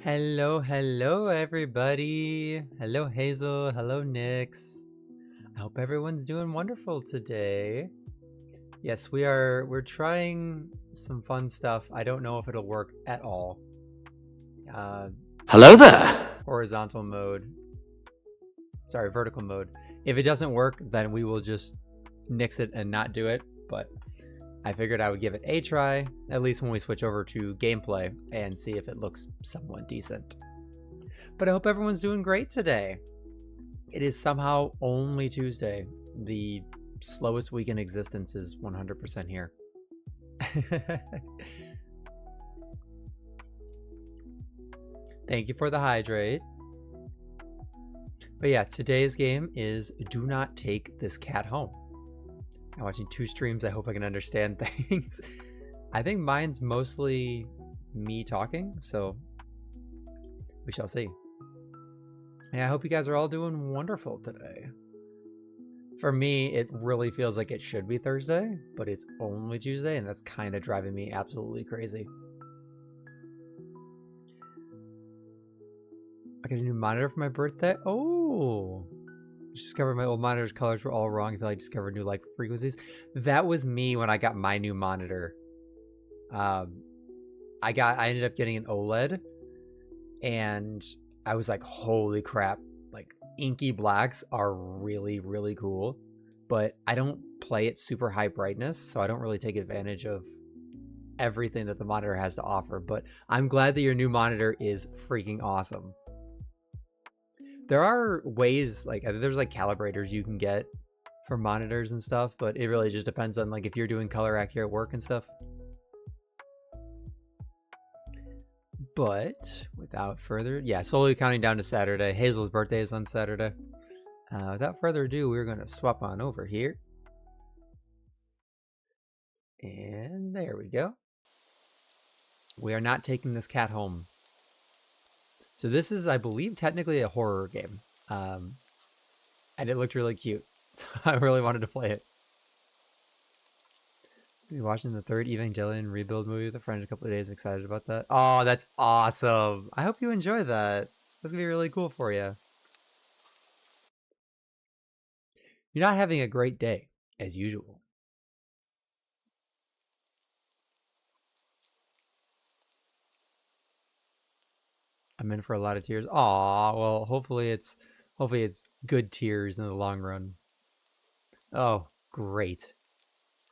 Hello, everybody. Hello, Hazel. Hello, Nix. I hope everyone's doing wonderful today. Yes, we're trying some fun stuff. I don't know if it'll work at all. Hello there. Horizontal mode. Sorry, vertical mode. If it doesn't work, then we will just nix it and not do it. But I figured I would give it a try, at least when we switch over to gameplay, and see if it looks somewhat decent. But I hope everyone's doing great today. It is somehow only Tuesday. The slowest week in existence is 100% here. Thank you for the hydrate. But yeah, today's game is Do Not Take This Cat Home. I'm watching 2 streams. I hope I can understand things. I think mine's mostly me talking, so we shall see. Yeah, I hope you guys are all doing wonderful today. For me, it really feels like it should be Thursday, but it's only Tuesday, and that's kind of driving me absolutely crazy. I got a new monitor for my birthday. Oh, I just discovered my old monitor's colors were all wrong. I feel like I discovered new light frequencies. That was me when I got my new monitor. I ended up getting an OLED, and I was like, holy crap, like inky blacks are really, really cool, but I don't play at super high brightness, so I don't really take advantage of everything that the monitor has to offer. But I'm glad that your new monitor is freaking awesome. There are ways, like there's like calibrators you can get for monitors and stuff, but it really just depends on like if you're doing color accurate work and stuff. But without further, slowly counting down to Saturday. Hazel's birthday is on Saturday. Without further ado, we're going to swap on over here. And there we go. We are not taking this cat home. So this is, I believe, technically a horror game. And it looked really cute. So I really wanted to play it. So we're watching the 3rd Evangelion Rebuild movie with a friend in a couple of days. I'm excited about that. Oh, that's awesome. I hope you enjoy that. That's going to be really cool for you. You're not having a great day, as usual. I'm in for a lot of tears. Aw, well, hopefully it's good tears in the long run. Oh, great.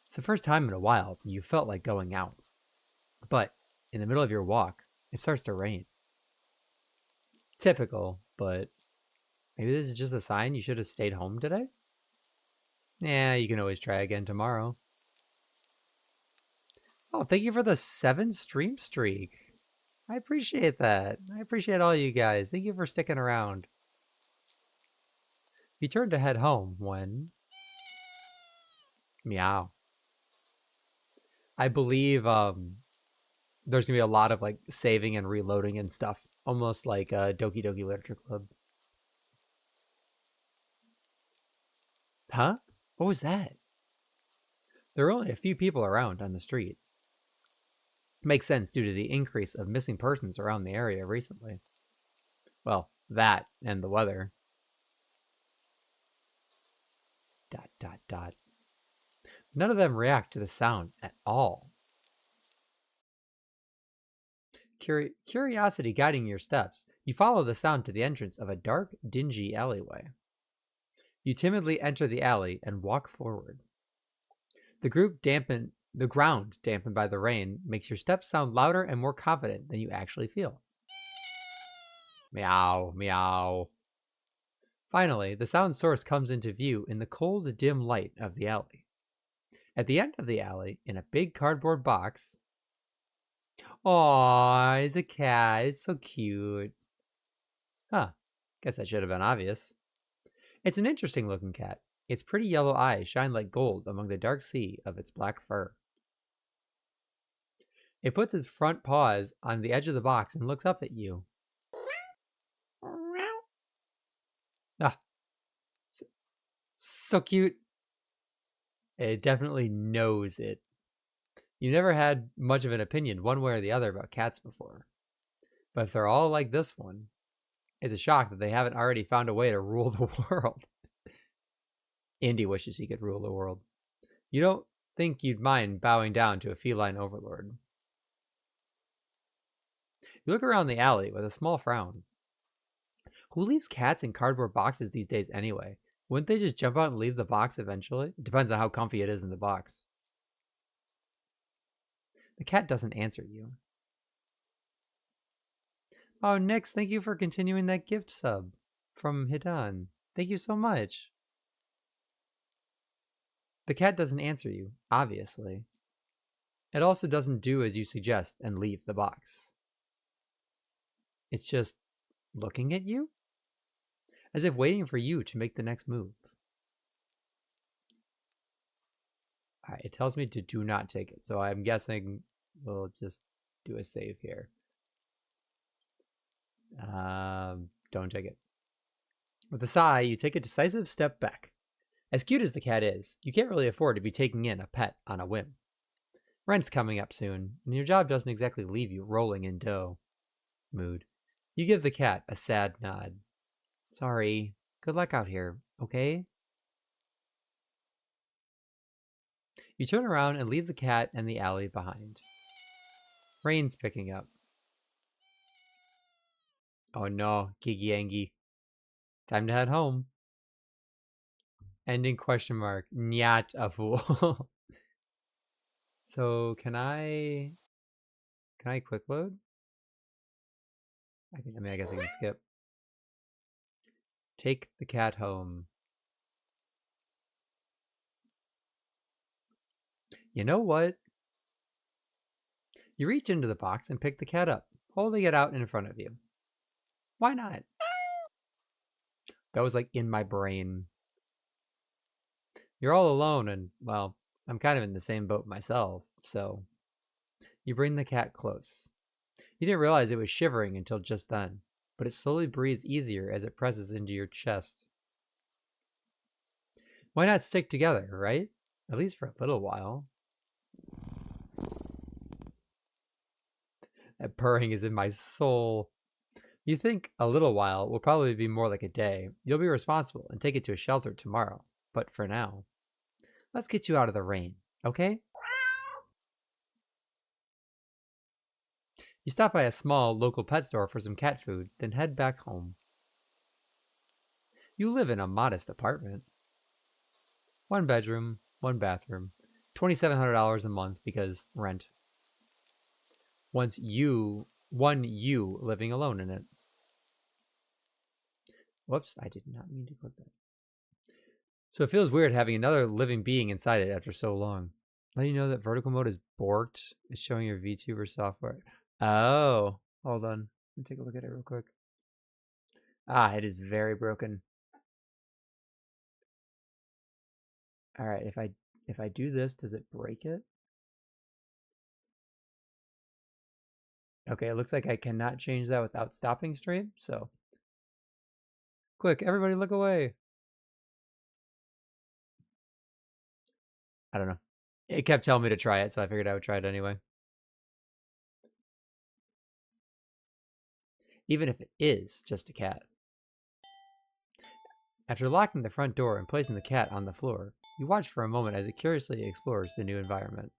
It's the first time in a while you felt like going out. But in the middle of your walk, it starts to rain. Typical, but maybe this is just a sign you should have stayed home today? Yeah, you can always try again tomorrow. Oh, thank you for the 7 stream streak. I appreciate that. I appreciate all you guys. Thank you for sticking around. You turned to head home when... Meow. I believe there's going to be a lot of like saving and reloading and stuff. Almost like Doki Doki Literature Club. Huh? What was that? There are only a few people around on the street. Makes sense due to the increase of missing persons around the area recently. Well, that and the weather. ... None of them react to the sound at all. Curiosity guiding your steps, you follow the sound to the entrance of a dark, dingy alleyway. You timidly enter the alley and walk forward. The ground dampened by the rain makes your steps sound louder and more confident than you actually feel. Meow, meow. Finally, the sound source comes into view in the cold, dim light of the alley. At the end of the alley, in a big cardboard box... Aw, it's a cat. It's so cute. Huh. Guess that should have been obvious. It's an interesting looking cat. Its pretty yellow eyes shine like gold among the dark sea of its black fur. It puts its front paws on the edge of the box and looks up at you. Ah, so cute. It definitely knows it. You never had much of an opinion one way or the other about cats before. But if they're all like this one, it's a shock that they haven't already found a way to rule the world. Indy wishes he could rule the world. You don't think you'd mind bowing down to a feline overlord. You look around the alley with a small frown. Who leaves cats in cardboard boxes these days anyway? Wouldn't they just jump out and leave the box eventually? It depends on how comfy it is in the box. The cat doesn't answer you. Oh, Nix, thank you for continuing that gift sub from Hidan. Thank you so much. The cat doesn't answer you, obviously. It also doesn't do as you suggest and leave the box. It's just looking at you, as if waiting for you to make the next move. All right, it tells me to do not take it, so I'm guessing we'll just do a save here. Don't take it. With a sigh, you take a decisive step back. As cute as the cat is, you can't really afford to be taking in a pet on a whim. Rent's coming up soon, and your job doesn't exactly leave you rolling in dough. Mood. You give the cat a sad nod. Sorry. Good luck out here, okay? You turn around and leave the cat and the alley behind. Rain's picking up. Oh no, Gigiangi. Time to head home. Ending question mark. Nyat a fool. So can I quick load? I guess I can skip. Take the cat home. You know what? You reach into the box and pick the cat up, holding it out in front of you. Why not? That was like in my brain. You're all alone and, well, I'm kind of in the same boat myself, so you bring the cat close. You didn't realize it was shivering until just then, but it slowly breathes easier as it presses into your chest. Why not stick together, right? At least for a little while. That purring is in my soul. You think a little while will probably be more like a day. You'll be responsible and take it to a shelter tomorrow. But for now, let's get you out of the rain, okay? You stop by a small local pet store for some cat food, then head back home. You live in a modest apartment. 1 bedroom, 1 bathroom, $2,700 a month because rent. One you living alone in it. Whoops, I did not mean to click that. So it feels weird having another living being inside it after so long. Let you know that vertical mode is borked. It's showing your VTuber software. Oh, hold on. Let me take a look at it real quick. Ah, it is very broken. All right, if I do this, does it break it? Okay, it looks like I cannot change that without stopping stream, so. Quick, everybody look away. I don't know. It kept telling me to try it, so I figured I would try it anyway. Even if it is just a cat. After locking the front door and placing the cat on the floor, you watch for a moment as it curiously explores the new environment.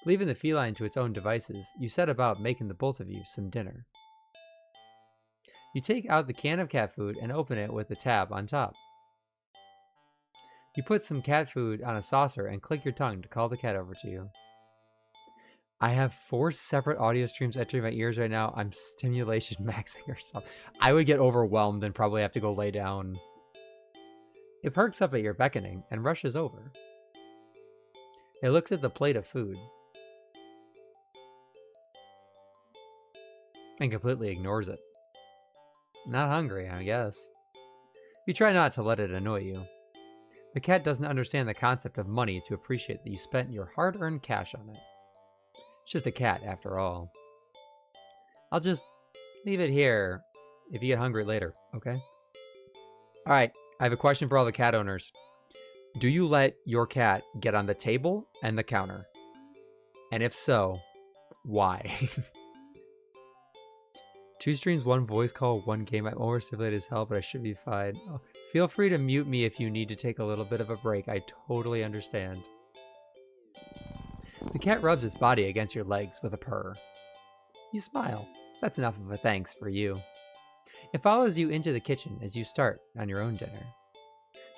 Leaving the feline to its own devices, you set about making the both of you some dinner. You take out the can of cat food and open it with the tab on top. You put some cat food on a saucer and click your tongue to call the cat over to you. I have 4 separate audio streams entering my ears right now. I'm stimulation maxing or something. I would get overwhelmed and probably have to go lay down. It perks up at your beckoning and rushes over. It looks at the plate of food and completely ignores it. Not hungry, I guess. You try not to let it annoy you. The cat doesn't understand the concept of money to appreciate that you spent your hard-earned cash on it. It's just a cat, after all. I'll just leave it here if you get hungry later, okay? Alright, I have a question for all the cat owners. Do you let your cat get on the table and the counter? And if so, why? 2 streams, 1 voice call, 1 game. I'm overstimulated as hell, but I should be fine. Oh, feel free to mute me if you need to take a little bit of a break. I totally understand. The cat rubs its body against your legs with a purr. You smile. That's enough of a thanks for you. It follows you into the kitchen as you start on your own dinner.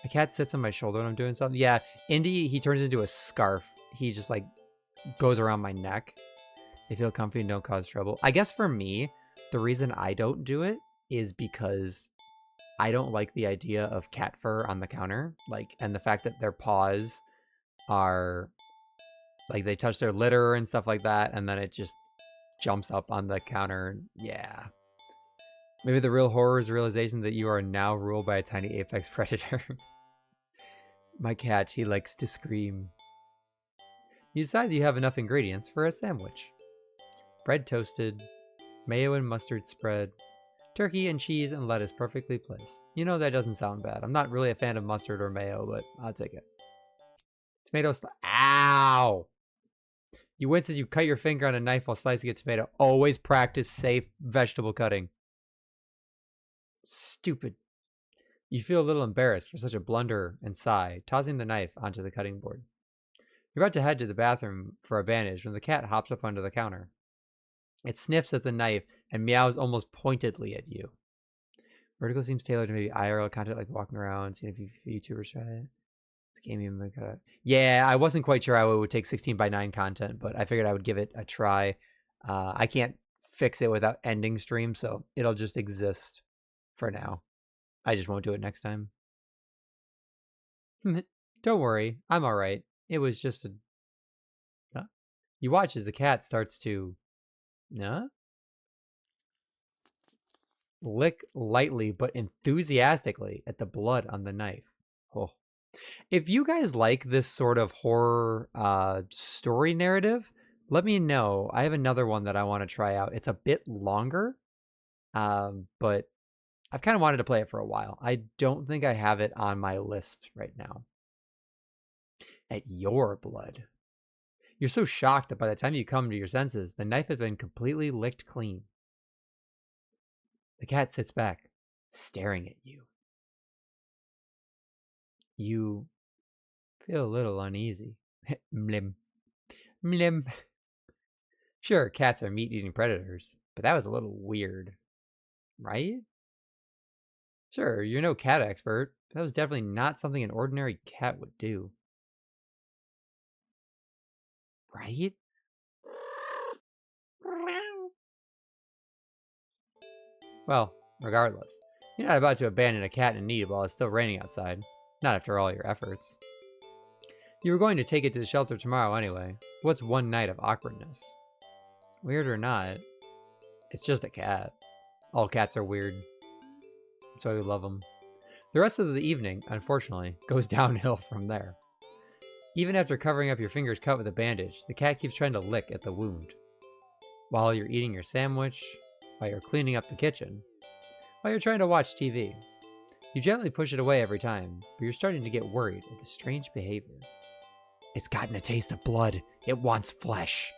The cat sits on my shoulder when I'm doing something. Yeah, Indy, he turns into a scarf. He just like goes around my neck. They feel comfy and don't cause trouble. I guess for me, the reason I don't do it is because I don't like the idea of cat fur on the counter. Like, and the fact that their paws are like they touch their litter and stuff like that, and then it just jumps up on the counter. Yeah. Maybe the real horror is the realization that you are now ruled by a tiny apex predator. My cat, he likes to scream. You decide you have enough ingredients for a sandwich. Bread toasted, mayo and mustard spread, turkey and cheese and lettuce perfectly placed. You know that doesn't sound bad. I'm not really a fan of mustard or mayo, but I'll take it. Tomato Ow! You wince as you cut your finger on a knife while slicing a tomato. Always practice safe vegetable cutting. Stupid. You feel a little embarrassed for such a blunder and sigh, tossing the knife onto the cutting board. You're about to head to the bathroom for a bandage when the cat hops up onto the counter. It sniffs at the knife and meows almost pointedly at you. Vertical seems tailored to maybe IRL content, like walking around, seeing if YouTubers try it. Yeah, I wasn't quite sure how it would take 16:9 content, but I figured I would give it a try. I can't fix it without ending stream, so it'll just exist for now. I just won't do it next time. Don't worry, I'm all right. It was just a... You watch as the cat starts to... lick lightly but enthusiastically at the blood on the knife. Oh. If you guys like this sort of horror story narrative, let me know. I have another one that I want to try out. It's a bit longer, but I've kind of wanted to play it for a while. I don't think I have it on my list right now. At your blood. You're so shocked that by the time you come to your senses, the knife has been completely licked clean. The cat sits back, staring at you. You feel a little uneasy. Mlim. Mlim. Sure, cats are meat-eating predators, but that was a little weird. Right? Sure, you're no cat expert, but that was definitely not something an ordinary cat would do. Right? Well, regardless, you're not about to abandon a cat in need while it's still raining outside. Not after all your efforts. You were going to take it to the shelter tomorrow anyway. What's one night of awkwardness? Weird or not, it's just a cat. All cats are weird. That's why we love them. The rest of the evening, unfortunately, goes downhill from there. Even after covering up your fingers cut with a bandage, the cat keeps trying to lick at the wound. While you're eating your sandwich, while you're cleaning up the kitchen, while you're trying to watch TV. You gently push it away every time, but you're starting to get worried at the strange behavior. It's gotten a taste of blood. It wants flesh.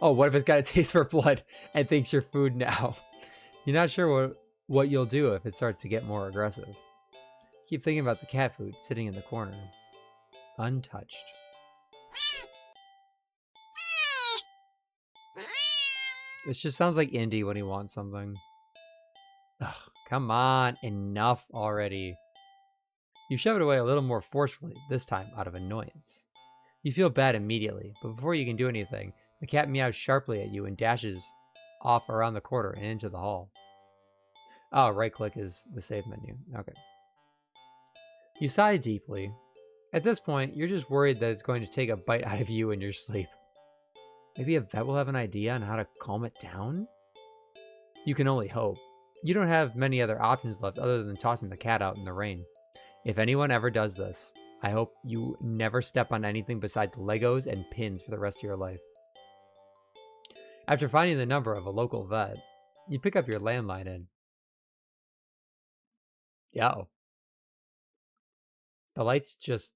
Oh, what if it's got a taste for blood and thinks you're food now? You're not sure what you'll do if it starts to get more aggressive. Keep thinking about the cat food sitting in the corner. Untouched. This just sounds like Indy when he wants something. Ugh, come on, enough already. You shove it away a little more forcefully, this time out of annoyance. You feel bad immediately, but before you can do anything, the cat meows sharply at you and dashes off around the corner and into the hall. Oh, right-click is the save menu. Okay. You sigh deeply. At this point, you're just worried that it's going to take a bite out of you in your sleep. Maybe a vet will have an idea on how to calm it down? You can only hope. You don't have many other options left other than tossing the cat out in the rain. If anyone ever does this, I hope you never step on anything besides Legos and pins for the rest of your life. After finding the number of a local vet, you pick up your landline and... Yo. The lights just...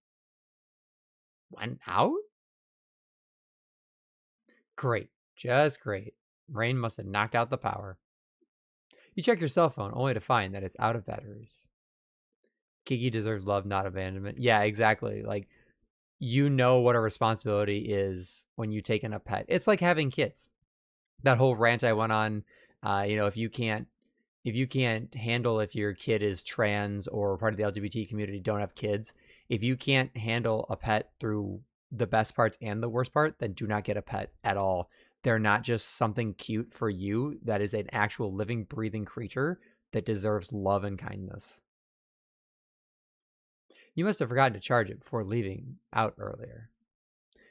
went out? Great. Just great. Rain must have knocked out the power. You check your cell phone only to find that it's out of batteries. Kiki deserves love, not abandonment. Yeah, exactly. Like, you know what a responsibility is when you take in a pet. It's like having kids. That whole rant I went on, if you can't handle if your kid is trans or part of the LGBT community, don't have kids. If you can't handle a pet through the best parts and the worst part, then do not get a pet at all. They're not just something cute for you. That is an actual living, breathing creature that deserves love and kindness. You must have forgotten to charge it before leaving out earlier.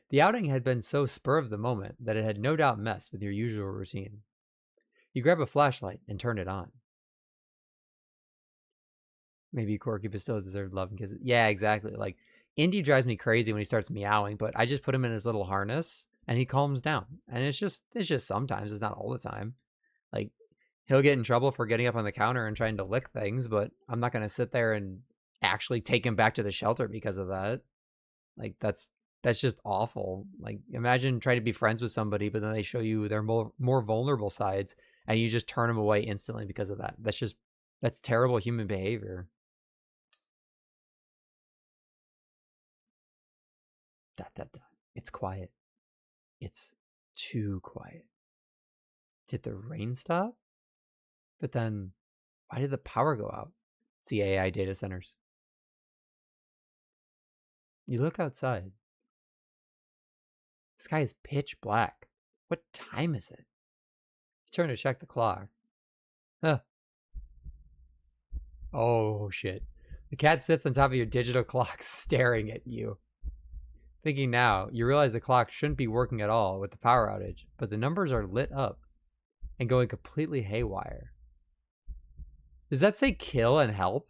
The outing had been so spur of the moment that it had no doubt messed with your usual routine. You grab a flashlight and turn it on. Maybe Corky but still deserved love and kisses. Yeah, exactly. Like, Indy drives me crazy when he starts meowing, but I just put him in his little harness and he calms down. And it's just sometimes, it's not all the time. Like, he'll get in trouble for getting up on the counter and trying to lick things, but I'm not going to sit there and actually take him back to the shelter because of that. Like, that's just awful. Like, imagine trying to be friends with somebody, but then they show you their more vulnerable sides and you just turn them away instantly because of that. That's terrible human behavior. It's quiet. It's too quiet. Did the rain stop? But then, why did the power go out? It's the AI data centers. You look outside. The sky is pitch black. What time is it? You turn to check the clock. Huh. Oh, shit. The cat sits on top of your digital clock staring at you. Thinking now, you realize the clock shouldn't be working at all with the power outage, but the numbers are lit up and going completely haywire. Does that say kill and help?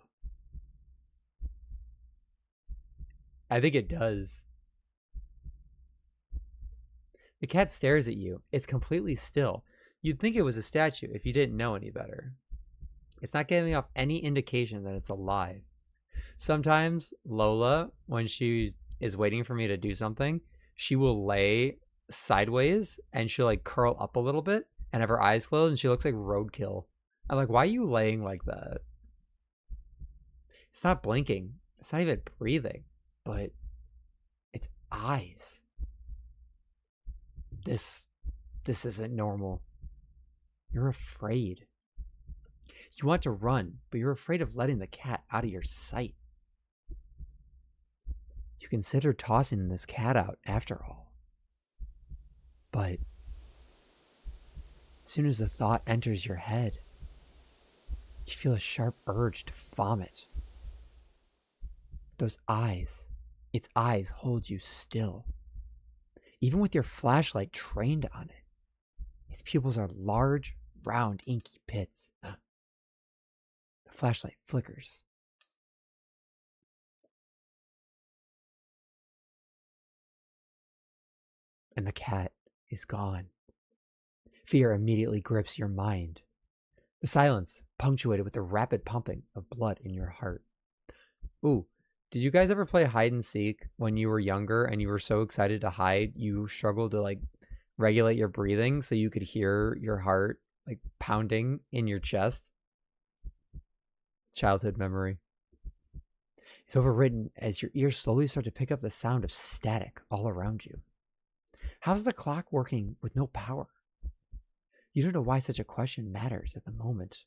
I think it does. The cat stares at you. It's completely still. You'd think it was a statue if you didn't know any better. It's not giving off any indication that it's alive. Sometimes Lola, when she is waiting for me to do something, she will lay sideways and she'll like curl up a little bit and have her eyes closed and she looks like roadkill. I'm like, why are you laying like that? It's not blinking. It's not even breathing, but its eyes. This isn't normal. You're afraid. You want to run, but you're afraid of letting the cat out of your sight. You consider tossing this cat out after all. But as soon as the thought enters your head, you feel a sharp urge to vomit. Those eyes, its eyes hold you still. Even with your flashlight trained on it, its pupils are large, round, inky pits. The flashlight flickers. And the cat is gone. Fear immediately grips your mind. The silence punctuated with the rapid pumping of blood in your heart. Ooh, did you guys ever play hide and seek when you were younger and you were so excited to hide, you struggled to like regulate your breathing so you could hear your heart like pounding in your chest? Childhood memory. It's overwritten as your ears slowly start to pick up the sound of static all around you. How's the clock working with no power? You don't know why such a question matters at the moment,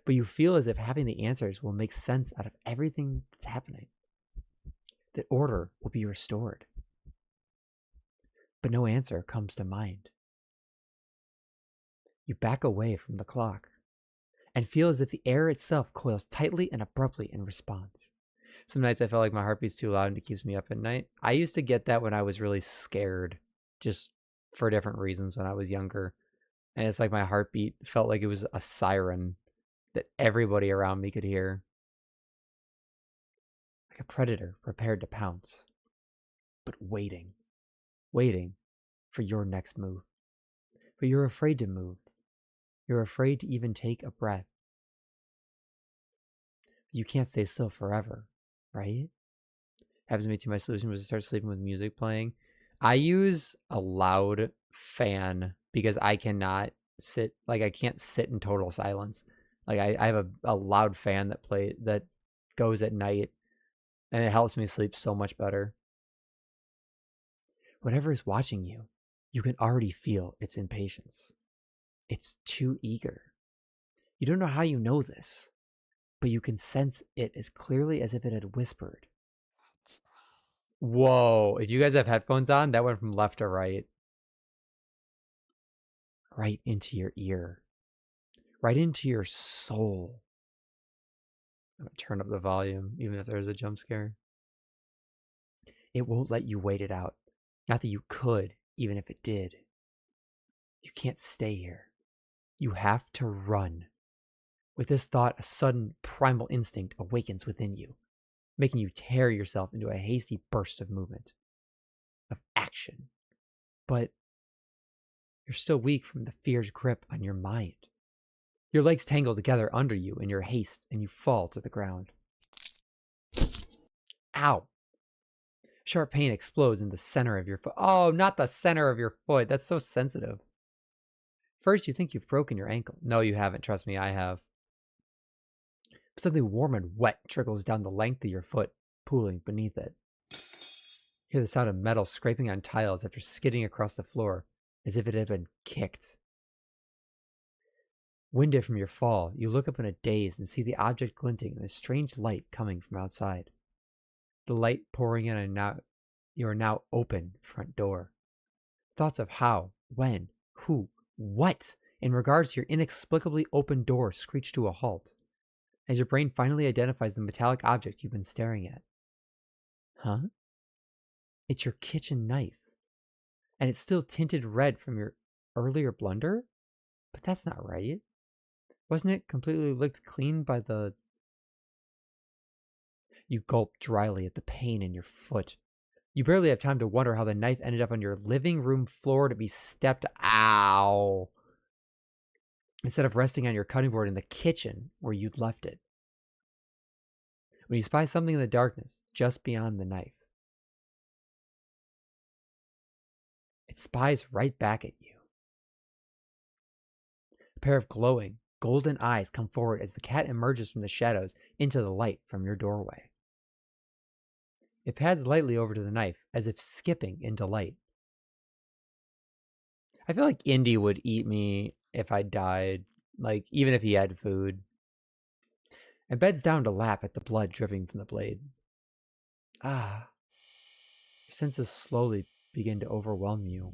but you feel as if having the answers will make sense out of everything that's happening. That order will be restored. But no answer comes to mind. You back away from the clock and feel as if the air itself coils tightly and abruptly in response. Some nights I feel like my heartbeat's too loud and it keeps me up at night. I used to get that when I was really scared, just for different reasons when I was younger. And it's like my heartbeat felt like it was a siren that everybody around me could hear. Like a predator prepared to pounce, but waiting for your next move. But you're afraid to move. You're afraid to even take a breath. You can't stay still forever, right? Happens to me too. My solution was to start sleeping with music playing. I use a loud fan because I cannot sit, like I can't sit in total silence. Like I have a loud fan that goes at night, and it helps me sleep so much better. Whatever is watching you, you can already feel its impatience. It's too eager. You don't know how you know this, but you can sense it as clearly as if it had whispered. Whoa, if you guys have headphones on, that went from left to right. Right into your ear. Right into your soul. I'm going to turn up the volume, even if there's a jump scare. It won't let you wait it out. Not that you could, even if it did. You can't stay here. You have to run. With this thought, a sudden primal instinct awakens within you, making you tear yourself into a hasty burst of movement, of action. But you're still weak from the fear's grip on your mind. Your legs tangle together under you in your haste, and you fall to the ground. Ow! Sharp pain explodes in the center of your foot. Oh, not the center of your foot. That's so sensitive. First, you think you've broken your ankle. No, you haven't. Trust me, I have. But something warm and wet trickles down the length of your foot, pooling beneath it. You hear the sound of metal scraping on tiles after skidding across the floor, as if it had been kicked. Winded from your fall, you look up in a daze and see the object glinting in a strange light coming from outside. The light pouring in, and you are now open front door. Thoughts of how, when, who, what in regards to your inexplicably open door screech to a halt, as your brain finally identifies the metallic object you've been staring at. Huh? It's your kitchen knife. And it's still tinted red from your earlier blunder? But that's not right. Wasn't it completely licked clean by the... You gulp dryly at the pain in your foot. You barely have time to wonder how the knife ended up on your living room floor to be stepped... Ow! Instead of resting on your cutting board in the kitchen where you'd left it. When you spy something in the darkness just beyond the knife. It spies right back at you. A pair of glowing, golden eyes come forward as the cat emerges from the shadows into the light from your doorway. It pads lightly over to the knife, as if skipping in delight. I feel like Indy would eat me if I died, like, even if he had food. It beds down to lap at the blood dripping from the blade. Ah. Your senses slowly begin to overwhelm you.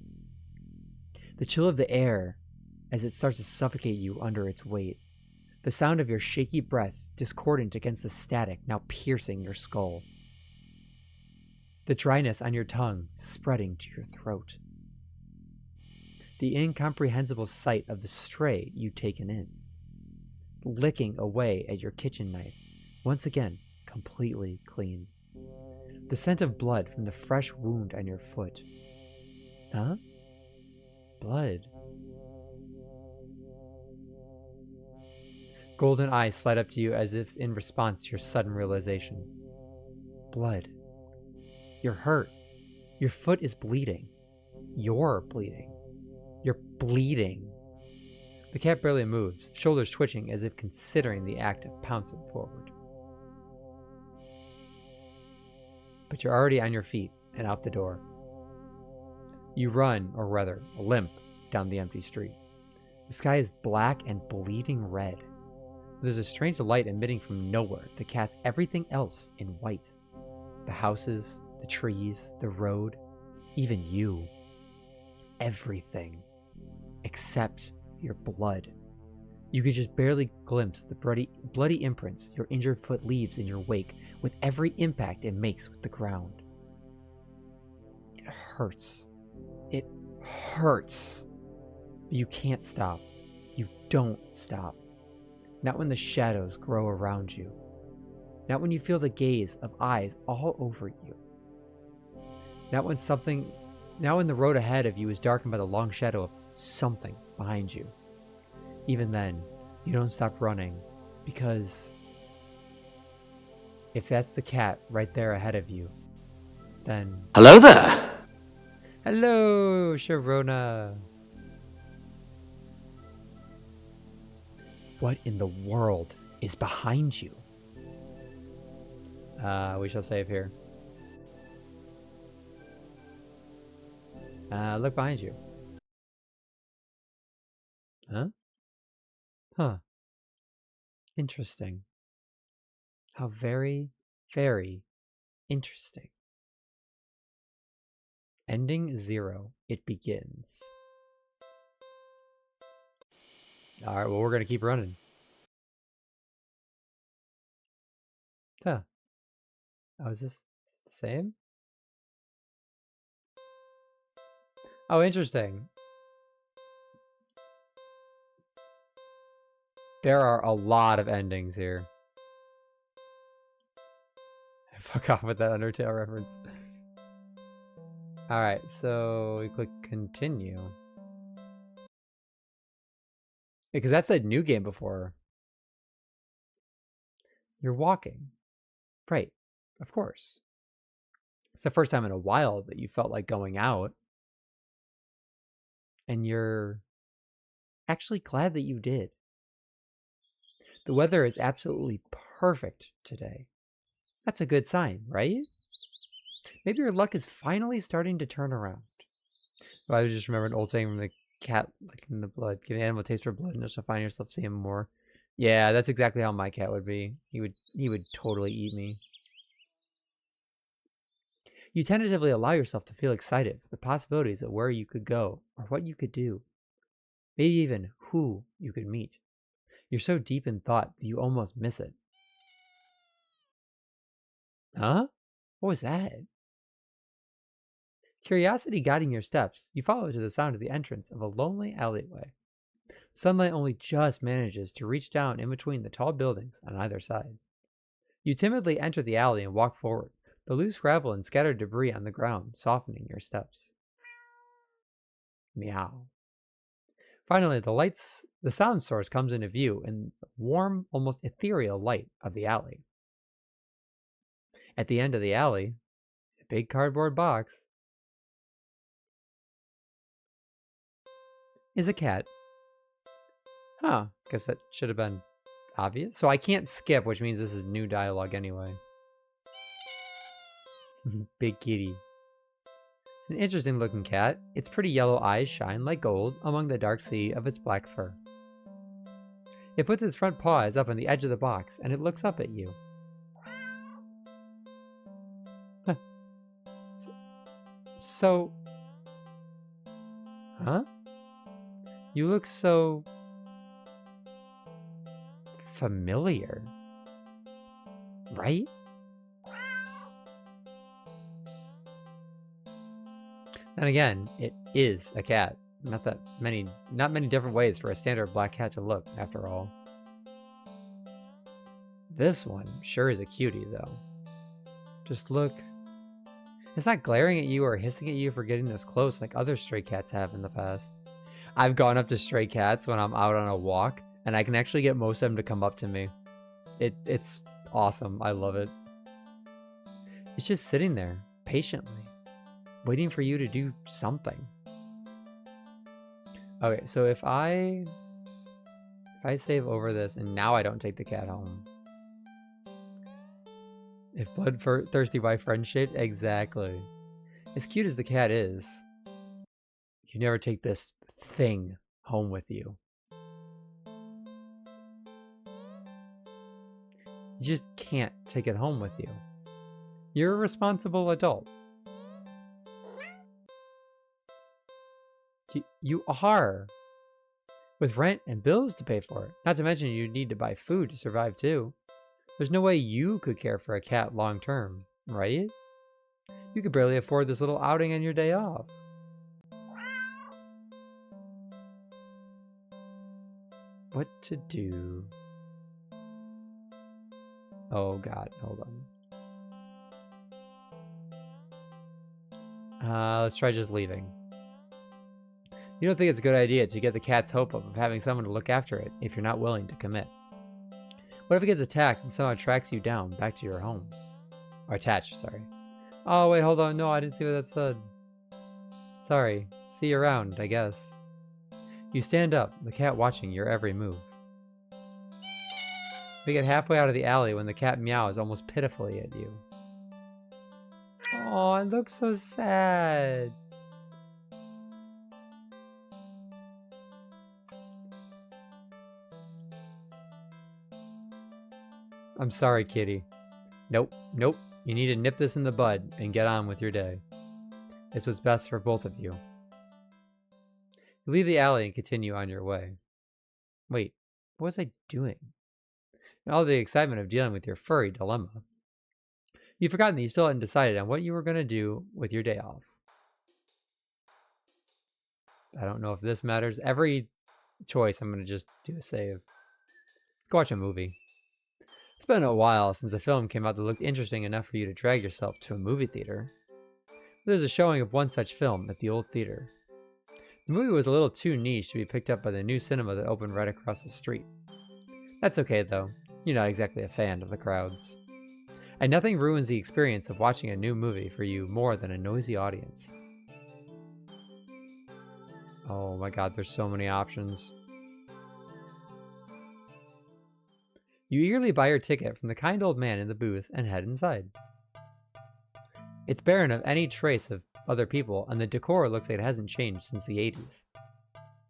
The chill of the air as it starts to suffocate you under its weight. The sound of your shaky breaths discordant against the static now piercing your skull. The dryness on your tongue spreading to your throat. The incomprehensible sight of the stray you've taken in. Licking away at your kitchen knife, once again completely clean. The scent of blood from the fresh wound on your foot. Huh? Blood. Golden eyes slide up to you as if in response to your sudden realization. Blood. You're hurt. Your foot is bleeding. You're bleeding. You're bleeding. The cat barely moves, shoulders twitching as if considering the act of pouncing forward. But you're already on your feet and out the door. You run, or rather, limp, down the empty street. The sky is black and bleeding red. There's a strange light emitting from nowhere that casts everything else in white. The houses, the trees, the road, even you. Everything. Except your blood. You could just barely glimpse the bloody imprints your injured foot leaves in your wake with every impact it makes with the ground. It hurts. It hurts. You can't stop. You don't stop. Not when the shadows grow around you. Not when you feel the gaze of eyes all over you. Not when the road ahead of you is darkened by the long shadow of something behind you. Even then, you don't stop running, because if that's the cat right there ahead of you, then... Hello there! Hello, Sharona! What in the world is behind you? We shall save here. Look behind you. Huh? Huh. Interesting. How very, very interesting. Ending 0. It begins. Alright, well, we're going to keep running. Huh. Oh, is this the same? Oh, interesting. There are a lot of endings here. Fuck off with that Undertale reference. Alright, so we click continue. Because that's a new game before. You're walking. Right, of course. It's the first time in a while that you felt like going out. And you're actually glad that you did. The weather is absolutely perfect today. That's a good sign, right? Maybe your luck is finally starting to turn around. Well, I just remember an old saying from the cat, like in the blood. Give an animal a taste for blood and you'll find yourself seeing more. Yeah, that's exactly how my cat would be. He would totally eat me. You tentatively allow yourself to feel excited for the possibilities of where you could go or what you could do. Maybe even who you could meet. You're so deep in thought that you almost miss it. Huh? What was that? Curiosity guiding your steps, you follow to the sound of the entrance of a lonely alleyway. Sunlight only just manages to reach down in between the tall buildings on either side. You timidly enter the alley and walk forward, the loose gravel and scattered debris on the ground softening your steps. Meow. Finally, the sound source comes into view in the warm, almost ethereal light of the alley. At the end of the alley, a big cardboard box, is a cat. Huh, guess that should have been obvious. So I can't skip, which means this is new dialogue anyway. Big kitty. It's an interesting looking cat. Its pretty yellow eyes shine like gold among the dark sea of its black fur. It puts its front paws up on the edge of the box and it looks up at you. Huh. So... Huh? You look so... familiar. Right? And again, it is a cat. Not many different ways for a standard black cat to look, after all. This one sure is a cutie, though. Just look. It's not glaring at you or hissing at you for getting this close like other stray cats have in the past. I've gone up to stray cats when I'm out on a walk, and I can actually get most of them to come up to me. It's awesome. I love it. It's just sitting there, patiently, waiting for you to do something. Okay, so if I save over this and now I don't take the cat home. If bloodthirsty by friendship, exactly. As cute as the cat is, you never take this thing home with you. You just can't take it home with you. You're a responsible adult. You are. With rent and bills to pay for it. Not to mention you need to buy food to survive too. There's no way you could care for a cat long term, right? You could barely afford this little outing on your day off. What to do? Oh god, hold on. Let's try just leaving. You don't think it's a good idea to get the cat's hope up of having someone to look after it if you're not willing to commit. What if it gets attacked and somehow tracks you down back to your home? Or attached, sorry. Oh, wait, hold on. No, I didn't see what that said. Sorry. See you around, I guess. You stand up, the cat watching your every move. We get halfway out of the alley when the cat meows almost pitifully at you. Oh, it looks so sad. I'm sorry, kitty. Nope, nope. You need to nip this in the bud and get on with your day. It's what's best for both of you. You leave the alley and continue on your way. Wait, what was I doing? In all the excitement of dealing with your furry dilemma, you've forgotten that you still hadn't decided on what you were going to do with your day off. I don't know if this matters. Every choice, I'm going to just do a save. Let's go watch a movie. It's been a while since a film came out that looked interesting enough for you to drag yourself to a movie theater. There's a showing of one such film at the old theater. The movie was a little too niche to be picked up by the new cinema that opened right across the street. That's okay though, you're not exactly a fan of the crowds. And nothing ruins the experience of watching a new movie for you more than a noisy audience. Oh my god, there's so many options. You eagerly buy your ticket from the kind old man in the booth and head inside. It's barren of any trace of other people, and the decor looks like it hasn't changed since the 80s.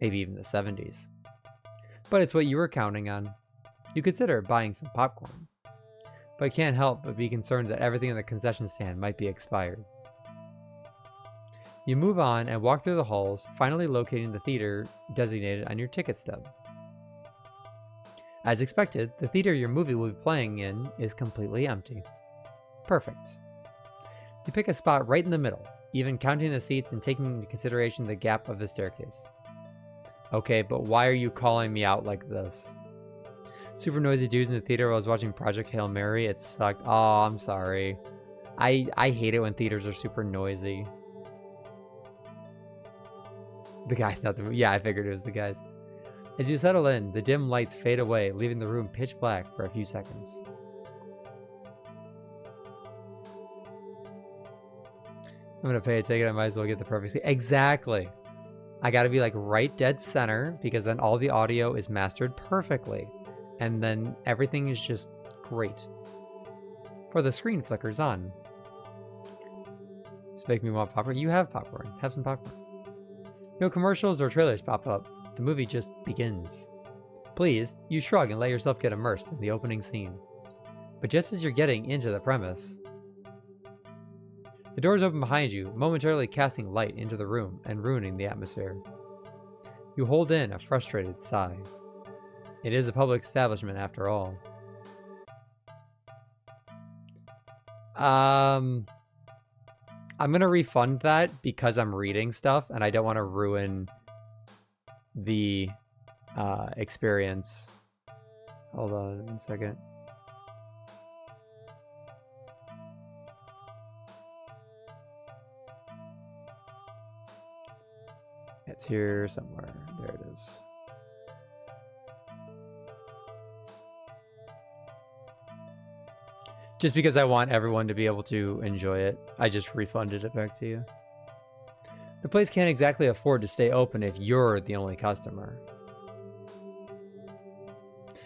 Maybe even the 70s. But it's what you were counting on. You consider buying some popcorn, but can't help but be concerned that everything in the concession stand might be expired. You move on and walk through the halls, finally locating the theater designated on your ticket stub. As expected, the theater your movie will be playing in is completely empty. Perfect. You pick a spot right in the middle, even counting the seats and taking into consideration the gap of the staircase. Okay, but why are you calling me out like this? Super noisy dudes in the theater while I was watching Project Hail Mary. It sucked. Oh, I'm sorry. I hate it when theaters are super noisy. The guy's not the... Yeah, I figured it was the guys. As you settle in, the dim lights fade away, leaving the room pitch black for a few seconds. I'm gonna pay a ticket, I might as well get the perfect seat. Exactly! I gotta be like right dead center, because then all the audio is mastered perfectly. And then everything is just great. For the screen flickers on. This makes me want popcorn. You have popcorn. Have some popcorn. No commercials or trailers pop up. The movie just begins. Pleased, you shrug and let yourself get immersed in the opening scene. But just as you're getting into the premise, the doors open behind you, momentarily casting light into the room and ruining the atmosphere. You hold in a frustrated sigh. It is a public establishment after all. I'm gonna refund that because I'm reading stuff and I don't want to ruin the experience. Hold on a second. It's here somewhere. There it is. Just because I want everyone to be able to enjoy it, I just refunded it back to you. The place can't exactly afford to stay open if you're the only customer.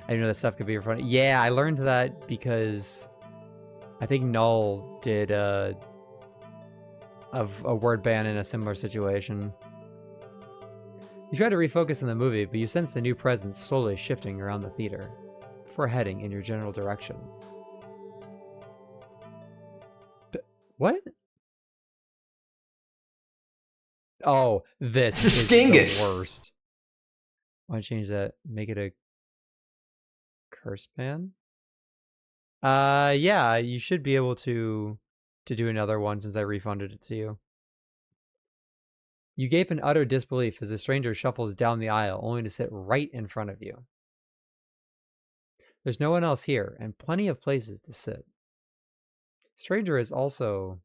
I didn't know that stuff could be refunded. Yeah, I learned that because I think Null did a word ban in a similar situation. You try to refocus on the movie, but you sense the new presence slowly shifting around the theater before heading in your general direction. What? Oh, this is the worst. Why change that? Make it a curse ban? Yeah, you should be able to do another one since I refunded it to you. You gape in utter disbelief as the stranger shuffles down the aisle, only to sit right in front of you. There's no one else here, and plenty of places to sit. Stranger is also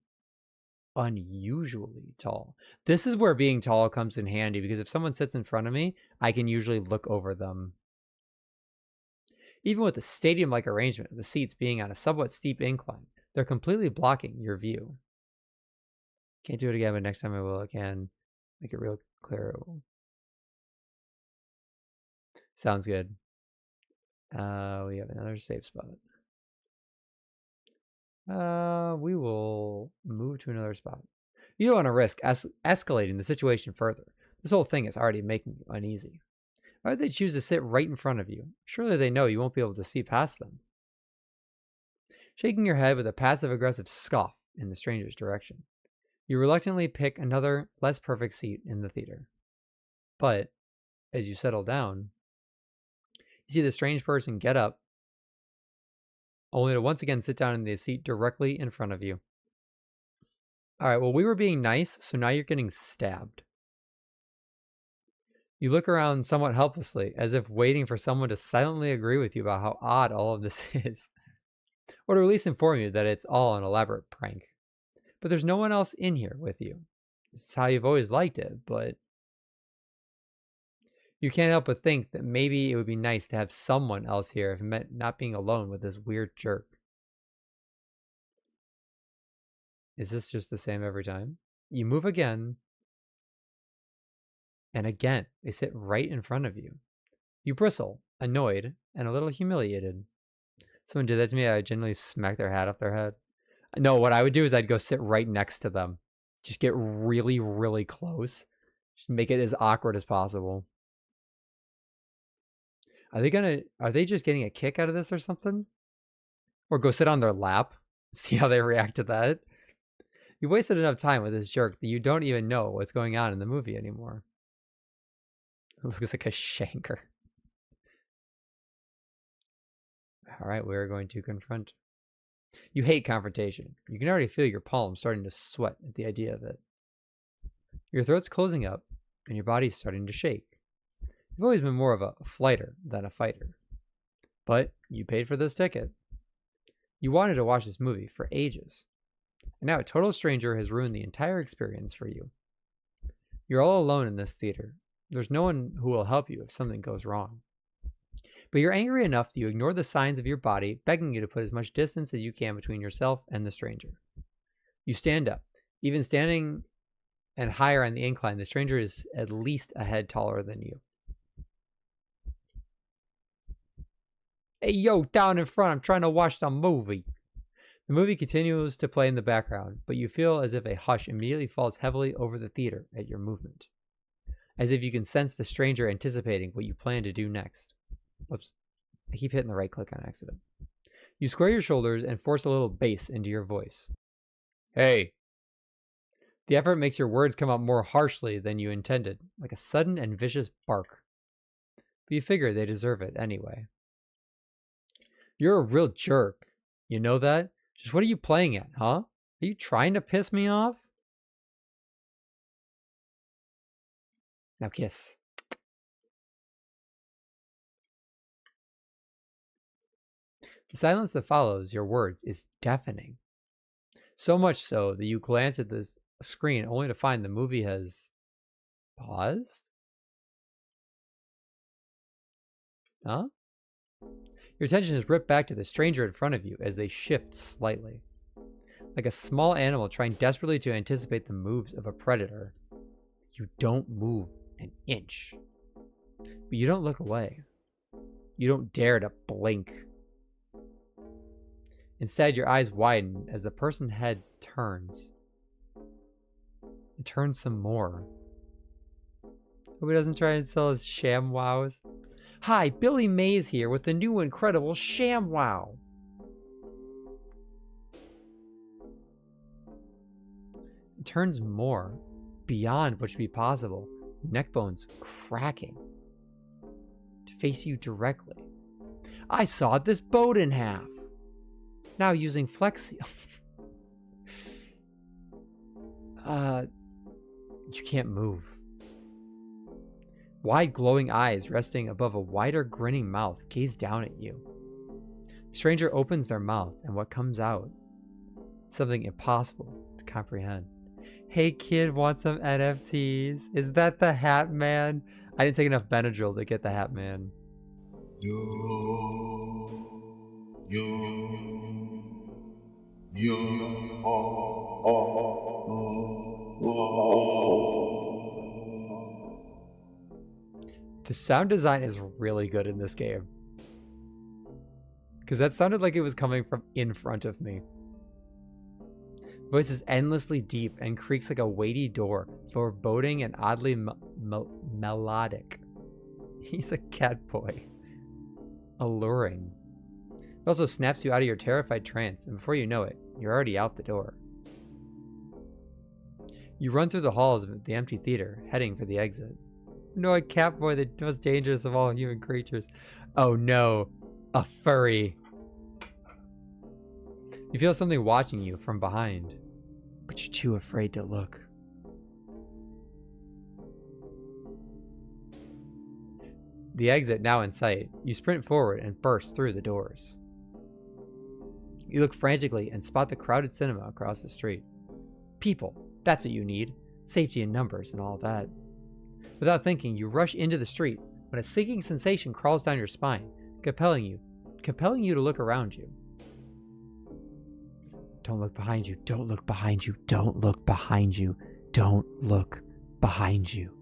unusually tall. This is where being tall comes in handy, because if someone sits in front of me, I can usually look over them. Even with the stadium-like arrangement of the seats being on a somewhat steep incline, they're completely blocking your view. Can't do it again, but next time I will. I can make it real clear. Sounds good. We have another safe spot. We will move to another spot. You don't want to risk escalating the situation further. This whole thing is already making you uneasy. Why would they choose to sit right in front of you? Surely they know you won't be able to see past them. Shaking your head with a passive-aggressive scoff in the stranger's direction, you reluctantly pick another, less perfect seat in the theater. But, as you settle down, you see the strange person get up, only to once again sit down in the seat directly in front of you. Alright, well, we were being nice, so now you're getting stabbed. You look around somewhat helplessly, as if waiting for someone to silently agree with you about how odd all of this is. Or to at least inform you that it's all an elaborate prank. But there's no one else in here with you. This is how you've always liked it, but you can't help but think that maybe it would be nice to have someone else here if it meant not being alone with this weird jerk. Is this just the same every time? You move again, and again, they sit right in front of you. You bristle, annoyed, and a little humiliated. Someone did that to me, I would generally smack their hat off their head. No, what I would do is I'd go sit right next to them. Just get really, really close. Just make it as awkward as possible. Are they just getting a kick out of this or something? Or go sit on their lap, see how they react to that? You wasted enough time with this jerk that you don't even know what's going on in the movie anymore. It looks like a shanker. Alright, we're going to confront. You hate confrontation. You can already feel your palms starting to sweat at the idea of it. Your throat's closing up, and your body's starting to shake. You've always been more of a flighter than a fighter. But you paid for this ticket. You wanted to watch this movie for ages. And now a total stranger has ruined the entire experience for you. You're all alone in this theater. There's no one who will help you if something goes wrong. But you're angry enough that you ignore the signs of your body begging you to put as much distance as you can between yourself and the stranger. You stand up. Even standing and higher on the incline, the stranger is at least a head taller than you. Hey, yo, down in front, I'm trying to watch the movie. The movie continues to play in the background, but you feel as if a hush immediately falls heavily over the theater at your movement. As if you can sense the stranger anticipating what you plan to do next. Whoops. I keep hitting the right click on accident. You square your shoulders and force a little bass into your voice. Hey. The effort makes your words come out more harshly than you intended, like a sudden and vicious bark. But you figure they deserve it anyway. You're a real jerk. You know that? Just what are you playing at, huh? Are you trying to piss me off? Now kiss. The silence that follows your words is deafening. So much so that you glance at this screen only to find the movie has paused? Huh? Your attention is ripped back to the stranger in front of you as they shift slightly. Like a small animal trying desperately to anticipate the moves of a predator, you don't move an inch. But you don't look away. You don't dare to blink. Instead, your eyes widen as the person's head turns. It turns some more. Hope he doesn't try to sell his ShamWows. Hi, Billy Mays here with the new incredible ShamWow. It turns more, beyond what should be possible, neck bones cracking, to face you directly. I sawed this boat in half. Now using Flex Seal. You can't move. Wide glowing eyes resting above a wider grinning mouth gaze down at you. The stranger opens their mouth and what comes out? Something impossible to comprehend. Hey kid, want some NFTs? Is that the Hat Man? I didn't take enough Benadryl to get the Hat Man. The sound design is really good in this game. Because that sounded like it was coming from in front of me. Voice is endlessly deep and creaks like a weighty door, foreboding and oddly melodic. He's a cat boy. Alluring. It also snaps you out of your terrified trance, and before you know it, you're already out the door. You run through the halls of the empty theater, heading for the exit. No, a cat boy, the most dangerous of all human creatures. Oh no, a furry. You feel something watching you from behind, but you're too afraid to look. The exit now in sight, you sprint forward and burst through the doors. You look frantically and spot the crowded cinema across the street. People, that's what you need. Safety in numbers and all that. Without thinking, you rush into the street when a sinking sensation crawls down your spine, compelling you to look around you. Don't look behind you. Don't look behind you. Don't look behind you. Don't look behind you.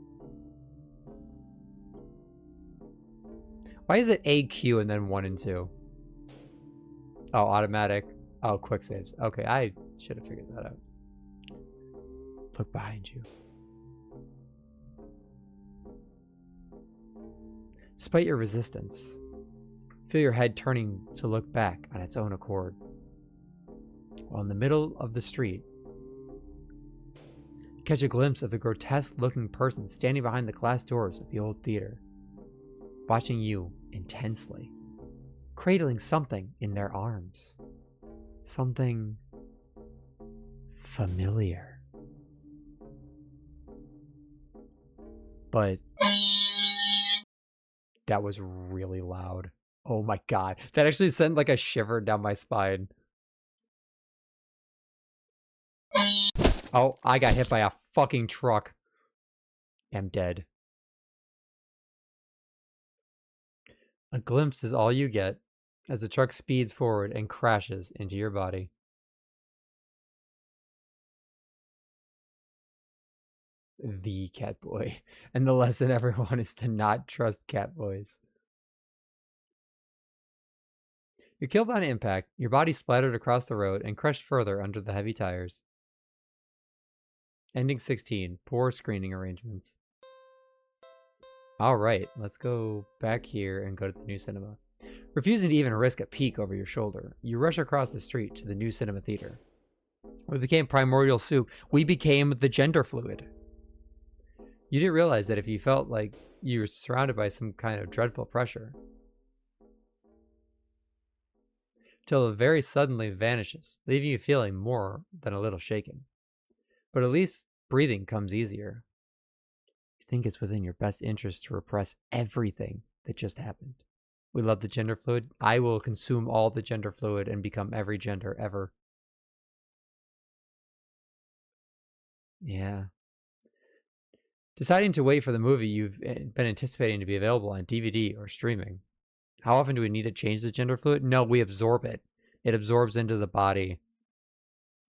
Why is it A, Q, and then 1 and 2? Oh, automatic. Oh, quick saves. Okay, I should have figured that out. Look behind you. Despite your resistance, feel your head turning to look back on its own accord. While in the middle of the street, you catch a glimpse of the grotesque-looking person standing behind the glass doors of the old theater, watching you intensely, cradling something in their arms. Something familiar. But that was really loud. Oh my god. That actually sent like a shiver down my spine. Oh, I got hit by a fucking truck. I'm dead. A glimpse is all you get as the truck speeds forward and crashes into your body. The cat boy. And the lesson, everyone, is to not trust cat boys. You're killed on impact, your body splattered across the road and crushed further under the heavy tires. Ending 16. Poor screening arrangements. Alright, let's go back here and go to the new cinema. Refusing to even risk a peek over your shoulder, you rush across the street to the new cinema theater. We became primordial soup. We became the gender fluid. You didn't realize that if you felt like you were surrounded by some kind of dreadful pressure, till it very suddenly vanishes, leaving you feeling more than a little shaken. But at least breathing comes easier. You think it's within your best interest to repress everything that just happened. We love the gender fluid. I will consume all the gender fluid and become every gender ever. Yeah. Deciding to wait for the movie you've been anticipating to be available on DVD or streaming. How often do we need to change the gender fluid? No, we absorb it. It absorbs into the body.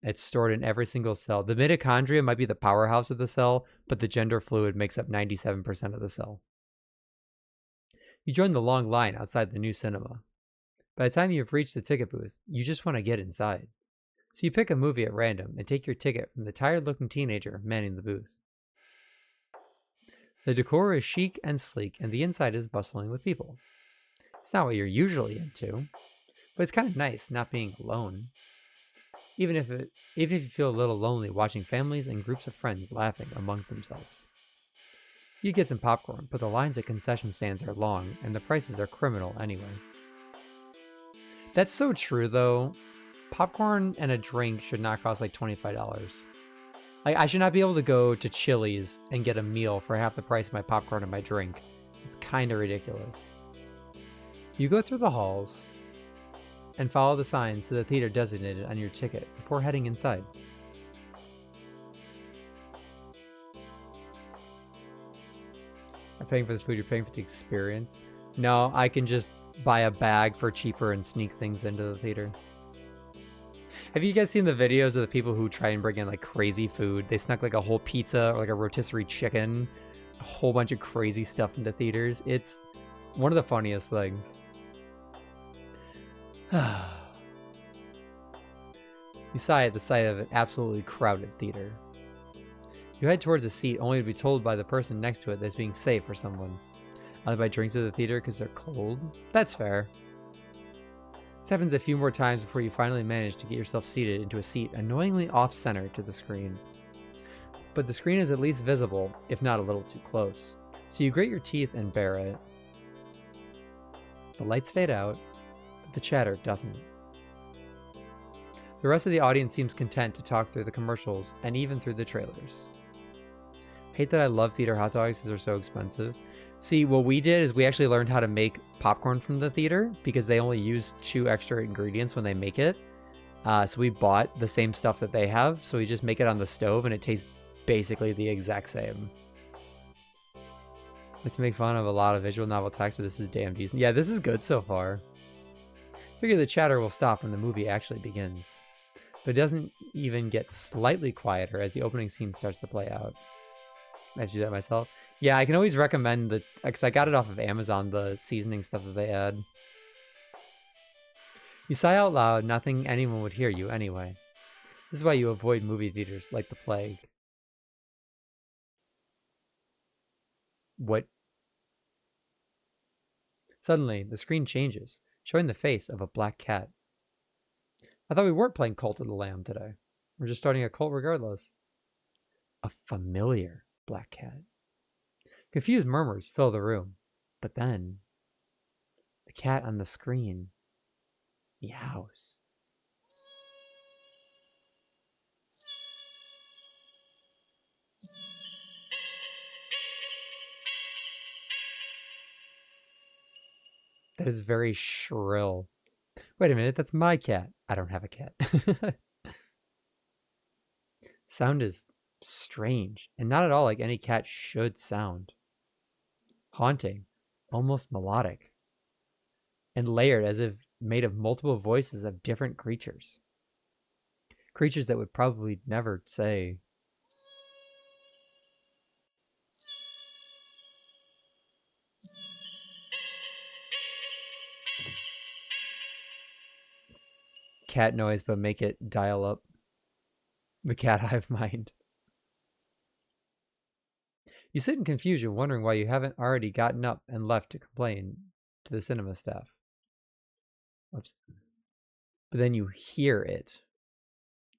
It's stored in every single cell. The mitochondria might be the powerhouse of the cell, but the gender fluid makes up 97% of the cell. You join the long line outside the new cinema. By the time you've reached the ticket booth, you just want to get inside. So you pick a movie at random and take your ticket from the tired-looking teenager manning the booth. The decor is chic and sleek, and the inside is bustling with people. It's not what you're usually into, but it's kind of nice not being alone. Even if you feel a little lonely watching families and groups of friends laughing among themselves. You get some popcorn, but the lines at concession stands are long, and the prices are criminal anyway. That's so true, though. Popcorn and a drink should not cost like $25. Like, I should not be able to go to Chili's and get a meal for half the price of my popcorn and my drink. It's kind of ridiculous. You go through the halls and follow the signs to the theater designated on your ticket before heading inside. You're paying for the food, you're paying for the experience. No, I can just buy a bag for cheaper and sneak things into the theater. Have you guys seen the videos of the people who try and bring in like crazy food? They snuck like a whole pizza or like a rotisserie chicken, a whole bunch of crazy stuff into theaters. It's one of the funniest things. You sigh at the sight of an absolutely crowded theater. You head towards a seat only to be told by the person next to it that it's being saved for someone. Only buy drinks at the theater because they're cold? That's fair. This happens a few more times before you finally manage to get yourself seated into a seat annoyingly off-center to the screen. But the screen is at least visible, if not a little too close. So you grit your teeth and bear it. The lights fade out, but the chatter doesn't. The rest of the audience seems content to talk through the commercials and even through the trailers. Hate that I love theater hot dogs because they're so expensive. See, what we did is we actually learned how to make popcorn from the theater because they only use 2 extra ingredients when they make it. So we bought the same stuff that they have, so we just make it on the stove and it tastes basically the exact same. Let's make fun of a lot of visual novel text, but this is damn decent. Yeah, this is good so far. Figure the chatter will stop when the movie actually begins. But it doesn't even get slightly quieter as the opening scene starts to play out. I have to do that myself. Yeah, I can always recommend the... because I got it off of Amazon, the seasoning stuff that they add. You sigh out loud, not thinking anyone would hear you anyway. This is why you avoid movie theaters like the plague. What? Suddenly, the screen changes, showing the face of a black cat. I thought we weren't playing Cult of the Lamb today. We're just starting a cult regardless. A familiar black cat. Confused murmurs fill the room, but then the cat on the screen meows. That is very shrill. Wait a minute, that's my cat. I don't have a cat. Sound is strange, and not at all like any cat should sound. Haunting, almost melodic, and layered as if made of multiple voices of different creatures. Creatures that would probably never say. Cat noise, but make it dial up. The cat hive mind. You sit in confusion, wondering why you haven't already gotten up and left to complain to the cinema staff. Whoops. But then you hear it.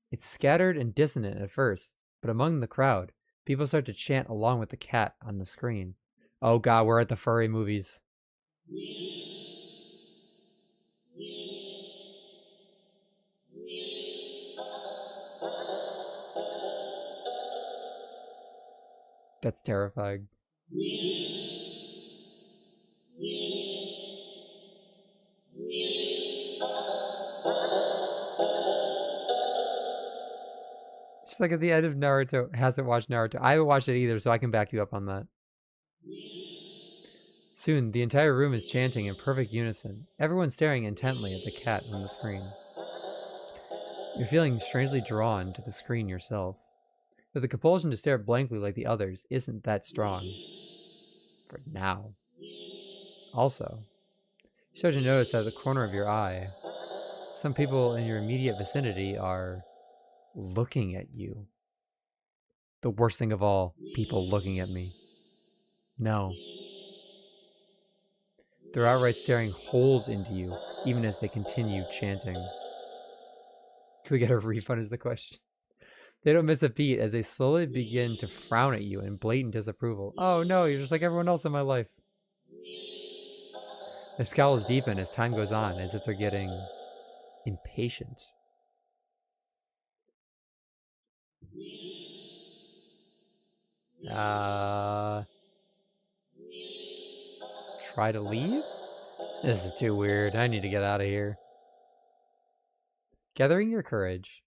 It's scattered and dissonant at first, but among the crowd, people start to chant along with the cat on the screen. Oh god, we're at the furry movies. That's terrifying. Just like at the end of Naruto. Hasn't watched Naruto. I haven't watched it either, so I can back you up on that. Soon, the entire room is chanting in perfect unison, everyone staring intently at the cat on the screen. You're feeling strangely drawn to the screen yourself, but the compulsion to stare blankly like the others isn't that strong. For now. Also, you start to notice out of the corner of your eye, some people in your immediate vicinity are looking at you. The worst thing of all, people looking at me. No. They're outright staring holes into you, even as they continue chanting. Can we get a refund is the question. They don't miss a beat as they slowly begin to frown at you in blatant disapproval. Oh no, you're just like everyone else in my life. Their scowls deepen as time goes on, as if they're getting impatient. Try to leave? This is too weird. I need to get out of here. Gathering your courage,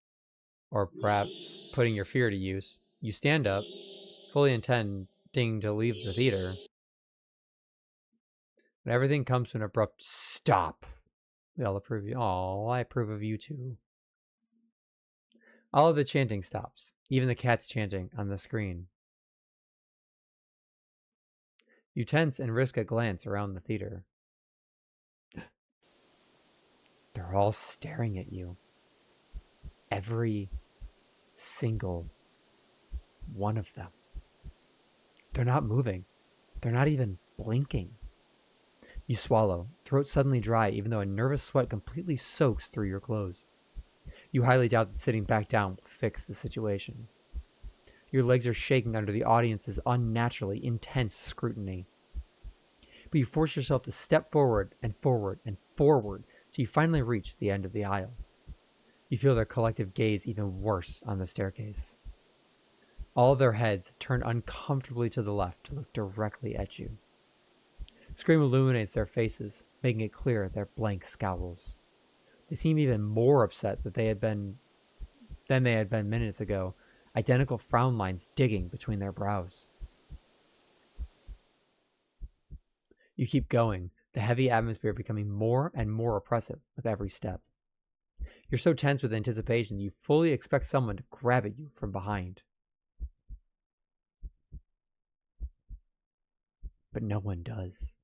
or perhaps putting your fear to use, you stand up, fully intending to leave the theater. But everything comes to an abrupt stop. We all approve of you. Oh, I approve of you too. All of the chanting stops, even the cat's chanting on the screen. You tense and risk a glance around the theater. They're They're all staring at you. Every single one of them. They're not moving. They're not even blinking. You swallow, throat suddenly dry, even though a nervous sweat completely soaks through your clothes. You highly doubt that sitting back down will fix the situation. Your legs are shaking under the audience's unnaturally intense scrutiny. But you force yourself to step forward and forward and forward till you finally reach the end of the aisle. You feel their collective gaze even worse on the staircase. All of their heads turn uncomfortably to the left to look directly at you. Scream illuminates their faces, making it clear they're blank scowls. They seem even more upset than they had been minutes ago, identical frown lines digging between their brows. You keep going, the heavy atmosphere becoming more and more oppressive with every step. You're so tense with anticipation that you fully expect someone to grab at you from behind. But no one does.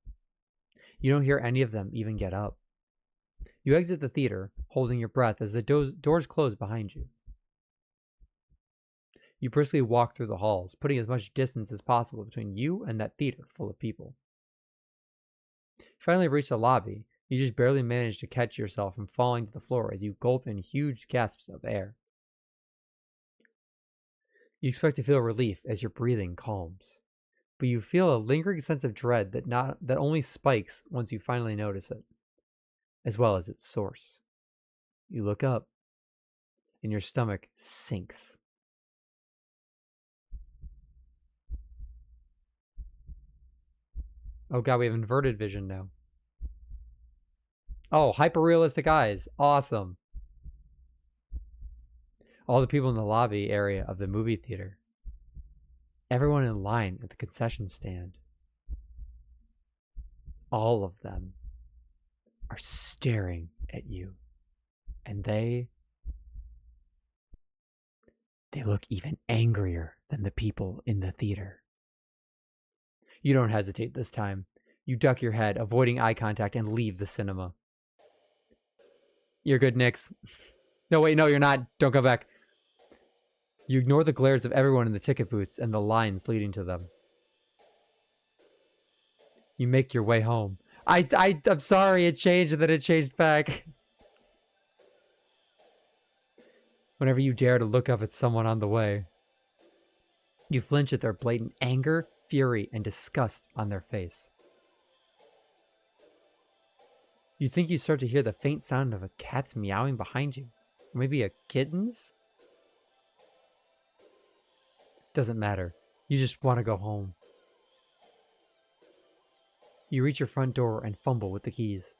You don't hear any of them even get up. You exit the theater, holding your breath as the doors close behind you. You briskly walk through the halls, putting as much distance as possible between you and that theater full of people. You finally reach the lobby. You just barely manage to catch yourself from falling to the floor as you gulp in huge gasps of air. You expect to feel relief as your breathing calms, but you feel a lingering sense of dread that only spikes once you finally notice it, as well as its source. You look up, and your stomach sinks. Oh god, we have inverted vision now. Oh, hyper-realistic eyes. Awesome. All the people in the lobby area of the movie theater. Everyone in line at the concession stand. All of them are staring at you. And they look even angrier than the people in the theater. You don't hesitate this time. You duck your head, avoiding eye contact, and leave the cinema. You're good, Nix. No, wait, no, you're not. Don't go back. You ignore the glares of everyone in the ticket booths and the lines leading to them. You make your way home. I'm sorry, it changed and then it changed back. Whenever you dare to look up at someone on the way, you flinch at their blatant anger, fury, and disgust on their face. You think you start to hear the faint sound of a cat's meowing behind you. Or maybe a kitten's? Doesn't matter. You just want to go home. You reach your front door and fumble with the keys,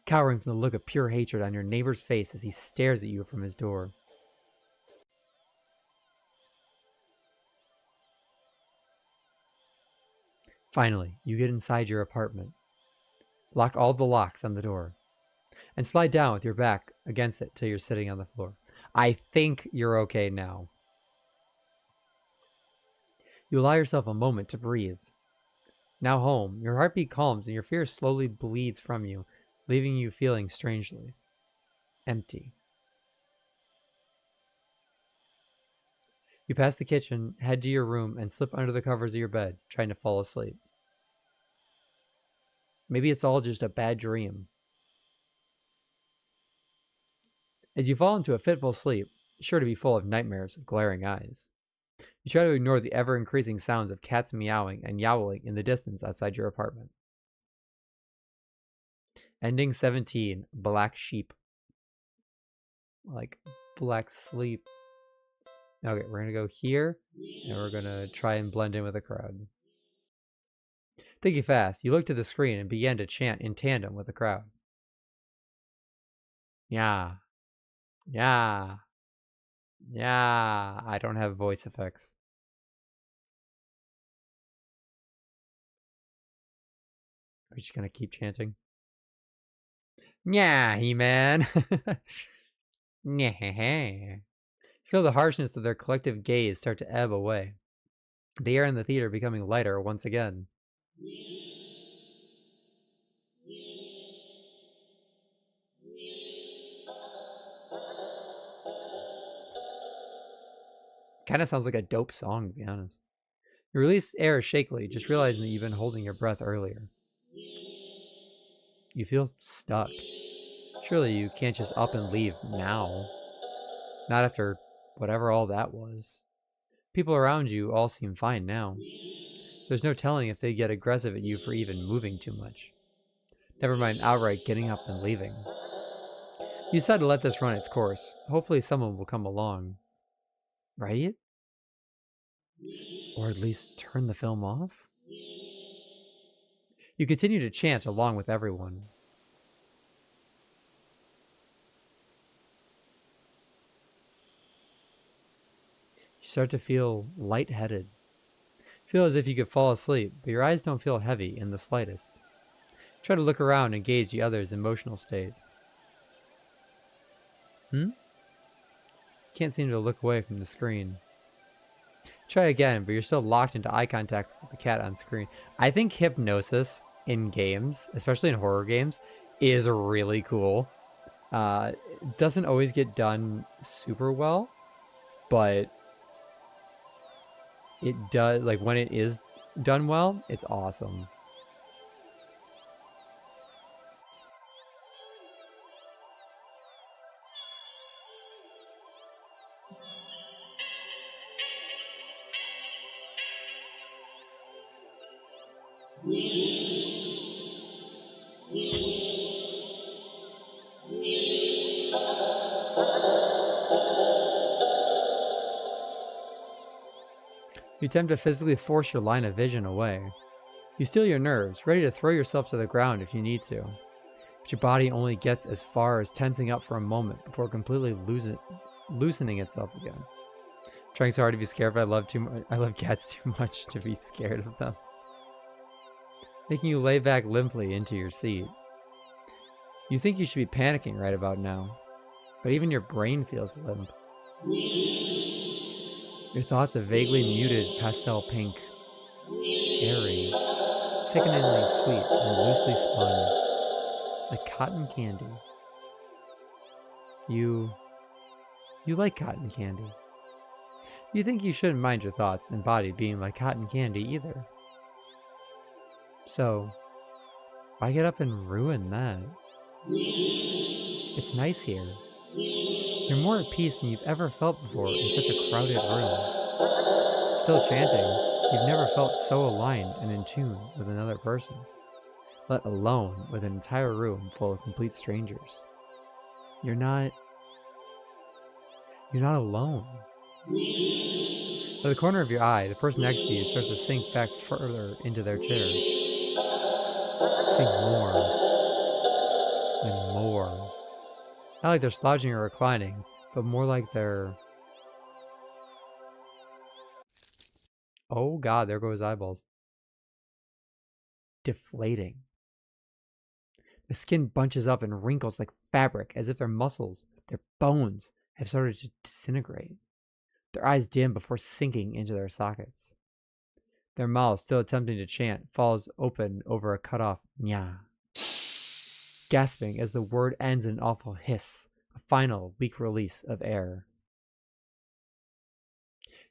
cowering from the look of pure hatred on your neighbor's face as he stares at you from his door. Finally, you get inside your apartment, lock all the locks on the door, and slide down with your back against it till you're sitting on the floor. I think you're okay now. You allow yourself a moment to breathe. Now home, your heartbeat calms and your fear slowly bleeds from you, leaving you feeling strangely empty. You pass the kitchen, head to your room, and slip under the covers of your bed, trying to fall asleep. Maybe it's all just a bad dream. As you fall into a fitful sleep, sure to be full of nightmares of glaring eyes, you try to ignore the ever-increasing sounds of cats meowing and yowling in the distance outside your apartment. Ending 17, Black Sheep. Like black sleep. Okay, we're going to go here, and we're going to try and blend in with the crowd. Thinking fast, you look to the screen and begin to chant in tandem with the crowd. Yeah. Yeah. Yeah. I don't have voice effects. Are we just going to keep chanting? Yeah, He-Man. Yeah. Feel the harshness of their collective gaze start to ebb away. The air in the theater becoming lighter once again. Kind of sounds like a dope song, to be honest. You release air shakily, just realizing that you've been holding your breath earlier. You feel stuck. Surely you can't just up and leave now. Not after whatever all that was. People around you all seem fine now. There's no telling if they get aggressive at you for even moving too much. Never mind outright getting up and leaving. You decide to let this run its course. Hopefully someone will come along. Right? Or at least turn the film off? You continue to chant along with everyone. You start to feel lightheaded. Feel as if you could fall asleep, but your eyes don't feel heavy in the slightest. Try to look around and gauge the other's emotional state. Can't seem to look away from the screen. Try again, but you're still locked into eye contact with the cat on screen. I think hypnosis in games, especially in horror games, is really cool. It doesn't always get done super well, but it does, like when it is done well, it's awesome. You attempt to physically force your line of vision away. You steel your nerves, ready to throw yourself to the ground if you need to. But your body only gets as far as tensing up for a moment before completely loosening itself again. I'm trying so hard to be scared, but I love cats too much to be scared of them. Making you lay back limply into your seat. You think you should be panicking right about now, but even your brain feels limp. Your thoughts are vaguely muted pastel pink, airy, sickeningly sweet, and loosely spun, like cotton candy. You like cotton candy. You think you shouldn't mind your thoughts and body being like cotton candy either. So, why get up and ruin that? It's nice here. You're more at peace than you've ever felt before in such a crowded room. Still chanting, you've never felt so aligned and in tune with another person, let alone with an entire room full of complete strangers. You're not alone. By the corner of your eye, the person next to you starts to sink back further into their chair. Sink more and more. Not like they're slouching or reclining, but more like they're... Oh god, there goes eyeballs. Deflating. The skin bunches up and wrinkles like fabric, as if their muscles, their bones, have started to disintegrate. Their eyes dim before sinking into their sockets. Their mouths, still attempting to chant, falls open over a cut-off nya. Gasping as the word ends in an awful hiss, a final, weak release of air.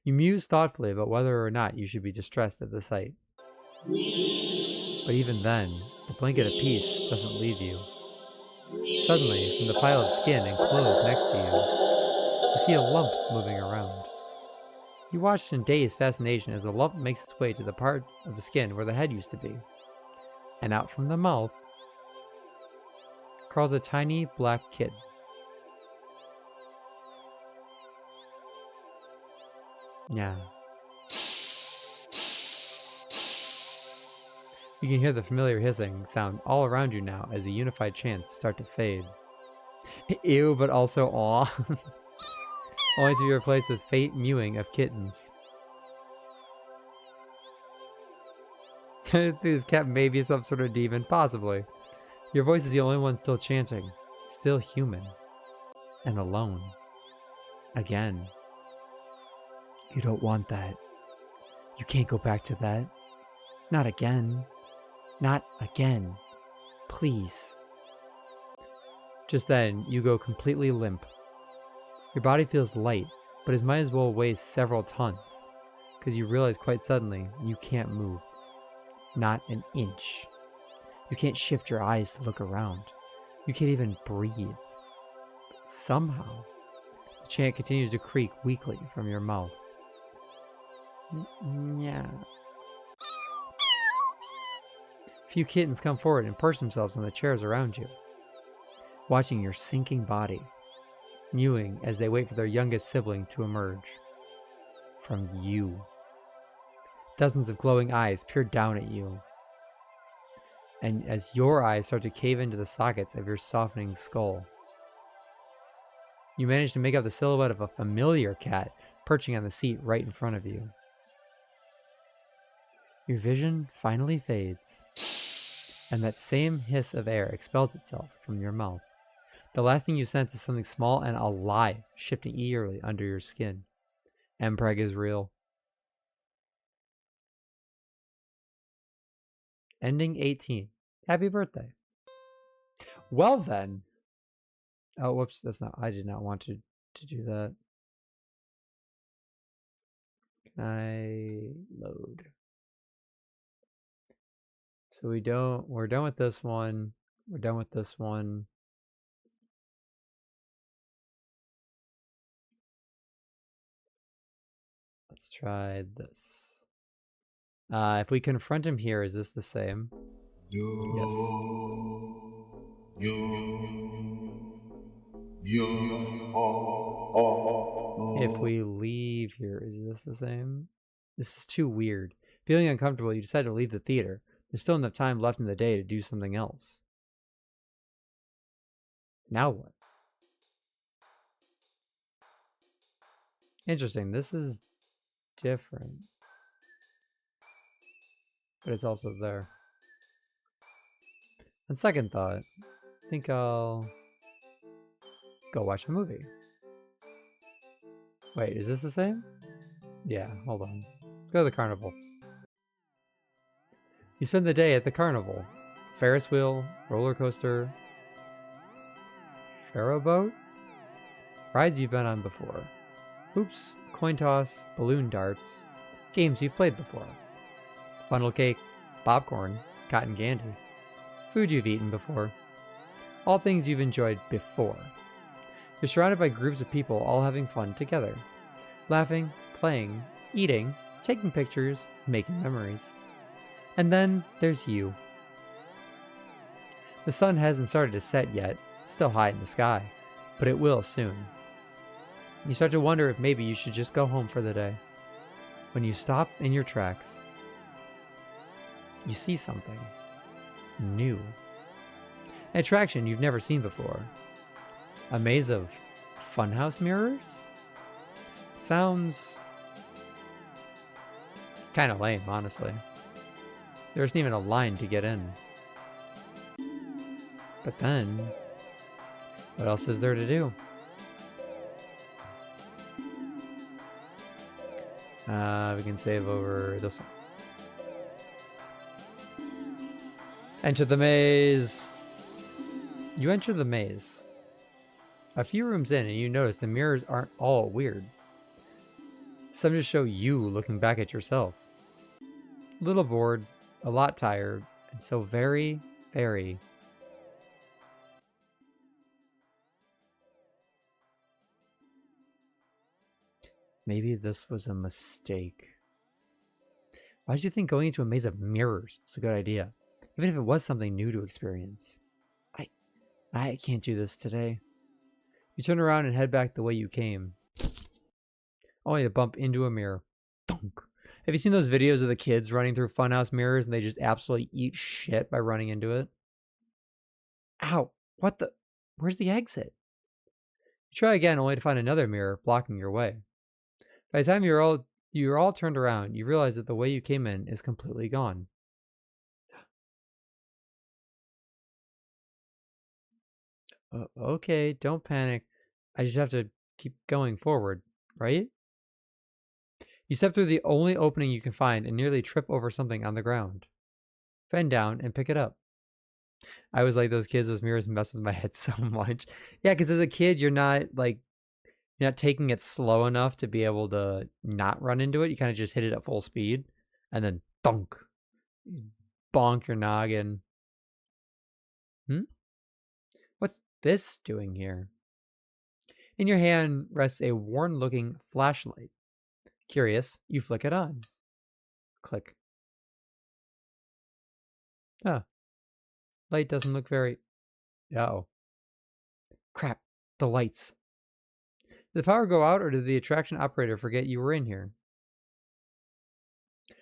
You muse thoughtfully about whether or not you should be distressed at the sight. But even then, the blanket of peace doesn't leave you. Suddenly, from the pile of skin and clothes next to you see a lump moving around. You watched in dazed fascination as the lump makes its way to the part of the skin where the head used to be. And out from the mouth crawls a tiny black kid. Yeah. You can hear the familiar hissing sound all around you now as the unified chants start to fade. Ew, but also aw. Only to be replaced with faint mewing of kittens. This cat may be some sort of demon, possibly. Your voice is the only one still chanting, still human, and alone. Again. You don't want that. You can't go back to that. Not again. Not again. Please. Just then, you go completely limp. Your body feels light, but it might as well weigh several tons, because you realize quite suddenly you can't move. Not an inch. You can't shift your eyes to look around. You can't even breathe. But somehow, the chant continues to creak weakly from your mouth. Yeah. A few kittens come forward and perch themselves on the chairs around you, watching your sinking body, mewing as they wait for their youngest sibling to emerge. From you. Dozens of glowing eyes peer down at you, and as your eyes start to cave into the sockets of your softening skull, you manage to make out the silhouette of a familiar cat perching on the seat right in front of you. Your vision finally fades, and that same hiss of air expels itself from your mouth. The last thing you sense is something small and alive shifting eerily under your skin. Mpreg is real. Ending 18. Happy birthday. Well then. Oh, whoops. That's not. I did not want to do that. Can I load? So we're done with this one. We're done with this one. Let's try this. If we confront him here, is this the same? Yes. If we leave here, is this the same? This is too weird. Feeling uncomfortable, you decide to leave the theater. There's still enough time left in the day to do something else. Now what? Interesting. This is different. But it's also there. On second thought, I think I'll go watch a movie. Wait, is this the same? Yeah, hold on. Let's go to the carnival. You spend the day at the carnival. Ferris wheel, roller coaster, ferro boat? Rides you've been on before. Hoops, coin toss, balloon darts. Games you've played before. Funnel cake, popcorn, cotton candy. Food you've eaten before. All things you've enjoyed before. You're surrounded by groups of people all having fun together. Laughing, playing, eating, taking pictures, making memories. And then there's you. The sun hasn't started to set yet, still high in the sky, but it will soon. You start to wonder if maybe you should just go home for the day. When you stop in your tracks, you see something new. An attraction you've never seen before. A maze of funhouse mirrors? Sounds kind of lame, honestly. There isn't even a line to get in. But then, what else is there to do? We can save over this one. Enter the maze. You enter the maze. A few rooms in, and you notice the mirrors aren't all weird. Some just show you looking back at yourself. A little bored, a lot tired, and so very, very... Maybe this was a mistake. Why did you think going into a maze of mirrors was a good idea? Even if it was something new to experience. I can't do this today. You turn around and head back the way you came. Only to bump into a mirror. Dunk. Have you seen those videos of the kids running through funhouse mirrors and they just absolutely eat shit by running into it? Ow. What the? Where's the exit? You try again only to find another mirror blocking your way. By the time you're all turned around, you realize that the way you came in is completely gone. Okay, don't panic. I just have to keep going forward, right? You step through the only opening you can find and nearly trip over something on the ground. Bend down and pick it up. I was like those kids, those mirrors mess with my head so much. Yeah, because as a kid, you're not like, You're not taking it slow enough to be able to not run into it. You kind of just hit it at full speed and then thunk. Bonk your noggin. What's this doing here? In your hand rests a worn-looking flashlight. Curious, you flick it on. Click. Oh. Light doesn't look very... Uh-oh. Crap. The lights. Did the power go out, or did the attraction operator forget you were in here?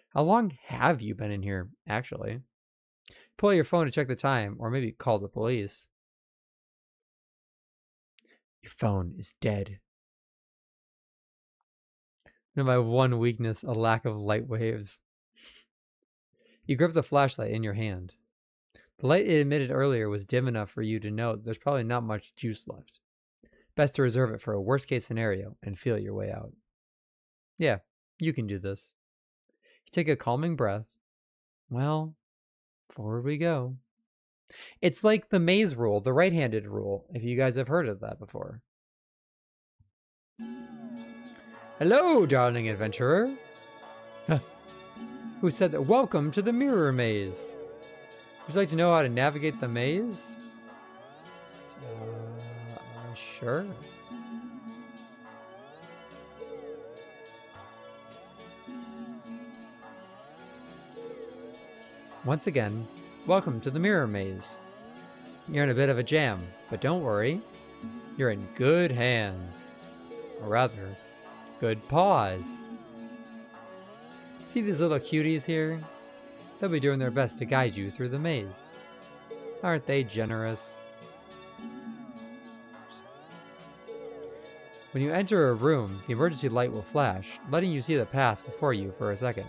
How long have you been in here, actually? Pull out your phone to check the time, or maybe call the police. Your phone is dead. And my one weakness, a lack of light waves. You grip the flashlight in your hand. The light it emitted earlier was dim enough for you to know there's probably not much juice left. Best to reserve it for a worst-case scenario and feel your way out. Yeah, you can do this. You take a calming breath. Well, forward we go. It's like the maze rule, the right-handed rule, if you guys have heard of that before. Hello, darling adventurer. Who said that? Welcome to the mirror maze. Would you like to know how to navigate the maze? Sure. Once again, welcome to the mirror maze. You're in a bit of a jam, but don't worry. You're in good hands. Or rather, good paws. See these little cuties here? They'll be doing their best to guide you through the maze. Aren't they generous? When you enter a room, the emergency light will flash, letting you see the past before you for a second,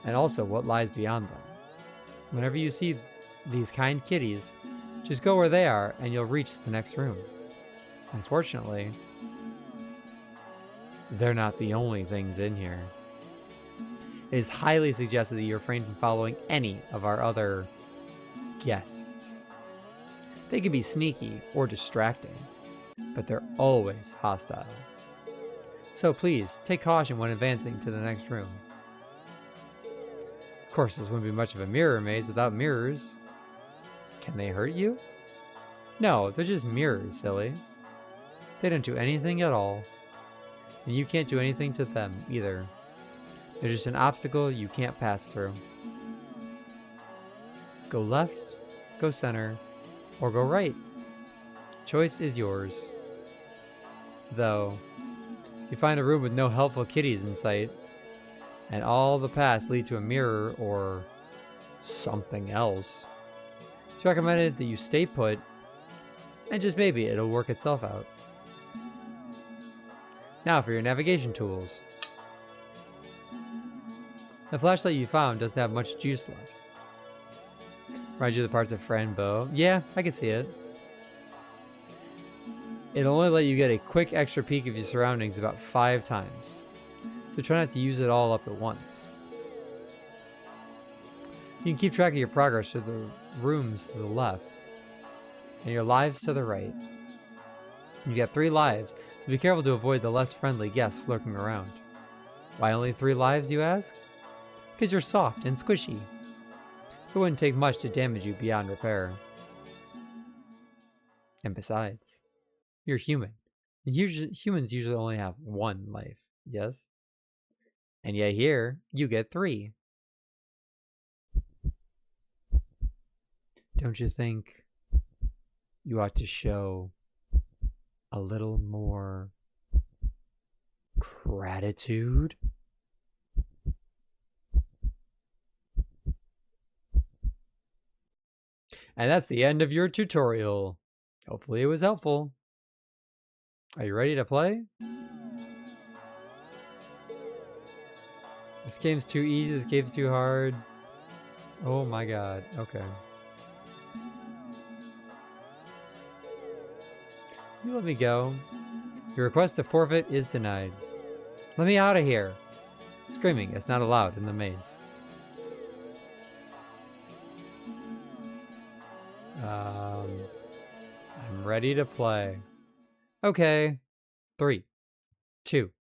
and also what lies beyond them. Whenever you see these kind kitties, just go where they are and you'll reach the next room. Unfortunately, they're not the only things in here. It is highly suggested that you refrain from following any of our other guests. They can be sneaky or distracting, but they're always hostile. So please, take caution when advancing to the next room. Of course, this wouldn't be much of a mirror maze without mirrors. Can they hurt you? No, they're just mirrors, silly. They don't do anything at all. And you can't do anything to them, either. They're just an obstacle you can't pass through. Go left, go center, or go right. Choice is yours. Though, you find a room with no helpful kitties in sight, and all the paths lead to a mirror or something else. It's recommended that you stay put, and just maybe it'll work itself out. Now for your navigation tools. The flashlight you found doesn't have much juice left. Reminds you of the parts of Frambow. Yeah, I can see it. It'll only let you get a quick extra peek of your surroundings about 5 times. So try not to use it all up at once. You can keep track of your progress to the rooms to the left, and your lives to the right. You get 3 lives, so be careful to avoid the less friendly guests lurking around. Why only 3 lives, you ask? Because you're soft and squishy. It wouldn't take much to damage you beyond repair. And besides, you're human. And humans usually only have 1 life, yes? And yet here, you get 3. Don't you think you ought to show a little more gratitude? And that's the end of your tutorial. Hopefully it was helpful. Are you ready to play? This game's too easy, this game's too hard. Oh my god, okay. You let me go. Your request to forfeit is denied. Let me out of here. Screaming is not allowed in the maze. I'm ready to play. Okay. 3, 2,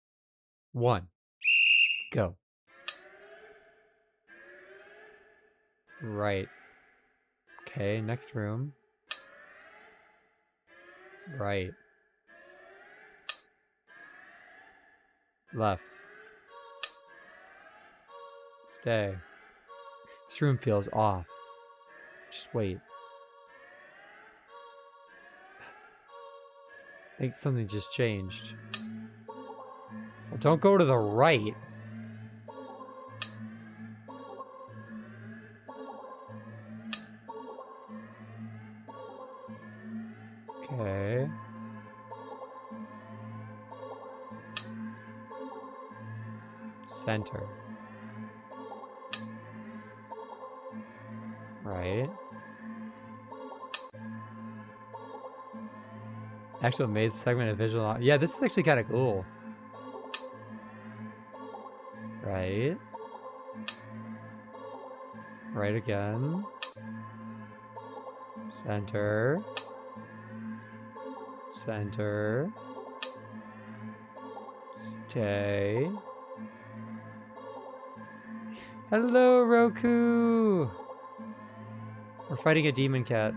1, go. Right. Okay, next room. Right. Left. Stay. This room feels off. Just wait. I think something just changed. Well, don't go to the right. Okay. Center. Right. Actual maze segment of visual. Yeah, this is actually kind of cool. Right. Right again. Center. Center. Stay. Hello, Roku! We're fighting a demon cat.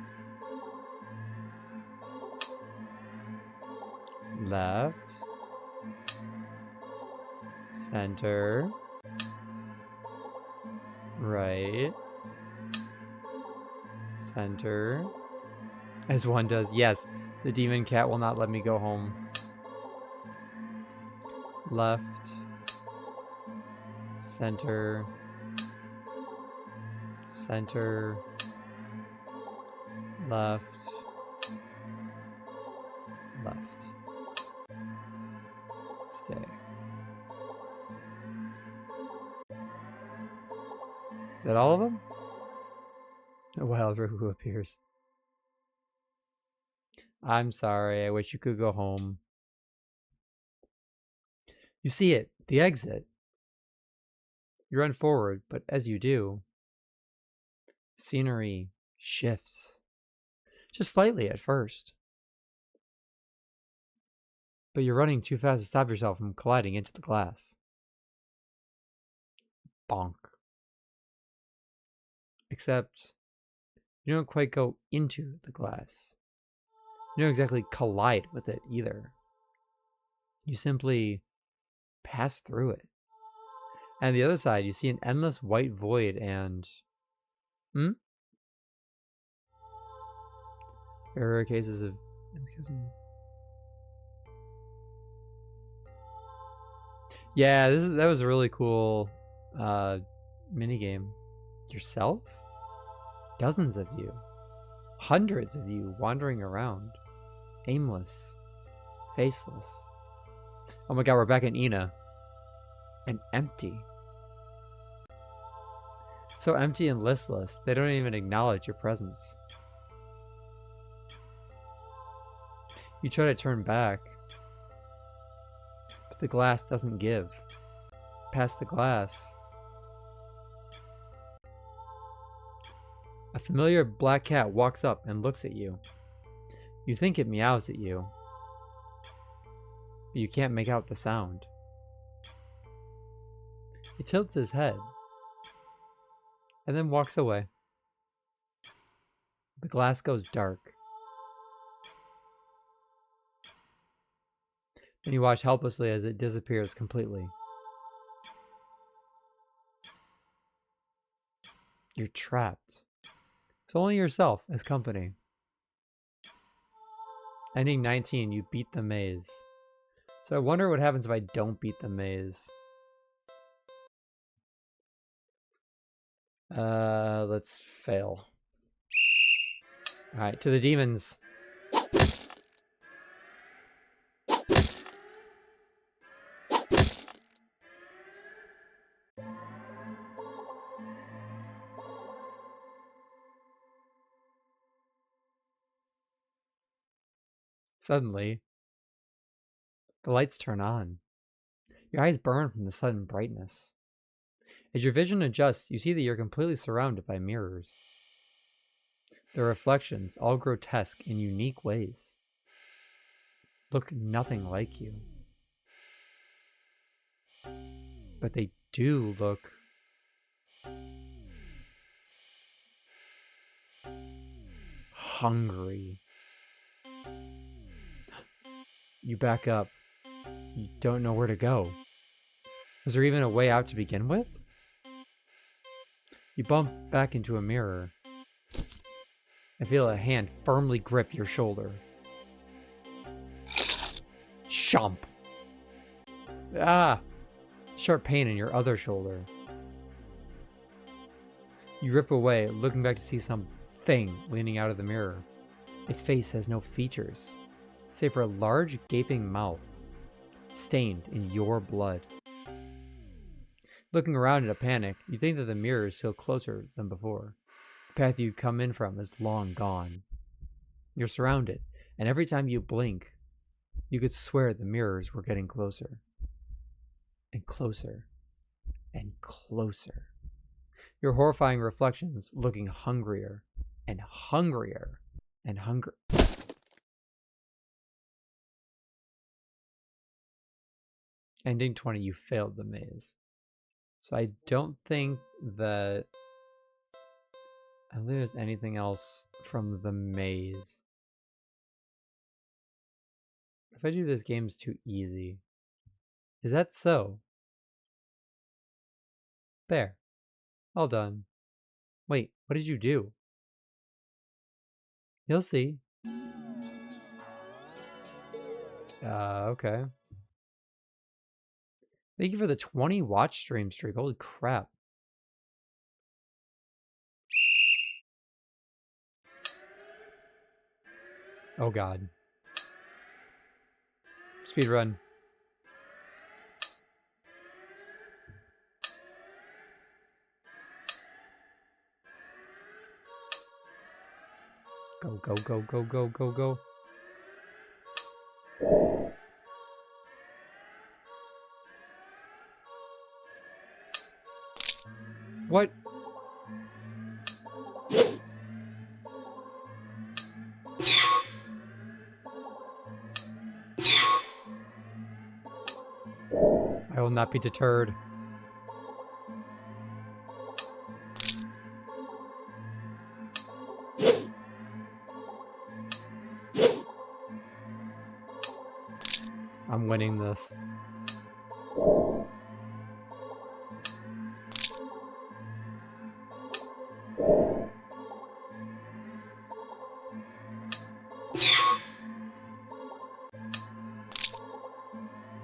Left. Center. Right. Center. As one does. Yes, the demon cat will not let me go home. Left. Center. Center. Left. Left. Stay. Is that all of them? A wild Roku appears. I'm sorry. I wish you could go home. You see it. The exit. You run forward, but as you do, scenery shifts. Just slightly at first. But you're running too fast to stop yourself from colliding into the glass. Bonk. Except you don't quite go into the glass. You don't exactly collide with it either. You simply pass through it. And the other side, you see an endless white void and... There are cases of... Yeah, that was a really cool minigame. Yourself? Dozens of you. Hundreds of you wandering around. Aimless. Faceless. Oh my god, we're back in Ina. And empty. So empty and listless, they don't even acknowledge your presence. You try to turn back, but the glass doesn't give. Past the glass, a familiar black cat walks up and looks at you. You think it meows at you, but you can't make out the sound. He tilts his head and then walks away. The glass goes dark. And you watch helplessly as it disappears completely. You're trapped. It's only yourself as company. Ending 19, you beat the maze. So I wonder what happens if I don't beat the maze. Let's fail. Alright, to the demons. Suddenly, the lights turn on. Your eyes burn from the sudden brightness. As your vision adjusts, you see that you're completely surrounded by mirrors. Their reflections all grotesque in unique ways. look nothing like you. But they do look hungry. You back up. You don't know where to go. Was there even a way out to begin with? You bump back into a mirror and feel a hand firmly grip your shoulder. Chomp. Ah! Sharp pain in your other shoulder. You rip away, looking back to see something leaning out of the mirror. Its face has no features, save for a large, gaping mouth, stained in your blood. Looking around in a panic, you think that the mirrors feel closer than before. The path you'd come in from is long gone. You're surrounded, and every time you blink, you could swear the mirrors were getting closer. And closer. And closer. Your horrifying reflections looking hungrier and hungrier and hungry. Ending 20, you failed the maze. So I don't think that... I don't think there's anything else from the maze. If I do this game's too easy. Is that so? There. All done. Wait, what did you do? You'll see. Okay. Thank you for the 20 watch stream streak. Holy crap. Oh god. Speed run. Go, go, go, go, go, go, go. What? I will not be deterred. I'm winning this.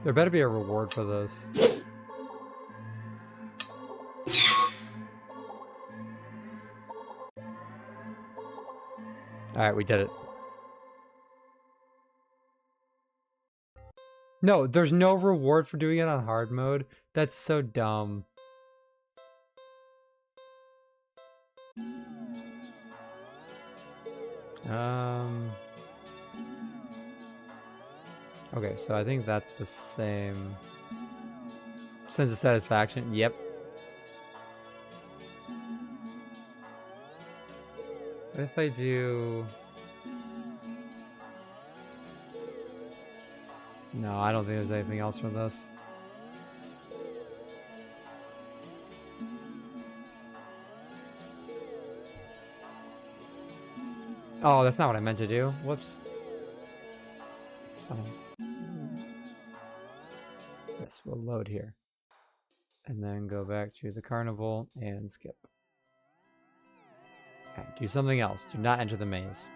There better be a reward for this. Alright, we did it. No, there's no reward for doing it on hard mode. That's so dumb. Okay, so I think that's the same. Sense of satisfaction. Yep. What if I do... No, I don't think there's anything else from this. Oh, that's not what I meant to do. Whoops. Yes, we'll load here. And then go back to the carnival and skip. Okay, do something else. Do not enter the maze.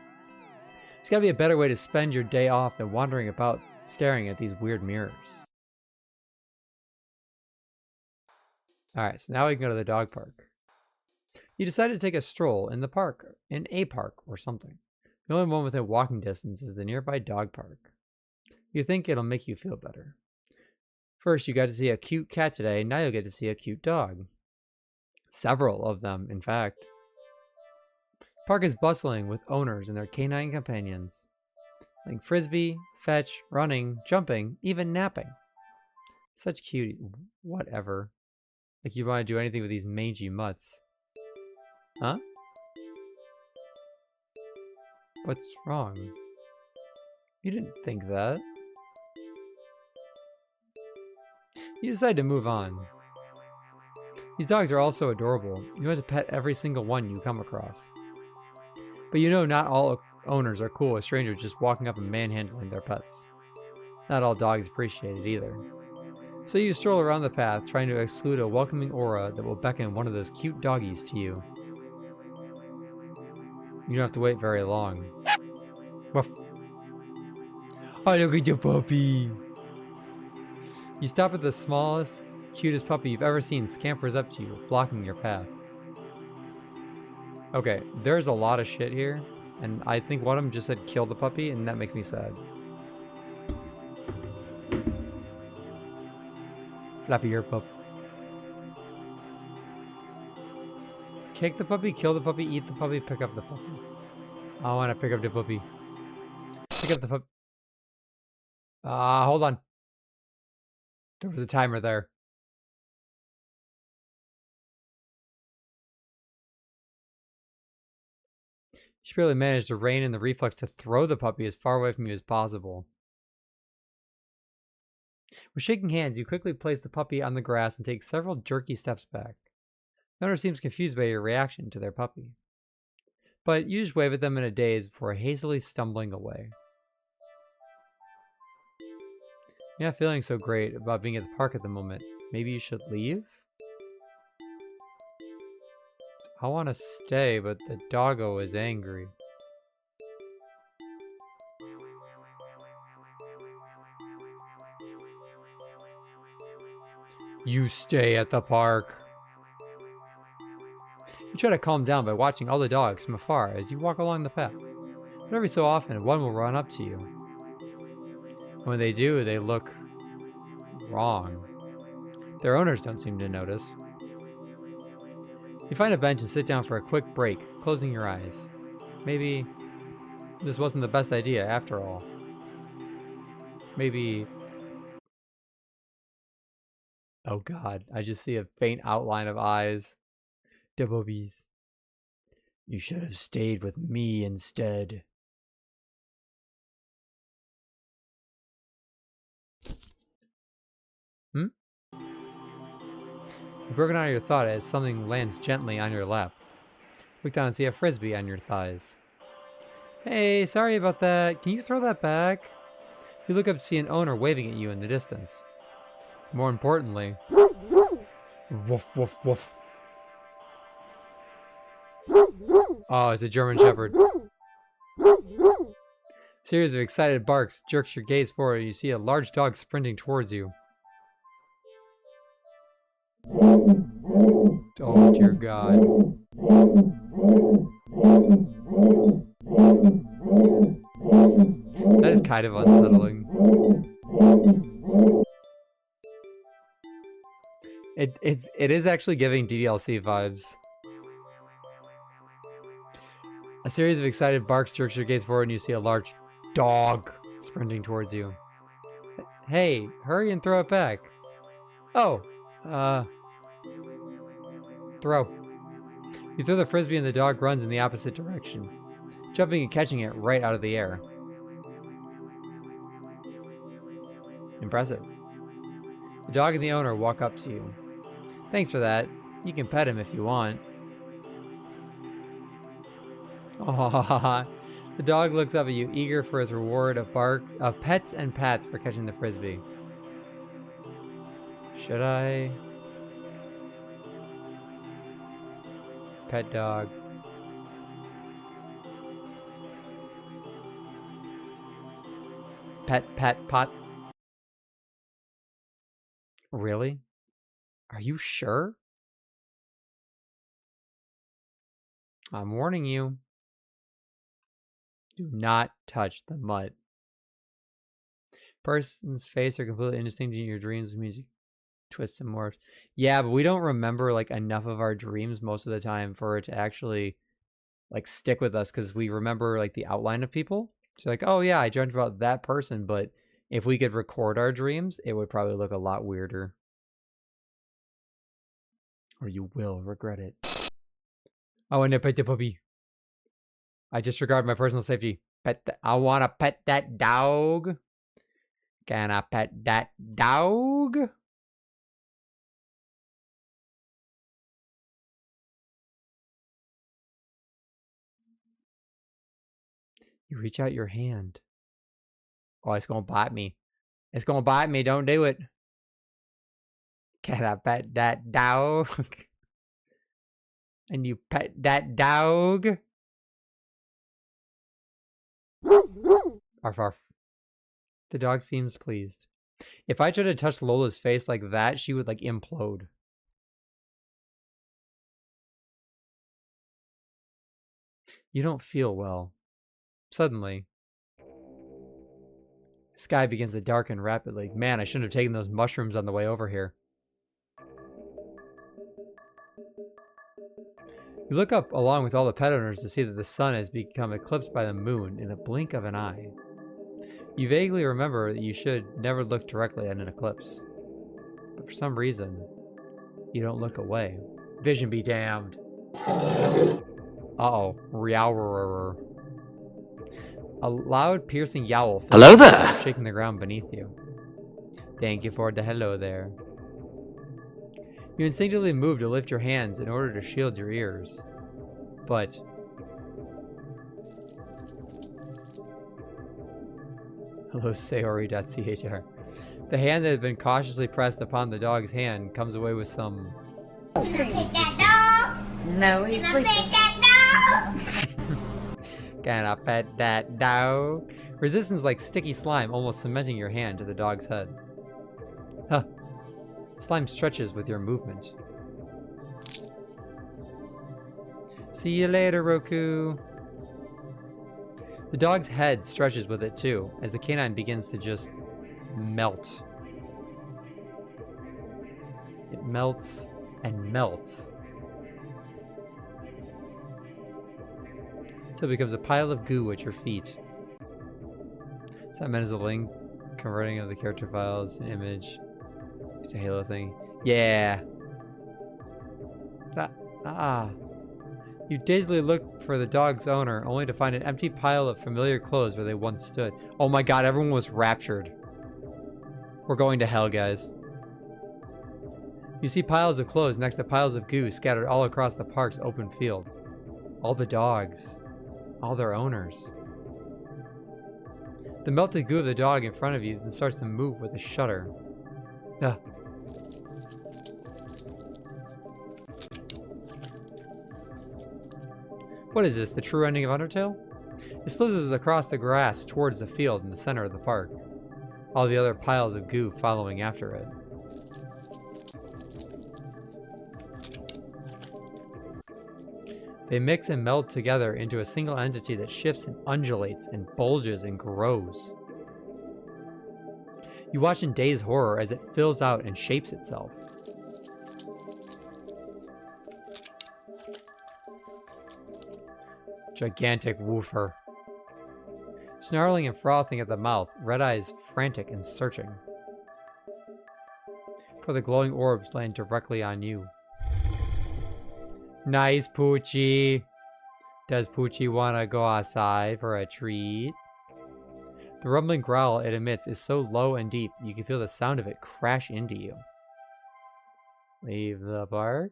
There's gotta be a better way to spend your day off than wandering about staring at these weird mirrors. Alright, so now we can go to the dog park. You decided to take a stroll in the park, in a park or something. The only one within walking distance is the nearby dog park. You think it'll make you feel better. First, you got to see a cute cat today, now you'll get to see a cute dog. Several of them, in fact. Park is bustling with owners and their canine companions. Like frisbee, fetch, running, jumping, even napping. Such cutie. Whatever. Like you want to do anything with these mangy mutts. Huh? What's wrong? You didn't think that. You decide to move on. These dogs are all so adorable. You want to pet every single one you come across. But you know not all owners are cool with strangers just walking up and manhandling their pets. Not all dogs appreciate it either. So you stroll around the path, trying to exclude a welcoming aura that will beckon one of those cute doggies to you. You don't have to wait very long. Woof. Oh, look at your puppy! You stop at the smallest, cutest puppy you've ever seen scampers up to you, blocking your path. Okay, there's a lot of shit here, and I think one of them just said kill the puppy, and that makes me sad. Flappy ear pup. Kick the puppy, kill the puppy, eat the puppy, pick up the puppy. I want to pick up the puppy. Pick up the puppy. Hold on. There was a timer there. She barely managed to rein in the reflex to throw the puppy as far away from you as possible. With shaking hands, you quickly place the puppy on the grass and take several jerky steps back. The owner seems confused by your reaction to their puppy. But you just wave at them in a daze before hastily stumbling away. You're not feeling so great about being at the park at the moment. Maybe you should leave? I want to stay, but the doggo is angry. You stay at the park. You try to calm down by watching all the dogs from afar as you walk along the path. But every so often, one will run up to you. And when they do, they look wrong. Their owners don't seem to notice. You find a bench and sit down for a quick break, closing your eyes. Maybe this wasn't the best idea after all. Maybe... Oh god, I just see a faint outline of eyes. The boobies. You should have stayed with me instead. You've broken out of your thought as something lands gently on your lap. Look down and see a frisbee on your thighs. Hey, sorry about that. Can you throw that back? You look up to see an owner waving at you in the distance. More importantly... Woof, woof, woof. Oh, it's a German Shepherd. A series of excited barks jerks your gaze forward and you see a large dog sprinting towards you. Oh dear God. That is kind of unsettling. It is actually giving DDLC vibes. A series of excited barks jerks your gaze forward and you see a large dog sprinting towards you. Hey, hurry and throw it back. Oh, throw. You throw the frisbee and the dog runs in the opposite direction, jumping and catching it right out of the air. Impressive. The dog and the owner walk up to you. Thanks for that. You can pet him if you want. Oh, the dog looks up at you, eager for his reward of barks, of pets and pats for catching the frisbee. Should I? Pet dog. Pet, pot. Really? Are you sure? I'm warning you. Do not touch the mutt. Person's face are completely indistinct in your dreams. Music twists and morphs. Yeah, but we don't remember like enough of our dreams most of the time for it to actually like stick with us, because we remember like the outline of people. So like, oh yeah, I dreamt about that person, but if we could record our dreams, it would probably look a lot weirder. Or you will regret it. Oh, and I pet the puppy. I disregard my personal safety. I want to pet that dog. Can I pet that dog? You reach out your hand. Oh, it's gonna bite me. It's gonna bite me. Don't do it. Can I pet that dog? And you pet that dog? Arf arf. The dog seems pleased. If I tried to touch Lola's face like that, she would like implode. You don't feel well. Suddenly, the sky begins to darken rapidly. Man, I shouldn't have taken those mushrooms on the way over here. You look up along with all the pet owners to see that the sun has become eclipsed by the moon in a blink of an eye. You vaguely remember that you should never look directly at an eclipse. But for some reason, you don't look away. Vision be damned. Uh-oh. Meowr. A loud, piercing yowl. Hello there. Shaking the ground beneath you. Thank you for the hello there. You instinctively move to lift your hands in order to shield your ears. But hello, Sayori.chr. The hand that had been cautiously pressed upon the dog's hand comes away with some... Can I pet that dog? No, he's Can I sleeping. pet that dog? Can I pet that dog? Resistance like sticky slime, almost cementing your hand to the dog's head. Huh. Slime stretches with your movement. See you later, Roku. The dog's head stretches with it too, as the canine begins to just melt. It melts and melts. Until it becomes a pile of goo at your feet. Is that meant as a link? Converting of the character files, an image. It's a Halo thing. Yeah. You dazedly look for the dog's owner, only to find an empty pile of familiar clothes where they once stood. Oh my god, everyone was raptured. We're going to hell, guys. You see piles of clothes next to piles of goo scattered all across the park's open field. All the dogs. All their owners. The melted goo of the dog in front of you then starts to move with a shudder. Ugh. What is this, the true ending of Undertale? It slithers across the grass towards the field in the center of the park. All the other piles of goo following after it. They mix and meld together into a single entity that shifts and undulates and bulges and grows. You watch in dazed horror as it fills out and shapes itself. Gigantic woofer. Snarling and frothing at the mouth, red eyes frantic and searching. For the glowing orbs laying directly on you. Nice, Poochie. Does Poochie want to go outside for a treat? The rumbling growl it emits is so low and deep, you can feel the sound of it crash into you. Leave the park?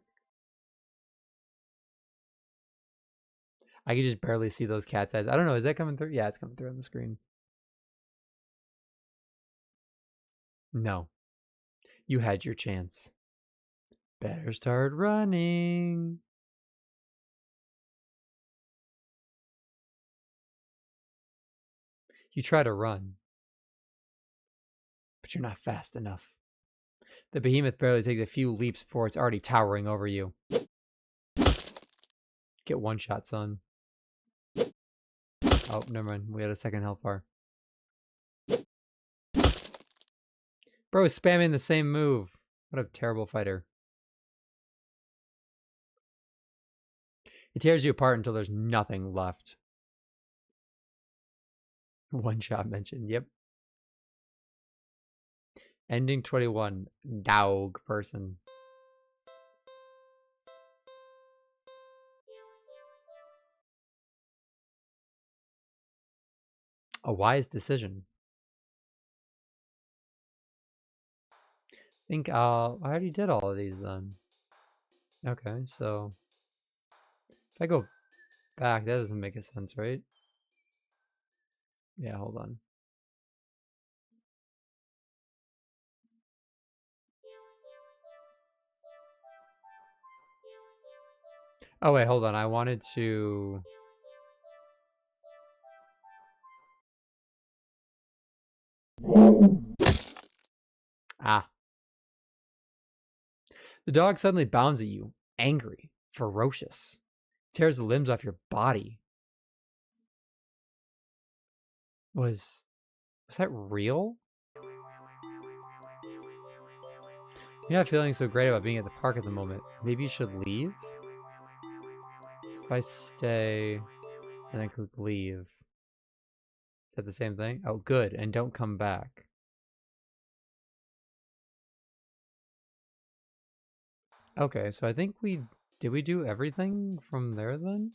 I can just barely see those cat's eyes. I don't know, is that coming through? Yeah, it's coming through on the screen. No. You had your chance. Better start running. You try to run, but you're not fast enough. The behemoth barely takes a few leaps before it's already towering over you. Get one shot, son. Oh, never mind. We had a second health bar. Bro, spamming the same move. What a terrible fighter. It tears you apart until there's nothing left. One shot mentioned, yep. Ending 21. Dog person. A wise decision. I think I already did all of these then. Okay, so if I go back, that doesn't make a sense, right? Yeah, hold on. Oh, wait, hold on. I wanted to... Ah. The dog suddenly bounds at you, angry, ferocious. Tears the limbs off your body. Was that real? You're not feeling so great about being at the park at the moment. Maybe you should leave? If I stay and then click leave. Is that the same thing? Oh, good. And don't come back. Okay, so I think we... Did we do everything from there then?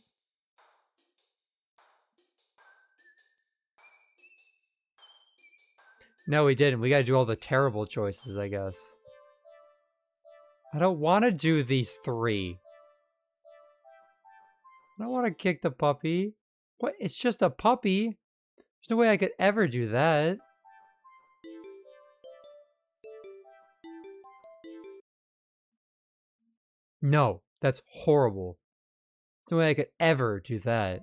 No, we didn't. We gotta do all the terrible choices, I guess. I don't want to do these 3. I don't want to kick the puppy. What? It's just a puppy. There's no way I could ever do that. No, that's horrible. There's no way I could ever do that.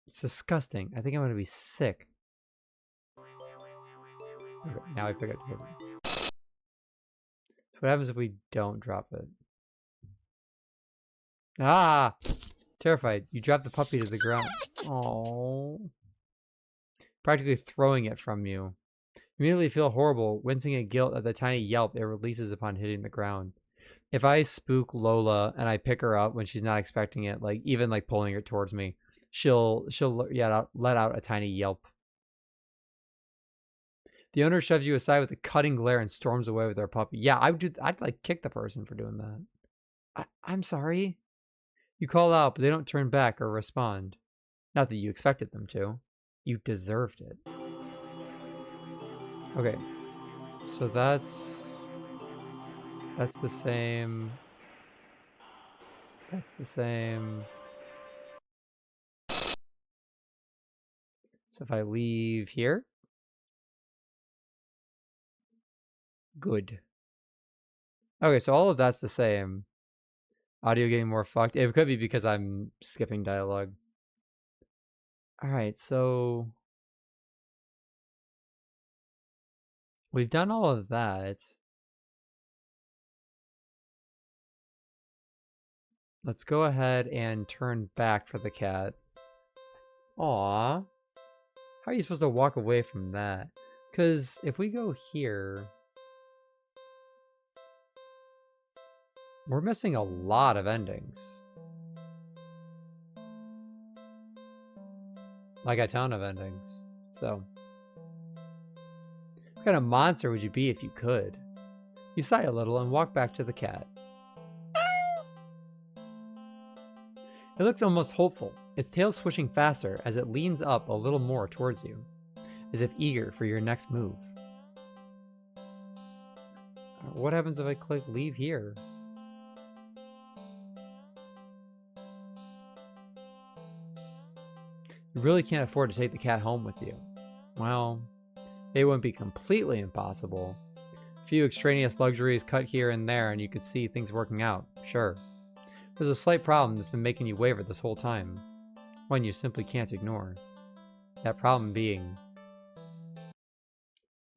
It's disgusting. I think I'm gonna be sick. Okay, now I pick up the puppy. So what happens if we don't drop it? Ah! Terrified. You drop the puppy to the ground. Oh. Practically throwing it from you. You immediately feel horrible, wincing in guilt at the tiny yelp it releases upon hitting the ground. If I spook Lola and I pick her up when she's not expecting it, like even like pulling her towards me, she'll let out a tiny yelp. The owner shoves you aside with a cutting glare and storms away with their puppy. Yeah, I'd like kick the person for doing that. I'm sorry. You call out, but they don't turn back or respond. Not that you expected them to. You deserved it. Okay. So that's the same. That's the same. So if I leave here. Good. Okay, so all of that's the same. Audio getting more fucked. It could be because I'm skipping dialogue. Alright, so we've done all of that. Let's go ahead and turn back for the cat. Aww. How are you supposed to walk away from that? Because if we go here... We're missing a lot of endings. Like a ton of endings. So... What kind of monster would you be if you could? You sigh a little and walk back to the cat. It looks almost hopeful, its tail swishing faster as it leans up a little more towards you, as if eager for your next move. What happens if I click leave here? You really can't afford to take the cat home with you. Well, it wouldn't be completely impossible. A few extraneous luxuries cut here and there and you could see things working out, sure. There's a slight problem that's been making you waver this whole time. One you simply can't ignore. That problem being...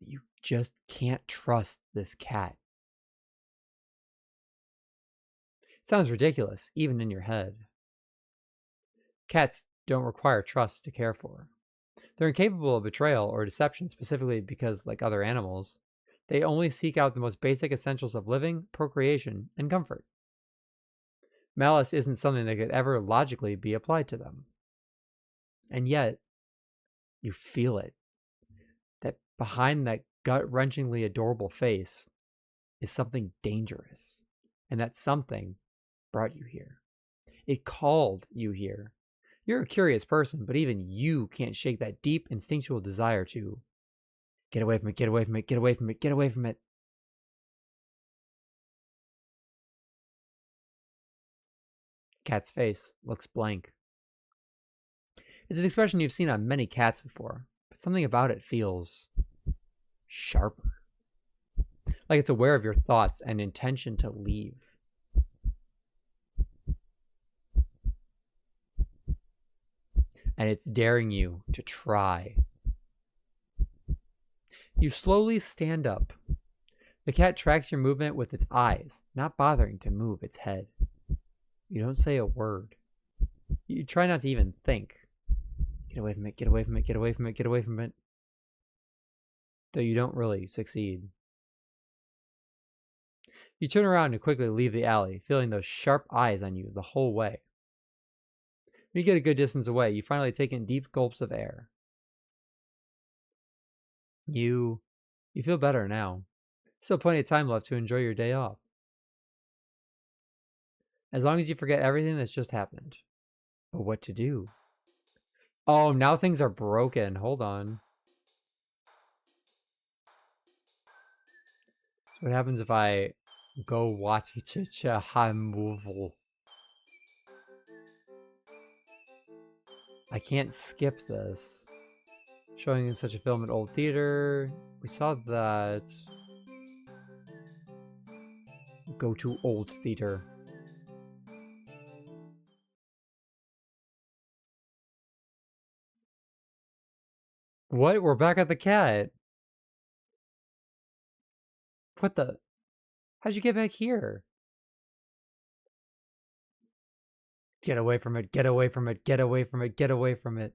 you just can't trust this cat. It sounds ridiculous, even in your head. Cats don't require trust to care for. They're incapable of betrayal or deception specifically because, like other animals, they only seek out the most basic essentials of living, procreation, and comfort. Malice isn't something that could ever logically be applied to them. And yet, you feel it. That behind that gut-wrenchingly adorable face is something dangerous. And that something brought you here. It called you here. You're a curious person, but even you can't shake that deep instinctual desire to get away from it, get away from it, get away from it, get away from it. Cat's face looks blank. It's an expression you've seen on many cats before, but something about it feels sharper. Like it's aware of your thoughts and intention to leave. And it's daring you to try. You slowly stand up. The cat tracks your movement with its eyes, not bothering to move its head. You don't say a word. You try not to even think. Get away from it, get away from it, get away from it, get away from it. Though you don't really succeed. You turn around and quickly leave the alley, feeling those sharp eyes on you the whole way. When you get a good distance away, you finally take in deep gulps of air. You feel better now. Still plenty of time left to enjoy your day off. As long as you forget everything that's just happened. But what to do? Oh, now things are broken. Hold on. So what happens if I go watch Hamuvel? I can't skip this. Showing in such a film at Old Theater. We saw that. Go to Old Theater. What? We're back at the cat. What the? How'd you get back here? Get away from it, get away from it, get away from it, get away from it.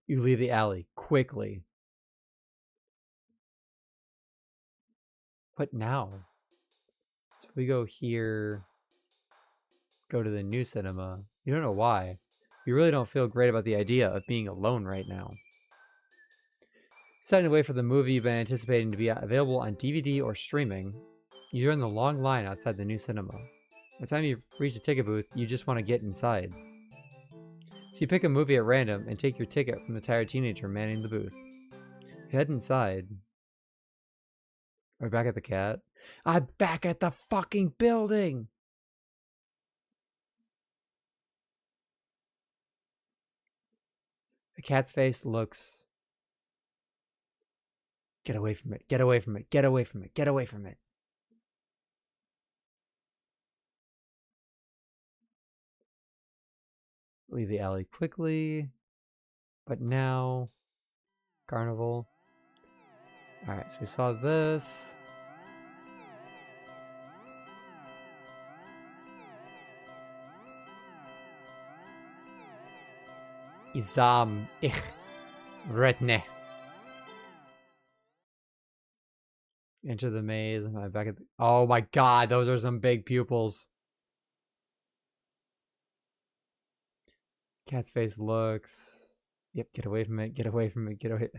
You leave the alley quickly. What now? So we go here, go to the new cinema. You don't know why. You really don't feel great about the idea of being alone right now. Setting away for the movie you've been anticipating to be available on DVD or streaming, you're in the long line outside the new cinema. By the time you reach the ticket booth, you just want to get inside. So you pick a movie at random and take your ticket from the tired teenager manning the booth. You head inside. Are we back at the cat? I'm back at the fucking building! The cat's face looks... Get away from it, get away from it, get away from it, get away from it. Leave the alley quickly. But now... Carnival. Alright, so we saw this. Izam ich retne. Enter the maze. Am I back at the... Oh my god, those are some big pupils. Cat's face looks... Yep, get away from it, get away from it, get away...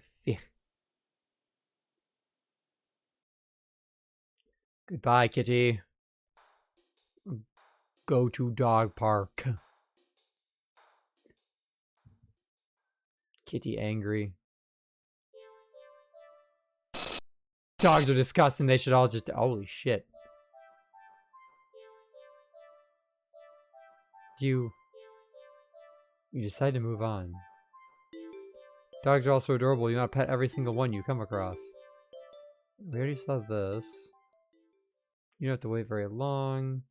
Goodbye, kitty. Go to dog park. Kitty angry. Dogs are disgusting. They should all just... Holy shit. You decide to move on. Dogs are also adorable. You want to pet every single one you come across. We already saw this. You don't have to wait very long.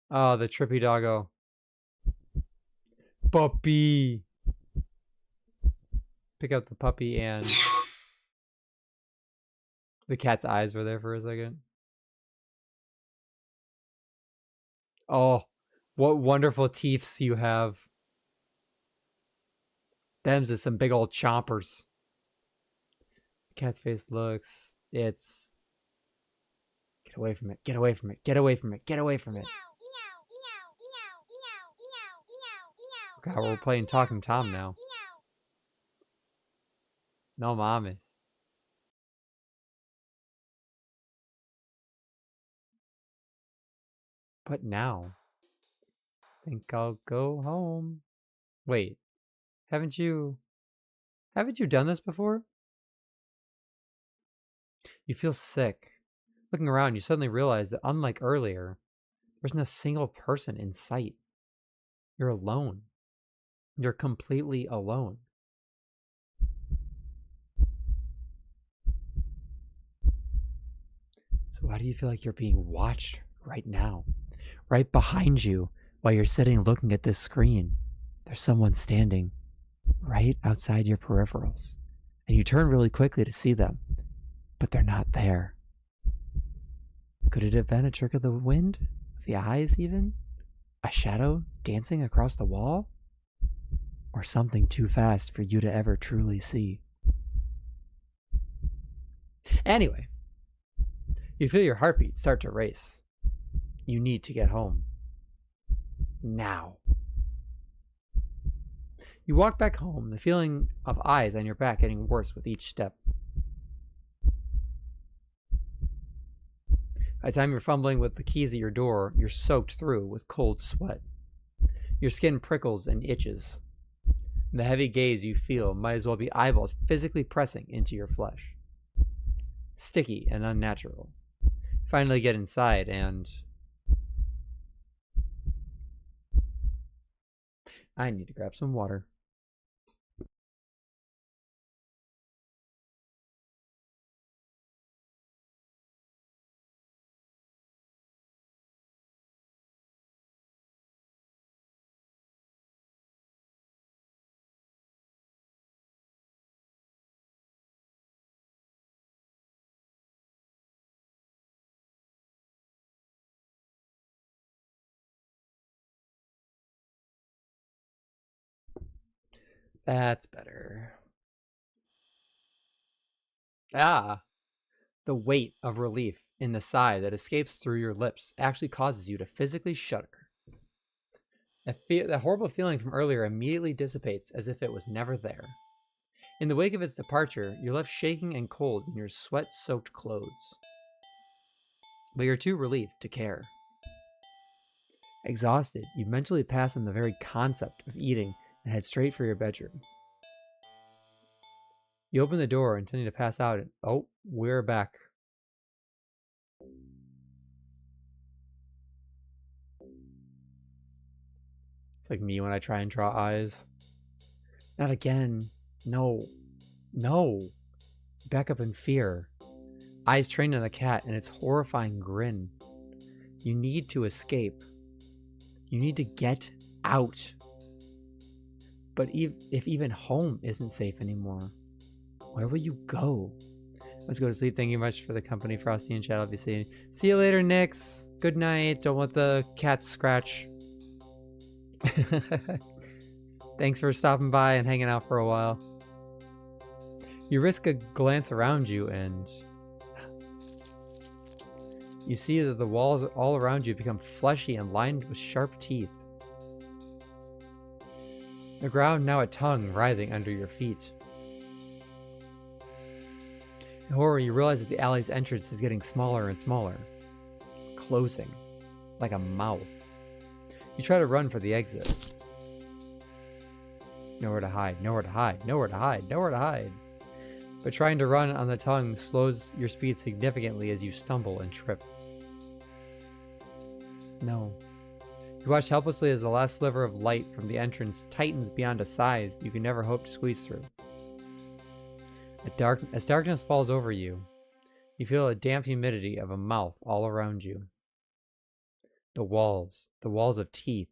Oh, the trippy doggo. Puppy! Pick up the puppy and... The cat's eyes were there for a second. Oh, what wonderful teeths you have. Them's is some big old chompers. Cat's face looks... It's... Get away from it, get away from it, get away from it, get away from it. God, we're playing Talking Tom now. No mames. But now, I think I'll go home. Wait, haven't you done this before? You feel sick. Looking around, you suddenly realize that unlike earlier, There's not a single person in sight. You're alone. You're completely alone. So why do you feel like you're being watched right now? Right behind you, while you're sitting looking at this screen, there's someone standing right outside your peripherals. And you turn really quickly to see them, but they're not there. Could it have been a trick of the wind? Of the eyes, even? A shadow dancing across the wall? Or something too fast for you to ever truly see? Anyway, you feel your heartbeat start to race. You need to get home. Now. You walk back home, the feeling of eyes on your back getting worse with each step. By the time you're fumbling with the keys at your door, you're soaked through with cold sweat. Your skin prickles and itches. The heavy gaze you feel might as well be eyeballs physically pressing into your flesh. Sticky and unnatural. Finally get inside and... I need to grab some water. That's better. Ah, the weight of relief in the sigh that escapes through your lips actually causes you to physically shudder. That horrible feeling from earlier immediately dissipates as if it was never there. In the wake of its departure, you're left shaking and cold in your sweat-soaked clothes. But you're too relieved to care. Exhausted, you mentally pass on the very concept of eating and head straight for your bedroom. You open the door, intending to pass out, and oh, we're back. It's like me when I try and draw eyes. Not again. No. No. Back up in fear. Eyes trained on the cat and its horrifying grin. You need to escape. You need to get out. But if even home isn't safe anymore, where will you go? Let's go to sleep. Thank you much for the company, Frosty and Chad. I'll be seeing you. See you later, Nix. Good night. Don't let the cats scratch. Thanks for stopping by and hanging out for a while. You risk a glance around you and you see that the walls all around you become fleshy and lined with sharp teeth. The ground now a tongue writhing under your feet. In horror, you realize that the alley's entrance is getting smaller and smaller, closing like a mouth. You try to run for the exit. Nowhere to hide, nowhere to hide, nowhere to hide, nowhere to hide. But trying to run on the tongue slows your speed significantly as you stumble and trip. No. You watch helplessly as the last sliver of light from the entrance tightens beyond a size you can never hope to squeeze through. As darkness falls over you, you feel a damp humidity of a mouth all around you. The walls of teeth,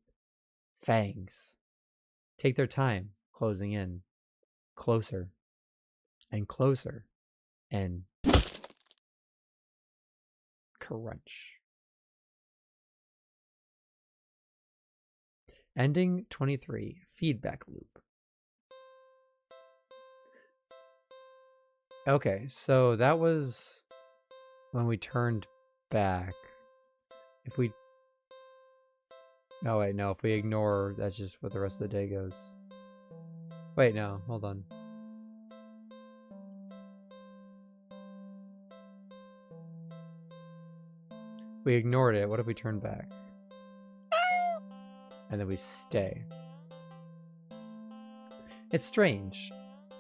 fangs, take their time closing in, closer and closer, and crunch. Ending 23, feedback loop. Okay, so that was when we turned back. If we... Oh, wait, no. If we ignore, that's just what the rest of the day goes. Wait, no. Hold on. We ignored it. What if we turn back? And then we stay. It's strange.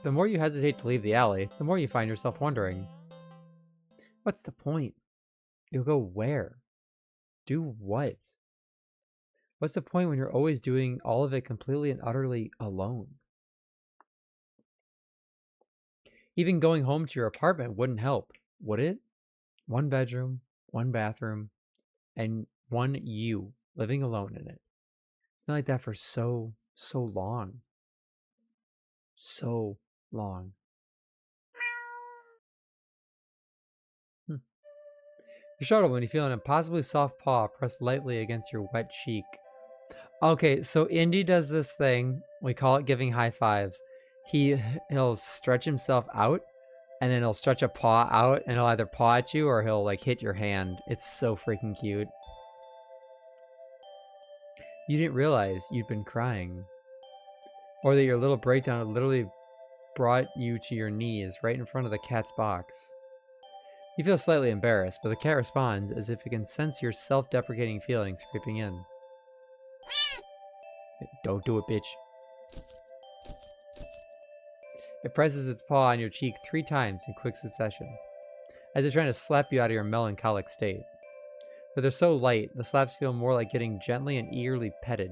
The more you hesitate to leave the alley, the more you find yourself wondering, what's the point? You'll go where? Do what? What's the point when you're always doing all of it completely and utterly alone? Even going home to your apartment wouldn't help, would it? One bedroom, one bathroom, and one you living alone in it. It's been like that for so long. So long. You're startled when you feel an impossibly soft paw pressed lightly against your wet cheek. Okay, so Indy does this thing. We call it giving high fives. He'll stretch himself out, and then he'll stretch a paw out, and he'll either paw at you or he'll like hit your hand. It's so freaking cute. You didn't realize you'd been crying, or that your little breakdown literally brought you to your knees right in front of the cat's box. You feel slightly embarrassed, but the cat responds as if it can sense your self-deprecating feelings creeping in. Don't do it, bitch. It presses its paw on your cheek 3 times in quick succession, as if trying to slap you out of your melancholic state. But they're so light, the slaps feel more like getting gently and eagerly petted.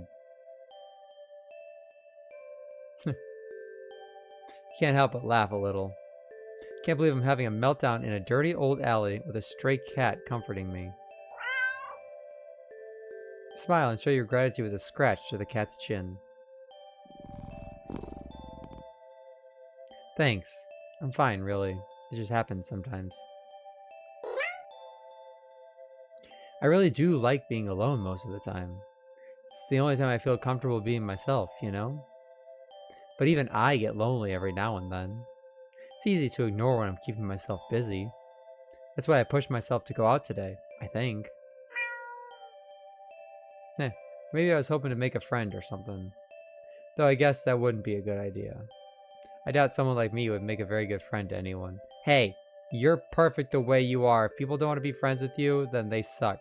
You can't help but laugh a little. Can't believe I'm having a meltdown in a dirty old alley with a stray cat comforting me. Smile and show your gratitude with a scratch to the cat's chin. Thanks. I'm fine, really. It just happens sometimes. I really do like being alone most of the time. It's the only time I feel comfortable being myself, you know? But even I get lonely every now and then. It's easy to ignore when I'm keeping myself busy. That's why I pushed myself to go out today, I think. Maybe I was hoping to make a friend or something. Though I guess that wouldn't be a good idea. I doubt someone like me would make a very good friend to anyone. Hey, you're perfect the way you are. If people don't want to be friends with you, then they suck.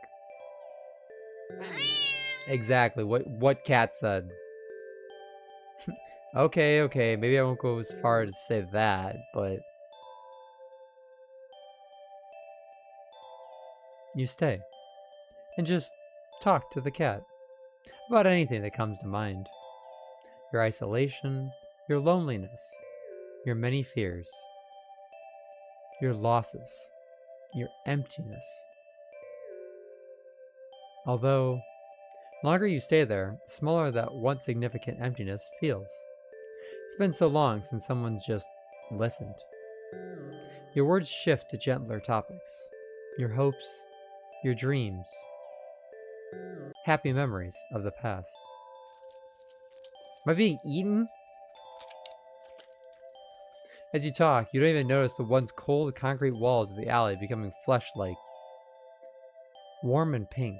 Exactly, what Cat said. Okay, maybe I won't go as far to say that, but... You stay. And just talk to the cat. About anything that comes to mind. Your isolation, your loneliness, your many fears, your losses, your emptiness. Although, the longer you stay there, the smaller that once significant emptiness feels. It's been so long since someone's just listened. Your words shift to gentler topics. Your hopes, your dreams, happy memories of the past. Am I being eaten? As you talk, you don't even notice the once cold concrete walls of the alley becoming flesh-like. Warm and pink,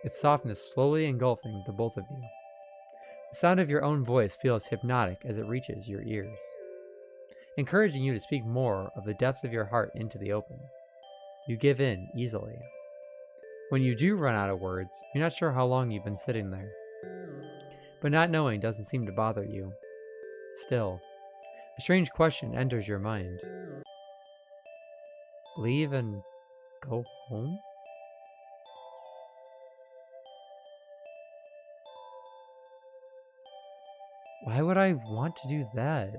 its softness slowly engulfing the both of you. The sound of your own voice feels hypnotic as it reaches your ears, encouraging you to speak more of the depths of your heart into the open. You give in easily. When you do run out of words, you're not sure how long you've been sitting there. But not knowing doesn't seem to bother you. Still, a strange question enters your mind. Leave and go home? Why would I want to do that?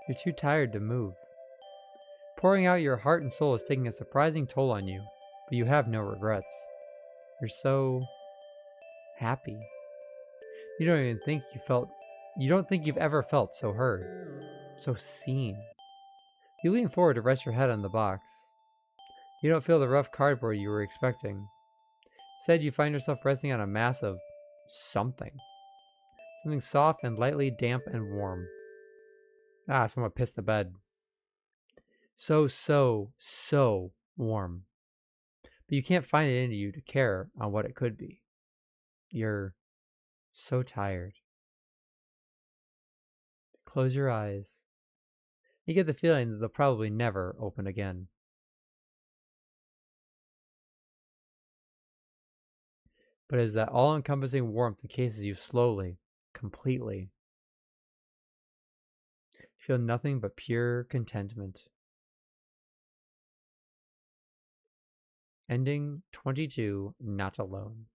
You're too tired to move. Pouring out your heart and soul is taking a surprising toll on you, but you have no regrets. You're so happy. You don't think you've ever felt so heard, so seen. You lean forward to rest your head on the box. You don't feel the rough cardboard you were expecting. Instead, you find yourself resting on a mass of something. Something soft and lightly damp and warm. Ah, someone pissed the bed. So warm. But you can't find it in you to care on what it could be. You're so tired. Close your eyes. You get the feeling that they'll probably never open again. But it's that all-encompassing warmth encases you slowly, completely. You feel nothing but pure contentment. Ending 22, not alone.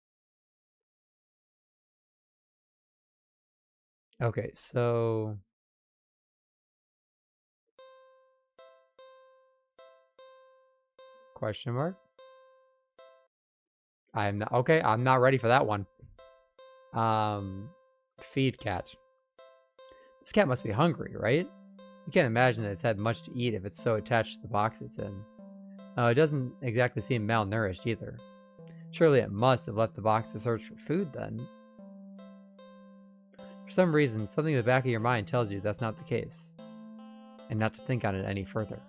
Okay, so... Question mark? I'm not... Okay, I'm not ready for that one. Feed cat. This cat must be hungry, right? You can't imagine that it's had much to eat if it's so attached to the box it's in. It doesn't exactly seem malnourished either. Surely it must have left the box to search for food then. For some reason, something in the back of your mind tells you that's not the case, and not to think on it any further.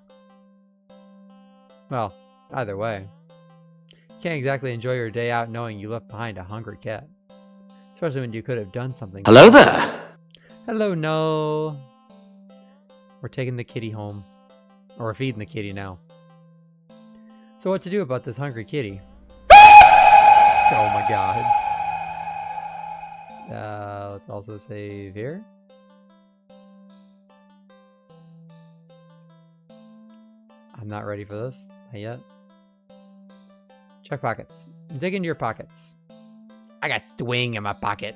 Well, either way, you can't exactly enjoy your day out knowing you left behind a hungry cat. Especially when you could have done something. Hello there! Hello, no. We're taking the kitty home. Or we're feeding the kitty now. So what to do about this hungry kitty? Oh my god. Let's also save here. I'm not ready for this. Not yet. Check pockets. Dig into your pockets. I got string in my pocket.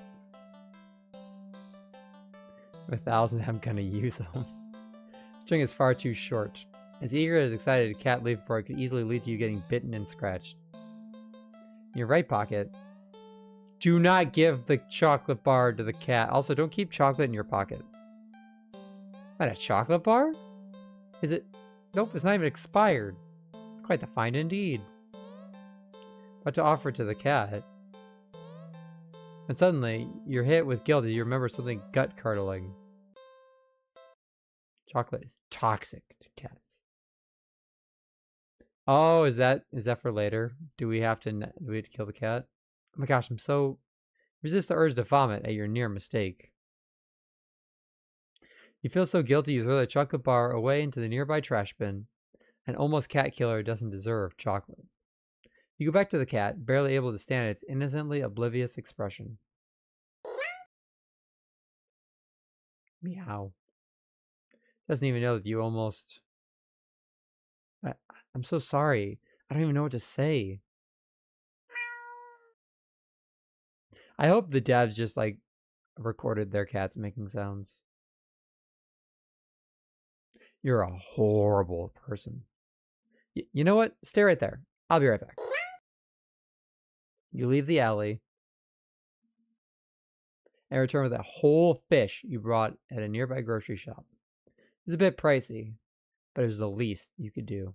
With 1,000, I'm gonna use them. String is far too short. As eager as excited a cat leaped for it could easily lead to you getting bitten and scratched. In your right pocket, do not give the chocolate bar to the cat. Also, don't keep chocolate in your pocket. What, a chocolate bar? Is it? Nope, it's not even expired. Quite the find indeed. About to offer it to the cat. And suddenly, you're hit with guilt as you remember something gut-curdling. Chocolate is toxic to cats. Oh, is that for later? Do we have to kill the cat? Oh my gosh, I'm so... Resist the urge to vomit at your near mistake. You feel so guilty you throw the chocolate bar away into the nearby trash bin. An almost cat killer doesn't deserve chocolate. You go back to the cat, barely able to stand its innocently oblivious expression. Meow. Doesn't even know that you almost... I'm so sorry. I don't even know what to say. I hope the devs just like recorded their cats making sounds. You're a horrible person. You know what? Stay right there. I'll be right back. You leave the alley and return with a whole fish you brought at a nearby grocery shop. It's a bit pricey, but it was the least you could do.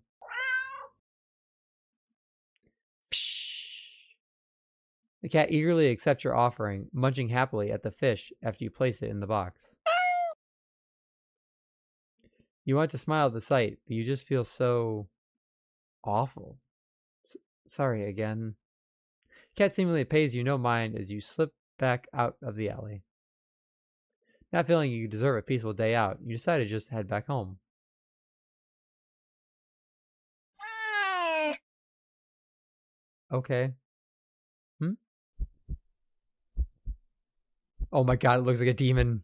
The cat eagerly accepts your offering, munching happily at the fish after you place it in the box. You want to smile at the sight, but you just feel so awful. Sorry again. The cat seemingly pays you no mind as you slip back out of the alley. Not feeling you deserve a peaceful day out, you decide to just head back home. Okay. Oh my god, it looks like a demon.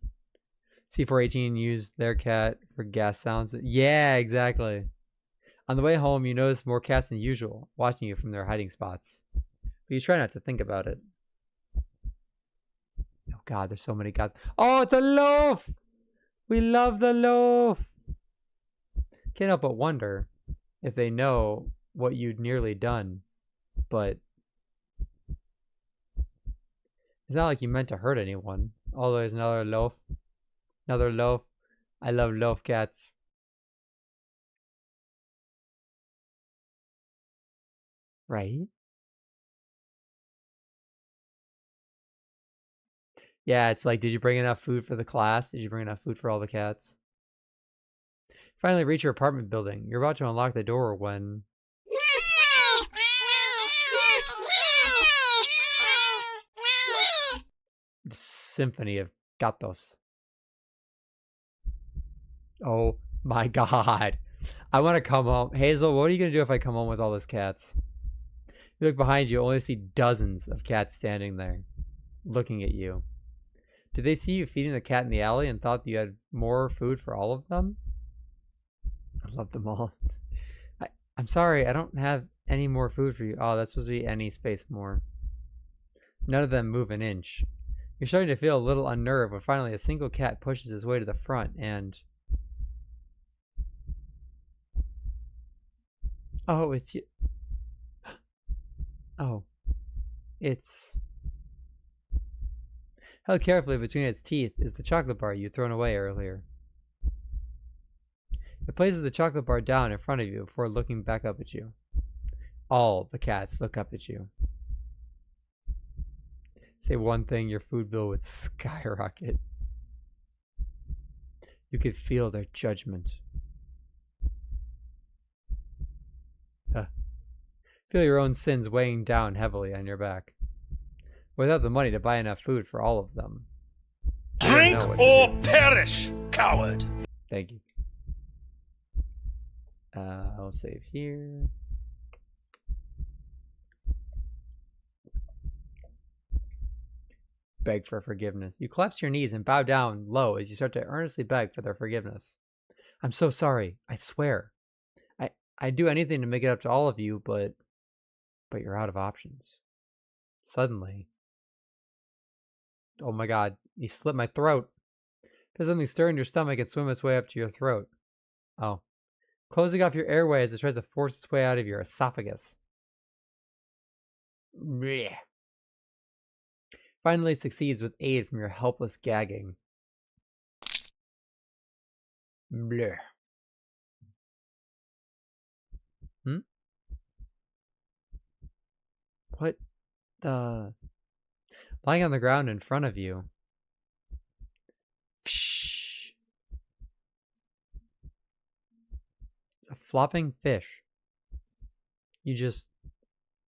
C418 used their cat for gas sounds. Yeah, exactly. On the way home, you notice more cats than usual, watching you from their hiding spots. But you try not to think about it. Oh god, there's so many cats. Oh, it's a loaf! We love the loaf! Can't help but wonder if they know what you'd nearly done, but... It's not like you meant to hurt anyone. Oh, there's another loaf. Another loaf. I love loaf cats. Right? Yeah, it's like, did you bring enough food for the class? Did you bring enough food for all the cats? Finally reach your apartment building. You're about to unlock the door when... Symphony of gatos. Oh my god. I want to come home. Hazel, what are you going to do if I come home with all those cats? You look behind you, only see dozens of cats standing there, looking at you. Did they see you feeding the cat in the alley and thought you had more food for all of them? I love them all. I'm sorry, I don't have Any more food for you? Oh, that's supposed to be any space more. None of them move an inch. You're starting to feel a little unnerved when finally a single cat pushes his way to the front and... Oh, it's you. Oh. It's... Held carefully between its teeth is the chocolate bar you'd thrown away earlier. It places the chocolate bar down in front of you before looking back up at you. All the cats look up at you. Say one thing, your food bill would skyrocket. You could feel their judgment. Feel your own sins weighing down heavily on your back. Without the money to buy enough food for all of them. Drink or perish, coward! Thank you. I'll save here. Beg for forgiveness. You collapse your knees and bow down low as you start to earnestly beg for their forgiveness. I'm so sorry. I swear. I'd do anything to make it up to all of you, but you're out of options. Suddenly. Oh my god. He slit my throat. There's something stir in your stomach and swim its way up to your throat. Oh. Closing off your airway as it tries to force its way out of your esophagus. Blech. Finally succeeds with aid from your helpless gagging. Blech. What the... Lying on the ground in front of you. Psh. It's a flopping fish. You just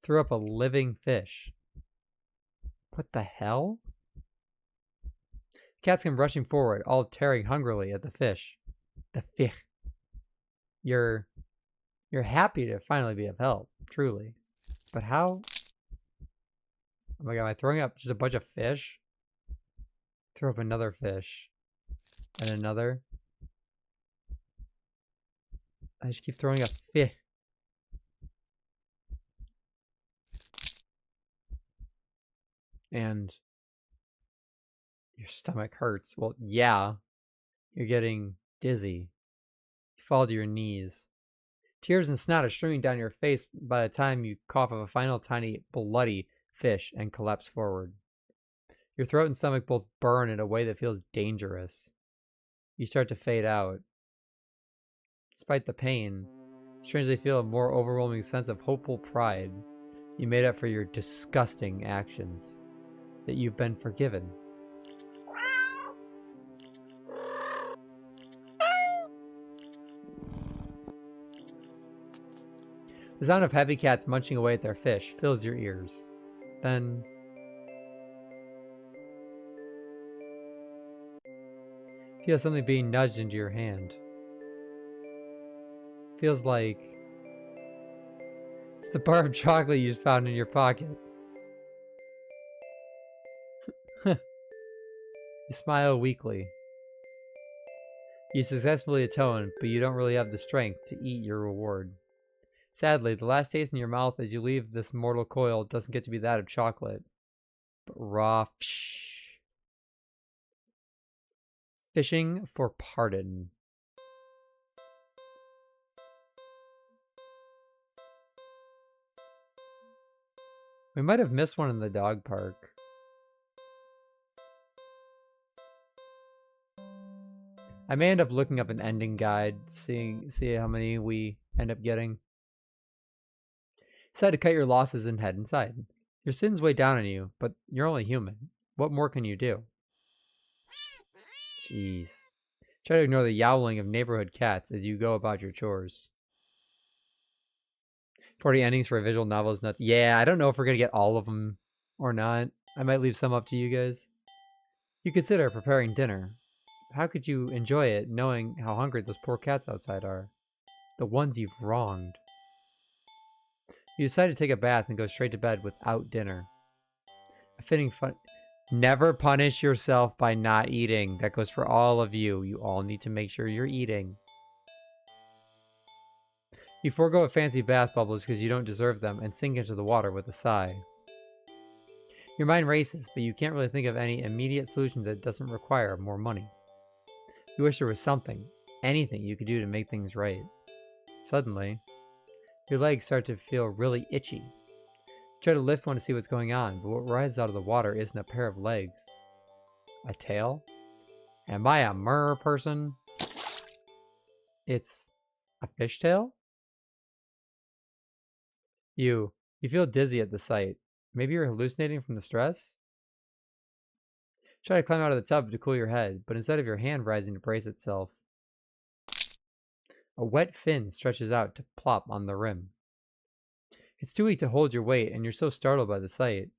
threw up a living fish. What the hell? Cats come rushing forward, all tearing hungrily at the fish. The fish. You're happy to finally be of help, truly. But how? Oh my god, am I throwing up just a bunch of fish? Throw up another fish. And another. I just keep throwing up fish. And your stomach hurts. Well, yeah. You're getting dizzy. You fall to your knees. Tears and snot are streaming down your face by the time you cough up a final tiny bloody fish and collapse forward. Your throat and stomach both burn in a way that feels dangerous. You start to fade out. Despite the pain, you strangely feel a more overwhelming sense of hopeful pride. You made up for your disgusting actions. That you've been forgiven. The sound of happy cats munching away at their fish fills your ears. Then... feel something being nudged into your hand. Feels like... it's the bar of chocolate you found in your pocket. You smile weakly. You successfully atone, but you don't really have the strength to eat your reward. Sadly, the last taste in your mouth as you leave this mortal coil doesn't get to be that of chocolate, but raw fish. Fishing for pardon. We might have missed one in the dog park. I may end up looking up an ending guide, see how many we end up getting. Decide to cut your losses and head inside. Your sins weigh down on you, but you're only human. What more can you do? Jeez. Try to ignore the yowling of neighborhood cats as you go about your chores. 40 endings for a visual novel is nuts. Yeah, I don't know if we're going to get all of them or not. I might leave some up to you guys. You consider preparing dinner. How could you enjoy it knowing how hungry those poor cats outside are? The ones you've wronged. You decide to take a bath and go straight to bed without dinner. A fitting fun... Never punish yourself by not eating. That goes for all of you. You all need to make sure you're eating. You forego fancy bath bubbles because you don't deserve them and sink into the water with a sigh. Your mind races, but you can't really think of any immediate solution that doesn't require more money. You wish there was something, anything you could do to make things right. Suddenly, your legs start to feel really itchy. You try to lift one to see what's going on, but what rises out of the water isn't a pair of legs. A tail? Am I a mer person? It's a fishtail? You feel dizzy at the sight. Maybe you're hallucinating from the stress? Try to climb out of the tub to cool your head, but instead of your hand rising to brace itself, a wet fin stretches out to plop on the rim. It's too weak to hold your weight, and you're so startled by the sight.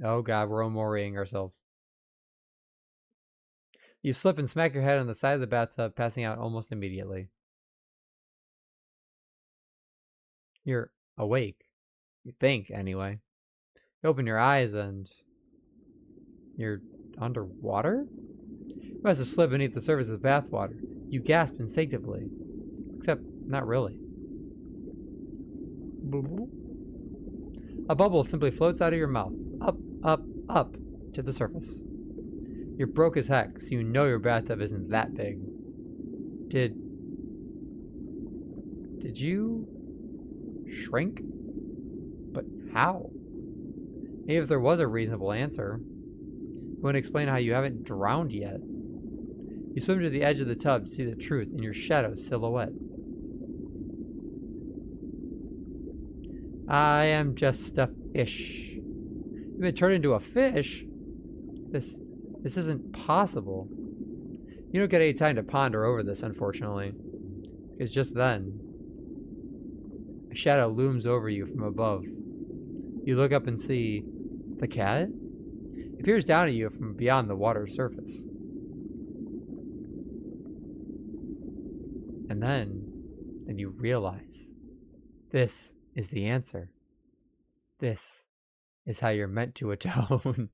Oh god, we're Omoriing ourselves. You slip and smack your head on the side of the bathtub, passing out almost immediately. You're awake. You think, anyway. You open your eyes and you're underwater? You must have slipped beneath the surface of the bathwater. You gasp instinctively. Except, not really. A bubble simply floats out of your mouth. Up, up, up to the surface. You're broke as heck, so you know your bathtub isn't that big. Did you shrink? But how? Maybe if there was a reasonable answer, it wouldn't explain how you haven't drowned yet. You swim to the edge of the tub to see the truth in your shadow silhouette. I am just a fish. You've been turned into a fish? This isn't possible. You don't get any time to ponder over this, unfortunately. Because just then, a shadow looms over you from above. You look up and see the cat. It peers down at you from beyond the water's surface. And then you realize this is the answer. This is how you're meant to atone.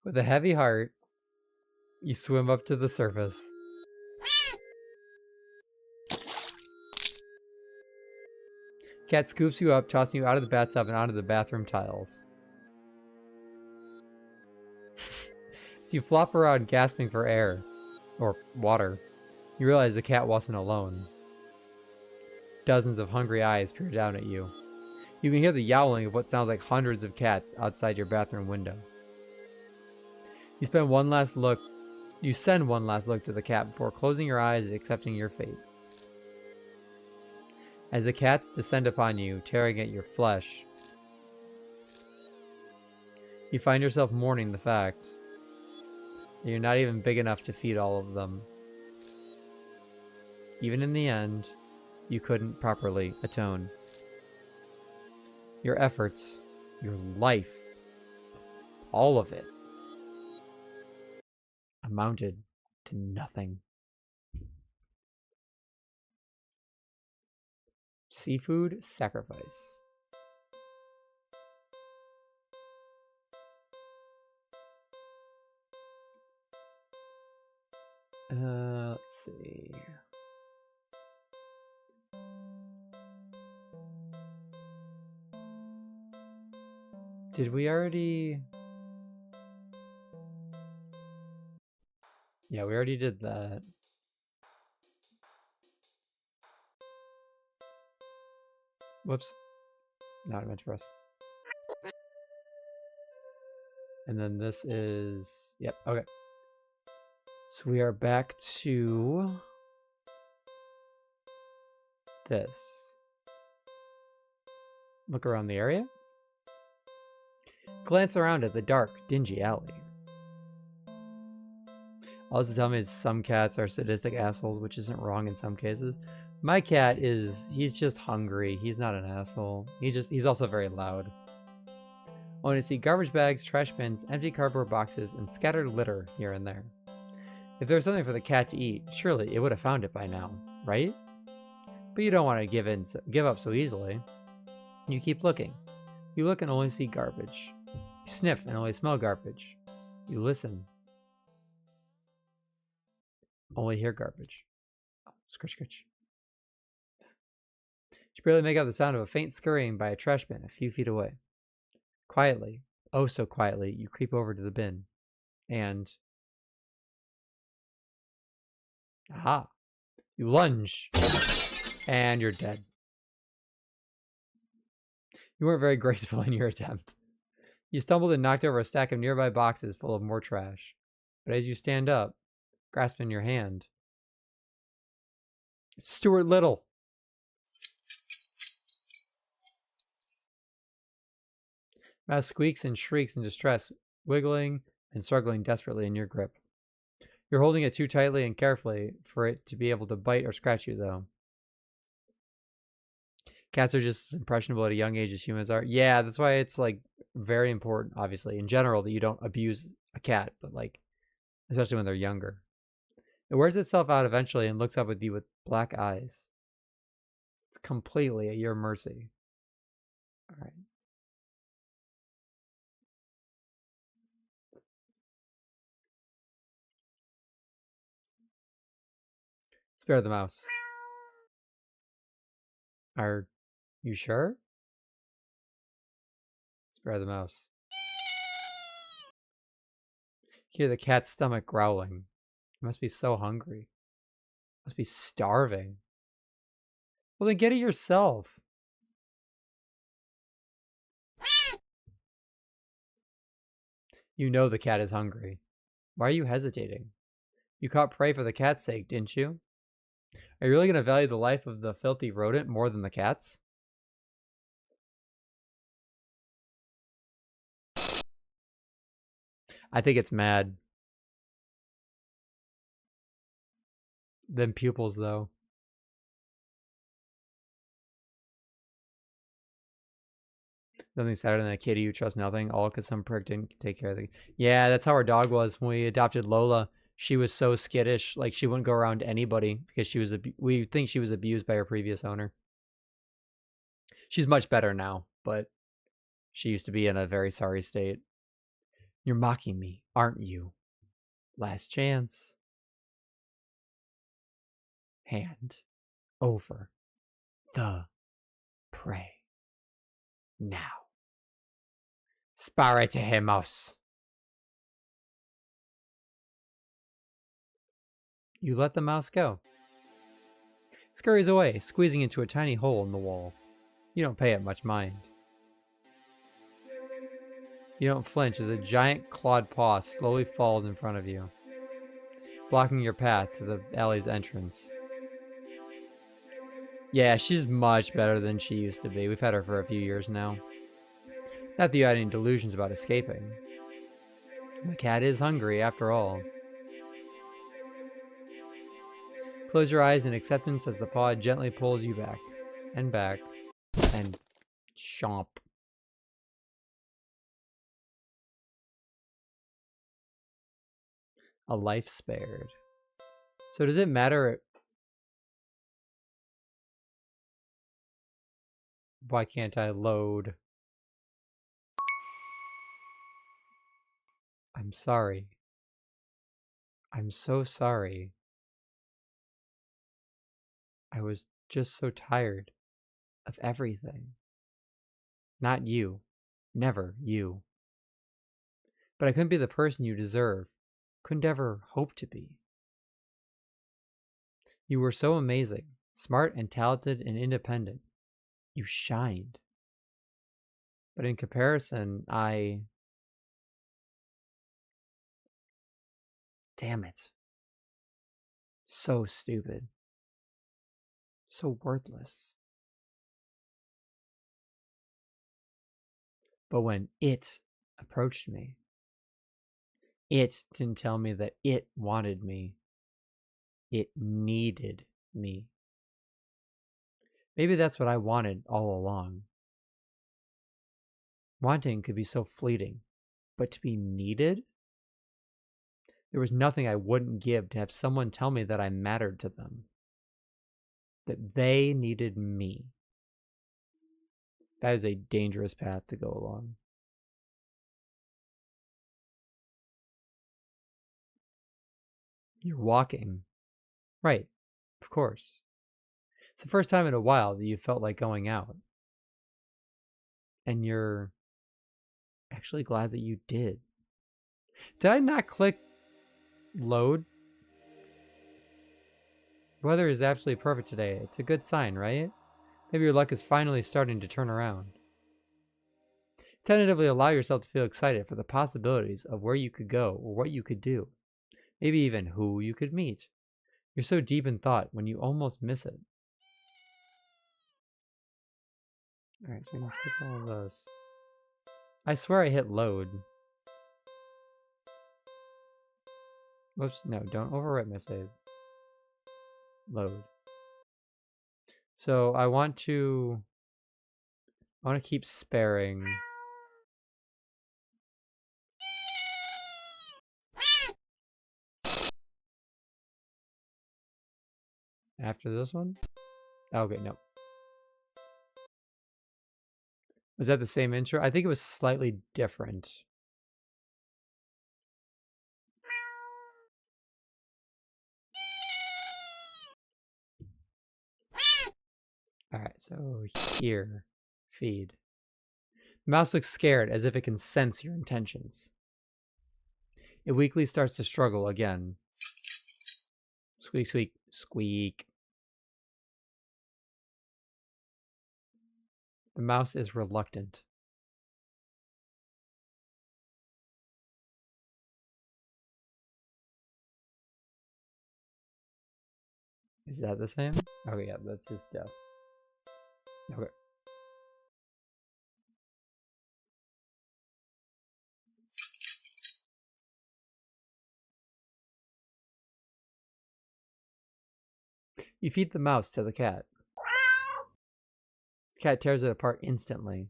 With a heavy heart, you swim up to the surface. Cat scoops you up, tossing you out of the bathtub and onto the bathroom tiles. As you flop around, gasping for air, or water, you realize the cat wasn't alone. Dozens of hungry eyes peer down at you. You can hear the yowling of what sounds like hundreds of cats outside your bathroom window. You send one last look to the cat before closing your eyes and accepting your fate. As the cats descend upon you, tearing at your flesh, you find yourself mourning the fact that you're not even big enough to feed all of them. Even in the end, you couldn't properly atone. Your efforts, your life, all of it, amounted to nothing. Seafood sacrifice. Let's see. Did we already? Yeah, we already did that. Whoops. Not a meant to press. And then this is... Yep, okay. So we are back to... this. Look around the area. Glance around at the dark, dingy alley. All this is telling me is some cats are sadistic assholes, which isn't wrong in some cases. My cat he's just hungry. He's not an asshole. He's also very loud. I want to see garbage bags, trash bins, empty cardboard boxes, and scattered litter here and there. If there was something for the cat to eat, surely it would have found it by now, right? But you don't want to give up so easily. You keep looking. You look and only see garbage. You sniff and only smell garbage. You listen. Only hear garbage. Scratch, scratch. You barely make out the sound of a faint scurrying by a trash bin a few feet away. Quietly, oh so quietly, you creep over to the bin. And... aha! You lunge. And you're dead. You weren't very graceful in your attempt. You stumbled and knocked over a stack of nearby boxes full of more trash. But as you stand up, grasping your hand, it's Stuart Little. Mouse squeaks and shrieks in distress, wiggling and struggling desperately in your grip. You're holding it too tightly and carefully for it to be able to bite or scratch you, though. Cats are just as impressionable at a young age as humans are. Yeah, that's why it's like very important, obviously, in general, that you don't abuse a cat, but like, especially when they're younger. It wears itself out eventually and looks up at you with black eyes. It's completely at your mercy. All right. Spare the mouse. Are you sure? Spare the mouse. Hear the cat's stomach growling. It must be so hungry. It must be starving. Well, then get it yourself. You know the cat is hungry. Why are you hesitating? You caught prey for the cat's sake, didn't you? Are you really going to value the life of the filthy rodent more than the cat's? I think it's mad. Them pupils, though. Nothing sadder than a kitty who trusts nothing, all because some prick didn't take care of the... Yeah, that's how our dog was when we adopted Lola. She was so skittish, like she wouldn't go around anybody because she was... we think she was abused by her previous owner. She's much better now, but she used to be in a very sorry state. You're mocking me, aren't you? Last chance. Hand over the prey. Now. Sparetehemos. You let the mouse go. It scurries away, squeezing into a tiny hole in the wall. You don't pay it much mind. You don't flinch as a giant clawed paw slowly falls in front of you, blocking your path to the alley's entrance. Yeah, she's much better than she used to be. We've had her for a few years now. Not that you had any delusions about escaping. The cat is hungry, after all. Close your eyes in acceptance as the paw gently pulls you back, and chomp. A life spared. So does it matter? Why can't I load? I'm sorry. I'm so sorry. I was just so tired of everything. Not you. Never you. But I couldn't be the person you deserve. Couldn't ever hope to be. You were so amazing, smart and talented and independent. You shined. But in comparison, damn it. So stupid. So worthless. But when it approached me, it didn't tell me that it wanted me. It needed me. Maybe that's what I wanted all along. Wanting could be so fleeting, but to be needed? There was nothing I wouldn't give to have someone tell me that I mattered to them. That they needed me. That is a dangerous path to go along. You're walking. Right. Of course. It's the first time in a while that you felt like going out. And you're actually glad that you did. Did I not click load? Weather is absolutely perfect today. It's a good sign, right? Maybe your luck is finally starting to turn around. Tentatively allow yourself to feel excited for the possibilities of where you could go or what you could do. Maybe even who you could meet. You're so deep in thought when you almost miss it. Alright, so we can skip all of those. I swear I hit load. Whoops, no, don't overwrite my save. Load. So I want to keep sparing. After this one? Okay, no. Was that the same intro? I think it was slightly different. Alright, so here. Feed. The mouse looks scared, as if it can sense your intentions. It weakly starts to struggle again. Squeak, squeak, squeak. The mouse is reluctant. Is that the same? Oh yeah, that's just death. Okay. You feed the mouse to the cat. The cat tears it apart instantly.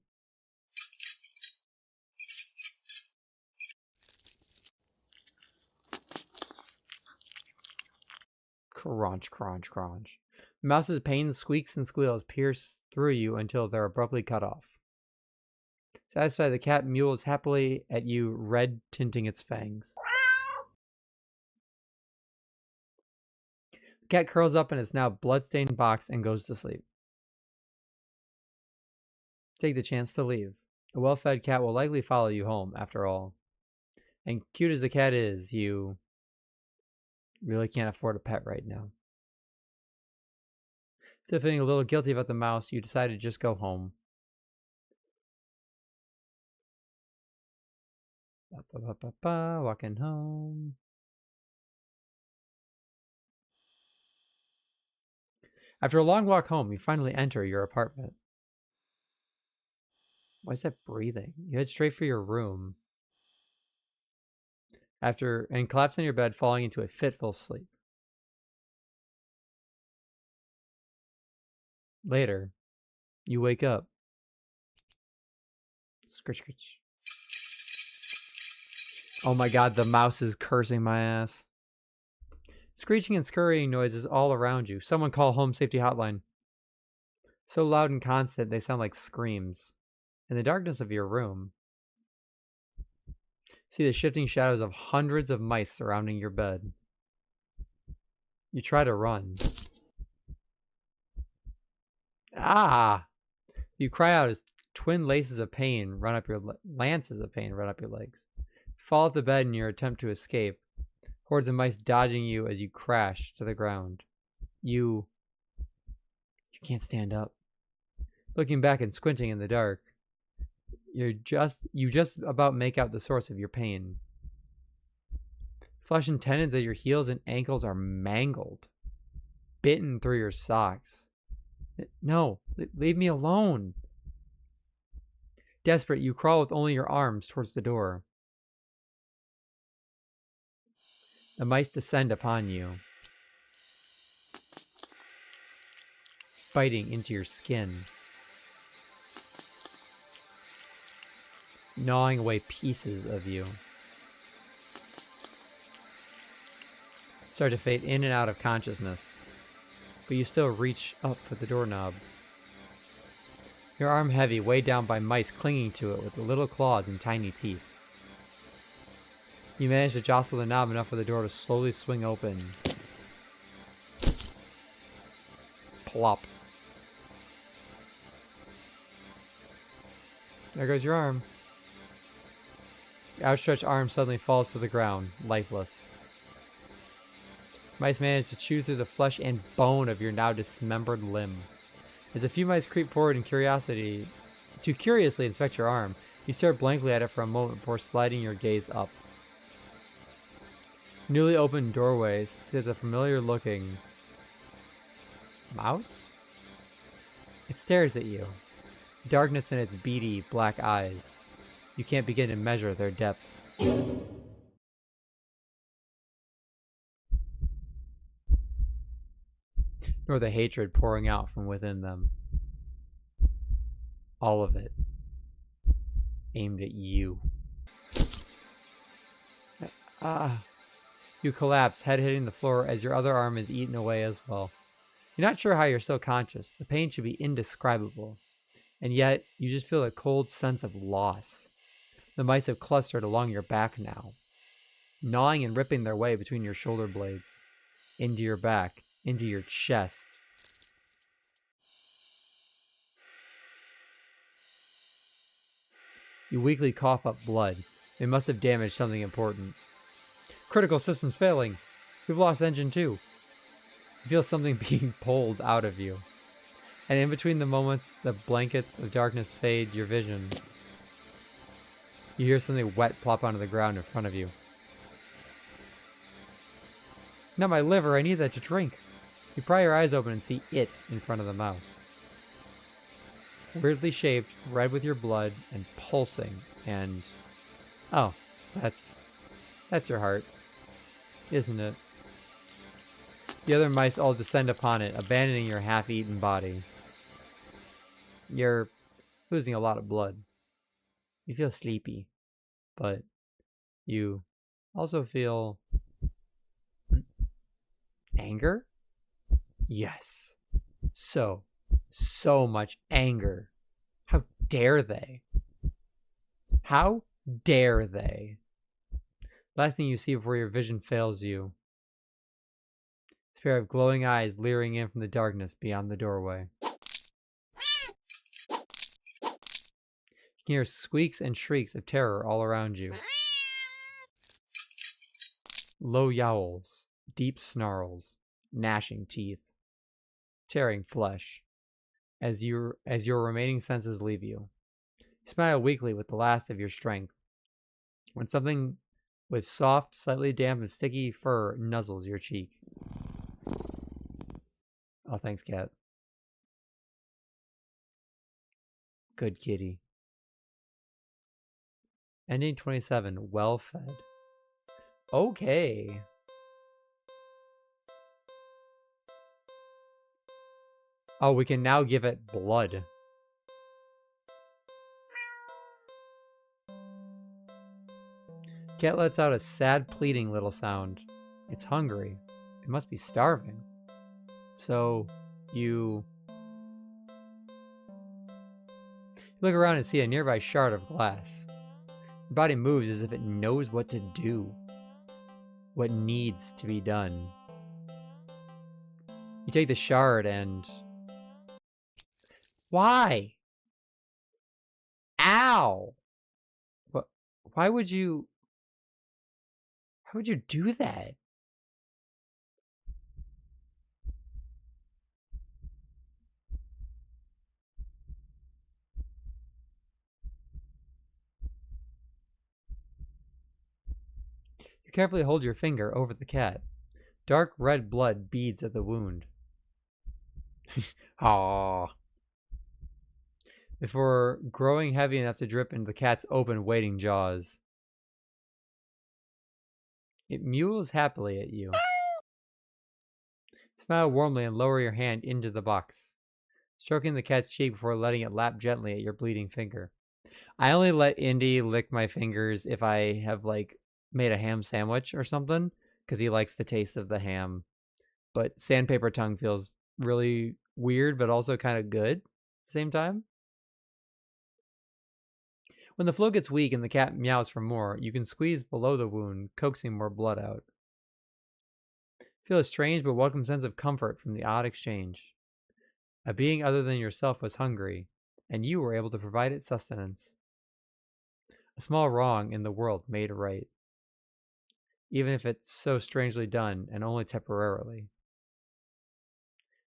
Crunch, crunch, crunch. The mouse's pains, squeaks, and squeals pierce through you until they're abruptly cut off. Satisfied, the cat mews happily at you, red tinting its fangs. The cat curls up in its now blood-stained box and goes to sleep. Take the chance to leave. A well-fed cat will likely follow you home, after all. And cute as the cat is, you really can't afford a pet right now. Still feeling a little guilty about the mouse, you decide to just go home. Walking home. After a long walk home, you finally enter your apartment. Why is that breathing? You head straight for your room. And collapse in your bed, falling into a fitful sleep. Later, you wake up. Scritch, scritch. Oh my god, the mouse is cursing my ass. Screeching and scurrying noises all around you. Someone call home safety hotline. So loud and constant, they sound like screams. In the darkness of your room, see the shifting shadows of hundreds of mice surrounding your bed. You try to run. Ah! You cry out as twin lances of pain run up your legs. Fall off the bed in your attempt to escape. Hordes of mice dodging you as you crash to the ground. You can't stand up. Looking back and squinting in the dark, you just about make out the source of your pain. Flesh and tendons at your heels and ankles are mangled, bitten through your socks. No, leave me alone. Desperate, you crawl with only your arms towards the door. The mice descend upon you, biting into your skin, gnawing away pieces of you. Start to fade in and out of consciousness, but you still reach up for the doorknob. Your arm heavy, weighed down by mice clinging to it with little claws and tiny teeth. You manage to jostle the knob enough for the door to slowly swing open. Plop. There goes your arm. Your outstretched arm suddenly falls to the ground, lifeless. Mice manage to chew through the flesh and bone of your now dismembered limb. As a few mice creep forward in curiosity to curiously inspect your arm, you stare blankly at it for a moment before sliding your gaze up. Newly opened doorway sits a familiar-looking mouse? It stares at you, darkness in its beady black eyes. You can't begin to measure their depths. Nor the hatred pouring out from within them. All of it aimed at you. You collapse, head hitting the floor as your other arm is eaten away as well. You're not sure how you're still conscious. The pain should be indescribable. And yet, you just feel a cold sense of loss. The mice have clustered along your back now, gnawing and ripping their way between your shoulder blades, into your back, into your chest. You weakly cough up blood. They must have damaged something important. Critical systems failing. We've lost engine 2. You feel something being pulled out of you. And in between the moments the blankets of darkness fade your vision, you hear something wet plop onto the ground in front of you. Not my liver, I need that to drink. You pry your eyes open and see it in front of the mouse. Weirdly shaped, red with your blood, and pulsing, and... oh, that's your heart, isn't it? The other mice all descend upon it, abandoning your half-eaten body. You're losing a lot of blood. You feel sleepy, but you also feel... anger? Yes. So much anger. How dare they? How dare they? Last thing you see before your vision fails you. A pair of glowing eyes leering in from the darkness beyond the doorway. You can hear squeaks and shrieks of terror all around you. Low yowls, deep snarls, gnashing teeth, tearing flesh, as your remaining senses leave you. You smile weakly with the last of your strength, when something with soft, slightly damp and sticky fur nuzzles your cheek. Oh, thanks, cat. Good kitty. Ending 27, well fed. Okay. Oh, we can now give it blood. Cat lets out a sad, pleading little sound. It's hungry. It must be starving. So, you look around and see a nearby shard of glass. Your body moves as if it knows what to do. What needs to be done. You take the shard and... why? Ow! What? Why would you... why would you do that? You carefully hold your finger over the cat. Dark red blood beads at the wound. Aww. Before growing heavy enough to drip into the cat's open, waiting jaws. It mews happily at you. Smile warmly and lower your hand into the box, stroking the cat's cheek before letting it lap gently at your bleeding finger. I only let Indy lick my fingers if I have, like, made a ham sandwich or something, because he likes the taste of the ham. But sandpaper tongue feels really weird, but also kind of good at the same time. When the flow gets weak and the cat meows for more, you can squeeze below the wound, coaxing more blood out. Feel a strange but welcome sense of comfort from the odd exchange. A being other than yourself was hungry, and you were able to provide it sustenance. A small wrong in the world made right, even if it's so strangely done and only temporarily.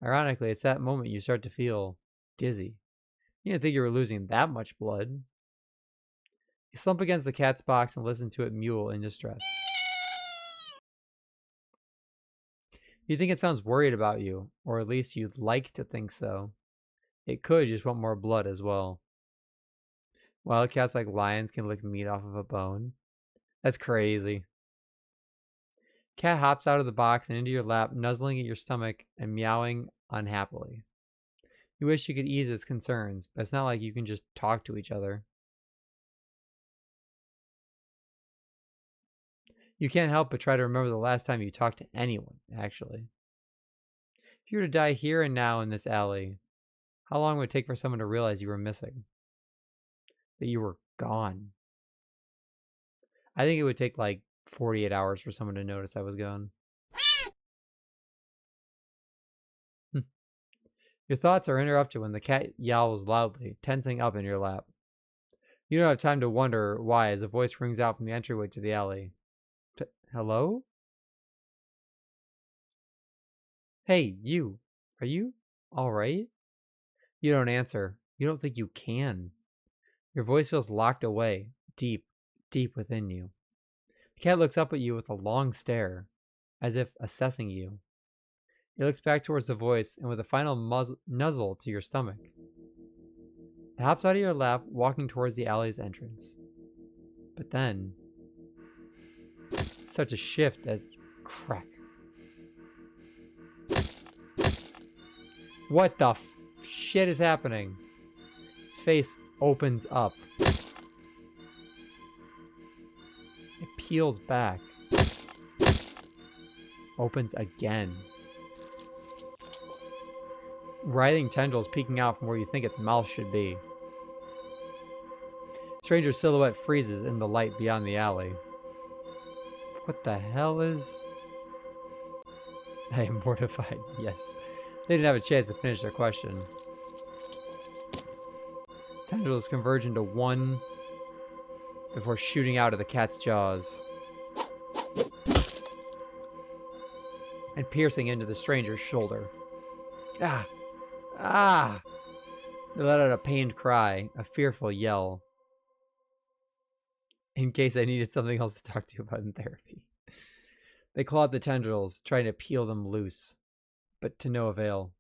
Ironically, it's that moment you start to feel dizzy. You didn't think you were losing that much blood. You slump against the cat's box and listen to it mewl in distress. You think it sounds worried about you, or at least you'd like to think so. It could just want more blood as well. Wild cats like lions can lick meat off of a bone. That's crazy. Cat hops out of the box and into your lap, nuzzling at your stomach and meowing unhappily. You wish you could ease its concerns, but it's not like you can just talk to each other. You can't help but try to remember the last time you talked to anyone, actually. If you were to die here and now in this alley, how long would it take for someone to realize you were missing? That you were gone? I think it would take like 48 hours for someone to notice I was gone. Your thoughts are interrupted when the cat yowls loudly, tensing up in your lap. You don't have time to wonder why as a voice rings out from the entryway to the alley. Hello? Hey, you. Are you alright? You don't answer. You don't think you can. Your voice feels locked away, deep, deep within you. The cat looks up at you with a long stare, as if assessing you. It looks back towards the voice and with a final nuzzle to your stomach. It hops out of your lap, walking towards the alley's entrance. But then, such a shift as crack. What the shit is happening? Its face opens up. It peels back. Opens again. Writhing tendrils peeking out from where you think its mouth should be. Stranger's silhouette freezes in the light beyond the alley. What the hell is... I am mortified, yes. They didn't have a chance to finish their question. Tendrils converge into one before shooting out of the cat's jaws and piercing into the stranger's shoulder. Ah! Ah! They let out a pained cry, a fearful yell. In case I needed something else to talk to you about in therapy. They clawed the tendrils, trying to peel them loose, but to no avail.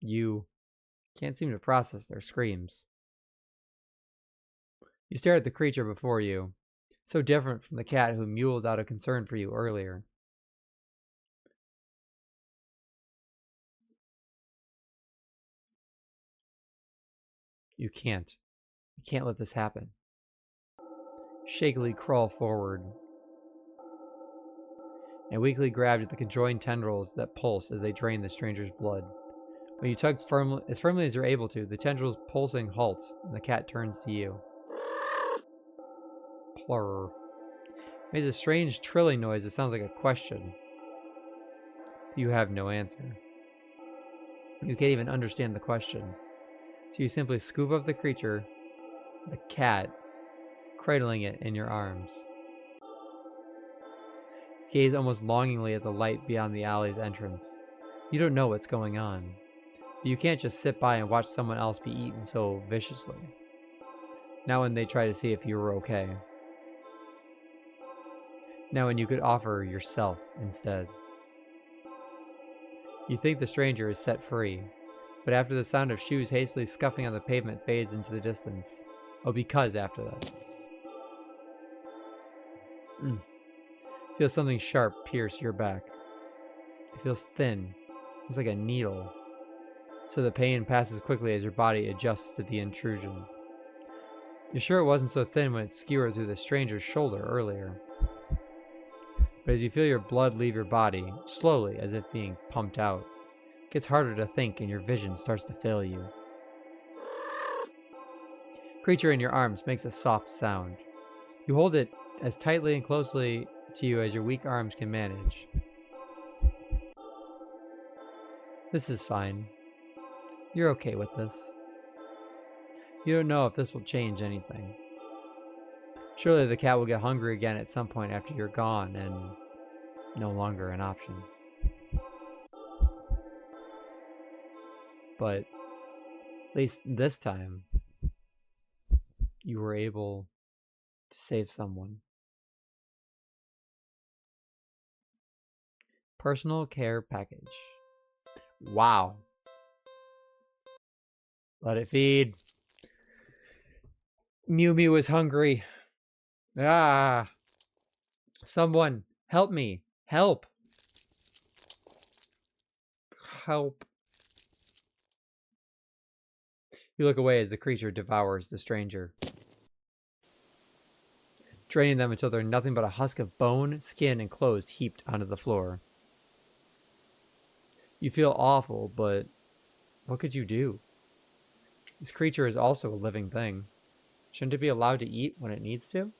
You can't seem to process their screams. You stare at the creature before you, so different from the cat who mewled out of concern for you earlier. You can't let this happen. Shakily crawl forward and weakly grabbed at the conjoined tendrils that pulse as they drain the stranger's blood. When you tug as firmly as you're able to, the tendrils pulsing halts and the cat turns to you. Plurr. It makes a strange trilling noise that sounds like a question. You have no answer. You can't even understand the question. So you simply scoop up the creature, the cat, cradling it in your arms. Gaze almost longingly at the light beyond the alley's entrance. You don't know what's going on. But you can't just sit by and watch someone else be eaten so viciously. Now when they try to see if you were okay. Now when you could offer yourself instead. You think the stranger is set free, but after the sound of shoes hastily scuffing on the pavement fades into the distance. Oh, because after that. Feel something sharp pierce your back. It feels thin. It's like a needle. So the pain passes quickly as your body adjusts to the intrusion. You're sure it wasn't so thin when it skewered through the stranger's shoulder earlier. But as you feel your blood leave your body, slowly as if being pumped out, it gets harder to think and your vision starts to fail you. Creature in your arms makes a soft sound. You hold it as tightly and closely to you as your weak arms can manage. This is fine. You're okay with this. You don't know if this will change anything. Surely the cat will get hungry again at some point after you're gone and no longer an option. But at least this time, you were able to save someone. Personal care package. Wow. Let it feed. Mew Mew is hungry. Ah. Someone, help me. Help. Help. You look away as the creature devours the stranger, draining them until they're nothing but a husk of bone, skin, and clothes heaped onto the floor. You feel awful, but what could you do? This creature is also a living thing. Shouldn't it be allowed to eat when it needs to?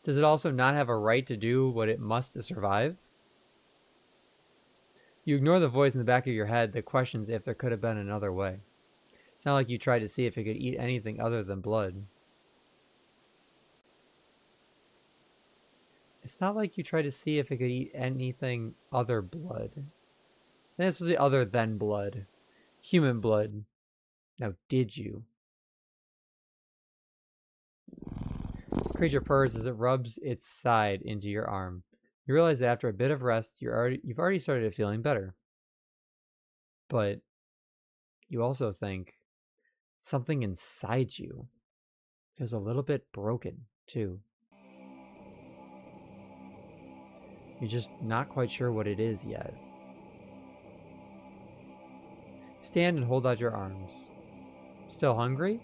Does it also not have a right to do what it must to survive? You ignore the voice in the back of your head that questions if there could have been another way. It's not like you tried to see if it could eat anything other than blood. It's not like you tried to see if it could eat anything other blood. And this was the other than blood. Human blood. Now, did you? The creature purrs as it rubs its side into your arm. You realize that after a bit of rest, you've already started feeling better. But you also think something inside you feels a little bit broken, too. You're just not quite sure what it is yet. Stand and hold out your arms. Still hungry?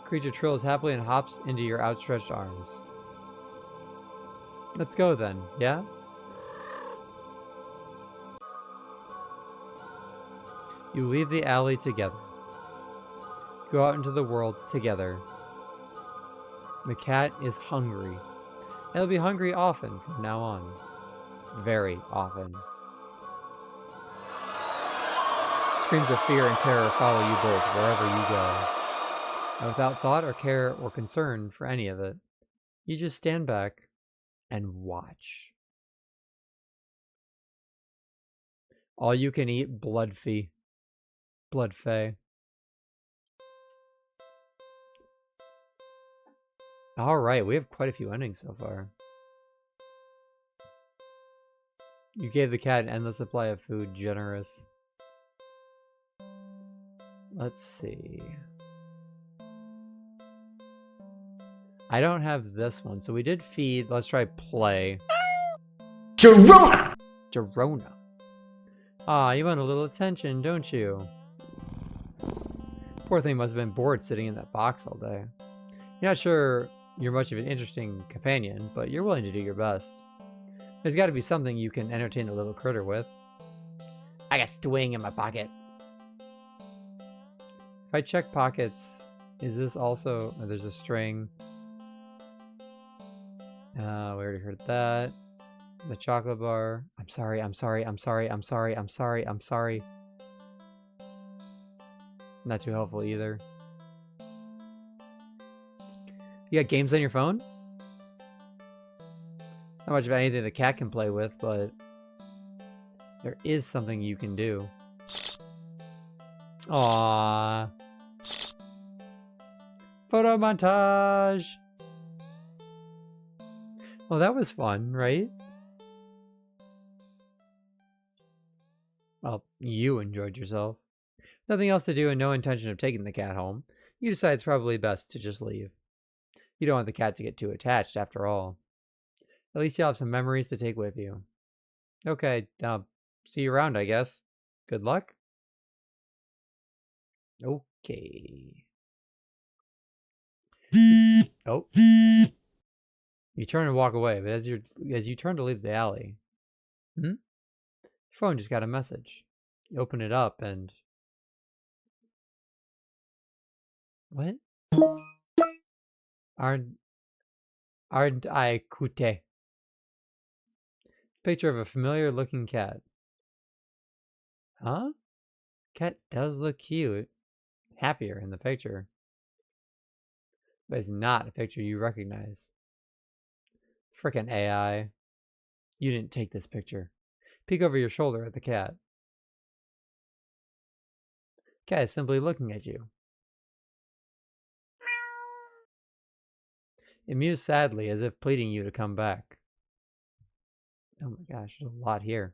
Creature trills happily and hops into your outstretched arms. Let's go then, yeah? You leave the alley together. Go out into the world together. The cat is hungry. It'll be hungry often from now on. Very often. Screams of fear and terror follow you both wherever you go. And without thought or care or concern for any of it, you just stand back and watch. All you can eat blood fee. Blood fae. Alright, we have quite a few endings so far. You gave the cat an endless supply of food. Generous. Let's see. I don't have this one, so we did feed. Let's try play. Gerona! Gerona. Ah, you want a little attention, don't you? Poor thing must have been bored sitting in that box all day. You're not sure you're much of an interesting companion, but you're willing to do your best. There's got to be something you can entertain the little critter with. I got string in my pocket. If I check pockets, is this also... Oh, there's a string. We already heard that. The chocolate bar. I'm sorry, I'm sorry, I'm sorry, I'm sorry, I'm sorry, I'm sorry. Not too helpful either. You got games on your phone? Not much of anything the cat can play with, but there is something you can do. Aww. Photo montage! Well, that was fun, right? Well, you enjoyed yourself. Nothing else to do and no intention of taking the cat home. You decide it's probably best to just leave. You don't want the cat to get too attached after all. At least you'll have some memories to take with you. Okay, see you around, I guess. Good luck. Okay. Oh. You turn and walk away, but as you turn to leave the alley, your phone just got a message. You open it up and... What? Aren't I cute? It's a picture of a familiar looking cat. Huh? Cat does look cute. Happier in the picture. But it's not a picture you recognize. Frickin' AI. You didn't take this picture. Peek over your shoulder at the cat. Cat is simply looking at you. It mews sadly as if pleading you to come back. Oh my gosh, there's a lot here.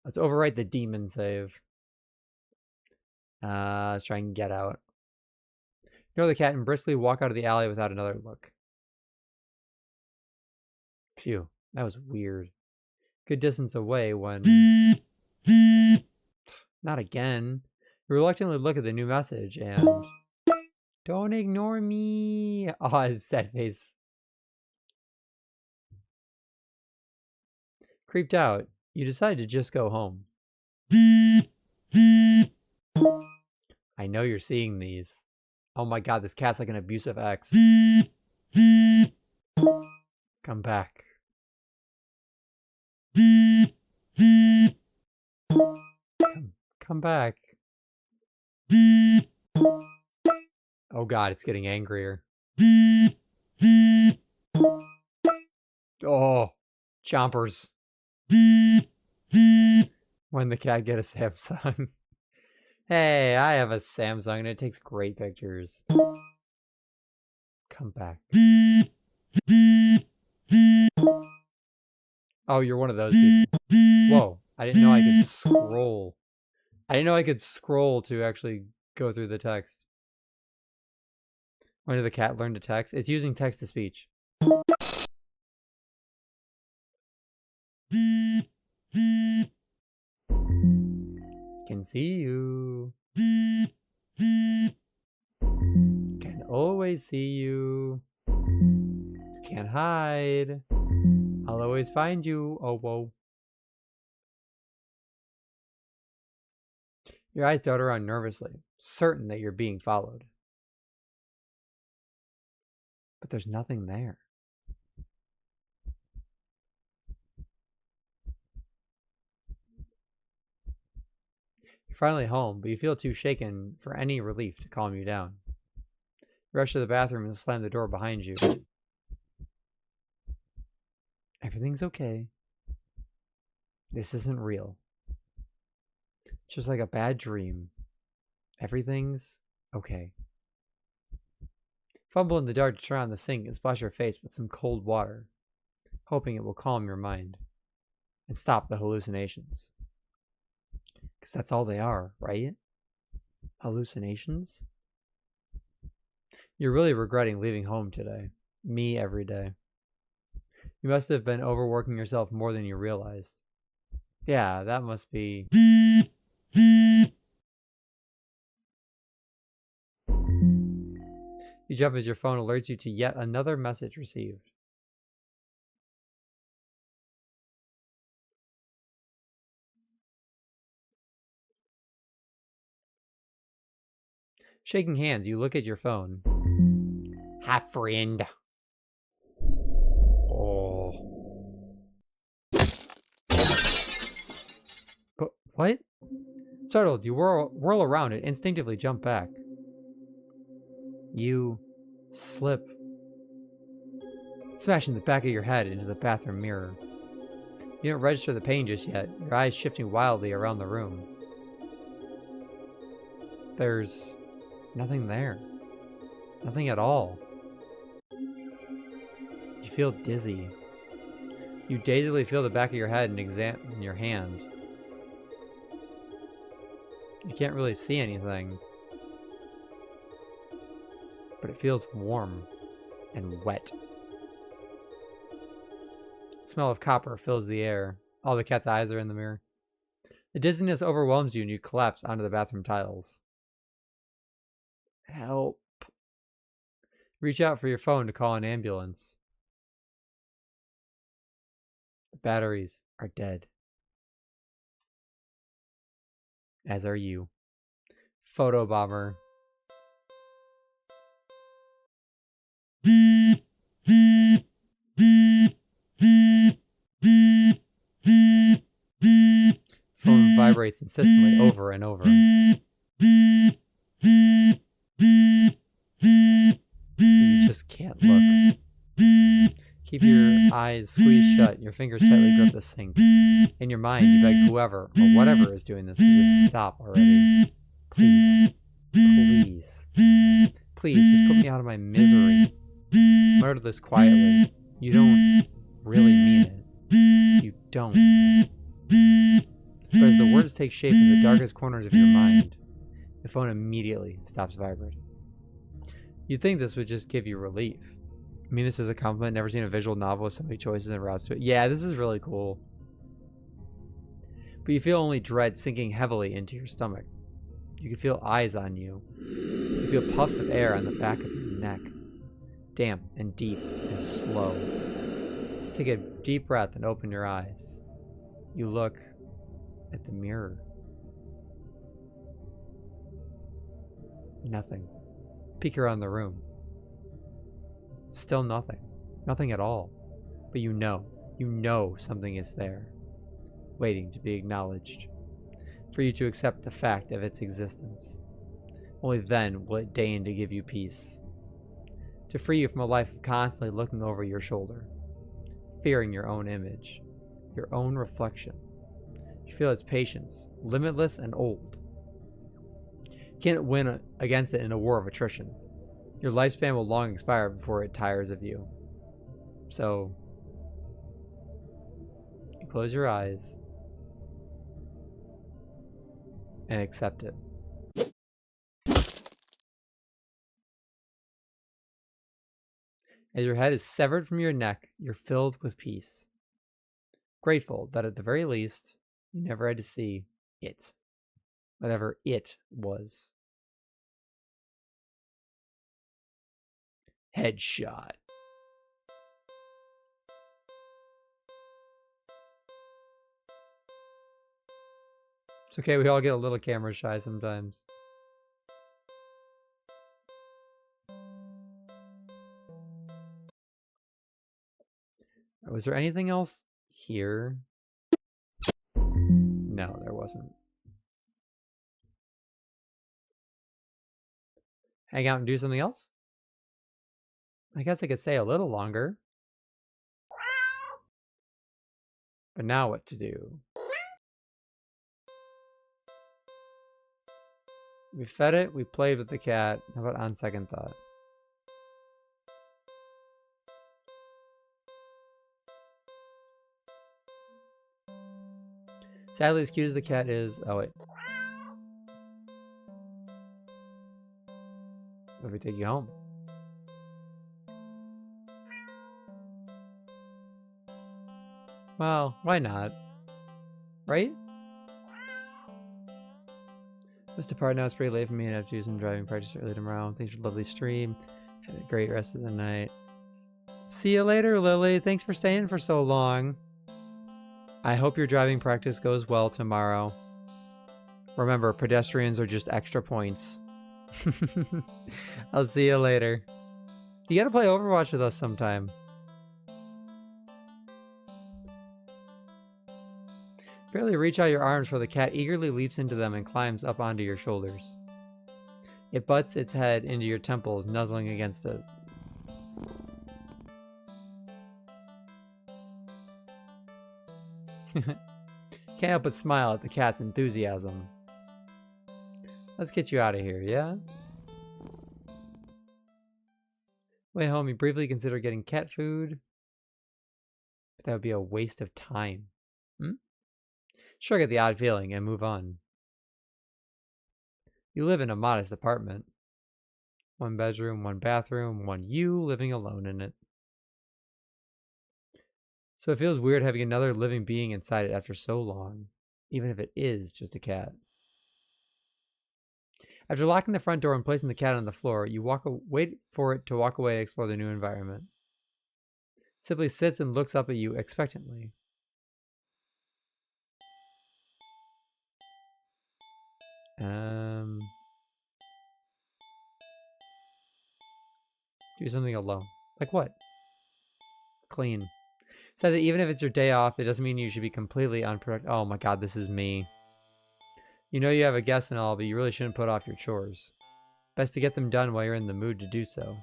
Let's overwrite the demon save. Let's try and get out. Ignore the cat and briskly walk out of the alley without another look. Phew, that was weird. Good distance away when... Not again. You reluctantly look at the new message and... Don't ignore me! Oh, his sad face. Creeped out, you decide to just go home. I know you're seeing these. Oh my god, this cat's like an abusive ex. Come back. Come back. Oh god, it's getting angrier. Oh, chompers. When the cat get a Samsung. Hey, I have a Samsung and it takes great pictures. Come back. Oh, you're one of those people. Whoa, I didn't know I could scroll. I didn't know I could scroll to actually go through the text. When did the cat learn to text? It's using text-to-speech. Can see you. Can always see you. Can't hide. I'll always find you. Oh, whoa. Your eyes dart around nervously, certain that you're being followed. But there's nothing there. You're finally home, but you feel too shaken for any relief to calm you down. You rush to the bathroom and slam the door behind you. Everything's okay. This isn't real. It's just like a bad dream. Everything's okay. Fumble in the dark to turn on the sink and splash your face with some cold water, hoping it will calm your mind and stop the hallucinations. Because that's all they are, right? Hallucinations? You're really regretting leaving home today. Me every day. You must have been overworking yourself more than you realized. Yeah, that must be... You jump as your phone alerts you to yet another message received. Shaking hands, you look at your phone. Hi, friend. Oh. But what? Startled, you whirl around and instinctively jump back. You slip, smashing the back of your head into the bathroom mirror. You don't register the pain just yet, your eyes shifting wildly around the room. There's nothing there. Nothing at all. You feel dizzy. You dazedly feel the back of your head and examine your hand. You can't really see anything. But it feels warm and wet. The smell of copper fills the air. All the cat's eyes are in the mirror. The dizziness overwhelms you and you collapse onto the bathroom tiles. Help. Reach out for your phone to call an ambulance. The batteries are dead. As are you. Photobomber. Phone vibrates insistently over and over. You just can't look. Keep your eyes squeezed shut, your fingers tightly grip the sink. In your mind, you beg whoever or whatever is doing this to just stop already. Please. Please. Please, just put me out of my misery. Mutter this quietly. You don't really mean it. You don't. But as the words take shape in the darkest corners of your mind, the phone immediately stops vibrating. You'd think this would just give you relief. I mean, this is a compliment. Never seen a visual novel with so many choices and routes to it. Yeah, this is really cool. But you feel only dread sinking heavily into your stomach. You can feel eyes on you. You feel puffs of air on the back of your neck. Damp and deep and slow. Take a deep breath and open your eyes. You look at the mirror. Nothing. Peek around the room. Still nothing. Nothing at all. But you know something is there, waiting to be acknowledged, for you to accept the fact of its existence. Only then will it deign to give you peace, to free you from a life of constantly looking over your shoulder, fearing your own image, your own reflection. You feel its patience, limitless and old. You can't win against it in a war of attrition. Your lifespan will long expire before it tires of you. So, you close your eyes and accept it. As your head is severed from your neck, you're filled with peace. Grateful that at the very least, you never had to see it. Whatever it was. Headshot. It's okay, we all get a little camera shy sometimes. Was there anything else here? No, there wasn't. Hang out and do something else? I guess I could stay a little longer. But now what to do? We fed it, we played with the cat. How about on second thought? Sadly, as cute as the cat is... Oh, wait. Let me take you home. Well, why not? Right? Let's depart now. It's pretty late for me and I have to do some driving practice early tomorrow. Thanks for the lovely stream. Have a great rest of the night. See you later, Lily. Thanks for staying for so long. I hope your driving practice goes well tomorrow. Remember, pedestrians are just extra points. I'll see you later. You gotta play Overwatch with us sometime. Barely reach out your arms for the cat eagerly leaps into them and climbs up onto your shoulders. It butts its head into your temples, nuzzling against it. Can't help but smile at the cat's enthusiasm. Let's get you out of here, yeah? Way home, you briefly consider getting cat food. But that would be a waste of time. Shrug at the odd feeling and move on. You live in a modest apartment. 1 bedroom, 1 bathroom, 1 you living alone in it. So it feels weird having another living being inside it after so long, even if it is just a cat. After locking the front door and placing the cat on the floor, you wait for it to walk away and explore the new environment. It simply sits and looks up at you expectantly. Do something alone. Like what? Clean. Said that even if it's your day off, it doesn't mean you should be completely unproductive. Oh my god, this is me. You know you have a guest and all, but you really shouldn't put off your chores. Best to get them done while you're in the mood to do so.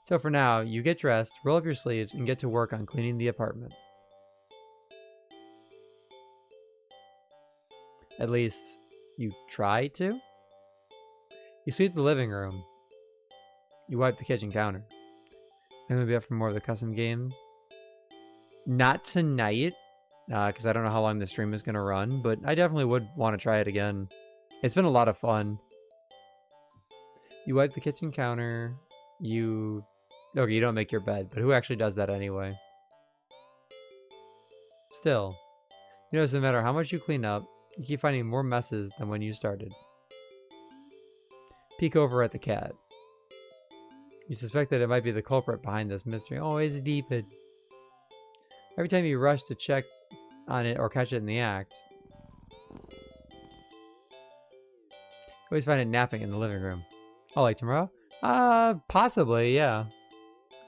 So for now, you get dressed, roll up your sleeves, and get to work on cleaning the apartment. At least, you try to? You sweep the living room. You wipe the kitchen counter. I'm gonna be up for more of the custom game. Not tonight, because I don't know how long the stream is gonna run, but I definitely would want to try it again. It's been a lot of fun. You wipe the kitchen counter. Okay, you don't make your bed, but who actually does that anyway? Still, you notice no matter how much you clean up, you keep finding more messes than when you started. Peek over at the cat. You suspect that it might be the culprit behind this mystery. Oh, it's Deeped. Every time you rush to check on it or catch it in the act, you always find it napping in the living room. Oh, like tomorrow? Possibly, yeah.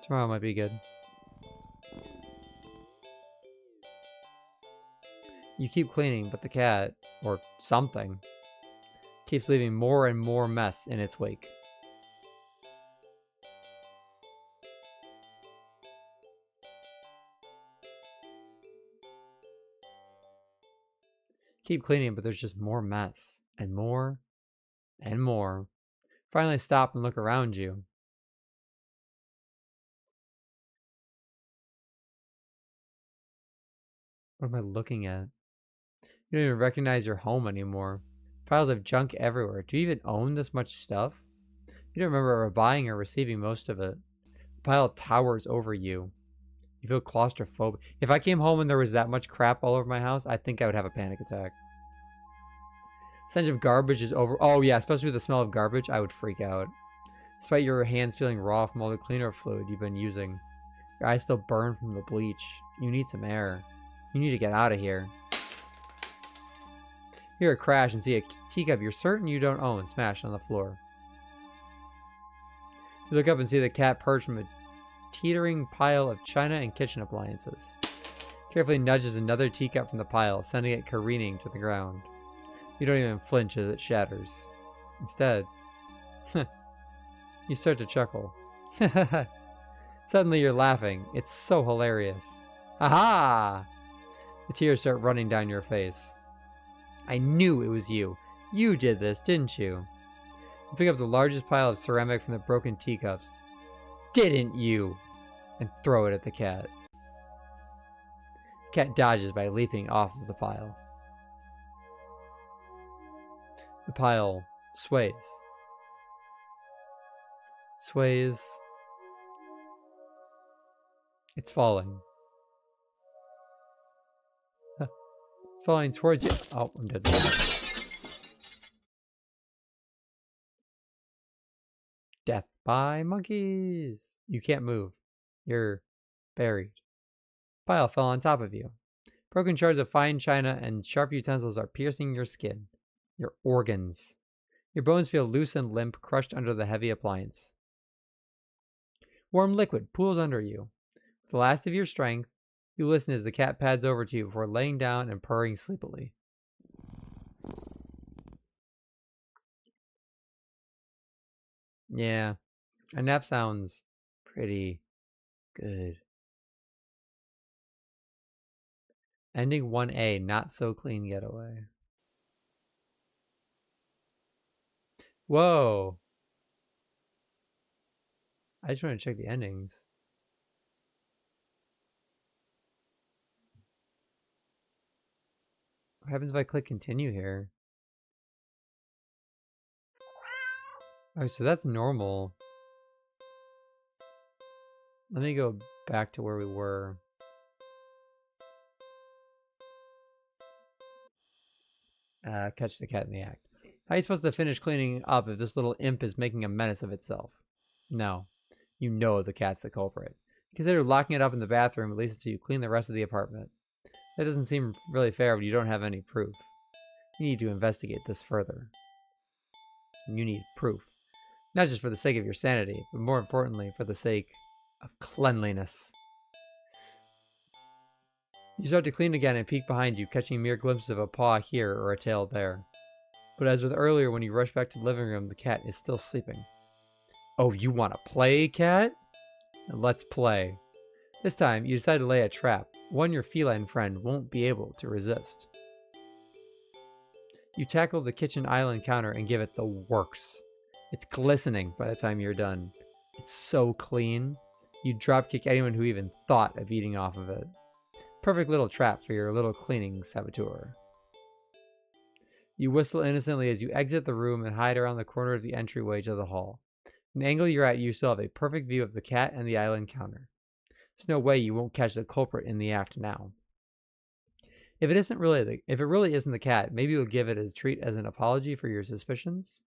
Tomorrow might be good. You keep cleaning, but the cat, or something, keeps leaving more and more mess in its wake. Keep cleaning, but there's just more mess. And more. And more. Finally stop and look around you. What am I looking at? You don't even recognize your home anymore. Piles of junk everywhere. Do you even own this much stuff? You don't remember ever buying or receiving most of it. The pile towers over you. You feel claustrophobic. If I came home and there was that much crap all over my house, I think I would have a panic attack. Stench of garbage is over. Oh yeah, especially with the smell of garbage, I would freak out. Despite your hands feeling raw from all the cleaner fluid you've been using. Your eyes still burn from the bleach. You need some air. You need to get out of here. You hear a crash and see a teacup you're certain you don't own smashed on the floor. You look up and see the cat perched from a teetering pile of china and kitchen appliances. Carefully nudges another teacup from the pile, sending it careening to the ground. You don't even flinch as it shatters. Instead, you start to chuckle. Suddenly you're laughing. It's so hilarious. Aha! The tears start running down your face. I knew it was you. You did this, didn't you? You pick up the largest pile of ceramic from the broken teacups. Didn't you? And throw it at the cat. The cat dodges by leaping off of the pile. The pile sways. Sways. It's falling. It's falling towards you. Oh, I'm dead. Death by monkeys. You can't move. You're buried. Pile fell on top of you. Broken shards of fine china and sharp utensils are piercing your skin. Your organs. Your bones feel loose and limp, crushed under the heavy appliance. Warm liquid pools under you. With the last of your strength, you listen as the cat pads over to you before laying down and purring sleepily. Yeah, a nap sounds pretty good. Ending 1A, not so clean getaway. Whoa. I just want to check the endings. What happens if I click continue here? Oh, so that's normal. Let me go back to where we were. Catch the cat in the act. How are you supposed to finish cleaning up if this little imp is making a menace of itself? No. You know the cat's the culprit. Consider locking it up in the bathroom at least until you clean the rest of the apartment. That doesn't seem really fair when you don't have any proof. You need to investigate this further. You need proof. Not just for the sake of your sanity, but more importantly for the sake of cleanliness. You start to clean again and peek behind you, catching mere glimpses of a paw here or a tail there. But as with earlier, when you rush back to the living room, the cat is still sleeping. Oh, you want to play, cat? Let's play. This time, you decide to lay a trap, one your feline friend won't be able to resist. You tackle the kitchen island counter and give it the works. It's glistening by the time you're done. It's so clean. You dropkick anyone who even thought of eating off of it. Perfect little trap for your little cleaning saboteur. You whistle innocently as you exit the room and hide around the corner of the entryway to the hall. From the angle you're at, you still have a perfect view of the cat and the island counter. There's no way you won't catch the culprit in the act now. If it really isn't the cat, maybe you'll give it a treat as an apology for your suspicions.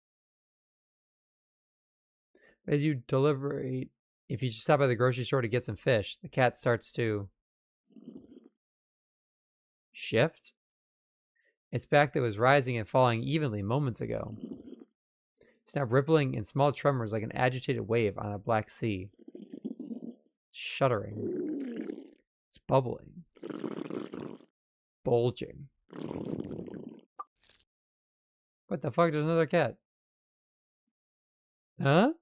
As you deliberate, if you should stop by the grocery store to get some fish, the cat starts to shift. Its back that was rising and falling evenly moments ago. It's now rippling in small tremors like an agitated wave on a black sea. Shuddering. It's bubbling. Bulging. What the fuck? There's another cat. Huh?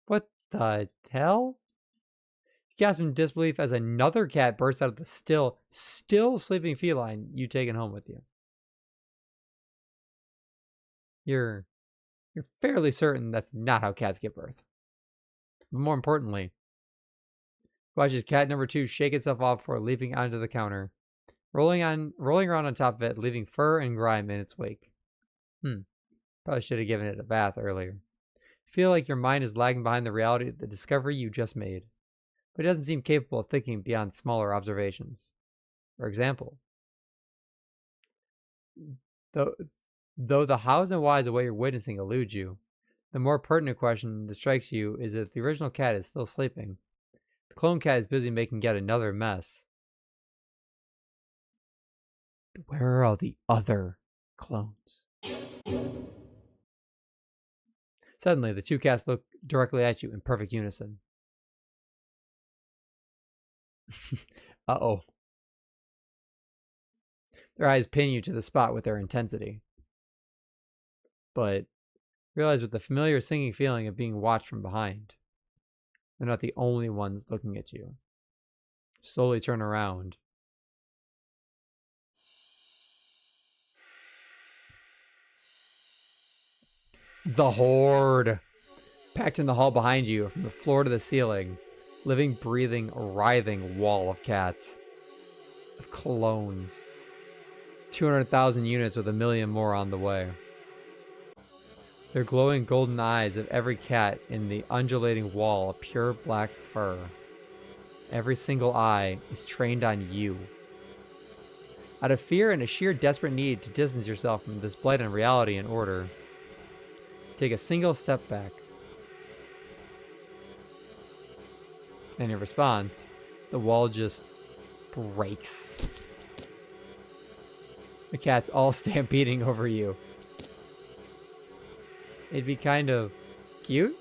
What the hell? You gasp in disbelief as another cat bursts out of the still sleeping feline you've taken home with you. You're fairly certain that's not how cats give birth. But more importantly, watch as cat number 2 shake itself off before leaping onto the counter, rolling around on top of it, leaving fur and grime in its wake. Probably should have given it a bath earlier. You feel like your mind is lagging behind the reality of the discovery you just made, but it doesn't seem capable of thinking beyond smaller observations. For example, though the hows and whys of what you're witnessing elude you, the more pertinent question that strikes you is if the original cat is still sleeping. The clone cat is busy making yet another mess. Where are all the other clones? Suddenly, the two cats look directly at you in perfect unison. Uh-oh. Their eyes pin you to the spot with their intensity. But realize with the familiar sinking feeling of being watched from behind. They're not the only ones looking at you. Slowly turn around. The Horde! Packed in the hall behind you, from the floor to the ceiling. Living, breathing, writhing wall of cats. Of clones. 200,000 units with 1 million more on the way. Their glowing golden eyes of every cat in the undulating wall of pure black fur. Every single eye is trained on you. Out of fear and a sheer desperate need to distance yourself from this blight on reality and order, take a single step back. And in response, the wall just breaks. The cats all stampeding over you. It'd be kind of cute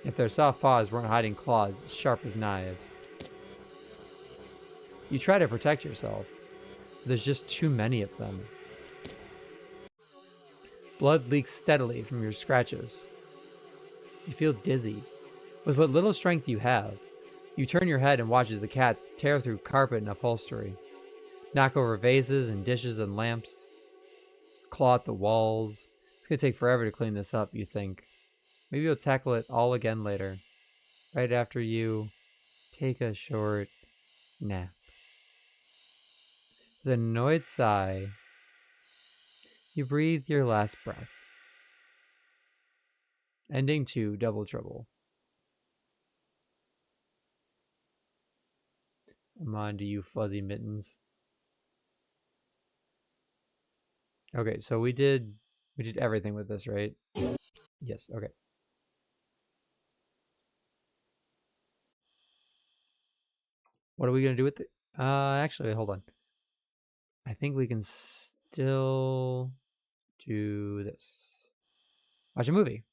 if their soft paws weren't hiding claws as sharp as knives. You try to protect yourself, but there's just too many of them. Blood leaks steadily from your scratches. You feel dizzy. With what little strength you have, you turn your head and watch as the cats tear through carpet and upholstery, knock over vases and dishes and lamps, claw at the walls. It's going to take forever to clean this up, you think. Maybe you'll tackle it all again later, right after you take a short nap. With an annoyed sigh, you breathe your last breath. Ending to Double Trouble. I'm on to you, fuzzy mittens. Okay, so we did everything with this, right? Yes, okay. What are we gonna do with it? Actually, hold on. I think we can still do this. Watch a movie.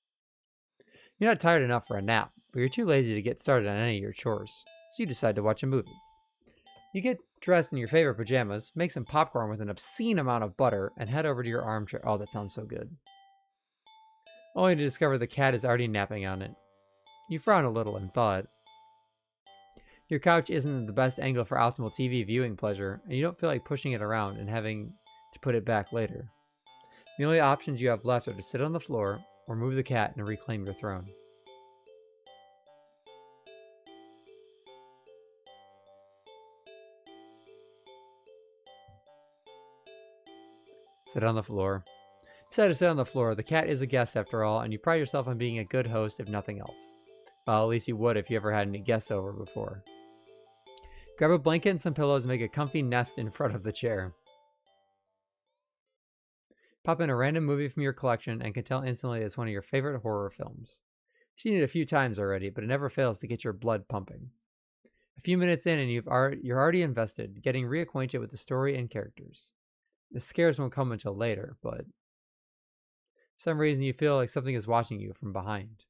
You're not tired enough for a nap, but you're too lazy to get started on any of your chores, so you decide to watch a movie. You get dressed in your favorite pajamas, make some popcorn with an obscene amount of butter, and head over to your armchair. Oh, that sounds so good. Only to discover the cat is already napping on it. You frown a little in thought. Your couch isn't the best angle for optimal TV viewing pleasure, and you don't feel like pushing it around and having to put it back later. The only options you have left are to sit on the floor or move the cat and reclaim your throne. Sit on the floor. Decide to sit on the floor. The cat is a guest after all, and you pride yourself on being a good host if nothing else. Well, at least you would if you ever had any guests over before. Grab a blanket and some pillows and make a comfy nest in front of the chair. Pop in a random movie from your collection and can tell instantly it's one of your favorite horror films. You've seen it a few times already, but it never fails to get your blood pumping. A few minutes in and you're already invested, getting reacquainted with the story and characters. The scares won't come until later, but for some reason you feel like something is watching you from behind.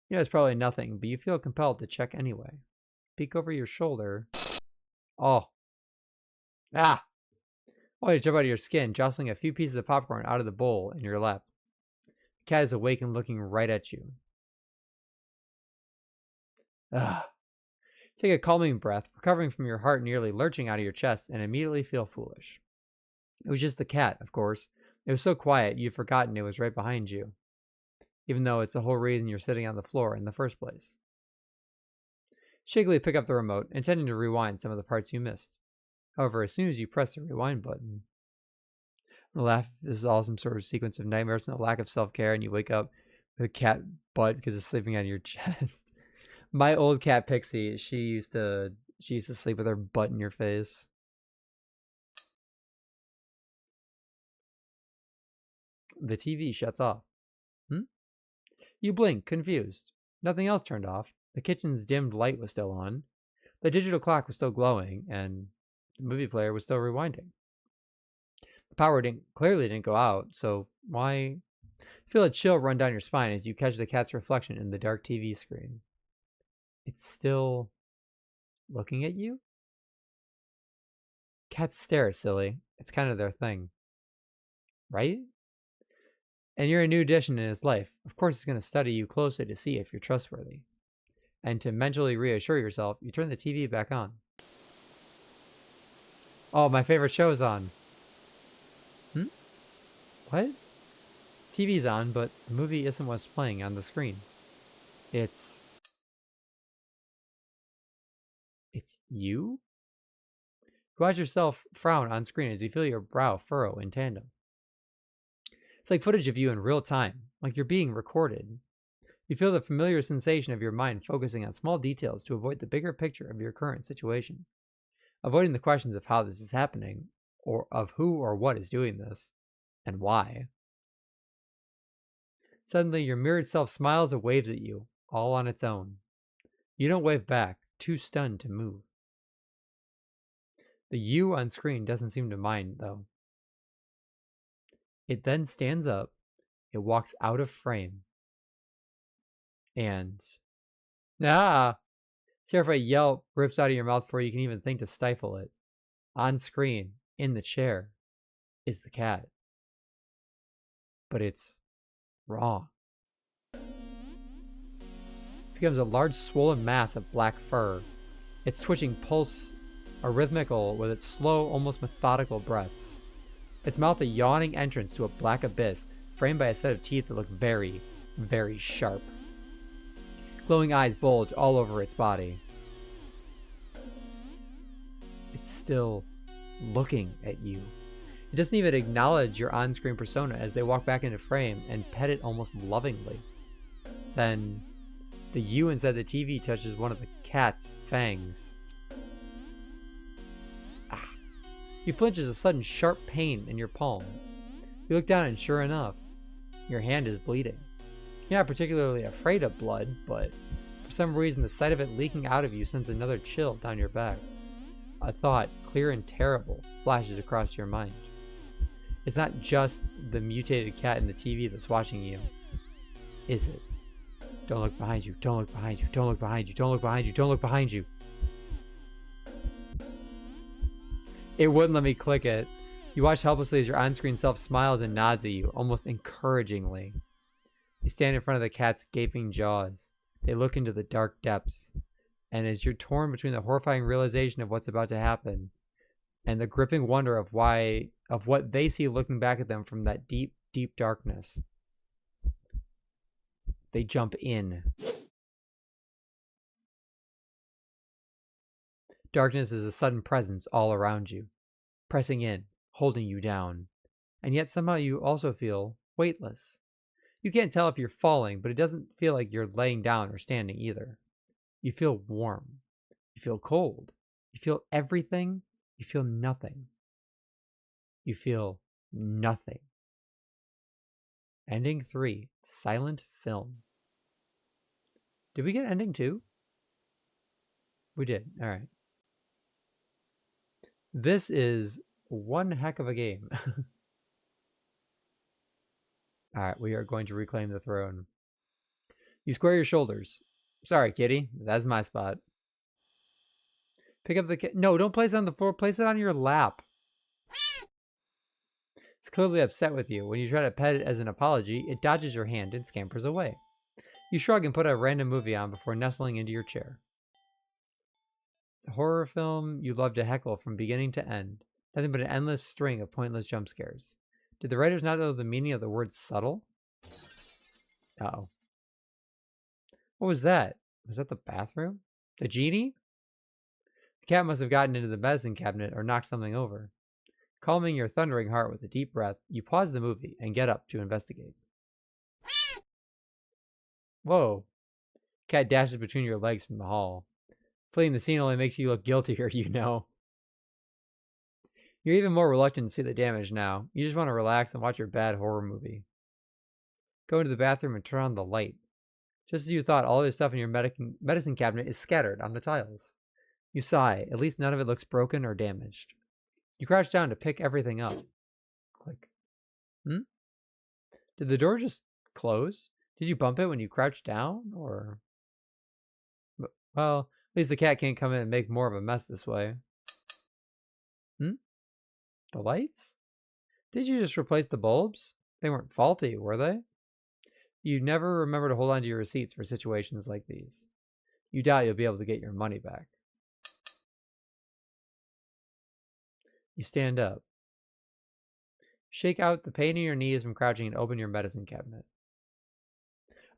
You know it's probably nothing, but you feel compelled to check anyway. Peek over your shoulder. Oh. Ah! Oh, you jump out of your skin, jostling a few pieces of popcorn out of the bowl in your lap. The cat is awake and looking right at you. Ah. Take a calming breath, recovering from your heart nearly lurching out of your chest, and immediately feel foolish. It was just the cat, of course. It was so quiet you'd forgotten it was right behind you, even though it's the whole reason you're sitting on the floor in the first place. Shakily pick up the remote, intending to rewind some of the parts you missed. However, as soon as you press the rewind button, I'm gonna laugh. This is all some sort of sequence of nightmares and a lack of self-care, and you wake up with a cat butt because it's sleeping on your chest. My old cat Pixie, she used to sleep with her butt in your face. The TV shuts off. You blink, confused. Nothing else turned off. The kitchen's dimmed light was still on. The digital clock was still glowing, and the movie player was still rewinding. The power clearly didn't go out, so why? Feel a chill run down your spine as you catch the cat's reflection in the dark TV screen. It's still looking at you? Cats stare, silly. It's kind of their thing. Right? And you're a new addition in his life. Of course it's going to study you closely to see if you're trustworthy. And to mentally reassure yourself, you turn the TV back on. Oh, my favorite show is on. What? TV's on, but the movie isn't what's playing on the screen. It's you? You watch yourself frown on screen as you feel your brow furrow in tandem. It's like footage of you in real time, like you're being recorded. You feel the familiar sensation of your mind focusing on small details to avoid the bigger picture of your current situation. Avoiding the questions of how this is happening, or of who or what is doing this, and why. Suddenly, your mirrored self smiles and waves at you, all on its own. You don't wave back, too stunned to move. The you on screen doesn't seem to mind, though. It then stands up, it walks out of frame, and terrified yelp rips out of your mouth before you can even think to stifle it. On screen, in the chair, is the cat. But it's wrong. It becomes a large swollen mass of black fur. Its twitching pulse are rhythmical with its slow, almost methodical breaths. Its mouth a yawning entrance to a black abyss, framed by a set of teeth that look very, very sharp. Glowing eyes bulge all over its body. It's still looking at you. It doesn't even acknowledge your on-screen persona as they walk back into frame and pet it almost lovingly. Then, the you inside the TV touches one of the cat's fangs. You flinch as a sudden sharp pain in your palm. You look down and sure enough, your hand is bleeding. You're not particularly afraid of blood, but for some reason the sight of it leaking out of you sends another chill down your back. A thought, clear and terrible, flashes across your mind. It's not just the mutated cat in the TV that's watching you. Is it? Don't look behind you, don't look behind you, don't look behind you, don't look behind you, don't look behind you. It wouldn't let me click it. You watch helplessly as your on-screen self smiles and nods at you, almost encouragingly. You stand in front of the cat's gaping jaws. They look into the dark depths. And as you're torn between the horrifying realization of what's about to happen and the gripping wonder of what they see looking back at them from that deep, deep darkness, they jump in. Darkness is a sudden presence all around you, pressing in, holding you down. And yet somehow you also feel weightless. You can't tell if you're falling, but it doesn't feel like you're laying down or standing either. You feel warm. You feel cold. You feel everything. You feel nothing. You feel nothing. Ending 3, silent film. Did we get ending 2? We did. All right. This is one heck of a game. All right, we are going to reclaim the throne. You square your shoulders. Sorry, kitty. That's my spot. Pick up the cat. No, don't place it on the floor. Place it on your lap. It's clearly upset with you. When you try to pet it as an apology, it dodges your hand and scampers away. You shrug and put a random movie on before nestling into your chair. It's a horror film you love to heckle from beginning to end. Nothing but an endless string of pointless jump scares. Did the writers not know the meaning of the word subtle? Uh-oh. What was that? Was that the bathroom? The genie? The cat must have gotten into the medicine cabinet or knocked something over. Calming your thundering heart with a deep breath, you pause the movie and get up to investigate. Whoa. Cat dashes between your legs from the hall. Fleeing the scene only makes you look guiltier, you know. You're even more reluctant to see the damage now. You just want to relax and watch your bad horror movie. Go into the bathroom and turn on the light. Just as you thought, all your stuff in your medicine cabinet is scattered on the tiles. You sigh. At least none of it looks broken or damaged. You crouch down to pick everything up. Click. Did the door just close? Did you bump it when you crouched down? Or... Well, at least the cat can't come in and make more of a mess this way. The lights? Did you just replace the bulbs? They weren't faulty, were they? You never remember to hold on to your receipts for situations like these. You doubt you'll be able to get your money back. You stand up. Shake out the pain in your knees from crouching and open your medicine cabinet.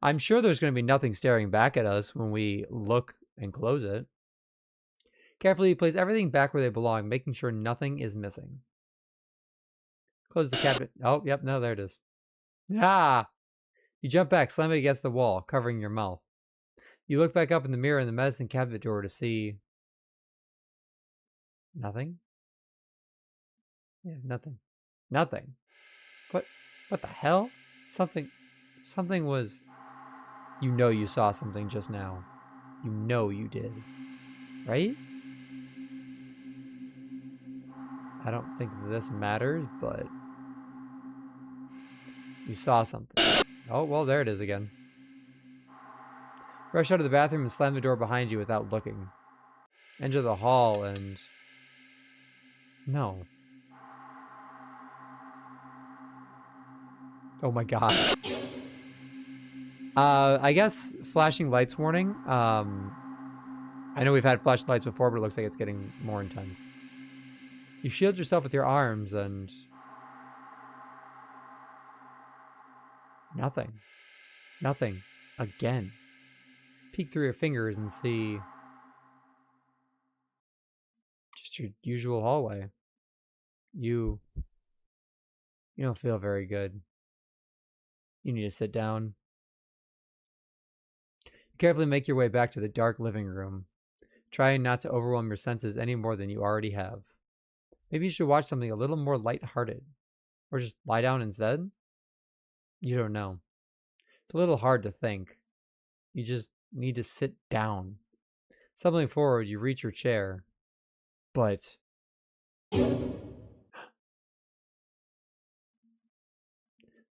I'm sure there's going to be nothing staring back at us when we look and close it. Carefully, you place everything back where they belong, making sure nothing is missing. Close the cabinet. Oh, yep, no, there it is. Ah! You jump back, slam it against the wall, covering your mouth. You look back up in the mirror in the medicine cabinet door to see... Nothing? Yeah, nothing. Nothing. What the hell? Something was... You know you saw something just now. You know you did. Right? I don't think this matters, but... You saw something. Oh, well, there it is again. Rush out of the bathroom and slam the door behind you without looking. Enter the hall and... No. Oh my god. I guess flashing lights warning. I know we've had flashing lights before, but it looks like it's getting more intense. You shield yourself with your arms and... Nothing. Nothing. Again. Peek through your fingers and see... Just your usual hallway. You don't feel very good. You need to sit down. You carefully make your way back to the dark living room, trying not to overwhelm your senses any more than you already have. Maybe you should watch something a little more lighthearted. Or just lie down instead? You don't know. It's a little hard to think. You just need to sit down. Stumbling forward, you reach your chair. But...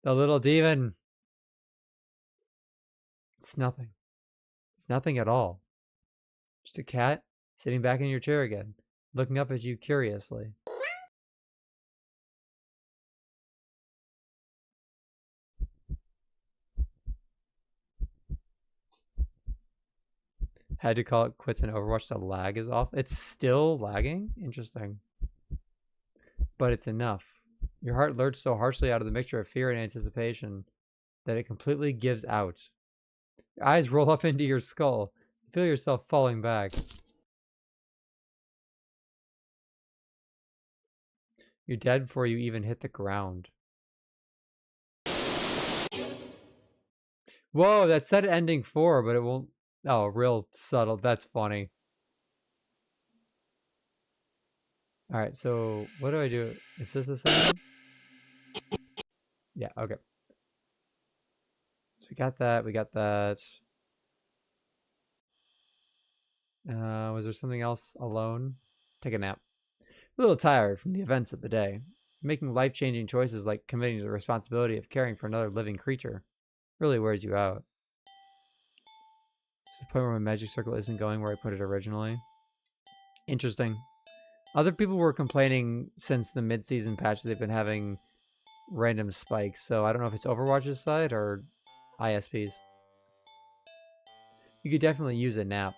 The little demon. It's nothing. It's nothing at all. Just a cat sitting back in your chair again, looking up at you curiously. Had to call it quits in Overwatch. The lag is off. It's still lagging? Interesting. But it's enough. Your heart lurched so harshly out of the mixture of fear and anticipation that it completely gives out. Your eyes roll up into your skull. You feel yourself falling back. You're dead before you even hit the ground. Whoa, that said ending 4, but it won't... Oh, real subtle. That's funny. Alright, so what do I do? Is this the same? Yeah, okay. So we got that, we got that. Was there something else? Alone? Take a nap. A little tired from the events of the day. Making life-changing choices like committing to the responsibility of caring for another living creature really wears you out. It's the point where my magic circle isn't going where I put it originally. Interesting. Other people were complaining since the mid-season patch they've been having random spikes, so I don't know if it's Overwatch's side or ISP's. You could definitely use a nap.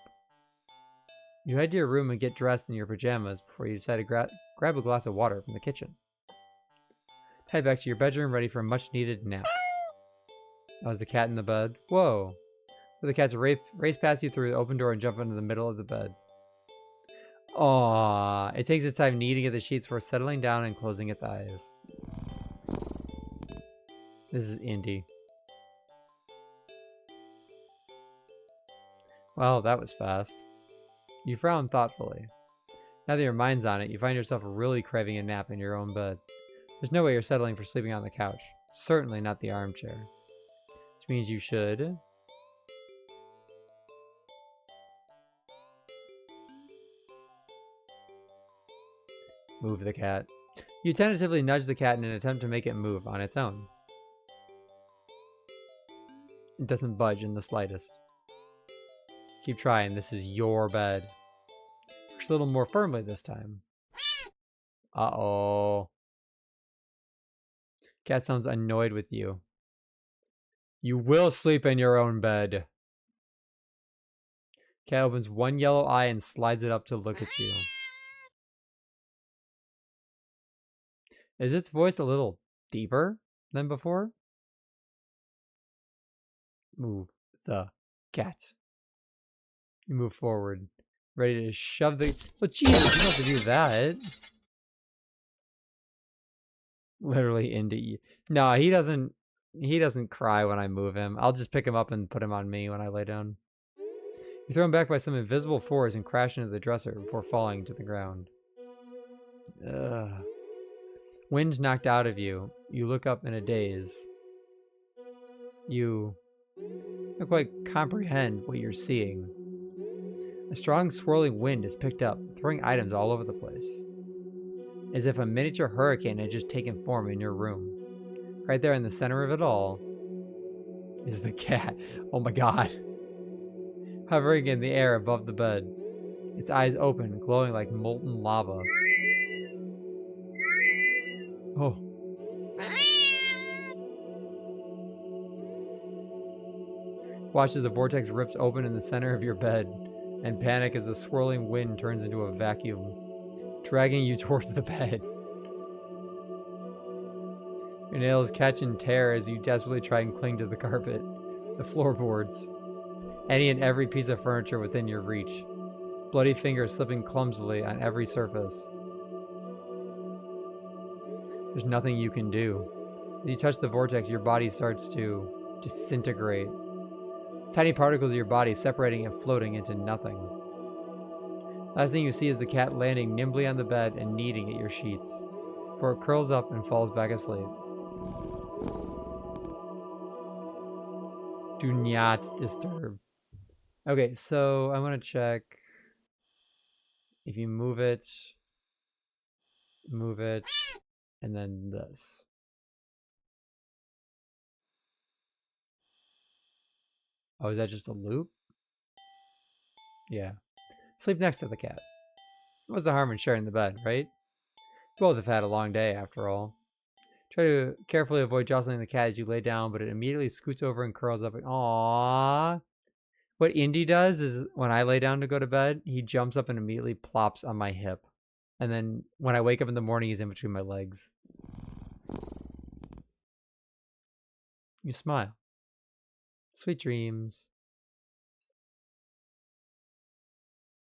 You head to your room and get dressed in your pajamas before you decide to grab a glass of water from the kitchen. Head back to your bedroom ready for a much-needed nap. That was the cat in the bed. Whoa! The cats race past you through the open door and jump into the middle of the bed. Aww, it takes its time kneading at the sheets before settling down and closing its eyes. This is indie. Well, that was fast. You frown thoughtfully. Now that your mind's on it, you find yourself really craving a nap in your own bed. There's no way you're settling for sleeping on the couch. Certainly not the armchair. Which means you should... move the cat. You tentatively nudge the cat in an attempt to make it move on its own. It doesn't budge in the slightest. Keep trying, this is your bed. Push a little more firmly this time. Uh-oh. Cat sounds annoyed with you. You will sleep in your own bed. Cat opens one yellow eye and slides it up to look at you. Is its voice a little deeper than before? Move the cat. You move forward, ready to shove the... Oh, Jesus, you don't have to do that. Literally into you. No, he doesn't cry when I move him. I'll just pick him up and put him on me when I lay down. You're thrown back by some invisible force and crash into the dresser before falling to the ground. Ugh. Wind knocked out of you. You look up in a daze. You don't quite comprehend what you're seeing. A strong swirling wind is picked up, throwing items all over the place. As if a miniature hurricane had just taken form in your room. Right there in the center of it all is the cat. Oh my god. Hovering in the air above the bed. Its eyes open, glowing like molten lava. Oh. Watch as the vortex rips open in the center of your bed, and panic as the swirling wind turns into a vacuum, dragging you towards the bed. Your nails catch and tear as you desperately try and cling to the carpet, the floorboards, any and every piece of furniture within your reach. Bloody fingers slipping clumsily on every surface. There's nothing you can do. As you touch the vortex, your body starts to disintegrate. Tiny particles of your body separating and floating into nothing. Last thing you see is the cat landing nimbly on the bed and kneading at your sheets, before it curls up and falls back asleep. Do not disturb. Okay, so I want to check if you move it, and then this. Oh, is that just a loop? Yeah. Sleep next to the cat. What's the harm in sharing the bed, right? Both have had a long day, after all. Try to carefully avoid jostling the cat as you lay down, but it immediately scoots over and curls up. Aww. What Indy does is when I lay down to go to bed, he jumps up and immediately plops on my hip. And then when I wake up in the morning, he's in between my legs. You smile. Sweet dreams.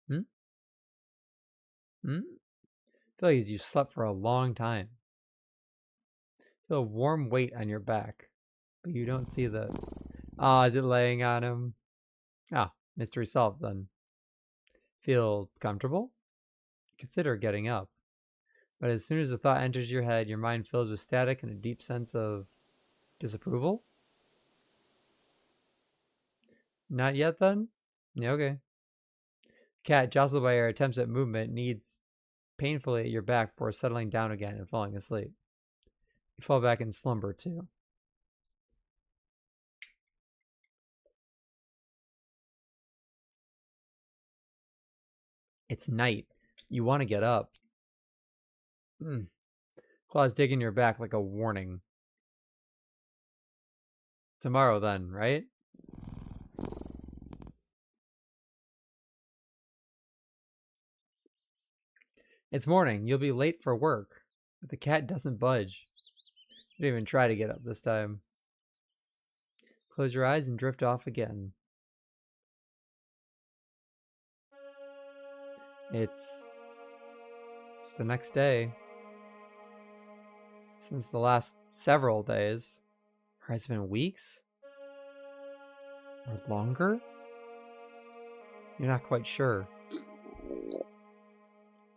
Hmm? Hmm? I feel like you slept for a long time. Feel a warm weight on your back, but you don't see the... Ah, is it laying on him? Ah, mystery solved then. Feel comfortable? Consider getting up. But as soon as the thought enters your head, your mind fills with static and a deep sense of disapproval? Not yet then? Yeah, okay. Cat, jostled by your attempts at movement, kneads painfully at your back before settling down again and falling asleep. You fall back in slumber too. It's night. You want to get up. Claws dig in your back like a warning. Tomorrow then, right? It's morning. You'll be late for work. But the cat doesn't budge. You didn't even try to get up this time. Close your eyes and drift off again. It's the next day. Since the last several days. Or has it been weeks? Or longer? You're not quite sure.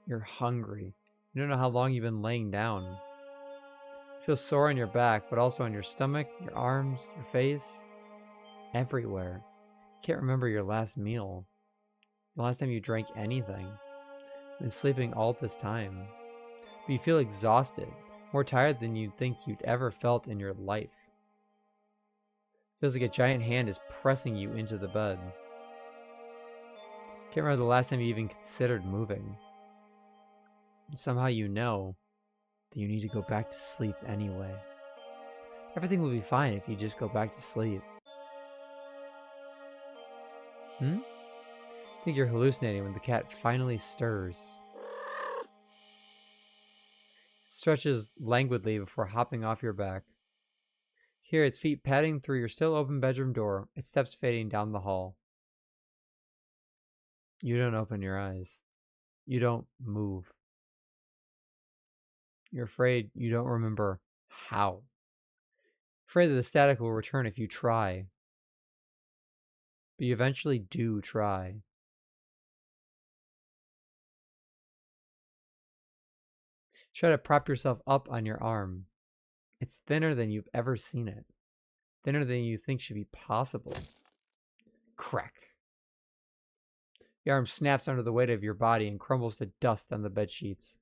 You're hungry. You don't know how long you've been laying down. You feel sore on your back, but also on your stomach, your arms, your face. Everywhere. You can't remember your last meal. The last time you drank anything. You've been sleeping all this time. But you feel exhausted. More tired than you'd think you'd ever felt in your life. Feels like a giant hand is pressing you into the bed. Can't remember the last time you even considered moving. And somehow you know that you need to go back to sleep anyway. Everything will be fine if you just go back to sleep. I think you're hallucinating when the cat finally stirs. It stretches languidly before hopping off your back. Hear its feet padding through your still open bedroom door, its steps fading down the hall. You don't open your eyes. You don't move. You're afraid you don't remember how. Afraid that the static will return if you try. But you eventually do try. Try to prop yourself up on your arm. It's thinner than you've ever seen it. Thinner than you think should be possible. Crack. Your arm snaps under the weight of your body and crumbles to dust on the bed sheets.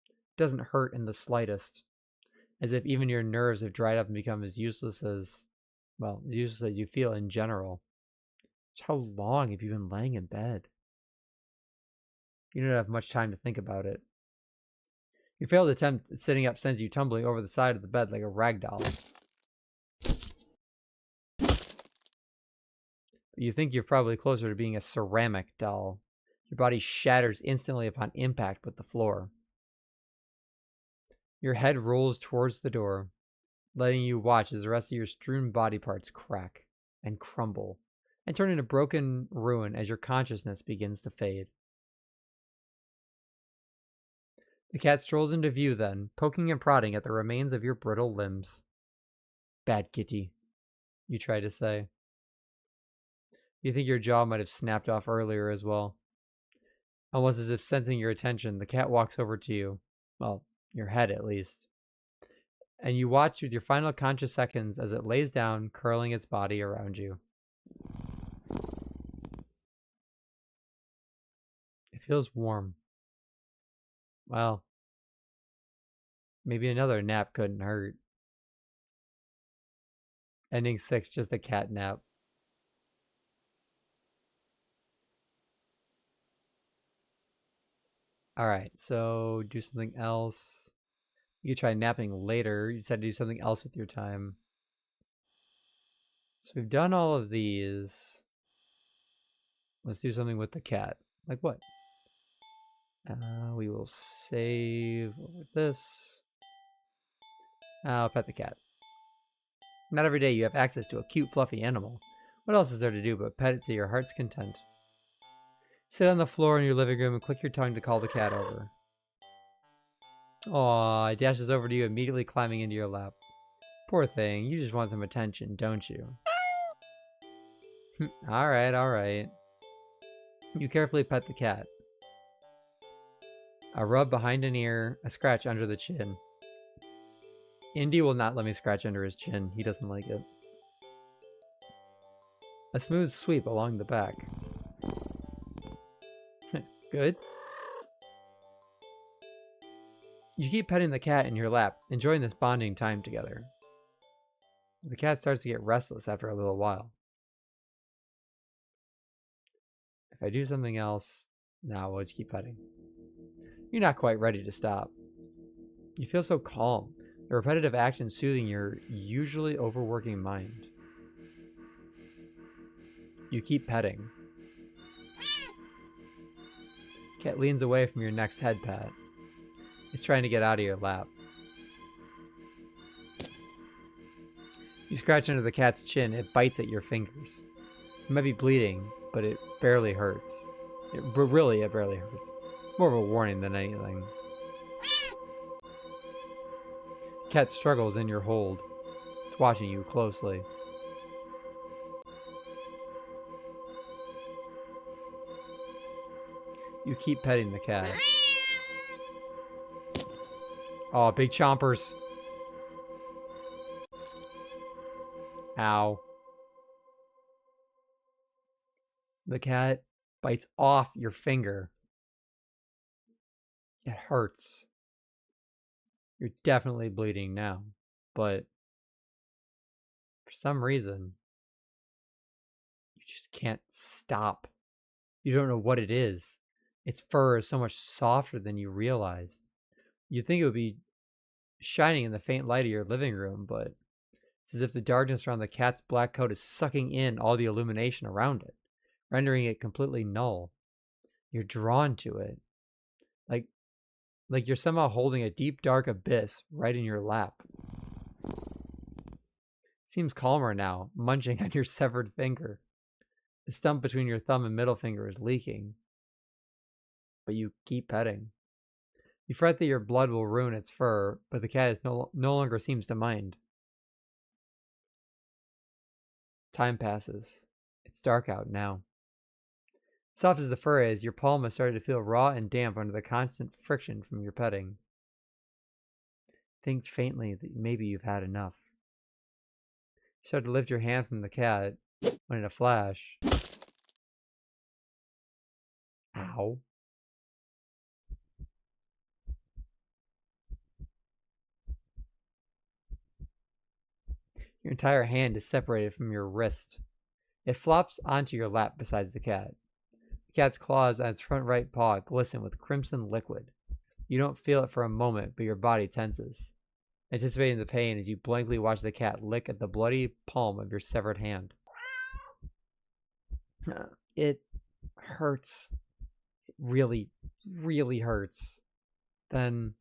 It doesn't hurt in the slightest, as if even your nerves have dried up and become as useless as you feel in general. How long have you been laying in bed? You don't have much time to think about it. Your failed attempt at sitting up sends you tumbling over the side of the bed like a rag doll. You think you're probably closer to being a ceramic doll. Your body shatters instantly upon impact with the floor. Your head rolls towards the door, letting you watch as the rest of your strewn body parts crack and crumble and turn into broken ruin as your consciousness begins to fade. The cat strolls into view then, poking and prodding at the remains of your brittle limbs. Bad kitty, you try to say. You think your jaw might have snapped off earlier as well. Almost as if sensing your attention, the cat walks over to you. Well, your head at least. And you watch with your final conscious seconds as it lays down, curling its body around you. It feels warm. Well, maybe another nap couldn't hurt. Ending 6, just a cat nap. Alright, so do something else. You could try napping later. You decided to do something else with your time. So we've done all of these. Let's do something with the cat. Like what? We will save over this. I'll pet the cat. Not every day you have access to a cute, fluffy animal. What else is there to do but pet it to your heart's content? Sit on the floor in your living room and click your tongue to call the cat over. Aw, it dashes over to you, immediately climbing into your lap. Poor thing, you just want some attention, don't you? Alright, alright. You carefully pet the cat. A rub behind an ear, a scratch under the chin. Indy will not let me scratch under his chin. He doesn't like it. A smooth sweep along the back. Good. You keep petting the cat in your lap, enjoying this bonding time together. The cat starts to get restless after a little while. If I do something else, now we'll just keep petting. You're not quite ready to stop. You feel so calm, the repetitive action soothing your usually overworking mind. You keep petting. Cat leans away from your next head pat. It's trying to get out of your lap. You scratch under the cat's chin, it bites at your fingers. You might be bleeding, but it barely hurts. It barely hurts. More of a warning than anything. Cat struggles in your hold. It's watching you closely. You keep petting the cat. Oh, big chompers. Ow. The cat bites off your finger. It hurts. You're definitely bleeding now, but for some reason, you just can't stop. You don't know what it is. Its fur is so much softer than you realized. You'd think it would be shining in the faint light of your living room, but it's as if the darkness around the cat's black coat is sucking in all the illumination around it, rendering it completely null. You're drawn to it. Like you're somehow holding a deep, dark abyss right in your lap. Seems calmer now, munching on your severed finger. The stump between your thumb and middle finger is leaking. But you keep petting. You fret that your blood will ruin its fur, but the cat no longer seems to mind. Time passes. It's dark out now. Soft as the fur is, your palm has started to feel raw and damp under the constant friction from your petting. Think faintly that maybe you've had enough. You start to lift your hand from the cat when in a flash. Ow. Your entire hand is separated from your wrist. It flops onto your lap beside the cat. The cat's claws on its front right paw glisten with crimson liquid. You don't feel it for a moment, but your body tenses, anticipating the pain as you blankly watch the cat lick at the bloody palm of your severed hand. It hurts. It really, really hurts. Then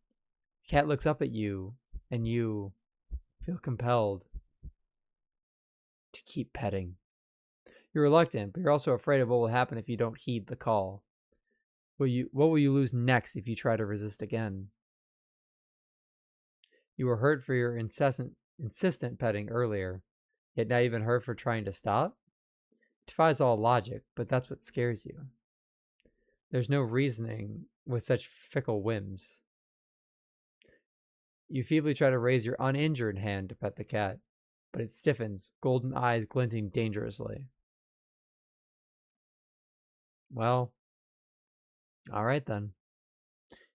the cat looks up at you, and you feel compelled to keep petting. You're reluctant, but you're also afraid of what will happen if you don't heed the call. What will you lose next if you try to resist again? You were hurt for your insistent petting earlier, yet now you've been hurt for trying to stop? It defies all logic, but that's what scares you. There's no reasoning with such fickle whims. You feebly try to raise your uninjured hand to pet the cat, but it stiffens, golden eyes glinting dangerously. Well, all right then.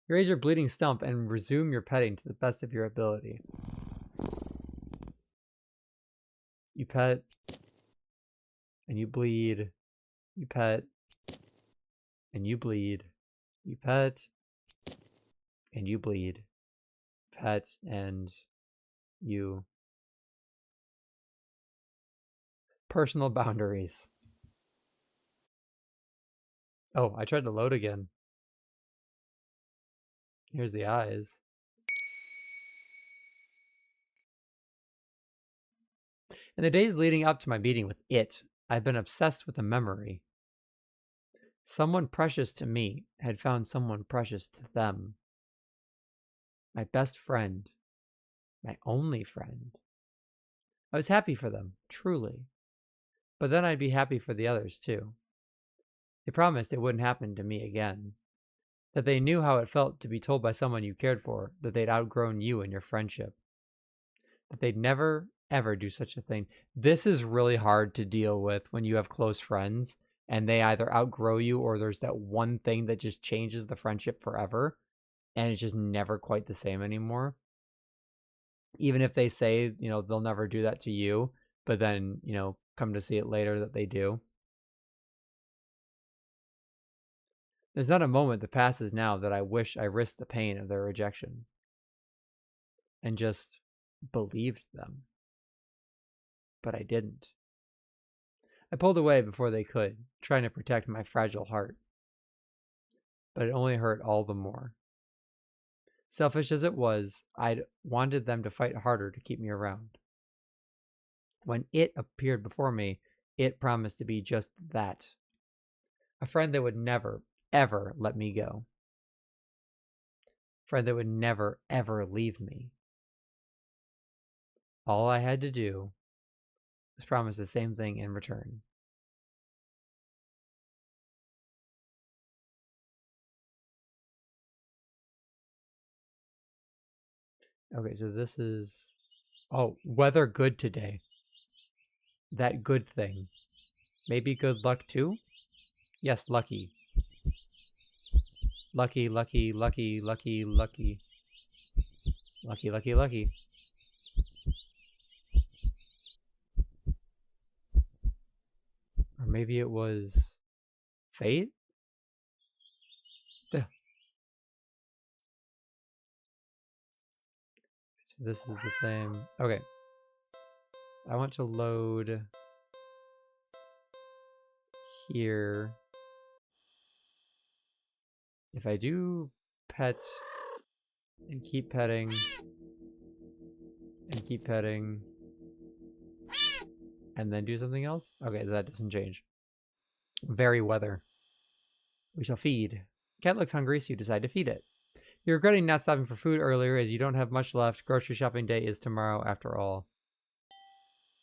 You raise your bleeding stump and resume your petting to the best of your ability. You pet, and you bleed. You pet, and you bleed. You pet, and you bleed. Pet, and you. Personal boundaries. Oh, I tried to load again. Here's the eyes. In the days leading up to my meeting with it, I've been obsessed with a memory. Someone precious to me had found someone precious to them. My best friend. My only friend. I was happy for them, truly. But then I'd be happy for the others, too. They promised it wouldn't happen to me again. That they knew how it felt to be told by someone you cared for that they'd outgrown you and your friendship. That they'd never, ever do such a thing. This is really hard to deal with when you have close friends and they either outgrow you or there's that one thing that just changes the friendship forever and it's just never quite the same anymore. Even if they say, you know, they'll never do that to you, but then, you know, come to see it later that they do. There's not a moment that passes now that I wish I risked the pain of their rejection and just believed them. But I didn't. I pulled away before they could, trying to protect my fragile heart. But it only hurt all the more. Selfish as it was, I'd wanted them to fight harder to keep me around. When it appeared before me, it promised to be just that. A friend that would never, ever let me go. A friend that would never, ever leave me. All I had to do was promise the same thing in return. Okay, so this is... Oh, weather good today. That good thing. Maybe good luck too? Yes, lucky. Lucky, lucky, lucky, lucky, lucky. Lucky, lucky, lucky. Or maybe it was fate? Yeah. So this is the same. Okay. I want to load here. If I do pet and keep petting and keep petting and then do something else, okay, that doesn't change. Very weather. We shall feed. Cat looks hungry, so you decide to feed it. You're regretting not stopping for food earlier as you don't have much left. Grocery shopping day is tomorrow after all.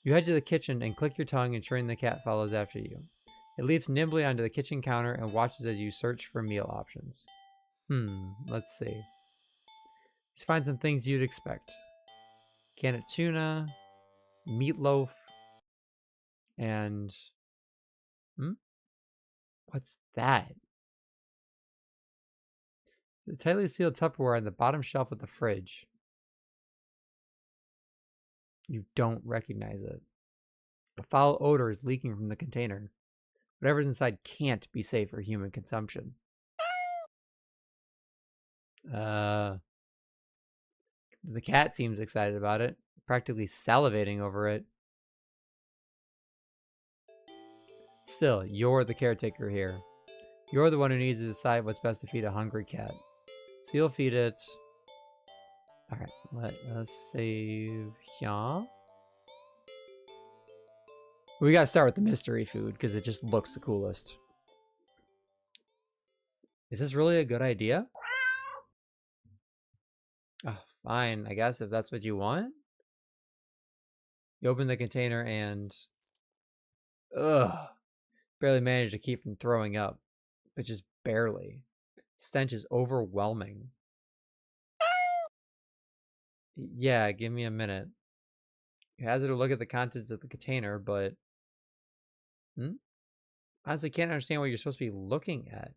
You head to the kitchen and click your tongue, ensuring the cat follows after you. It leaps nimbly onto the kitchen counter and watches as you search for meal options. Let's see. Let's find some things you'd expect. Can of tuna, meatloaf, and... What's that? The tightly sealed Tupperware on the bottom shelf of the fridge. You don't recognize it. A foul odor is leaking from the container. Whatever's inside can't be safe for human consumption. The cat seems excited about it, practically salivating over it. Still, you're the caretaker here. You're the one who needs to decide what's best to feed a hungry cat. So you'll feed it. Alright, let us save here. We gotta start with the mystery food because it just looks the coolest. Is this really a good idea? Oh, fine, I guess if that's what you want. You open the container and... Ugh. Barely managed to keep from throwing up. But just barely. Stench is overwhelming. Yeah, give me a minute. You hazard a look at the contents of the container, but... Honestly, can't understand what you're supposed to be looking at.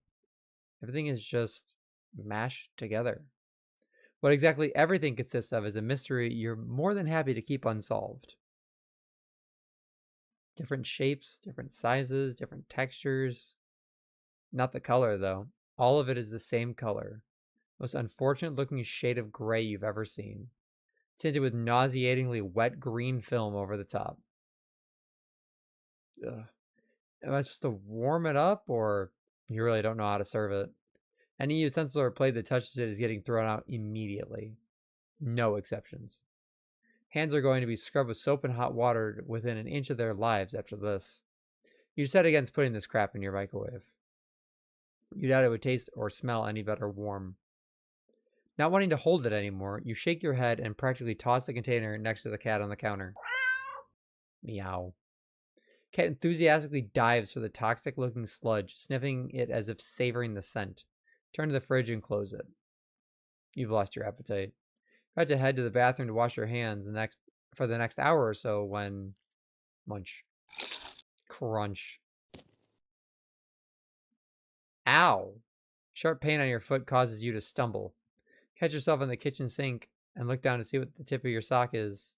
Everything is just mashed together. What exactly everything consists of is a mystery you're more than happy to keep unsolved. Different shapes, different sizes, different textures. Not the color, though. All of it is the same color. Most unfortunate looking shade of gray you've ever seen. Tinted with nauseatingly wet green film over the top. Ugh. Am I supposed to warm it up or You really don't know how to serve it. Any utensil or plate that touches it is getting thrown out immediately. No exceptions. Hands are going to be scrubbed with soap and hot water within an inch of their lives after this. You decide against putting this crap in your microwave. You doubt it would taste or smell any better warm. Not wanting to hold it anymore, you shake your head and practically toss the container next to the cat on the counter. Meow. Cat enthusiastically dives for the toxic-looking sludge, sniffing it as if savoring the scent. Turn to the fridge and close it. You've lost your appetite. You had to head to the bathroom to wash your hands for the next hour or so when... Munch. Crunch. Ow! Sharp pain on your foot causes you to stumble. Catch yourself in the kitchen sink and look down to see what the tip of your sock is.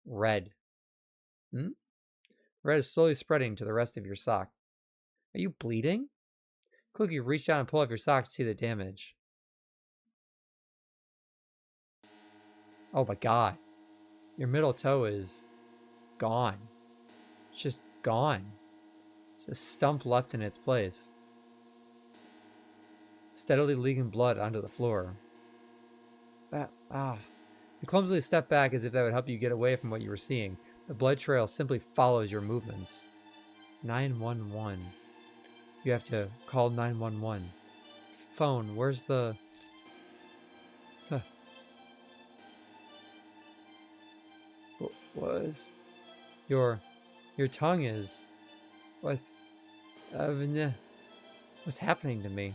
Red. Red is slowly spreading to the rest of your sock. Are you bleeding? Quickly reach down and pull off your sock to see the damage. Oh my god. Your middle toe is gone. It's just gone. It's a stump left in its place. Steadily leaking blood onto the floor. You clumsily step back as if that would help you get away from what you were seeing. The blood trail simply follows your movements. 911. You have to call 911. Phone, where's the... What is... Your tongue is... What's happening to me?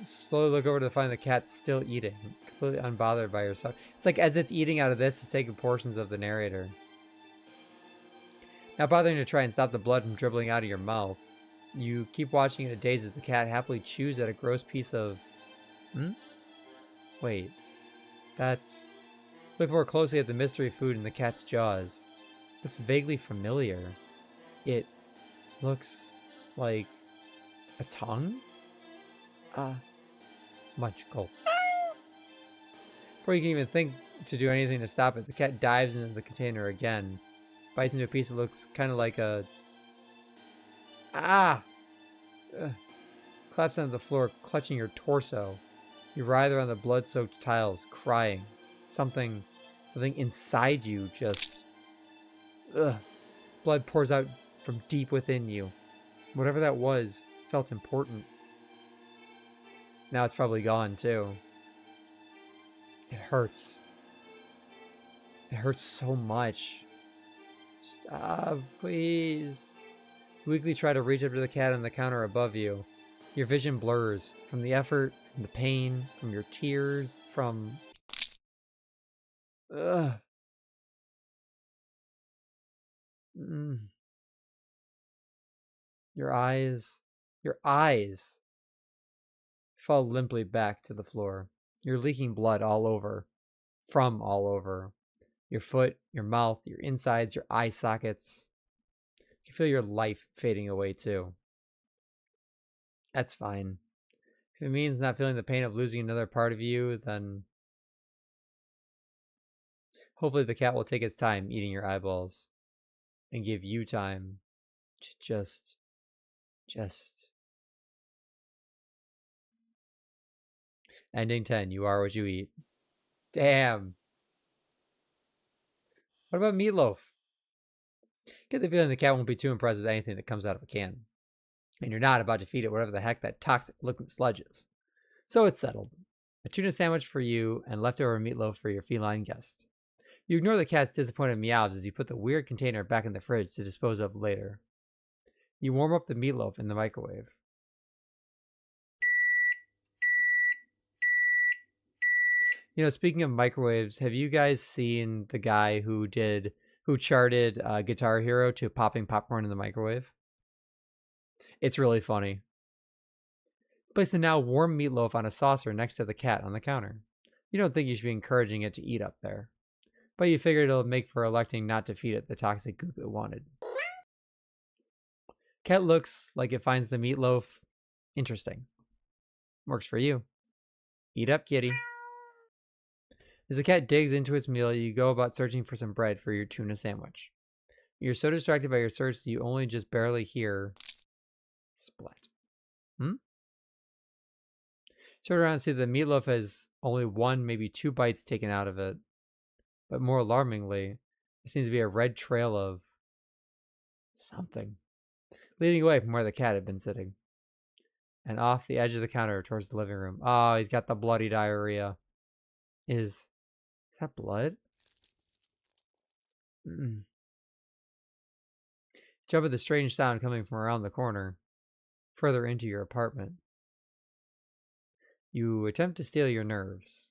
Slowly look over to find the cat still eating, completely unbothered by yourself. It's like as it's eating out of this, it's taking portions of the narrator. Not bothering to try and stop the blood from dribbling out of your mouth, you keep watching in a daze as the cat happily chews at a gross piece of... Wait. That's... Look more closely at the mystery food in the cat's jaws. Looks vaguely familiar. It looks like a tongue? Munch, gulp. Before you can even think to do anything to stop it, the cat dives into the container again. Bites into a piece that looks kind of like a... Collapse onto the floor, clutching your torso. You writhe around the blood-soaked tiles, crying. Something inside you just... Blood pours out from deep within you. Whatever that was felt important. Now it's probably gone, too. It hurts. It hurts so much. Stop, please. You weakly try to reach up to the cat on the counter above you. Your vision blurs from the effort, from the pain, from your tears, from... Your eyes fall limply back to the floor. You're leaking blood all over. From all over. Your foot, your mouth, your insides, your eye sockets. You feel your life fading away too. That's fine. If it means not feeling the pain of losing another part of you, then... Hopefully the cat will take its time eating your eyeballs. And give you time to just... Ending 10. You are what you eat. Damn. What about Meatloaf? Get the feeling the cat won't be too impressed with anything that comes out of a can. And you're not about to feed it whatever the heck that toxic looking sludge is. So it's settled. A tuna sandwich for you and leftover meatloaf for your feline guest. You ignore the cat's disappointed meows as you put the weird container back in the fridge to dispose of later. You warm up the meatloaf in the microwave. You know, speaking of microwaves, have you guys seen the guy who charted Guitar Hero to popping popcorn in the microwave? It's really funny. Place the now warm meatloaf on a saucer next to the cat on the counter. You don't think you should be encouraging it to eat up there, but you figure it'll make for electing not to feed it the toxic goop it wanted. Cat looks like it finds the meatloaf interesting. Works for you. Eat up, kitty. As the cat digs into its meal, you go about searching for some bread for your tuna sandwich. You're so distracted by your search that you only just barely hear splat. Turn around and see the meatloaf has only 1, maybe 2 bites taken out of it. But more alarmingly, there seems to be a red trail of something leading away from where the cat had been sitting. And off the edge of the counter towards the living room. Oh, he's got the bloody diarrhea. Is that blood? Jump at the strange sound coming from around the corner, further into your apartment. You attempt to steel your nerves.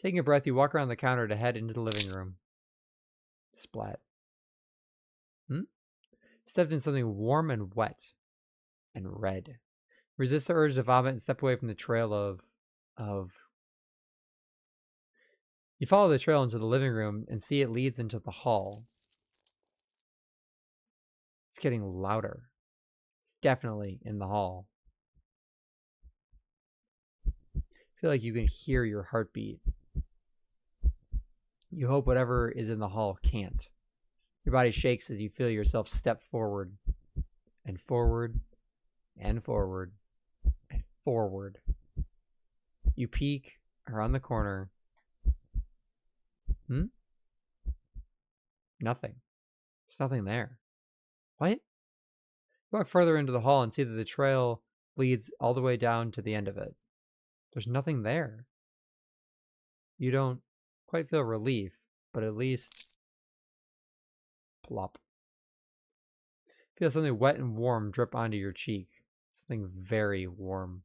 Taking a breath, you walk around the counter to head into the living room. Splat. Stepped in something warm and wet and red. Resist the urge to vomit and step away from the trail of... You follow the trail into the living room and see it leads into the hall. It's getting louder. It's definitely in the hall. I feel like you can hear your heartbeat. You hope whatever is in the hall can't. Your body shakes as you feel yourself step forward. And forward. And forward. And forward. You peek around the corner. Nothing. There's nothing there. What? You walk further into the hall and see that the trail leads all the way down to the end of it. There's nothing there. You don't quite feel relief, but at least plop. Feel something wet and warm drip onto your cheek. Something very warm.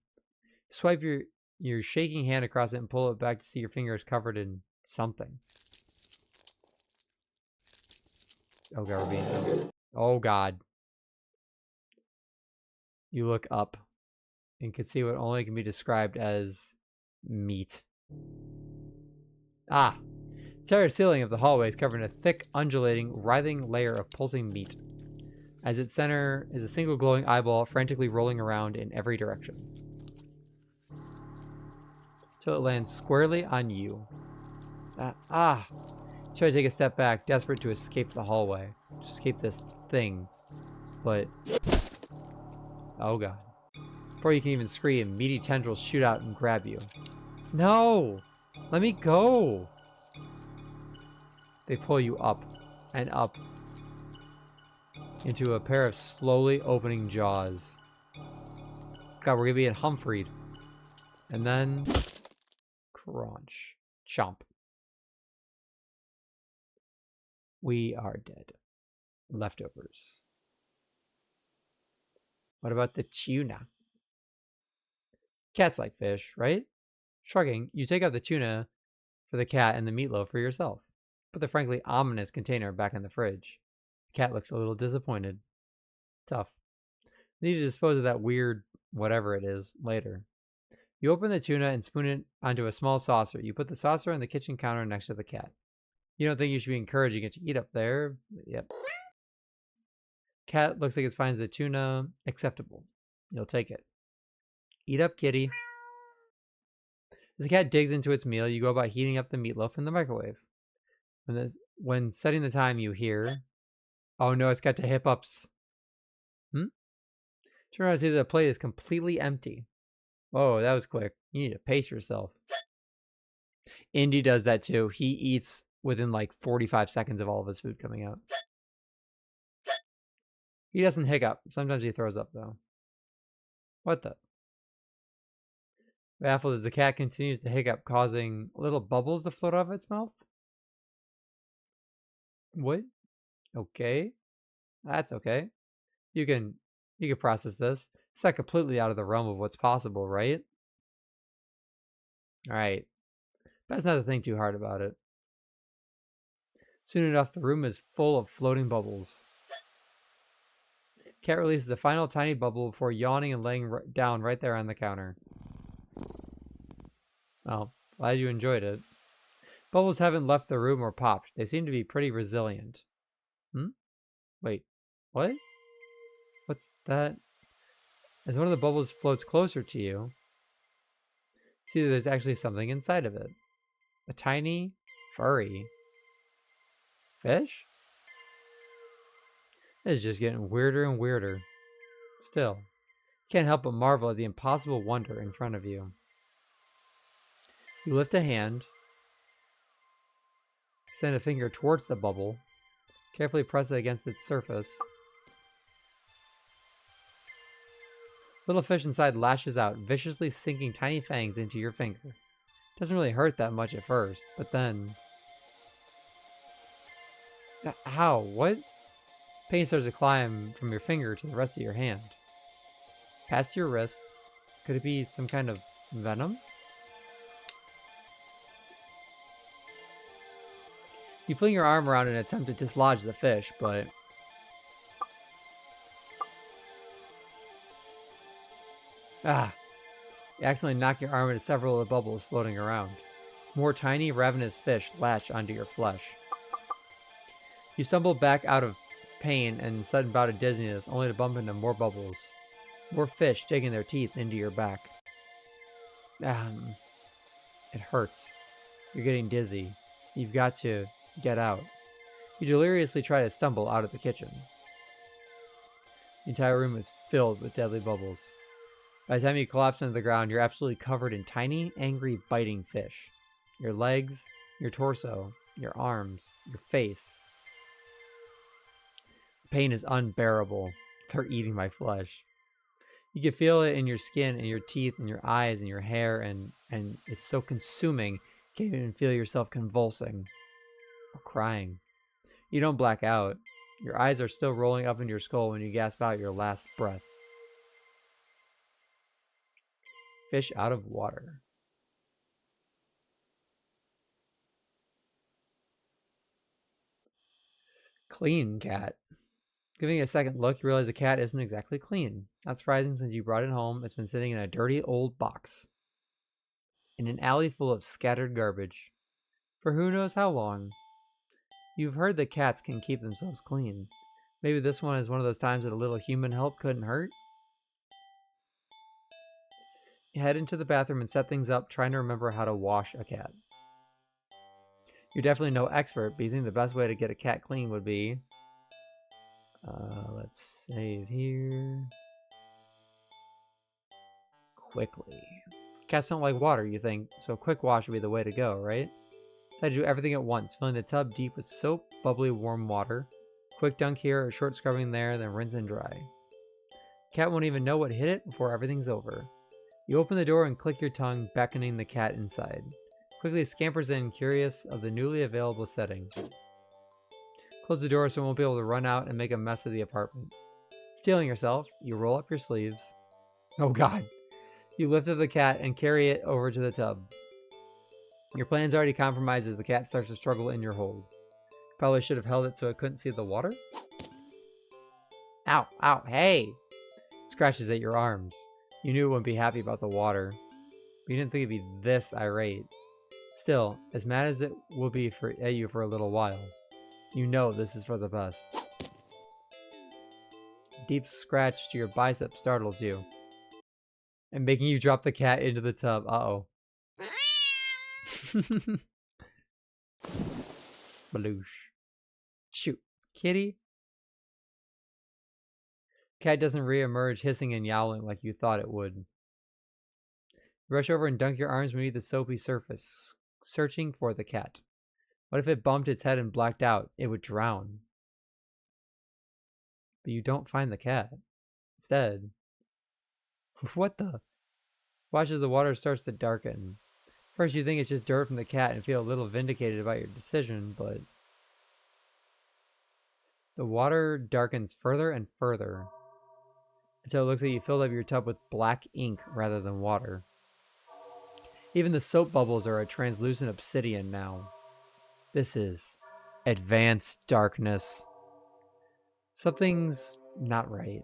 Swipe your shaking hand across it and pull it back to see your fingers covered in something. Oh god, we're being... Oh god. You look up and can see what only can be described as meat. Ah! The entire ceiling of the hallway is covered in a thick, undulating, writhing layer of pulsing meat. As its center is a single glowing eyeball frantically rolling around in every direction. Till it lands squarely on you. Try to take a step back, desperate to escape the hallway. To escape this thing. But... oh god. Before you can even scream, meaty tendrils shoot out and grab you. No! Let me go! They pull you up and up into a pair of slowly opening jaws. God, we're gonna be in Humfried. And then... crunch. Chomp. We are dead. Leftovers. What about the tuna? Cats like fish, right? Shrugging, you take out the tuna for the cat and the meatloaf for yourself. Put the frankly ominous container back in the fridge. The cat looks a little disappointed. Tough. Need to dispose of that weird whatever it is later. You open the tuna and spoon it onto a small saucer. You put the saucer on the kitchen counter next to the cat. You don't think you should be encouraging it to eat up there? Yep. Cat looks like it finds the tuna acceptable. You'll take it. Eat up, kitty. As the cat digs into its meal, you go about heating up the meatloaf in the microwave. When setting the time, you hear... oh no, it's got to hip-ups. Turn around and see that the plate is completely empty. Whoa, that was quick. You need to pace yourself. Indy does that too. He eats within like 45 seconds of all of his food coming out. He doesn't hiccup. Sometimes he throws up though. What the? Baffled as the cat continues to hiccup, causing little bubbles to float off its mouth. What? Okay. That's okay. You can process this. It's not completely out of the realm of what's possible, right? Alright. Best not to think too hard about it. Soon enough, the room is full of floating bubbles. Cat releases a final tiny bubble before yawning and laying down right there on the counter. Well, glad you enjoyed it. Bubbles haven't left the room or popped. They seem to be pretty resilient. Wait, what? What's that? As one of the bubbles floats closer to you, see that there's actually something inside of it. A tiny, furry fish? It's just getting weirder and weirder. Still, can't help but marvel at the impossible wonder in front of you. You lift a hand, extend a finger towards the bubble, carefully press it against its surface. Little fish inside lashes out, viciously sinking tiny fangs into your finger. Doesn't really hurt that much at first, but then... Ow, what? Pain starts to climb from your finger to the rest of your hand. Past your wrist. Could it be some kind of venom? You fling your arm around in an attempt to dislodge the fish, but... You accidentally knock your arm into several of the bubbles floating around. More tiny, ravenous fish latch onto your flesh. You stumble back out of pain and sudden bout of dizziness, only to bump into more bubbles. More fish digging their teeth into your back. It hurts. You're getting dizzy. You've got to get out. You deliriously try to stumble out of the kitchen. The entire room is filled with deadly bubbles. By the time you collapse onto the ground, you're absolutely covered in tiny, angry, biting fish. Your legs, your torso, your arms, your face. The pain is unbearable. They're eating my flesh. You can feel it in your skin and your teeth and your eyes and your hair, and it's so consuming you can't even feel yourself convulsing or crying. You don't black out. Your eyes are still rolling up into your skull when you gasp out your last breath. Fish out of water. Clean cat. Giving it a second look, you realize the cat isn't exactly clean. Not surprising since you brought it home. It's been sitting in a dirty old box. In an alley full of scattered garbage. For who knows how long. You've heard that cats can keep themselves clean. Maybe this one is one of those times that a little human help couldn't hurt? You head into the bathroom and set things up, trying to remember how to wash a cat. You're definitely no expert, but you think the best way to get a cat clean would be... let's save here. Quickly. Cats don't like water, you think, so a quick wash would be the way to go, right? So I do everything at once, filling the tub deep with soap, bubbly warm water. Quick dunk here, a short scrubbing there, then rinse and dry. Cat won't even know what hit it before everything's over. You open the door and click your tongue, beckoning the cat inside. Quickly scampers in, curious of the newly available setting. Close the door so it won't be able to run out and make a mess of the apartment. Steeling yourself, you roll up your sleeves. Oh god. You lift up the cat and carry it over to the tub. Your plan's already compromised as the cat starts to struggle in your hold. Probably should have held it so it couldn't see the water. Ow, ow, hey! Scratches at your arms. You knew it wouldn't be happy about the water. But you didn't think it'd be this irate. Still, as mad as it will be at you for a little while, you know this is for the best. Deep scratch to your bicep startles you, and making you drop the cat into the tub. Uh-oh. Sploosh. Shoot. Kitty? Cat doesn't re-emerge hissing and yowling like you thought it would. You rush over and dunk your arms beneath the soapy surface, searching for the cat. What if it bumped its head and blacked out? It would drown. But you don't find the cat. Instead... What the? Watch as the water starts to darken. First you think it's just dirt from the cat and feel a little vindicated about your decision, but... The water darkens further and further, until it looks like you filled up your tub with black ink rather than water. Even the soap bubbles are a translucent obsidian now. This is advanced darkness. Something's not right.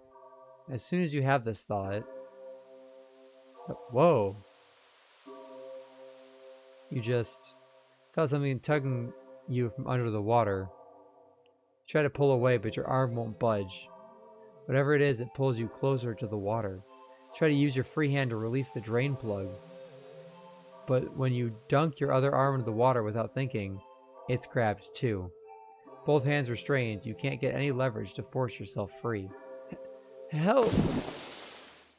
As soon as you have this thought... Whoa. You just felt something tugging you from under the water. You try to pull away, but your arm won't budge. Whatever it is, it pulls you closer to the water. Try to use your free hand to release the drain plug. But when you dunk your other arm into the water without thinking, it's grabbed too. Both hands restrained, you can't get any leverage to force yourself free. Help!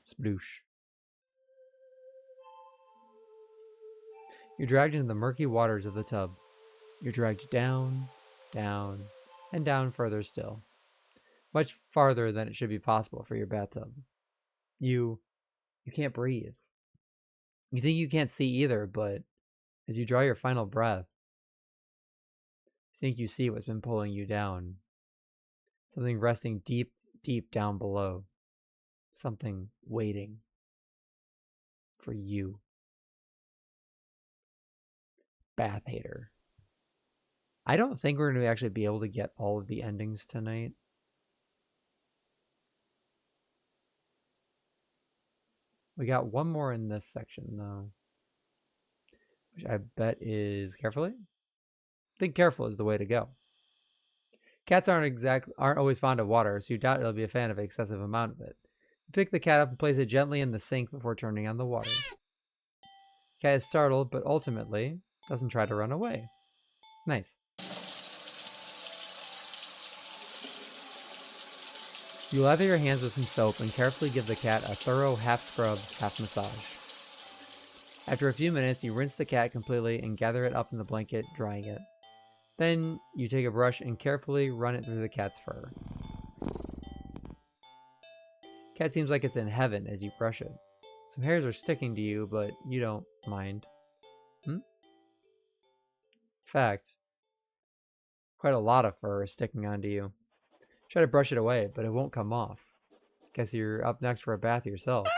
Sploosh. You're dragged into the murky waters of the tub. You're dragged down, down, and down further still. Much farther than it should be possible for your bathtub. You can't breathe. You think you can't see either, but as you draw your final breath, you think you see what's been pulling you down. Something resting deep, deep down below. Something waiting for you. Bath hater. I don't think we're going to actually be able to get all of the endings tonight. We got one more in this section, though. Which I bet is carefully. I think careful is the way to go. Cats aren't always fond of water, so you doubt it'll be a fan of an excessive amount of it. You pick the cat up and place it gently in the sink before turning on the water. The cat is startled, but ultimately doesn't try to run away. Nice. You lather your hands with some soap and carefully give the cat a thorough half scrub, half massage. After a few minutes, you rinse the cat completely and gather it up in the blanket, drying it. Then you take a brush and carefully run it through the cat's fur. Cat seems like it's in heaven as you brush it. Some hairs are sticking to you, but you don't mind. In fact, quite a lot of fur is sticking onto you. Try to brush it away, but it won't come off. Guess you're up next for a bath yourself.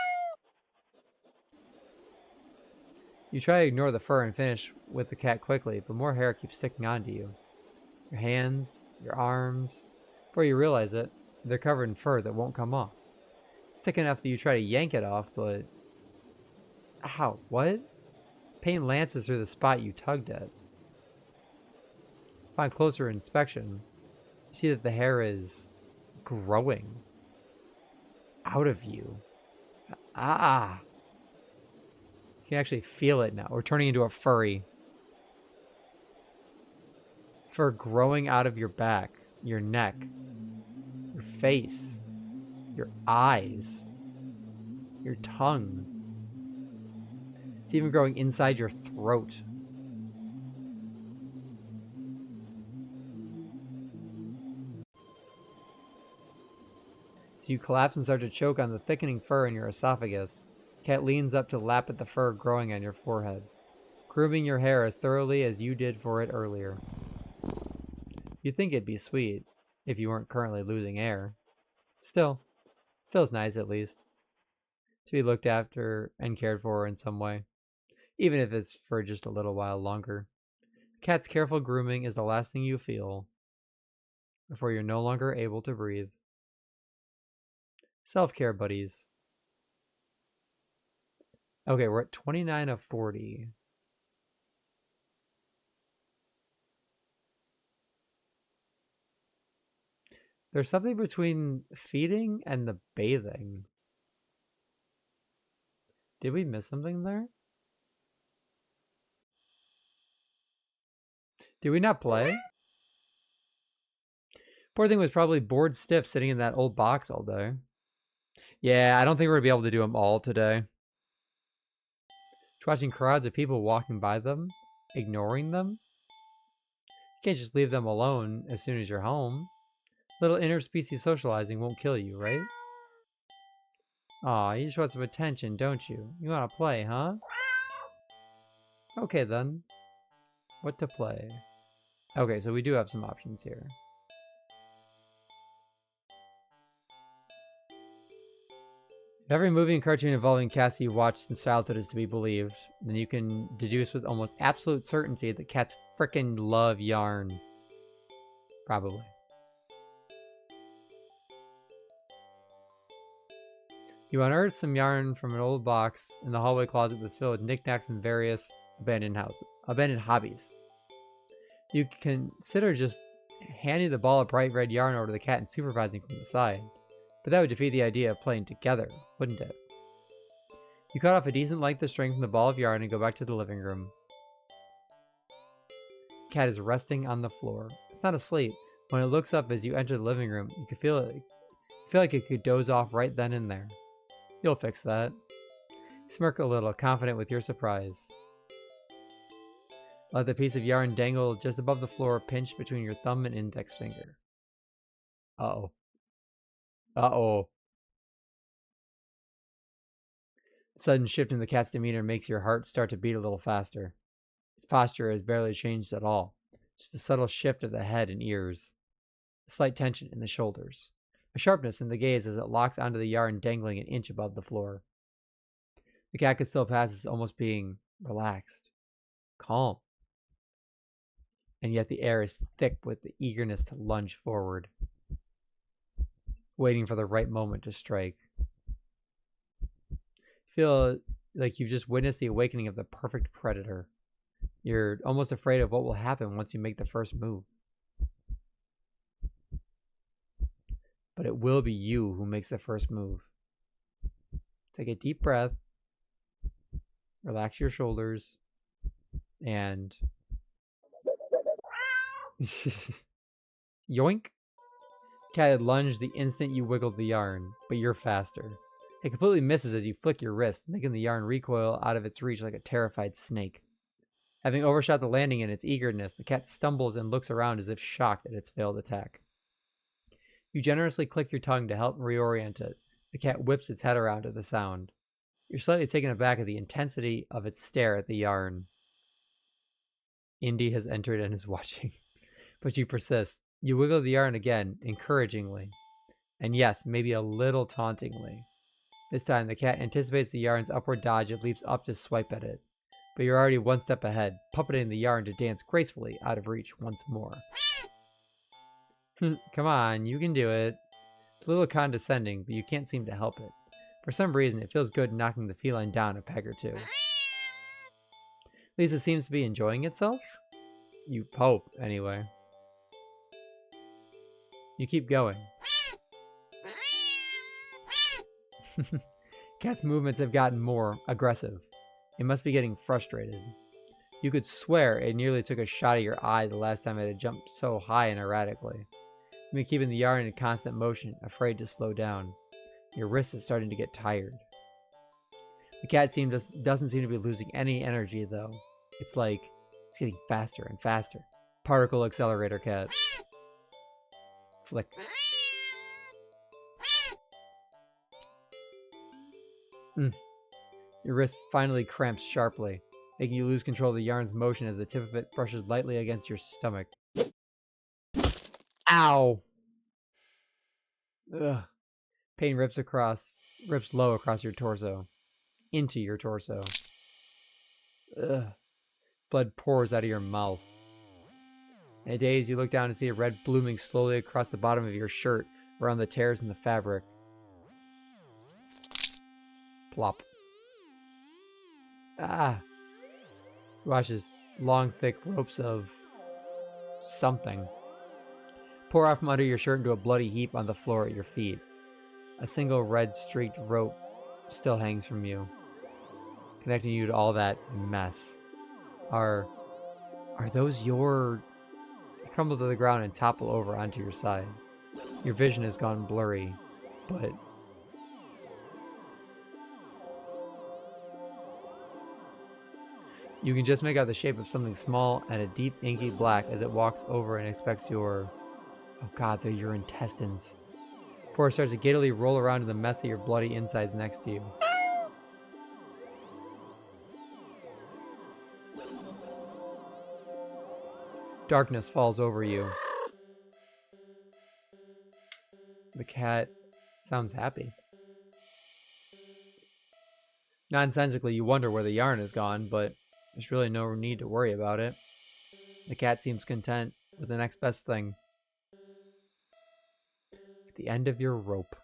You try to ignore the fur and finish with the cat quickly, but more hair keeps sticking onto you. Your hands, your arms. Before you realize it, they're covered in fur that won't come off. It's thick enough that you try to yank it off, but... Ow, what? Pain lances through the spot you tugged at. Upon closer inspection, you see that the hair is growing out of you. Ah! You can actually feel it now. We're turning into a furry. Fur growing out of your back, your neck, your face, your eyes, your tongue. It's even growing inside your throat. So you collapse and start to choke on the thickening fur in your esophagus. Cat leans up to lap at the fur growing on your forehead, grooming your hair as thoroughly as you did for it earlier. You'd think it'd be sweet if you weren't currently losing air. Still, feels nice at least to be looked after and cared for in some way, even if it's for just a little while longer. Cat's careful grooming is the last thing you feel before you're no longer able to breathe. Self-care buddies. Okay, we're at 29 of 40. There's something between feeding and the bathing. Did we miss something there? Did we not play? Poor thing was probably bored stiff sitting in that old box all day. Yeah, I don't think we're going to be able to do them all today. Watching crowds of people walking by them, ignoring them. You can't just leave them alone as soon as you're home. Little interspecies socializing won't kill you, right? Aw, you just want some attention, don't you? You want to play, huh? Okay then. What to play? Okay, so we do have some options here. If every movie and cartoon involving cats you watched since childhood is to be believed, then you can deduce with almost absolute certainty that cats frickin' love yarn. Probably. You unearth some yarn from an old box in the hallway closet that's filled with knickknacks and various abandoned hobbies. You consider just handing the ball of bright red yarn over to the cat and supervising from the side. But that would defeat the idea of playing together, wouldn't it? You cut off a decent length of string from the ball of yarn and go back to the living room. Cat is resting on the floor. It's not asleep, When it looks up as you enter the living room, you can feel like it could doze off right then and there. You'll fix that. Smirk a little, confident with your surprise. Let the piece of yarn dangle just above the floor, pinched between your thumb and index finger. Uh-oh. Uh-oh. A sudden shift in the cat's demeanor makes your heart start to beat a little faster. Its posture has barely changed at all. Just a subtle shift of the head and ears. A slight tension in the shoulders. A sharpness in the gaze as it locks onto the yarn dangling an inch above the floor. The cat could still pass as almost being relaxed. Calm. And yet the air is thick with the eagerness to lunge forward. Waiting for the right moment to strike. Feel like you've just witnessed the awakening of the perfect predator. You're almost afraid of what will happen once you make the first move. But it will be you who makes the first move. Take a deep breath. Relax your shoulders. And... Yoink! Cat had lunged the instant you wiggled the yarn, but you're faster. It completely misses as you flick your wrist, making the yarn recoil out of its reach like a terrified snake. Having overshot the landing in its eagerness, the cat stumbles and looks around as if shocked at its failed attack. You generously click your tongue to help reorient it. The cat whips its head around at the sound. You're slightly taken aback at the intensity of its stare at the yarn. Indy has entered and is watching. But you persist. You wiggle the yarn again, encouragingly. And yes, maybe a little tauntingly. This time, the cat anticipates the yarn's upward dodge and leaps up to swipe at it. But you're already one step ahead, puppeting the yarn to dance gracefully out of reach once more. Come on, you can do it. It's a little condescending, but you can't seem to help it. For some reason, it feels good knocking the feline down a peg or two. Lisa seems to be enjoying itself. You hope, anyway. You keep going. Cat's movements have gotten more aggressive. It must be getting frustrated. You could swear it nearly took a shot at your eye the last time it had jumped so high and erratically. You've been keeping the yarn in constant motion, afraid to slow down. Your wrist is starting to get tired. The cat doesn't seem to be losing any energy, though. It's like it's getting faster and faster. Particle accelerator cat. Flick. Your wrist finally cramps sharply, making you lose control of the yarn's motion as the tip of it brushes lightly against your stomach. Ow! Ugh. Pain rips low across your torso. Into your torso. Ugh. Blood pours out of your mouth. In a daze, you look down and see a red blooming slowly across the bottom of your shirt, around the tears in the fabric. Plop. Ah. You watch as long, thick ropes of something pour off from under your shirt into a bloody heap on the floor at your feet. A single red streaked rope still hangs from you, connecting you to all that mess. Are those your... You crumble to the ground and topple over onto your side. Your vision has gone blurry, but... You can just make out the shape of something small and a deep inky black as it walks over and expects your... Oh god, they're your intestines. Before it starts to giddily roll around in the mess of your bloody insides next to you. Darkness falls over you. The cat sounds happy. Nonsensically, you wonder where the yarn has gone, but there's really no need to worry about it. The cat seems content with the next best thing. At the end of your rope.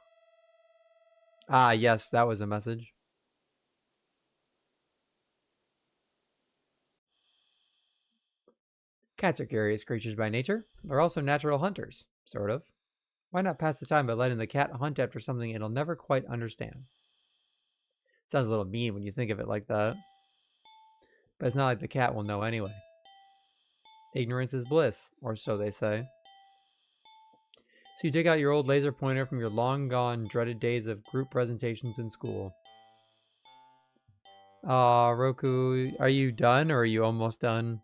Ah, yes, that was a message. Cats are curious creatures by nature. They're also natural hunters, sort of. Why not pass the time by letting the cat hunt after something it'll never quite understand? Sounds a little mean when you think of it like that. But it's not like the cat will know anyway. Ignorance is bliss, or so they say. So you dig out your old laser pointer from your long-gone, dreaded days of group presentations in school. Aw, Roku, are you done or are you almost done?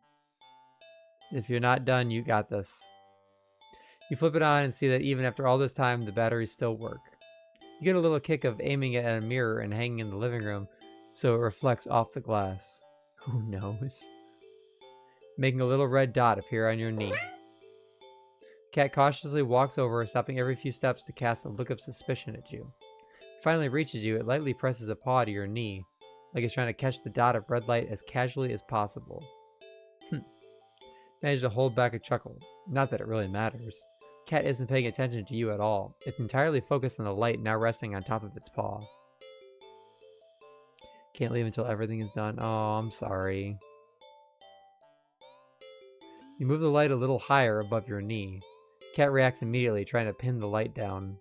If you're not done, you got this. You flip it on and see that even after all this time, the batteries still work. You get a little kick of aiming it at a mirror and hanging in the living room so it reflects off the glass. Who knows? Making a little red dot appear on your knee. Cat cautiously walks over, stopping every few steps to cast a look of suspicion at you. Finally reaches you, it lightly presses a paw to your knee, like it's trying to catch the dot of red light as casually as possible. Managed to hold back a chuckle. Not that it really matters. Cat isn't paying attention to you at all. It's entirely focused on the light now resting on top of its paw. Can't leave until everything is done. Oh, I'm sorry. You move the light a little higher above your knee. Cat reacts immediately, trying to pin the light down.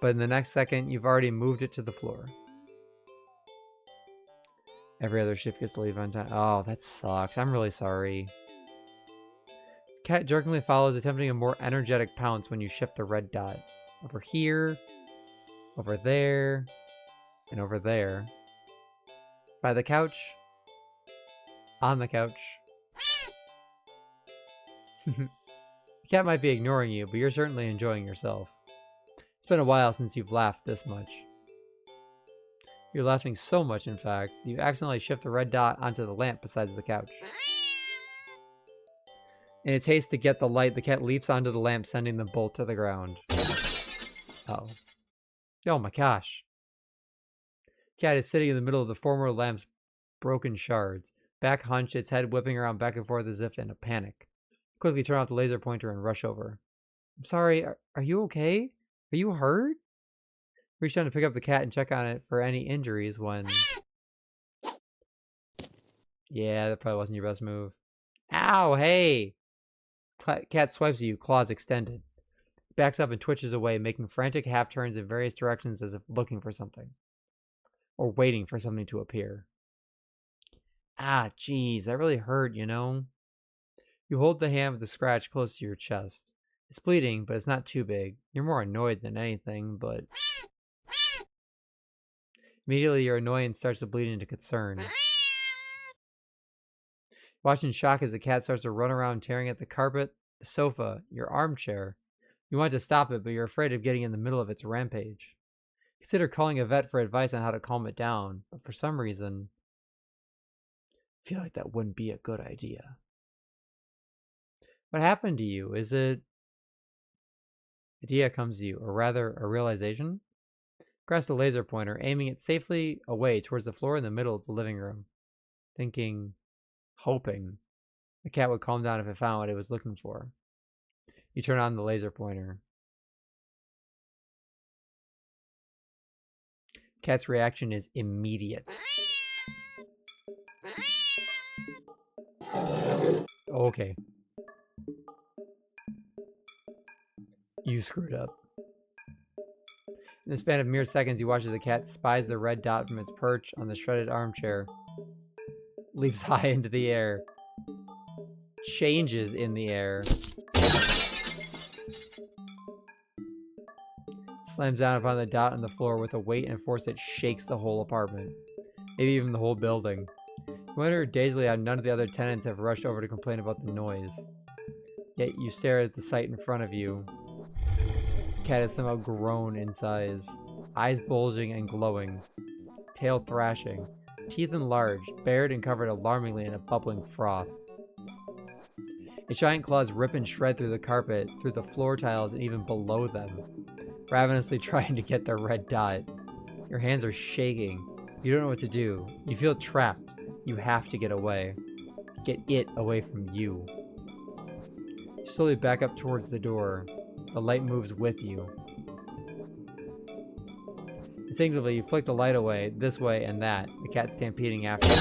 But in the next second, you've already moved it to the floor. Every other shift gets to leave on time. Oh, that sucks. I'm really sorry. Cat jerkingly follows, attempting a more energetic pounce when you shift the red dot. Over here, over there, and over there. By the couch. On the couch. The cat might be ignoring you, but you're certainly enjoying yourself. It's been a while since you've laughed this much. You're laughing so much, in fact, you accidentally shift the red dot onto the lamp beside the couch. In its haste to get the light, the cat leaps onto the lamp, sending the bolt to the ground. Uh-oh. Oh my gosh. Cat is sitting in the middle of the former lamp's broken shards, back hunched, its head whipping around back and forth as if in a panic. Quickly turn off the laser pointer and rush over. I'm sorry, are you okay? Are you hurt? Reach down to pick up the cat and check on it for any injuries when... Yeah, that probably wasn't your best move. Ow, hey! Cat swipes at you, claws extended. Backs up and twitches away, making frantic half-turns in various directions as if looking for something. Or waiting for something to appear. Ah, jeez, that really hurt, you know? You hold the hand with the scratch close to your chest. It's bleeding, but it's not too big. You're more annoyed than anything, but... Immediately, your annoyance starts to bleed into concern. Watch in shock as the cat starts to run around tearing at the carpet, the sofa, your armchair. You want to stop it, but you're afraid of getting in the middle of its rampage. Consider calling a vet for advice on how to calm it down, but for some reason, I feel like that wouldn't be a good idea. What happened to you? Is it... Idea comes to you, or rather, a realization? Grasp the laser pointer, aiming it safely away towards the floor in the middle of the living room. Thinking, hoping, the cat would calm down if it found what it was looking for. You turn on the laser pointer. Cat's reaction is immediate. Okay. You screwed up. In the span of mere seconds, you watch as the cat spies the red dot from its perch on the shredded armchair. Leaps high into the air. Changes in the air. Slams down upon the dot on the floor with a weight and force that shakes the whole apartment. Maybe even the whole building. You wonder dazedly how none of the other tenants have rushed over to complain about the noise. Yet you stare at the sight in front of you. The cat has somehow grown in size. Eyes bulging and glowing. Tail thrashing. Teeth enlarged, bared and covered alarmingly in a bubbling froth. Its giant claws rip and shred through the carpet, through the floor tiles, and even below them, ravenously trying to get the red dot. Your hands are shaking. You don't know what to do. You feel trapped. You have to get away. Get it away from you. You slowly back up towards the door. The light moves with you. Instinctively, you flick the light away, this way and that, the cat stampeding after you.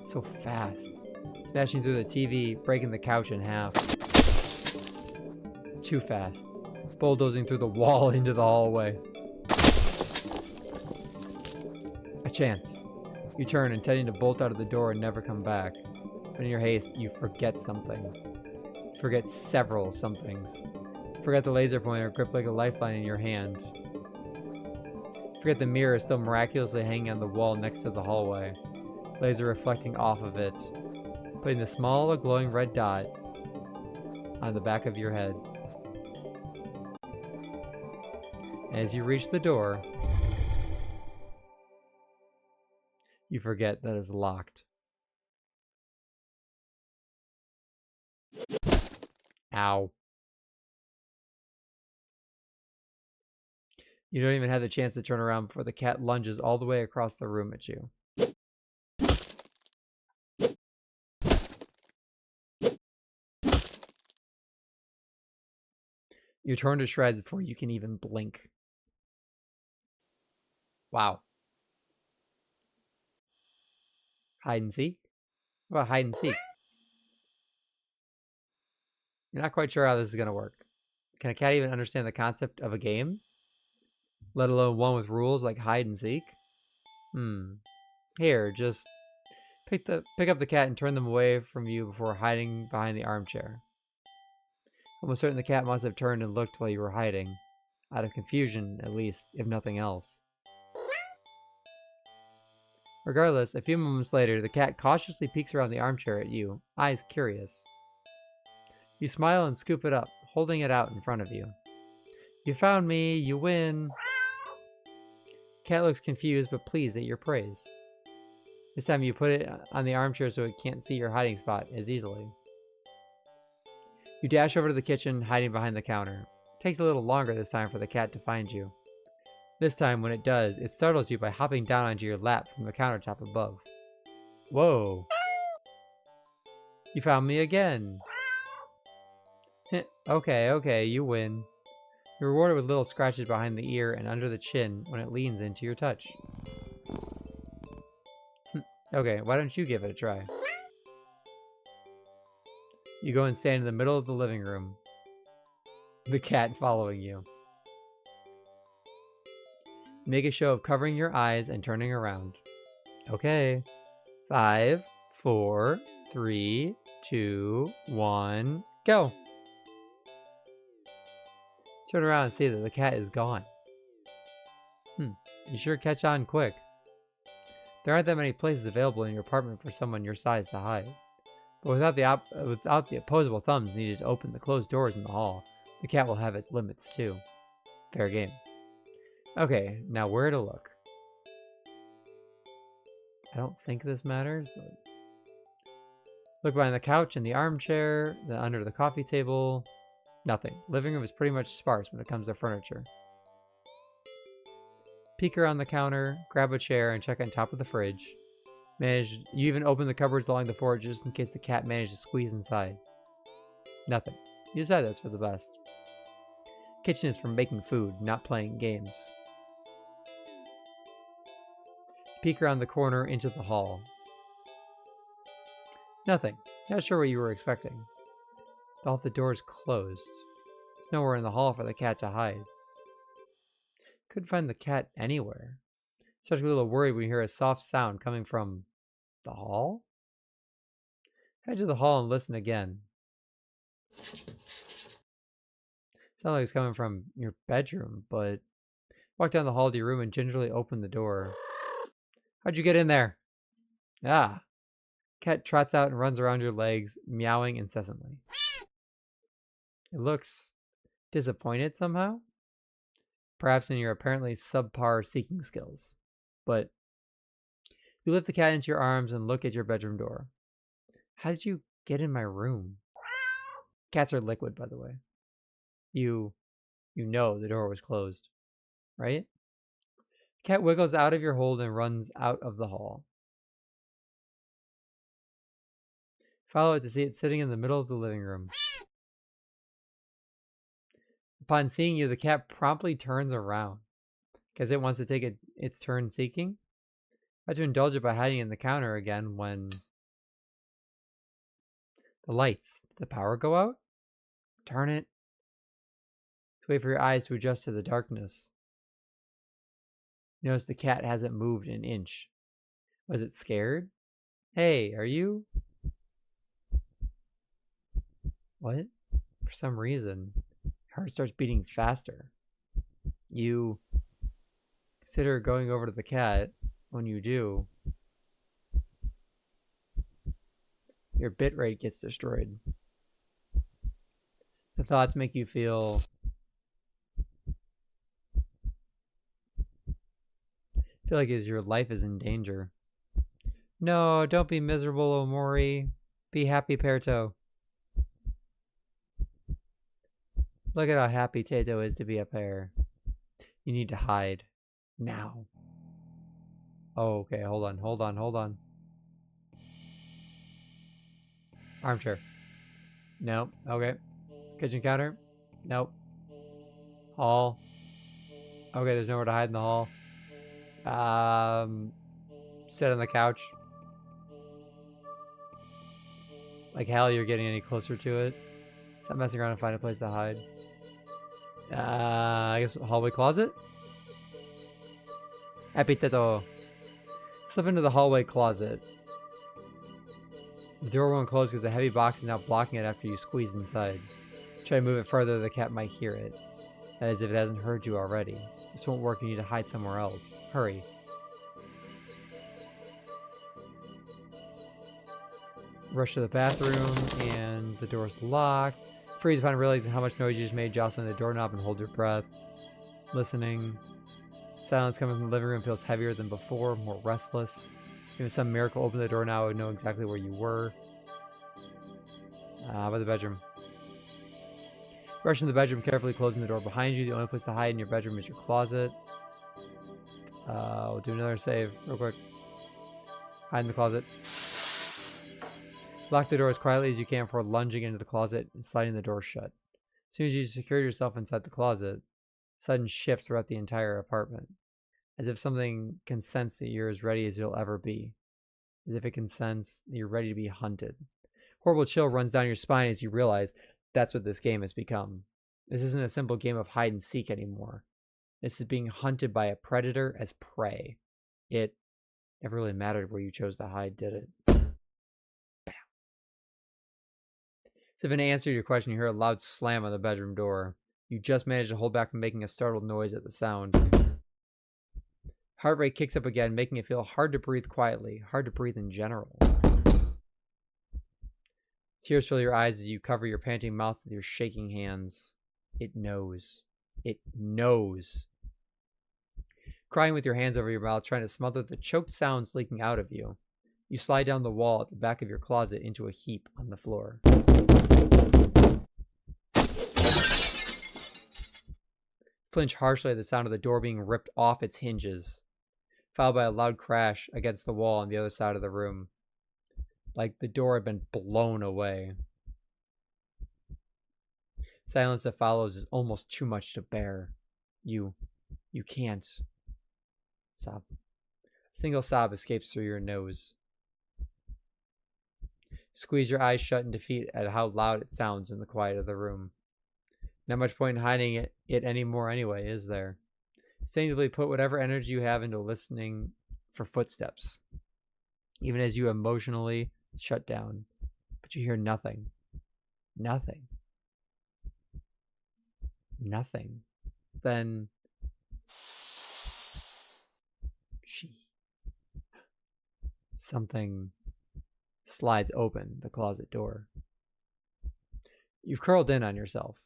So fast. Smashing through the TV, breaking the couch in half. Too fast. Bulldozing through the wall into the hallway. A chance. You turn, intending to bolt out of the door and never come back. But in your haste, you forget something. Forget several somethings. Forget the laser pointer gripped like a lifeline in your hand. Forget the mirror still miraculously hanging on the wall next to the hallway. Laser reflecting off of it. Putting the small glowing red dot on the back of your head. As you reach the door, you forget that it's locked. Ow. You don't even have the chance to turn around before the cat lunges all the way across the room at you. You're torn to shreds before you can even blink. Wow. Hide and seek? What about hide and seek? You're not quite sure how this is going to work. Can a cat even understand the concept of a game? Let alone one with rules like hide and seek? Here, just pick up the cat and turn them away from you before hiding behind the armchair. Almost certain the cat must have turned and looked while you were hiding. Out of confusion, at least, if nothing else. Regardless, a few moments later, the cat cautiously peeks around the armchair at you, eyes curious. You smile and scoop it up, holding it out in front of you. You found me, you win. Cat looks confused but pleased at your praise. This time you put it on the armchair so it can't see your hiding spot as easily. You dash over to the kitchen, hiding behind the counter. It takes a little longer this time for the cat to find you. This time, when it does, it startles you by hopping down onto your lap from the countertop above. Whoa. You found me again. Okay, you win. You're rewarded with little scratches behind the ear and under the chin when it leans into your touch. Okay, why don't you give it a try? You go and stand in the middle of the living room. The cat following you. Make a show of covering your eyes and turning around. Okay. 5, 4, 3, 2, 1, go! Turn around and see that the cat is gone. You sure catch on quick. There aren't that many places available in your apartment for someone your size to hide. But without the opposable thumbs needed to open the closed doors in the hall, the cat will have its limits too. Fair game. Okay, now where to look? I don't think this matters, but... Look behind the couch and the armchair, then under the coffee table. Nothing. Living room is pretty much sparse when it comes to furniture. Peek around the counter, grab a chair, and check on top of the fridge. You even open the cupboards along the floor just in case the cat managed to squeeze inside. Nothing. You decide that's for the best. Kitchen is for making food, not playing games. Peek around the corner into the hall. Nothing. Not sure what you were expecting. All the doors closed. There's nowhere in the hall for the cat to hide. Couldn't find the cat anywhere. Start to be a little worried when you hear a soft sound coming from the hall? Head to the hall and listen again. Sounds like it's coming from your bedroom, but walk down the hall to your room and gingerly open the door. How'd you get in there? Ah. Cat trots out and runs around your legs, meowing incessantly. It looks disappointed somehow. Perhaps in your apparently subpar seeking skills. But you lift the cat into your arms and look at your bedroom door. How did you get in my room? Cats are liquid, by the way. You know the door was closed, right? Cat wiggles out of your hold and runs out of the hall. Follow it to see it sitting in the middle of the living room. Upon seeing you, the cat promptly turns around because it wants to take its turn seeking. I had to indulge it by hiding in the counter again when the lights. Did the power go out? Darn it. Wait for your eyes to adjust to the darkness. You notice the cat hasn't moved an inch. Was it scared? Hey, are you? What? For some reason, your heart starts beating faster. You consider going over to the cat. When you do, your bit rate gets destroyed. The thoughts make you feel like your life is in danger. No, don't be miserable, Omori. Be happy, Perto. Look at how happy Tato is to be up here. You need to hide. Now. Oh, okay, hold on. Armchair. Nope. Okay. Kitchen counter. Nope. Hall. Okay, there's nowhere to hide in the hall. Sit on the couch. Like hell, you're getting any closer to it. Stop messing around and find a place to hide. I guess hallway closet? Epiteto. Slip into the hallway closet. The door won't close because a heavy box is now blocking it after you squeeze inside. Try to move it further, the cat might hear it. That is, if it hasn't heard you already. This won't work, you need to hide somewhere else. Hurry. Rush to the bathroom, and the door's locked. Freeze upon realizing how much noise you just made, jostling the doorknob and hold your breath. Listening. Silence coming from the living room feels heavier than before, more restless. If some miracle opened the door now, I would know exactly where you were. By the bedroom. Rush into the bedroom, carefully closing the door behind you. The only place to hide in your bedroom is your closet. We'll do another save real quick. Hide in the closet. Lock the door as quietly as you can before lunging into the closet and sliding the door shut. As soon as you secure yourself inside the closet, sudden shift throughout the entire apartment. As if something can sense that you're as ready as you'll ever be. As if it can sense that you're ready to be hunted. Horrible chill runs down your spine as you realize that's what this game has become. This isn't a simple game of hide and seek anymore. This is being hunted by a predator as prey. It never really mattered where you chose to hide, did it? As if in answer to your question, you hear a loud slam on the bedroom door. You just managed to hold back from making a startled noise at the sound. Heart rate kicks up again, making it feel hard to breathe quietly, hard to breathe in general. Tears fill your eyes as you cover your panting mouth with your shaking hands. It knows. It knows. Crying with your hands over your mouth, trying to smother the choked sounds leaking out of you. You slide down the wall at the back of your closet into a heap on the floor. Flinch harshly at the sound of the door being ripped off its hinges, followed by a loud crash against the wall on the other side of the room. Like the door had been blown away. Silence that follows is almost too much to bear. You can't. Sob. A single sob escapes through your nose. Squeeze your eyes shut in defeat at how loud it sounds in the quiet of the room. Not much point in hiding it anymore anyway, is there? Instinctively put whatever energy you have into listening for footsteps, even as you emotionally shut down. But you hear nothing. Nothing. Nothing. Then something slides open the closet door. You've curled in on yourself.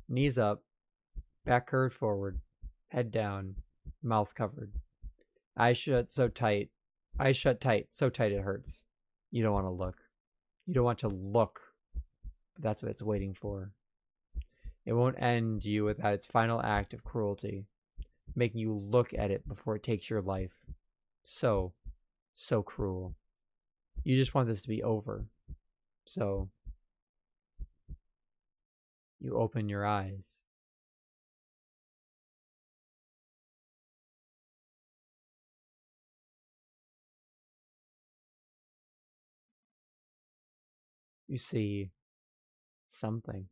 Knees up, back curved forward, head down, mouth covered. Eyes shut tight, so tight it hurts. You don't want to look. You don't want to look, but that's what it's waiting for. It won't end you without its final act of cruelty, making you look at it before it takes your life. So cruel. You just want this to be over. So you open your eyes. You see something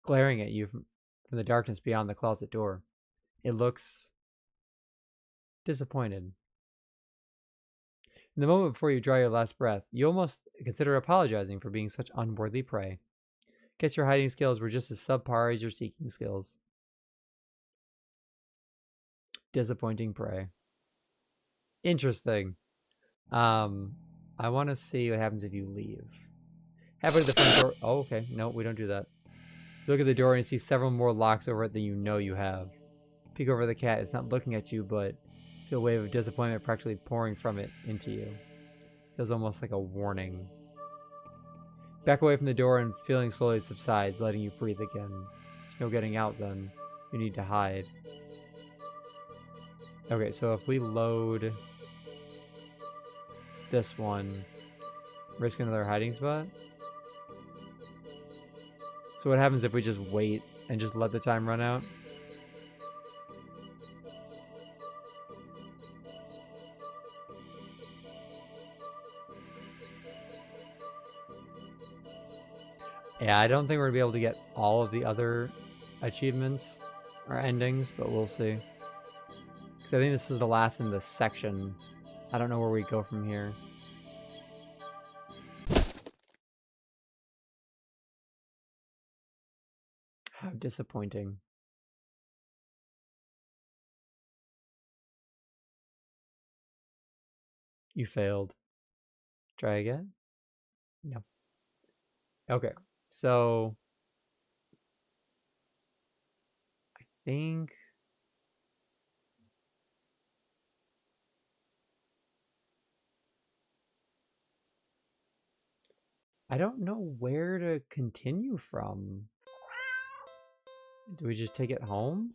glaring at you from the darkness beyond the closet door. It looks disappointed. In the moment before you draw your last breath, you almost consider apologizing for being such unworthy prey. Guess your hiding skills were just as subpar as your seeking skills. Disappointing prey. Interesting. I want to see what happens if you leave. Halfway to the front door. Oh, okay. No, we don't do that. Look at the door and you see several more locks over it than you know you have. Peek over the cat. It's not looking at you, but feel a wave of disappointment practically pouring from it into you. Feels almost like a warning. Back away from the door and feeling slowly subsides, letting you breathe again. There's no getting out then. You need to hide. Okay, so if we load this one, risk another hiding spot. So what happens if we just wait and just let the time run out? Yeah, I don't think we're gonna be able to get all of the other achievements or endings, but we'll see. Because I think this is the last in this section. I don't know where we go from here. How disappointing. You failed. Try again? No. Okay, so I think I don't know where to continue from. Do we just take it home?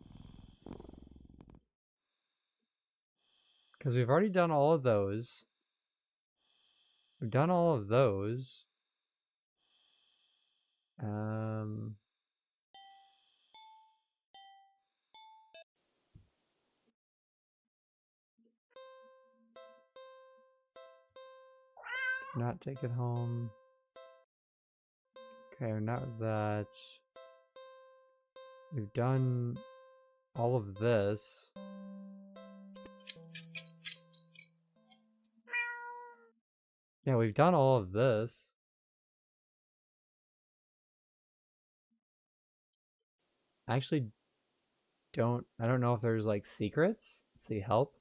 Because we've already done all of those. We've done all of those. Not take it home. Okay, not that. We've done all of this. Yeah, we've done all of this. I actually don't know if there's like secrets. Let's see, help.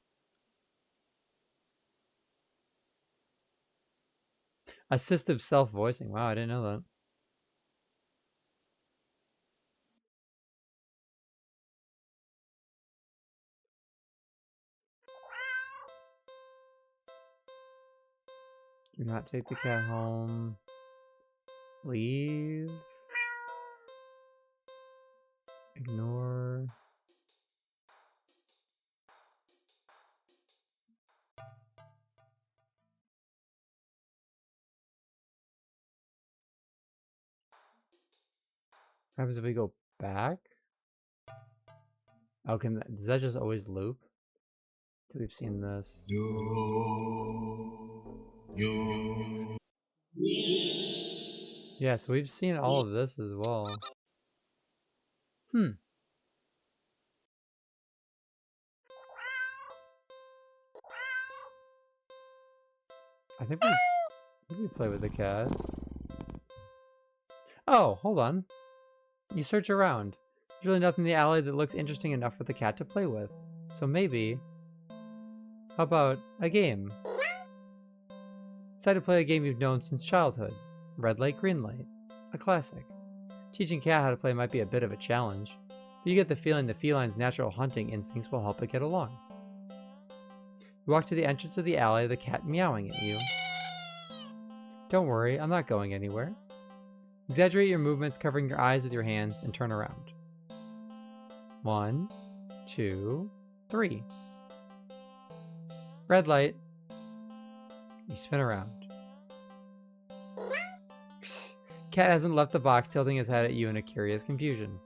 Assistive self-voicing. Wow, I didn't know that. Do not take the cat home. Leave. Ignore. What happens if we go back? Oh, does that just always loop? We've seen this. Yeah, so we've seen all of this as well. I think we play with the cat. Oh, hold on. You search around. There's really nothing in the alley that looks interesting enough for the cat to play with. So maybe... How about a game? Decide to play a game you've known since childhood. Red light, green light. A classic. Teaching cat how to play might be a bit of a challenge, but you get the feeling the feline's natural hunting instincts will help it get along. You walk to the entrance of the alley, the cat meowing at you. Don't worry, I'm not going anywhere. Exaggerate your movements, covering your eyes with your hands, and turn around. 1, 2, 3. Red light. You spin around. Cat hasn't left the box, tilting his head at you in a curious confusion.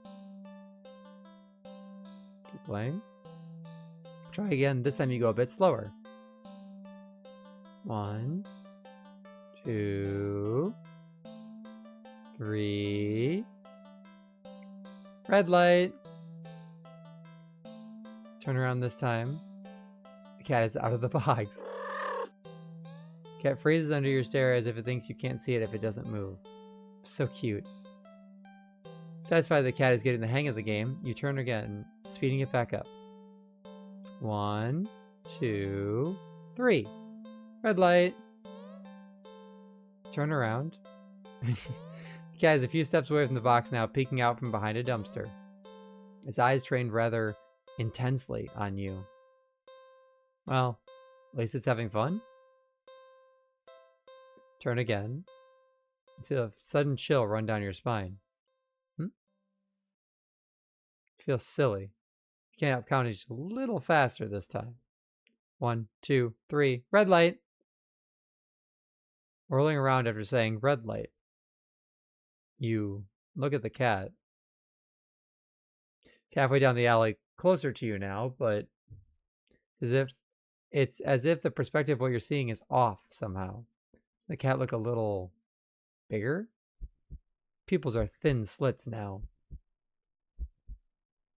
Keep playing. Try again. This time you go a bit slower. 1, 2, 3. Red light. Turn around this time. The cat is out of the box. Cat freezes under your stare as if it thinks you can't see it if it doesn't move. So cute. Satisfied the cat is getting the hang of the game, you turn again, speeding it back up. 1, 2, 3. Red light. Turn around. The cat is a few steps away from the box now, peeking out from behind a dumpster. Its eyes trained rather intensely on you. Well, at least it's having fun. Turn again. You see a sudden chill run down your spine. Feels silly. You can't help counting just a little faster this time. 1, 2, 3. Red light. Whirling around after saying red light, you look at the cat. It's halfway down the alley, closer to you now, but it's as if the perspective of what you're seeing is off somehow. Does the cat look a little bigger? Pupils are thin slits now.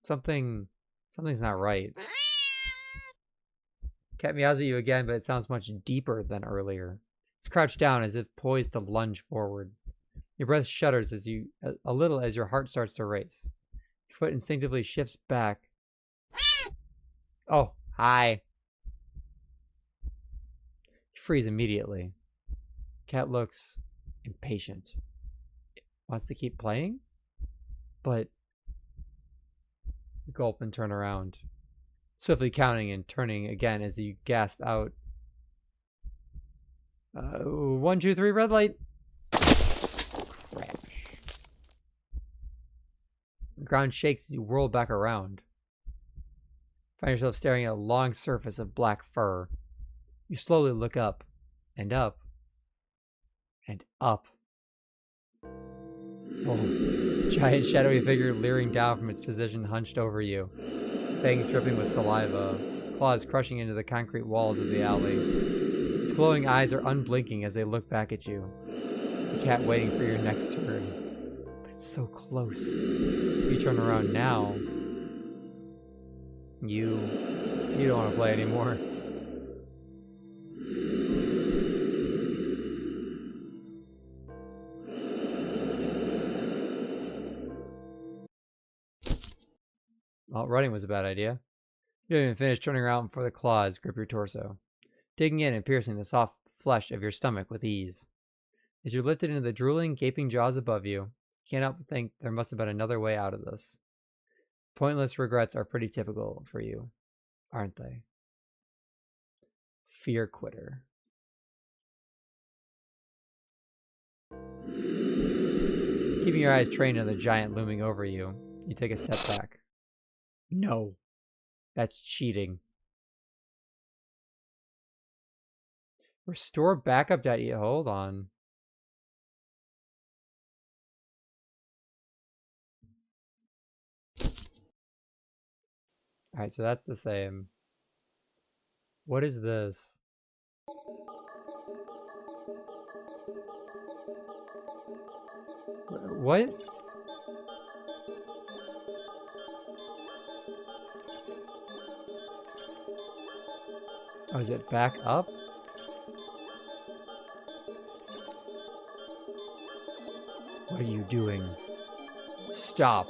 Something's not right. Cat meows at you again, but it sounds much deeper than earlier. It's crouched down as if poised to lunge forward. Your breath shudders as a little as your heart starts to race. Your foot instinctively shifts back. Oh, hi. You freeze immediately. Cat looks impatient. It wants to keep playing, but you gulp and turn around, swiftly counting and turning again as you gasp out. 1, 2, 3, red light. Crash. The ground shakes as you whirl back around. Find yourself staring at a long surface of black fur. You slowly look up and up and up. Oh, giant shadowy figure leering down from its position hunched over you. Fangs dripping with saliva, claws crushing into the concrete walls of the alley. Its glowing eyes are unblinking as they look back at you. The cat waiting for your next turn. But it's so close. If you turn around now, you don't want to play anymore. Well, running was a bad idea. You don't even finish turning around before the claws grip your torso, digging in and piercing the soft flesh of your stomach with ease. As you're lifted into the drooling, gaping jaws above you, you can't help but think there must have been another way out of this. Pointless regrets are pretty typical for you, aren't they? Fear quitter. Keeping your eyes trained on the giant looming over you, you take a step back. No, that's cheating. Restore backup data. Hold on. Alright, so that's the same. What is this? What? Oh, is it back up? What are you doing? Stop.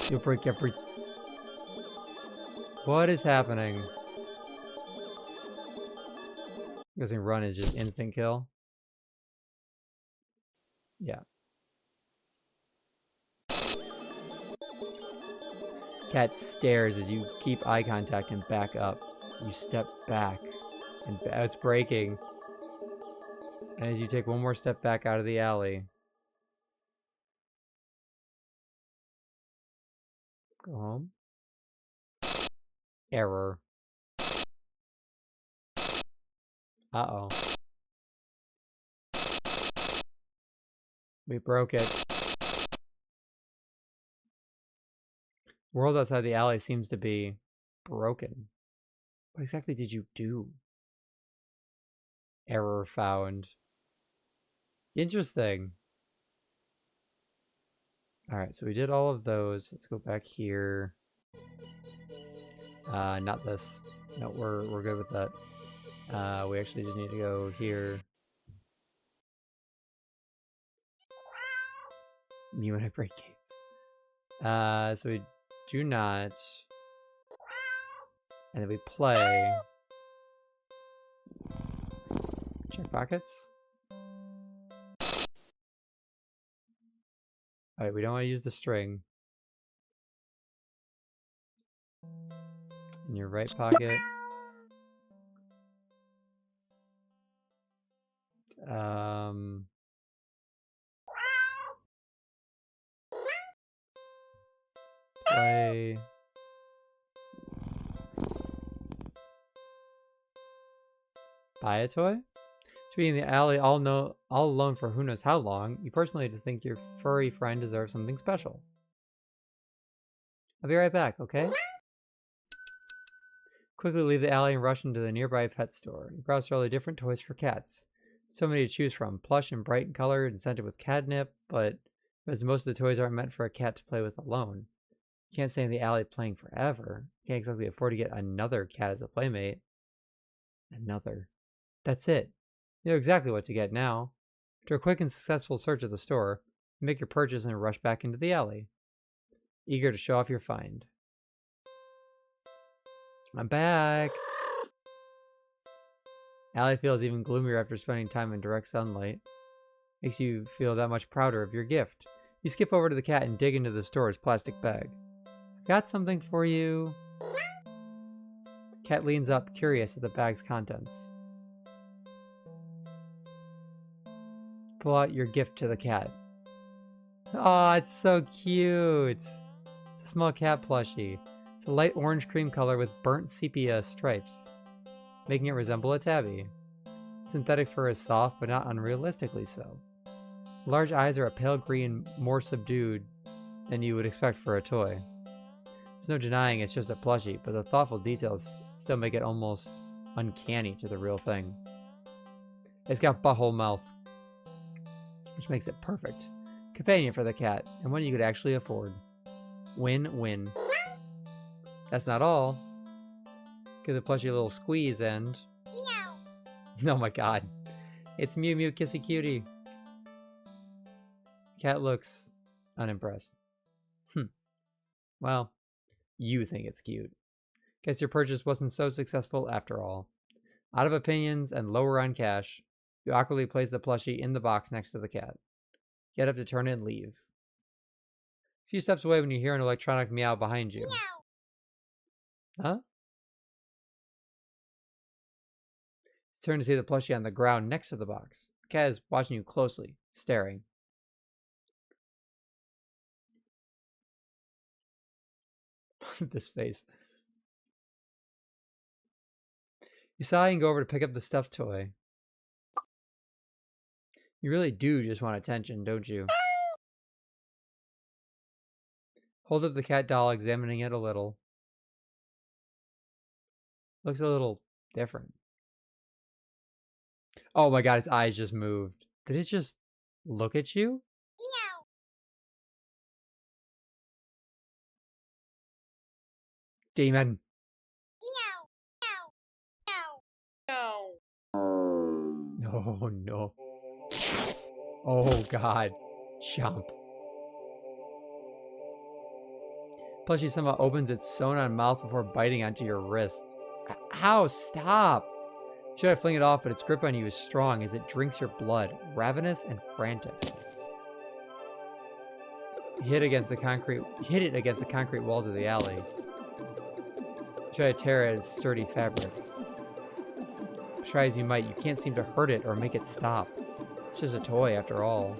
You'll break every... What is happening? I'm guessing run is just instant kill. Yeah. Cat stares as you keep eye contact and back up. You step back, and it's breaking. And as you take one more step back out of the alley, go home. Error. Uh-oh. We broke it. The world outside the alley seems to be broken. What exactly did you do? Error found. Interesting. Alright, so we did all of those. Let's go back here. Not this. No, we're good with that. We actually just need to go here. You and I break games. So we do not. And then we play. Check pockets. Alright, we don't want to use the string. In your right pocket. Play. Buy a toy? To be in the alley all alone for who knows how long, you personally just think your furry friend deserves something special. I'll be right back, okay? Quickly leave the alley and rush into the nearby pet store. You browse through all the different toys for cats. So many to choose from, plush and bright in color and scented with catnip, but because most of the toys aren't meant for a cat to play with alone. You can't stay in the alley playing forever. You can't exactly afford to get another cat as a playmate. Another. That's it. You know exactly what to get now. After a quick and successful search of the store, you make your purchase and rush back into the alley, eager to show off your find. I'm back! Alley feels even gloomier after spending time in direct sunlight. Makes you feel that much prouder of your gift. You skip over to the cat and dig into the store's plastic bag. I've got something for you. Cat leans up, curious at the bag's contents. Pull out your gift to the cat. Oh, it's so cute. It's a small cat plushie. It's a light orange cream color with burnt sepia stripes, making it resemble a tabby. Synthetic fur is soft, but not unrealistically so. Large eyes are a pale green, more subdued than you would expect for a toy. There's no denying it's just a plushie, but the thoughtful details still make it almost uncanny to the real thing. It's got butthole mouth, which makes it perfect. Companion for the cat, and one you could actually afford. Win-win. That's not all. Give the plushie a little squeeze and... Meow! Oh my god. It's Mew Mew Kissy Cutie. Cat looks unimpressed. Well, you think it's cute. Guess your purchase wasn't so successful after all. Out of opinions and lower on cash, you awkwardly place the plushie in the box next to the cat. Get up to turn it and leave. A few steps away when you hear an electronic meow behind you. Meow! Huh? It's turned to see the plushie on the ground next to the box. The cat is watching you closely, staring. This face. You sigh and go over to pick up the stuffed toy. You really do just want attention, don't you? Hold up the cat doll, examining it a little. Looks a little different. Oh my god, its eyes just moved. Did it just look at you? Meow. Demon. Oh no. Oh god. Chomp. Plushie somehow opens its sewn-on mouth before biting onto your wrist. Ow, stop! You try to fling it off, but its grip on you is strong as it drinks your blood, ravenous and frantic. You hit it against the concrete walls of the alley. You try to tear at its sturdy fabric. Try as you might, you can't seem to hurt it or make it stop. It's just a toy after all.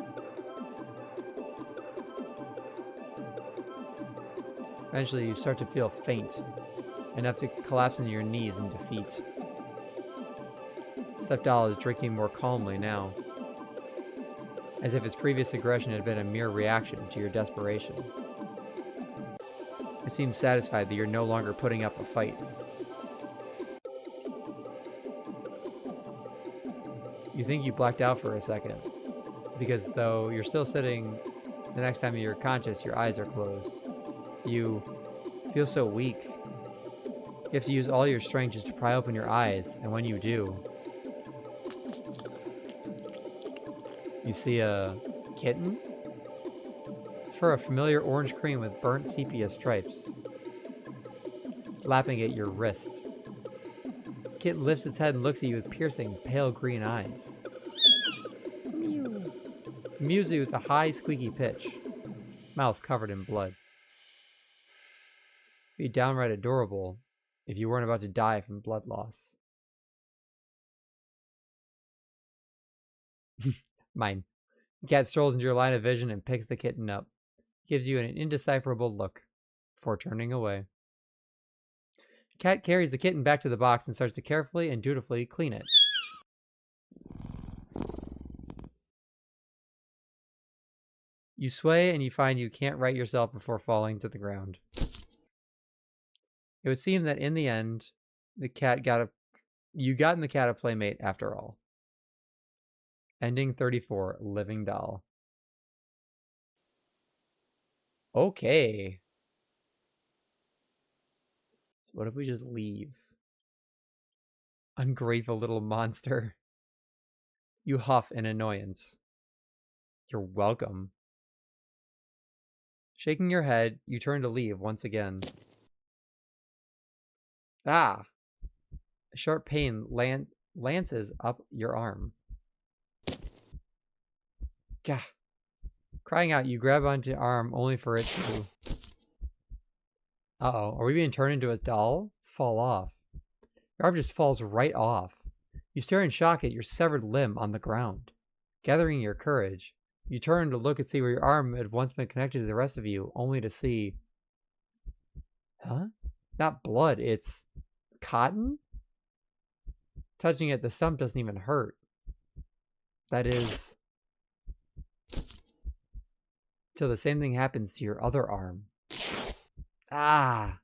Eventually you start to feel faint, enough to collapse into your knees in defeat. Stuffed doll is drinking more calmly now, as if its previous aggression had been a mere reaction to your desperation. It seems satisfied that you're no longer putting up a fight. You think you blacked out for a second, because though you're still sitting, the next time you're conscious, your eyes are closed. You feel so weak. You have to use all your strength just to pry open your eyes, and when you do, you see a kitten It's for a familiar orange cream with burnt sepia stripes. It's lapping at your wrist. The kitten lifts its head and looks at you with piercing, pale green eyes. Mew. It mews at you with a high, squeaky pitch. Mouth covered in blood. It'd be downright adorable if you weren't about to die from blood loss. Mine. The cat strolls into your line of vision and picks the kitten up. Gives you an indecipherable look before turning away. The cat carries the kitten back to the box and starts to carefully and dutifully clean it. You sway and you find you can't right yourself before falling to the ground. It would seem that in the end, you got in the cat a playmate after all. Ending 34, Living Doll. Okay. So what if we just leave? Ungrateful little monster. You huff in annoyance. You're welcome. Shaking your head, you turn to leave once again. Ah! A sharp pain lances up your arm. Gah! Crying out, you grab onto your arm only for it to... Uh-oh, are we being turned into a doll? Fall off. Your arm just falls right off. You stare in shock at your severed limb on the ground. Gathering your courage, you turn to look and see where your arm had once been connected to the rest of you, only to see... Huh? Not blood, it's... cotton? Touching it, the stump doesn't even hurt. That is... till the same thing happens to your other arm. Ah!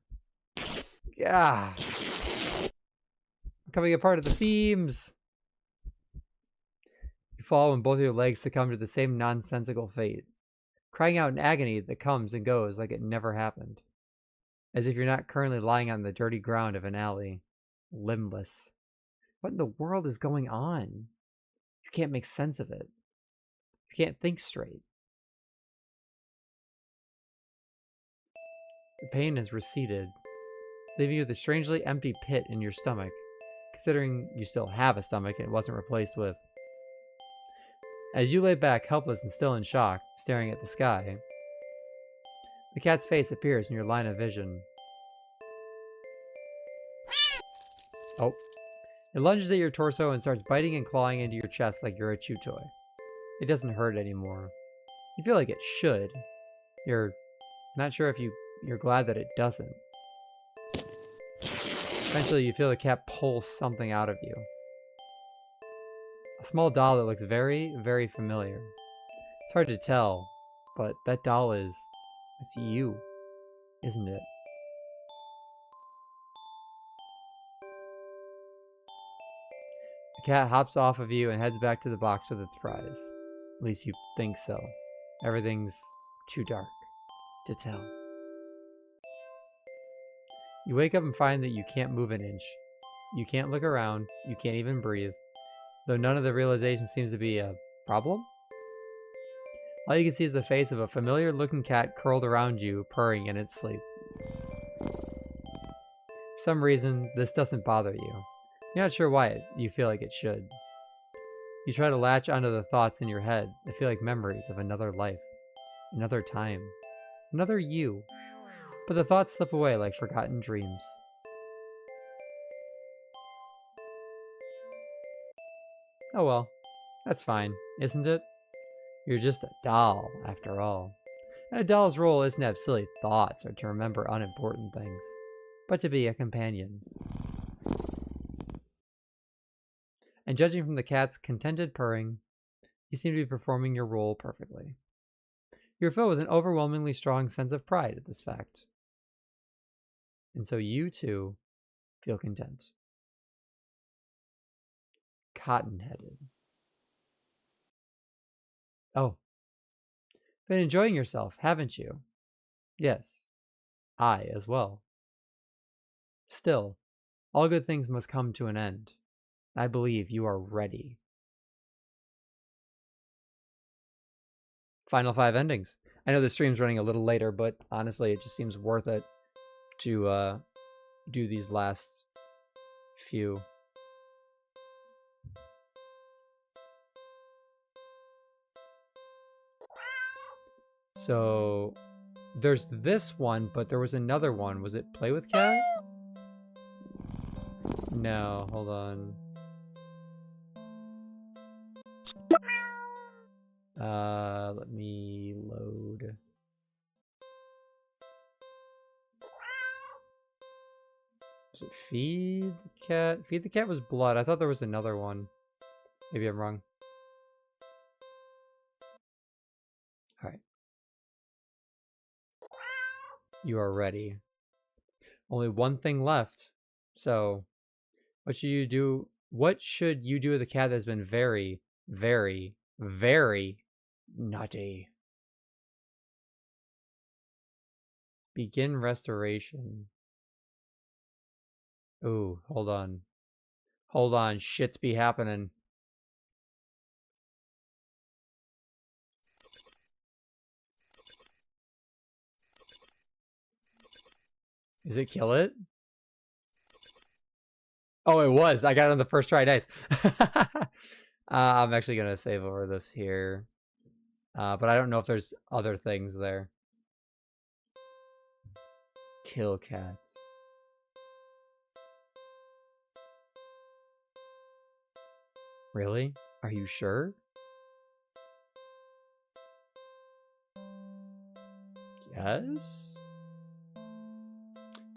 Yeah! Coming apart at the seams! You fall when both your legs succumb to the same nonsensical fate, crying out in agony that comes and goes like it never happened, as if you're not currently lying on the dirty ground of an alley, limbless. What in the world is going on? You can't make sense of it. You can't think straight. The pain has receded, leaving you with a strangely empty pit in your stomach, considering you still have a stomach and it wasn't replaced with. As you lay back, helpless and still in shock, staring at the sky, the cat's face appears in your line of vision. Oh. It lunges at your torso and starts biting and clawing into your chest like you're a chew toy. It doesn't hurt anymore. You feel like it should. You're not sure if you're glad that it doesn't. Eventually, you feel the cat pull something out of you. A small doll that looks very, very familiar. It's hard to tell, but that doll it's you, isn't it? The cat hops off of you and heads back to the box with its prize. At least you think so. Everything's too dark to tell. You wake up and find that you can't move an inch. You can't look around. You can't even breathe. Though none of the realization seems to be a problem. All you can see is the face of a familiar-looking cat curled around you, purring in its sleep. For some reason, this doesn't bother you. You're not sure why you feel like it should. You try to latch onto the thoughts in your head that feel like memories of another life, another time, another you. But the thoughts slip away like forgotten dreams. Oh well, that's fine, isn't it? You're just a doll, after all. And a doll's role isn't to have silly thoughts or to remember unimportant things, but to be a companion. And judging from the cat's contented purring, you seem to be performing your role perfectly. You're filled with an overwhelmingly strong sense of pride at this fact. And so you, too, feel content. Cotton-headed. Oh. Been enjoying yourself, haven't you? Yes. I as well. Still, all good things must come to an end. I believe you are ready. Final 5 endings. I know the stream's running a little later, but honestly, it just seems worth it to do these last few. So there's this one, but there was another one. Was it Play with Cat? No, hold on. Let me load. Was it Feed the Cat? Feed the Cat was Blood. I thought there was another one. Maybe I'm wrong. Alright. You are ready. Only one thing left. So, what should you do? What should you do with a cat that's been very, very, very naughty? Begin restoration. Ooh, hold on. Hold on, shit's be happening. Is it kill it? Oh, it was. I got it on the first try. Nice. I'm actually going to save over this here. But I don't know if there's other things there. Kill cats. Really? Are you sure? Yes?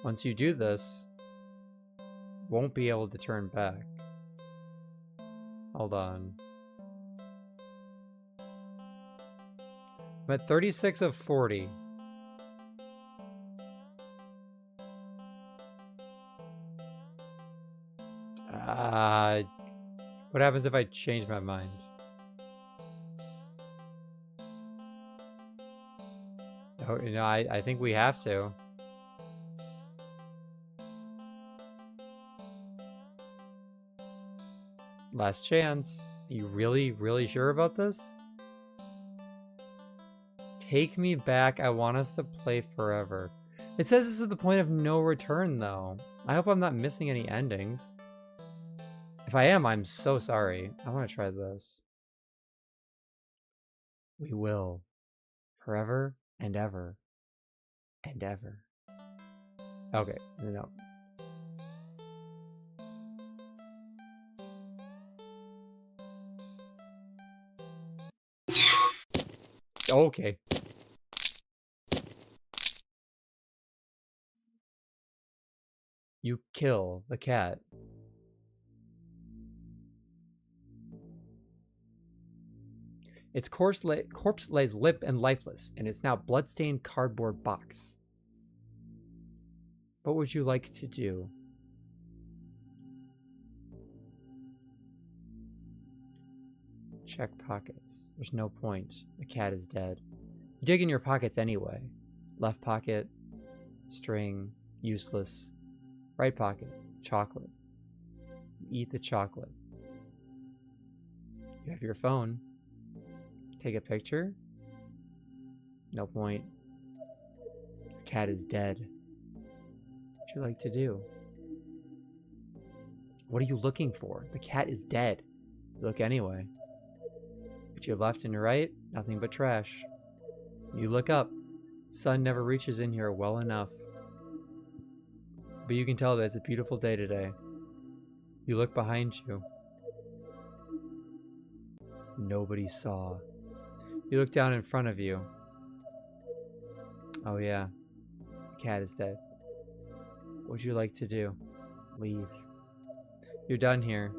Once you do this, won't be able to turn back. Hold on. I'm at 36 of 40. What happens if I change my mind? Oh, you know, I think we have to. Last chance. You really sure about this? Take me back. I want us to play forever. It says this is the point of no return, though. I hope I'm not missing any endings. If I am, I'm so sorry. I want to try this. We will. Forever and ever. And ever. Okay, no. Okay. You kill the cat. Its corpse lays limp and lifeless in its now bloodstained cardboard box. What would you like to do? Check pockets. There's no point. The cat is dead. You dig in your pockets anyway. Left pocket, string, useless. Right pocket, chocolate. You eat the chocolate. You have your phone. Take a picture. No point. The cat is dead. What would you like to do? What are you looking for? The cat is dead. Look anyway. To your left and your right, nothing but trash. You look up. Sun never reaches in here well enough. But you can tell that it's a beautiful day today. You look behind you. Nobody saw. You look down in front of you. Oh yeah. The cat is dead. What would you like to do? Leave. You're done here.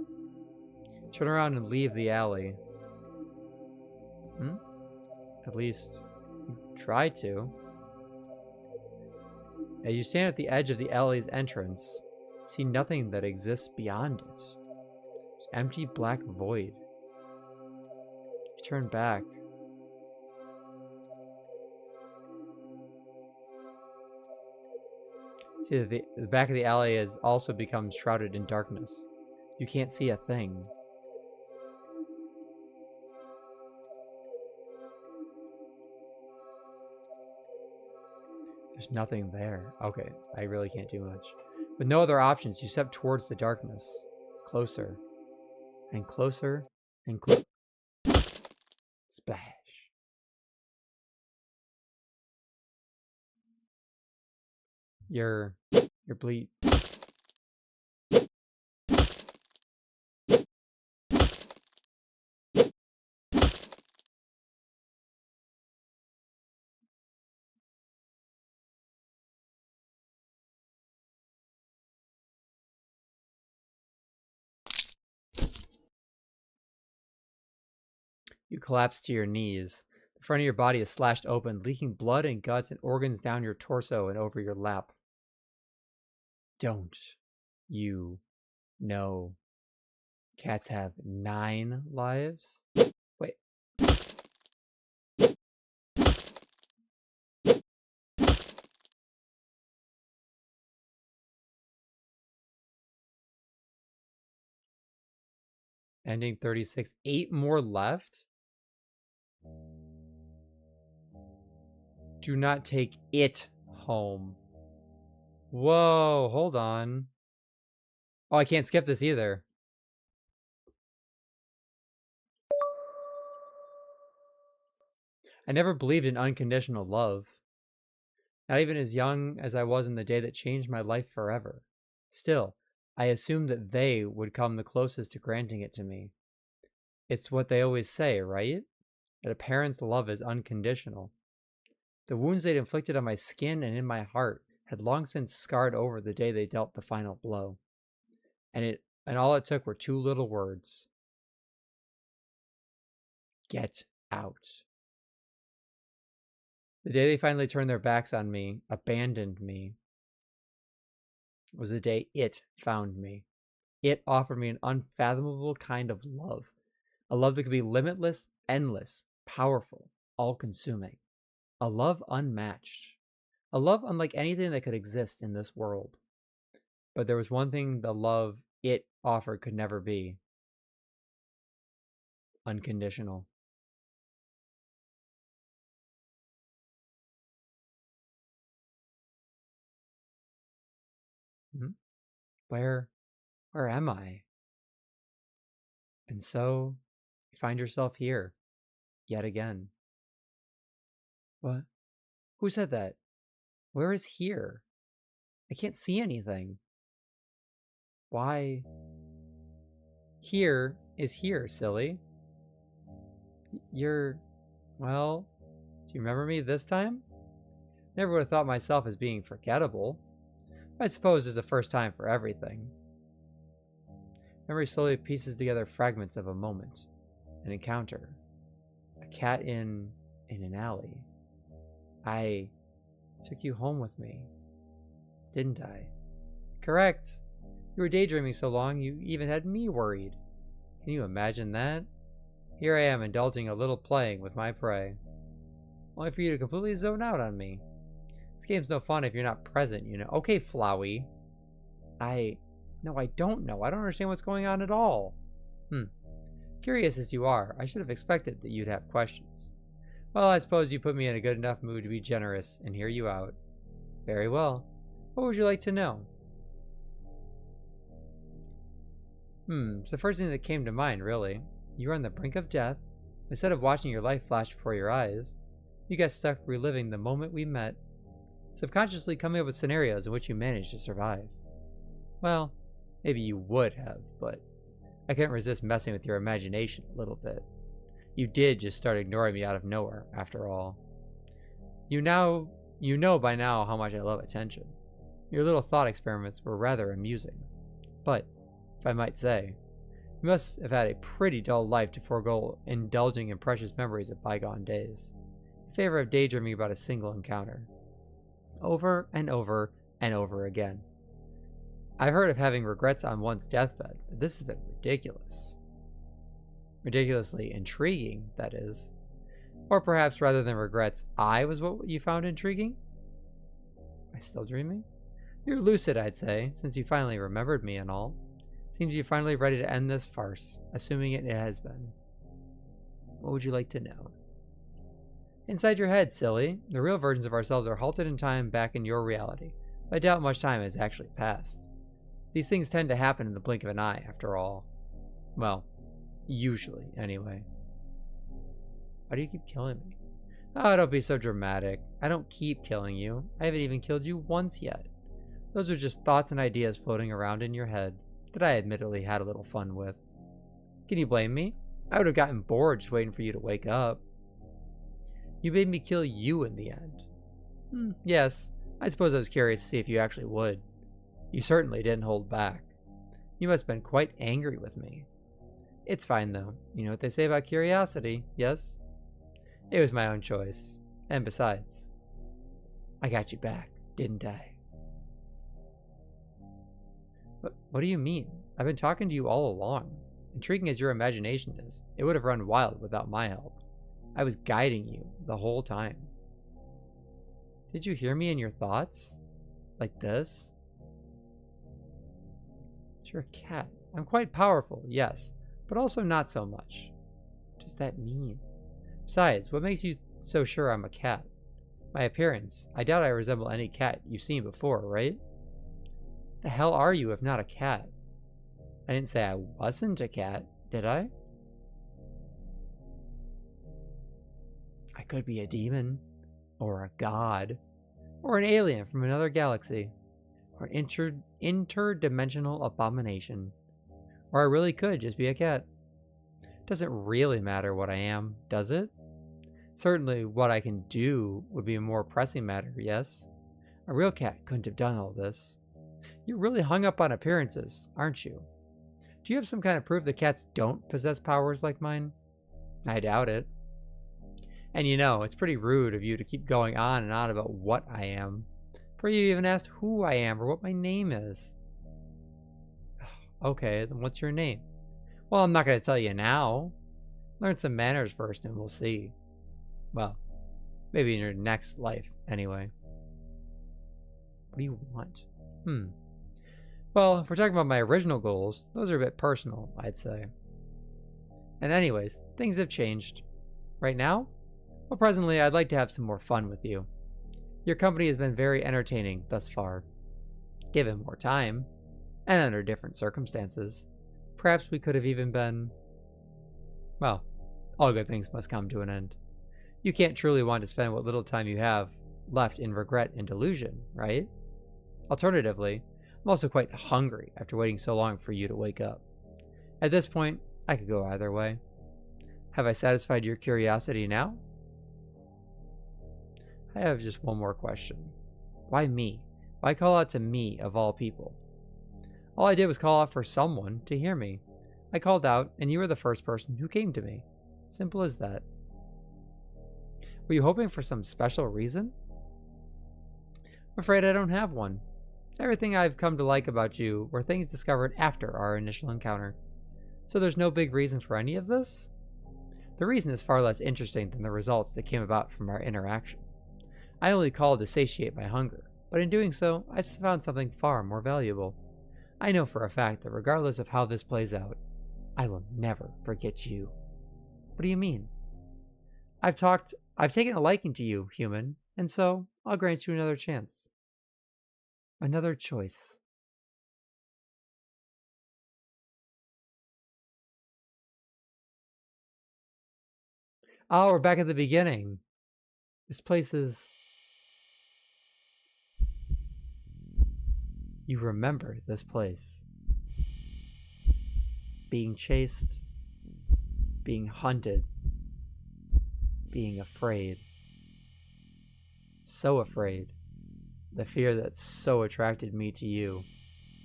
Turn around and leave the alley. At least try to. As you stand at the edge of the alley's entrance, see nothing that exists beyond it. It's empty black void. You turn back. See that the back of the alley has also become shrouded in darkness. You can't see a thing. There's nothing there. Okay, I really can't do much. With no other options, you step towards the darkness. Closer. And closer. And closer. Splash. You're bleed. You collapse to your knees. The front of your body is slashed open, leaking blood and guts and organs down your torso and over your lap. Don't you know cats have 9 lives? Wait. Ending 36. 8 more left? Do not take it home. Whoa, hold on. Oh, I can't skip this either. I never believed in unconditional love. Not even as young as I was in the day that changed my life forever. Still, I assumed that they would come the closest to granting it to me. It's what they always say, right? That a parent's love is unconditional. The wounds they'd inflicted on my skin and in my heart had long since scarred over the day they dealt the final blow. And all it took were 2 little words. Get out. The day they finally turned their backs on me, abandoned me, was the day it found me. It offered me an unfathomable kind of love. A love that could be limitless, endless, powerful, all-consuming. A love unmatched. A love unlike anything that could exist in this world. But there was one thing the love it offered could never be. Unconditional. Where am I? And so, you find yourself here, yet again. What? Who said that? Where is here? I can't see anything. Why? Here is here, silly. Well, do you remember me this time? Never would have thought myself as being forgettable. I suppose there's a first time for everything. Memory slowly pieces together fragments of a moment, an encounter, a cat in an alley. I took you home with me, didn't I? Correct. You were daydreaming so long you even had me worried. Can you imagine that? Here I am indulging a little playing with my prey, only for you to completely zone out on me. This game's no fun if you're not present, you know. Okay, Flowey. No, I don't know. I don't understand what's going on at all. Curious as you are, I should have expected that you'd have questions. Well, I suppose you put me in a good enough mood to be generous and hear you out. Very well. What would you like to know? It's the first thing that came to mind, really. You were on the brink of death. Instead of watching your life flash before your eyes, you got stuck reliving the moment we met, subconsciously coming up with scenarios in which you managed to survive. Well, maybe you would have, but I couldn't resist messing with your imagination a little bit. You did just start ignoring me out of nowhere, after all. You know by now how much I love attention. Your little thought experiments were rather amusing. But, if I might say, you must have had a pretty dull life to forego indulging in precious memories of bygone days, in favor of daydreaming about a single encounter. Over and over and over again. I've heard of having regrets on one's deathbed, but this has been ridiculous. Ridiculously intriguing, that is. Or perhaps rather than regrets, I was what you found intriguing? Am I still dreaming? You're lucid, I'd say, since you finally remembered me and all. Seems you're finally ready to end this farce, assuming it has been. What would you like to know? Inside your head, silly. The real versions of ourselves are halted in time back in your reality. I doubt much time has actually passed. These things tend to happen in the blink of an eye, after all. Well, usually, anyway. Why do you keep killing me? Oh, don't be so dramatic. I don't keep killing you. I haven't even killed you once yet. Those are just thoughts and ideas floating around in your head that I admittedly had a little fun with. Can you blame me? I would have gotten bored just waiting for you to wake up. You made me kill you in the end. Yes, I suppose I was curious to see if you actually would. You certainly didn't hold back. You must have been quite angry with me. It's fine though. You know what they say about curiosity, yes? It was my own choice. And besides, I got you back, didn't I? But what do you mean? I've been talking to you all along. Intriguing as your imagination is, it would have run wild without my help. I was guiding you the whole time. Did you hear me in your thoughts? Like this? You're a cat. I'm quite powerful, yes, but also not so much. What does that mean? Besides, what makes you so sure I'm a cat? My appearance. I doubt I resemble any cat you've seen before, right? The hell are you if not a cat? I didn't say I wasn't a cat, did I? I could be a demon, or a god, or an alien from another galaxy, or an interdimensional abomination. Or I really could just be a cat. Doesn't really matter what I am, does it? Certainly what I can do would be a more pressing matter, yes? A real cat couldn't have done all this. You're really hung up on appearances, aren't you? Do you have some kind of proof that cats don't possess powers like mine? I doubt it. And you know, it's pretty rude of you to keep going on and on about what I am, before you even asked who I am or what my name is. Okay, then what's your name? Well, I'm not going to tell you now. Learn some manners first and we'll see. Well, maybe in your next life, anyway. What do you want? Well, if we're talking about my original goals, those are a bit personal, I'd say. And anyways, things have changed. Right now? Well, presently, I'd like to have some more fun with you. Your company has been very entertaining thus far. Given more time, and under different circumstances, perhaps we could have even been... Well, all good things must come to an end. You can't truly want to spend what little time you have left in regret and delusion, right? Alternatively, I'm also quite hungry after waiting so long for you to wake up. At this point, I could go either way. Have I satisfied your curiosity now? I have just one more question. Why me? Why call out to me of all people? All I did was call out for someone to hear me. I called out, and you were the first person who came to me. Simple as that. Were you hoping for some special reason? I'm afraid I don't have one. Everything I've come to like about you were things discovered after our initial encounter. So there's no big reason for any of this? The reason is far less interesting than the results that came about from our interaction. I only called to satiate my hunger, but in doing so, I found something far more valuable. I know for a fact that regardless of how this plays out, I will never forget you. What do you mean? I've taken a liking to you, human, and so I'll grant you another chance. Another choice. Oh, we're back at the beginning. This place is... You remember this place. Being chased, being hunted, being afraid. So afraid. The fear that so attracted me to you.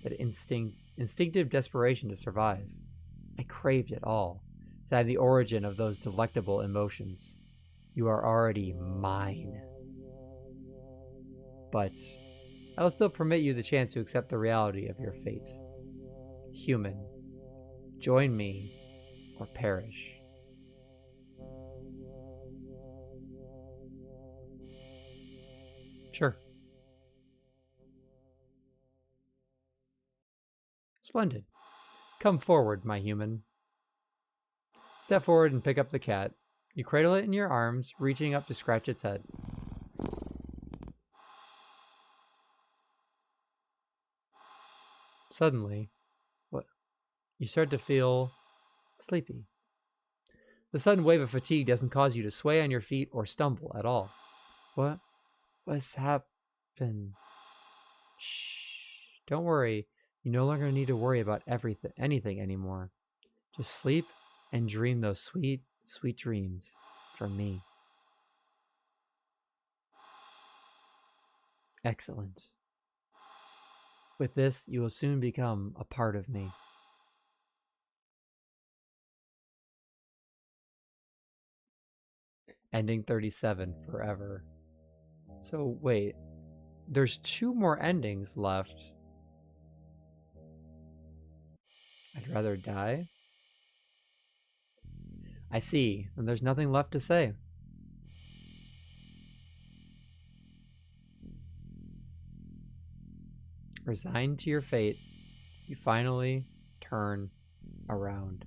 That instinctive desperation to survive. I craved it all. To have the origin of those delectable emotions. You are already mine. But I will still permit you the chance to accept the reality of your fate. Human, join me or perish. Sure. Splendid. Come forward, my human. Step forward and pick up the cat. You cradle it in your arms, reaching up to scratch its head. Suddenly, what? You start to feel sleepy. The sudden wave of fatigue doesn't cause you to sway on your feet or stumble at all. What's happened? Shh. Don't worry. You no longer need to worry about anything anymore. Just sleep and dream those sweet, sweet dreams from me. Excellent. With this, you will soon become a part of me. Ending 37 forever. So wait, there's 2 more endings left. I'd rather die? I see, and there's nothing left to say. Resigned to your fate, you finally turn around.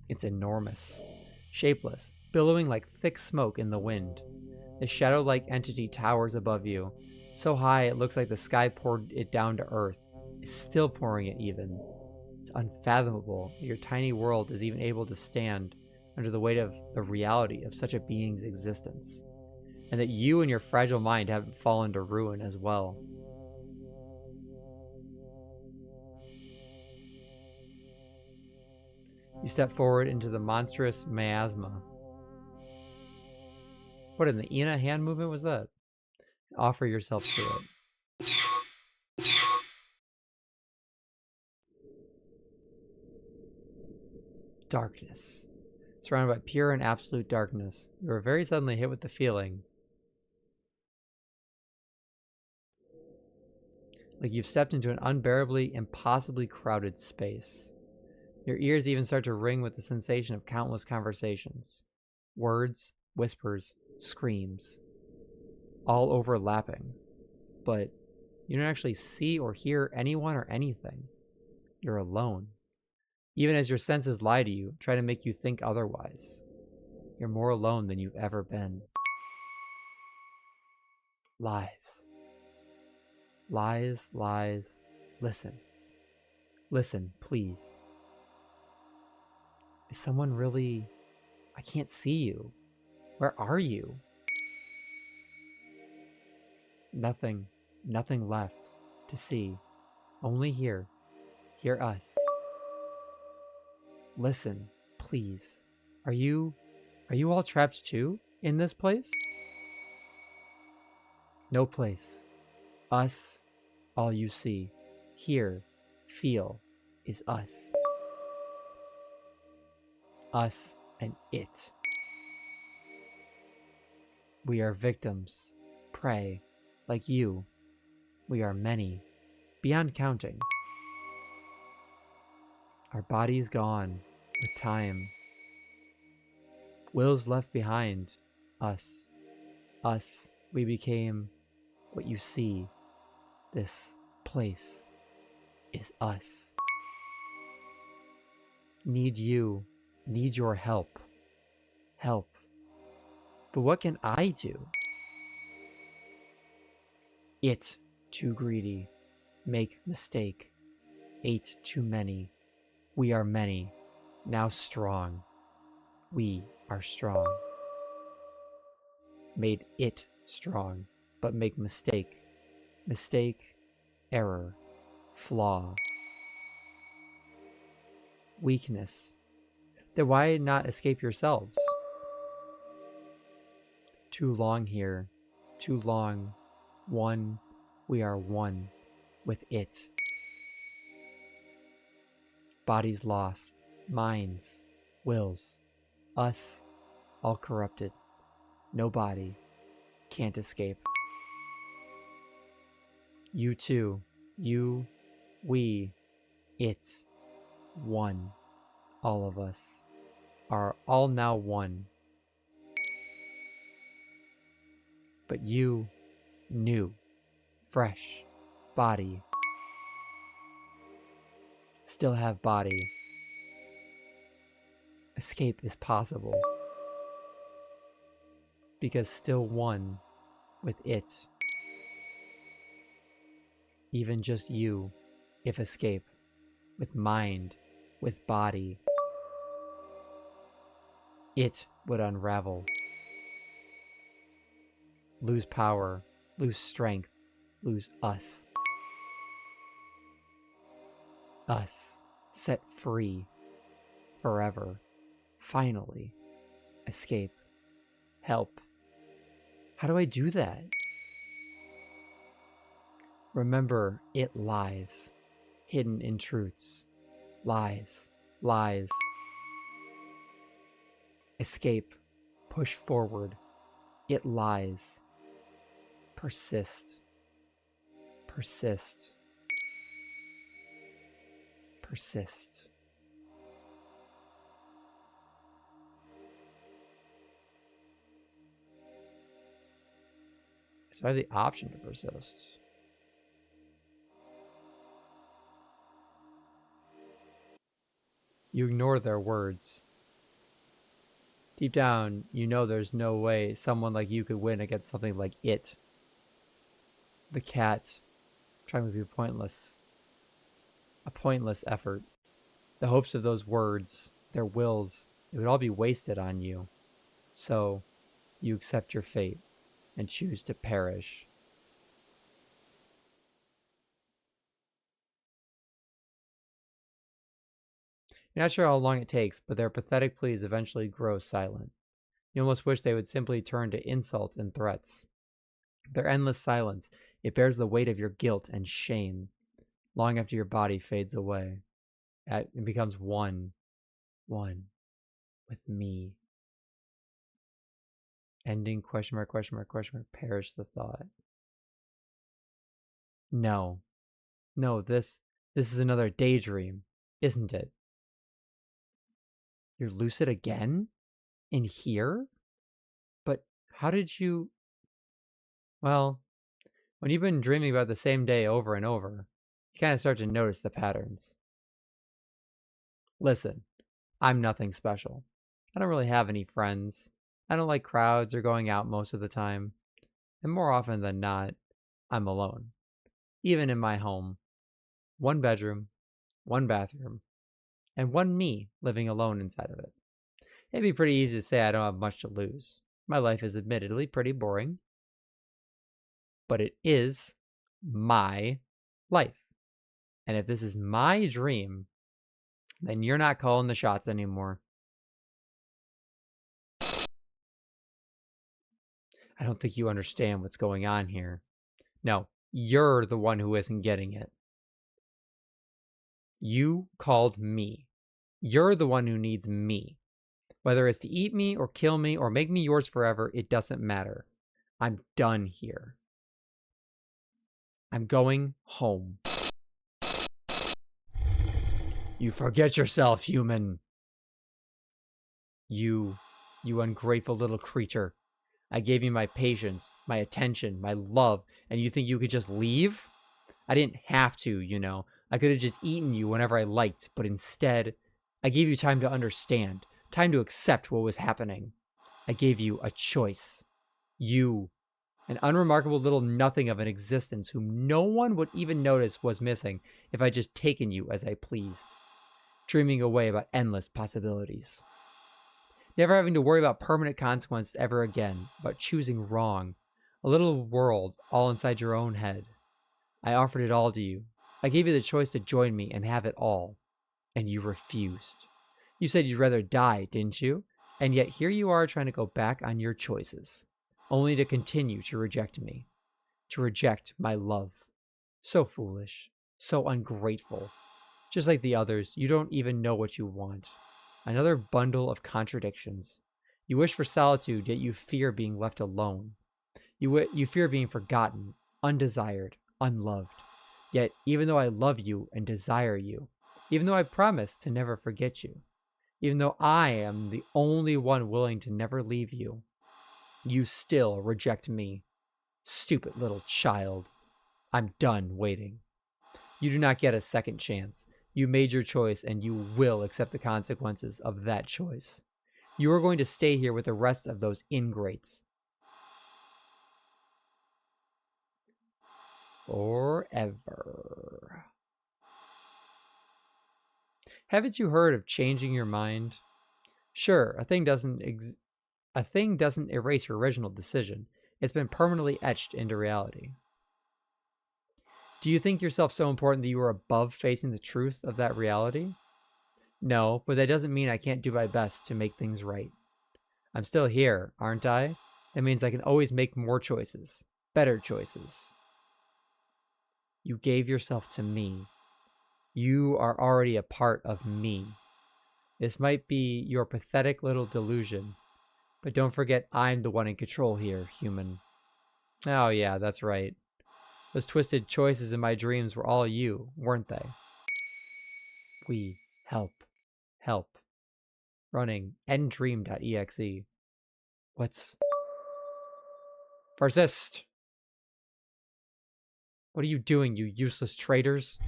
It's enormous, shapeless, billowing like thick smoke in the wind. The shadow-like entity towers above you, so high it looks like the sky poured it down to earth. It's still pouring it even. It's unfathomable that your tiny world is even able to stand under the weight of the reality of such a being's existence, and that you and your fragile mind haven't fallen to ruin as well. You step forward into the monstrous miasma. What in the Ina hand movement was that? Offer yourself to it. Darkness. Surrounded by pure and absolute darkness, you are very suddenly hit with the feeling like you've stepped into an unbearably, impossibly crowded space. Your ears even start to ring with the sensation of countless conversations. Words, whispers, screams. All overlapping. But you don't actually see or hear anyone or anything. You're alone. Even as your senses lie to you, try to make you think otherwise. You're more alone than you've ever been. Lies. Lies, lies. Listen. Listen, please. Is someone really... I can't see you. Where are you? Nothing. Nothing left to see. Only here. Hear us. Listen, please. Are you all trapped too in this place? No place. Us, all you see, hear, feel, is us. Us and it. We are victims, prey, like you. We are many, beyond counting. Our bodies gone with time. Wills left behind. Us. Us. We became what you see. This place is us. Need you. Need your help. Help. But what can I do? It too greedy. Make mistake. Ate too many. We are many. Now strong. We are strong. Made it strong, but make mistake. Mistake, error, flaw. Weakness. Then why not escape yourselves? Too long here. Too long. One. We are one with it. Bodies lost. Minds. Wills. Us. All corrupted. No body. Can't escape. You too. You. We. It. One. All of us are all now one. But you, new, fresh, body, still have body. Escape is possible. Because still one with it. Even just you, if escape. With mind, with body. It would unravel. Lose power, lose strength, lose us. Us, set free, forever, finally, escape, help. How do I do that? Remember, it lies, hidden in truths, lies, lies. Escape, push forward, it lies. Persist, persist, persist. So I have the option to persist. You ignore their words. Deep down, you know there's no way someone like you could win against something like it. The cat, trying to be pointless. A pointless effort. The hopes of those words, their wills, it would all be wasted on you. So, you accept your fate and choose to perish. You're not sure how long it takes, but their pathetic pleas eventually grow silent. You almost wish they would simply turn to insult and threats. Their endless silence, it bears the weight of your guilt and shame. Long after your body fades away, it becomes one with me. Ending, question mark, perish the thought. No, this is another daydream, isn't it? You're lucid again? In here? But how did you... Well, when you've been dreaming about the same day over and over, you kind of start to notice the patterns. Listen, I'm nothing special. I don't really have any friends. I don't like crowds or going out most of the time. And more often than not, I'm alone. Even in my home. One bedroom, one bathroom, and one me living alone inside of it. It'd be pretty easy to say I don't have much to lose. My life is admittedly pretty boring. But it is my life. And if this is my dream, then you're not calling the shots anymore. I don't think you understand what's going on here. No, you're the one who isn't getting it. You called me. You're the one who needs me. Whether it's to eat me or kill me or make me yours forever, it doesn't matter. I'm done here. I'm going home. You forget yourself, human. You ungrateful little creature. I gave you my patience, my attention, my love, and you think you could just leave? I didn't have to, you know. I could have just eaten you whenever I liked, but instead, I gave you time to understand, time to accept what was happening. I gave you a choice. You, an unremarkable little nothing of an existence whom no one would even notice was missing if I'd just taken you as I pleased, dreaming away about endless possibilities. Never having to worry about permanent consequences ever again, about choosing wrong. A little world all inside your own head. I offered it all to you. I gave you the choice to join me and have it all. And you refused. You said you'd rather die, didn't you? And yet here you are trying to go back on your choices. Only to continue to reject me. To reject my love. So foolish. So ungrateful. Just like the others, you don't even know what you want. Another bundle of contradictions. You wish for solitude, yet you fear being left alone. You fear being forgotten, undesired, unloved. Yet, even though I love you and desire you, even though I promise to never forget you, even though I am the only one willing to never leave you, you still reject me. Stupid little child. I'm done waiting. You do not get a second chance. You made your choice, and you will accept the consequences of that choice. You are going to stay here with the rest of those ingrates. Forever. Haven't you heard of changing your mind? Sure, a thing doesn't erase your original decision. It's been permanently etched into reality. Do you think yourself so important that you are above facing the truth of that reality? No, but that doesn't mean I can't do my best to make things right. I'm still here, aren't I? That means I can always make more choices, better choices. You gave yourself to me. You are already a part of me. This might be your pathetic little delusion, but don't forget I'm the one in control here, human. Oh yeah, that's right. Those twisted choices in my dreams were all you, weren't they? We help. Help. Running enddream.exe. What's... Persist! What are you doing, you useless traitors?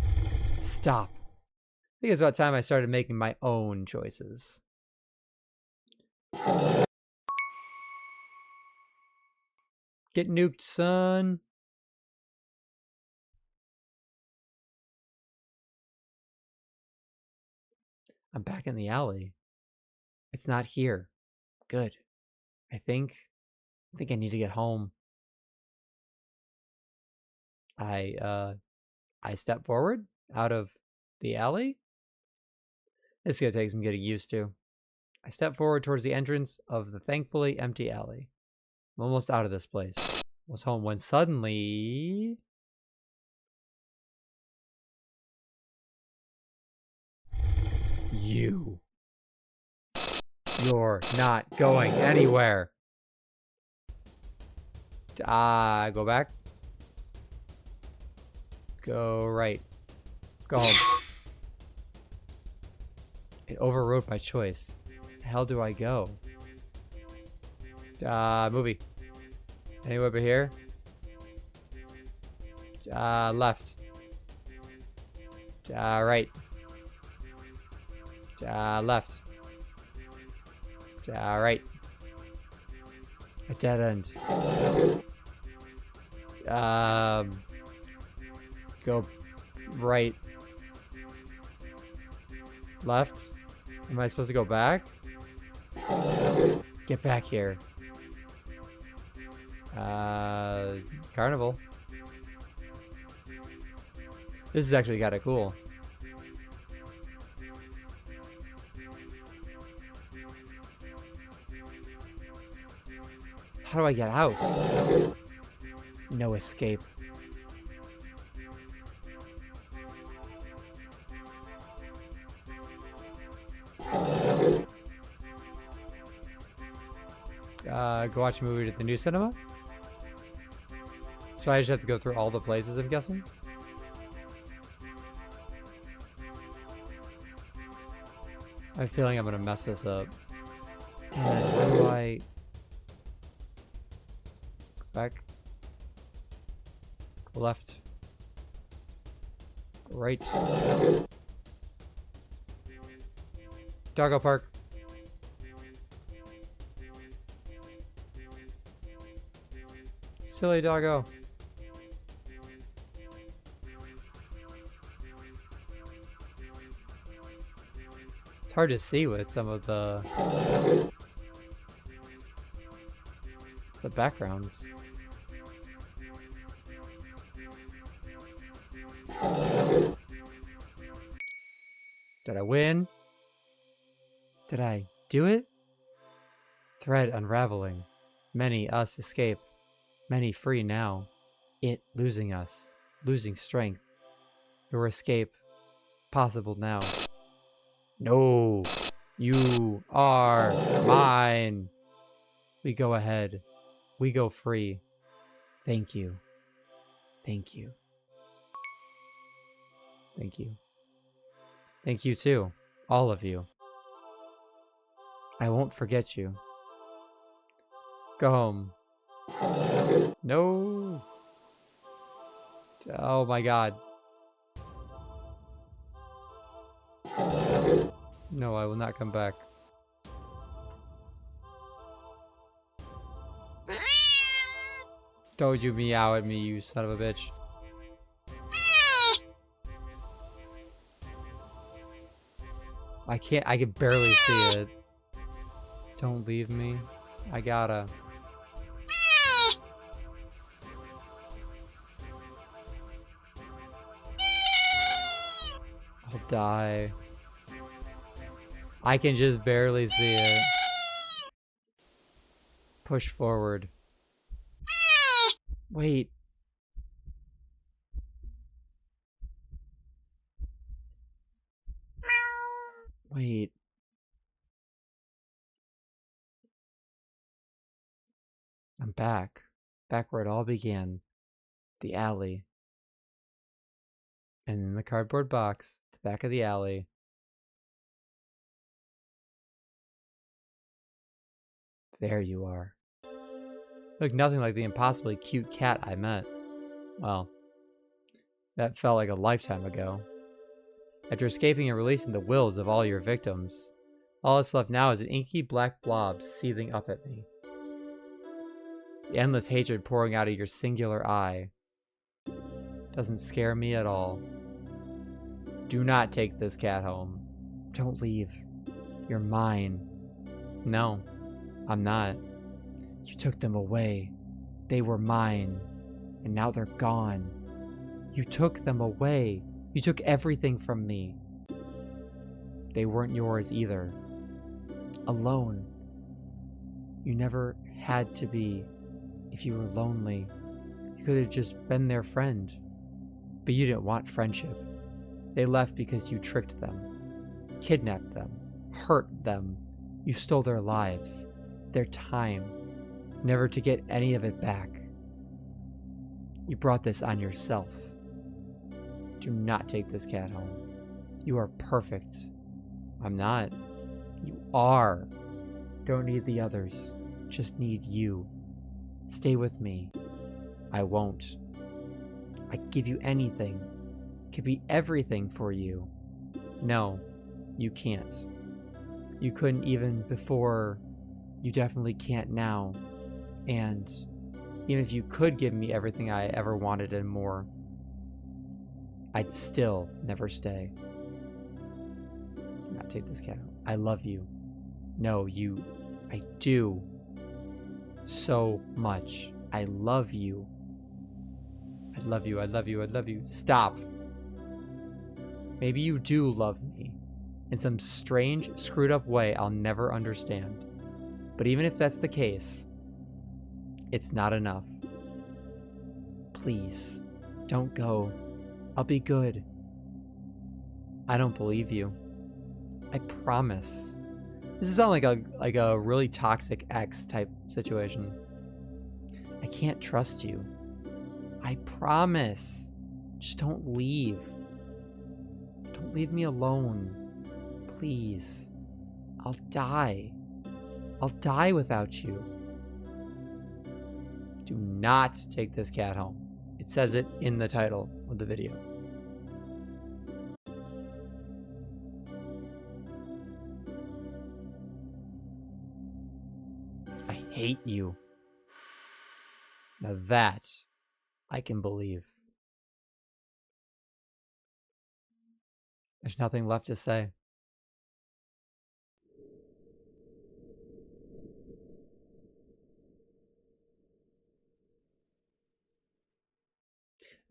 Stop. I think it's about time I started making my own choices. Get nuked, son. I'm back in the alley. It's not here. Good. I think I need to get home. I step forward out of the alley. This is gonna take some getting used to. I step forward towards the entrance of the thankfully empty alley. I'm almost out of this place. Was home when suddenly... You're not going anywhere. Go back. Go right. Go home. It overrode my choice. Where the hell do I go? Movie. Anywhere over here? Left. Right. Left. Right. A dead end. Go right. Left. Am I supposed to go back? Get back here. Carnival. This is actually kind of cool. How do I get out? No escape. Go watch a movie at the new cinema? So I just have to go through all the places, I'm guessing? I have a feeling I'm gonna mess this up. Damn it, where do I... Go back. Go left. Go right. Doggo Park. Silly doggo. It's hard to see with some of the backgrounds. Did I win? Did I do it? Thread unraveling. Many us escape. Many free now. It losing us. Losing strength. Your escape. Possible now. No. You are mine. We go ahead. We go free. Thank you. Thank you. Thank you. Thank you too. All of you. I won't forget you. Go home. No. Oh my god. No, I will not come back. Told you meow at me, you son of a bitch. I can barely see it. Don't leave me. I gotta. I'll die. I can just barely see it. Push forward. Wait. Wait. I'm back. Back where it all began. The alley. And in the cardboard box, at the back of the alley. There you are. Look nothing like the impossibly cute cat I met. Well, that felt like a lifetime ago. After escaping and releasing the wills of all your victims, all that's left now is an inky black blob seething up at me. The endless hatred pouring out of your singular eye doesn't scare me at all. Do not take this cat home. Don't leave. You're mine. No, I'm not. You took them away. They were mine. And now they're gone. You took them away. You took everything from me. They weren't yours either. Alone. You never had to be. If you were lonely, you could have just been their friend. But you didn't want friendship. They left because you tricked them, kidnapped them, hurt them. You stole their lives, their time, never to get any of it back. You brought this on yourself. Do not take this cat home. You are perfect. I'm not. You are. Don't need the others. Just need you. Stay with me. I won't. I'd give you anything. Could be everything for you. No, you can't. You couldn't even before. You definitely can't now. And even if you could give me everything I ever wanted and more, I'd still never stay. Do not take this cat home. I love you. No, I do. So much. I love you. I love you. I love you. I love you. Stop. Maybe you do love me in some strange, screwed up way I'll never understand. But even if that's the case, it's not enough. Please, don't go. I'll be good. I don't believe you. I promise. This is sound like a really toxic ex type situation. I can't trust you. I promise. Just don't leave. Don't leave me alone. Please. I'll die. I'll die without you. Do not take this cat home. It says it in the title of the video. I hate you. Now that I can believe. There's nothing left to say.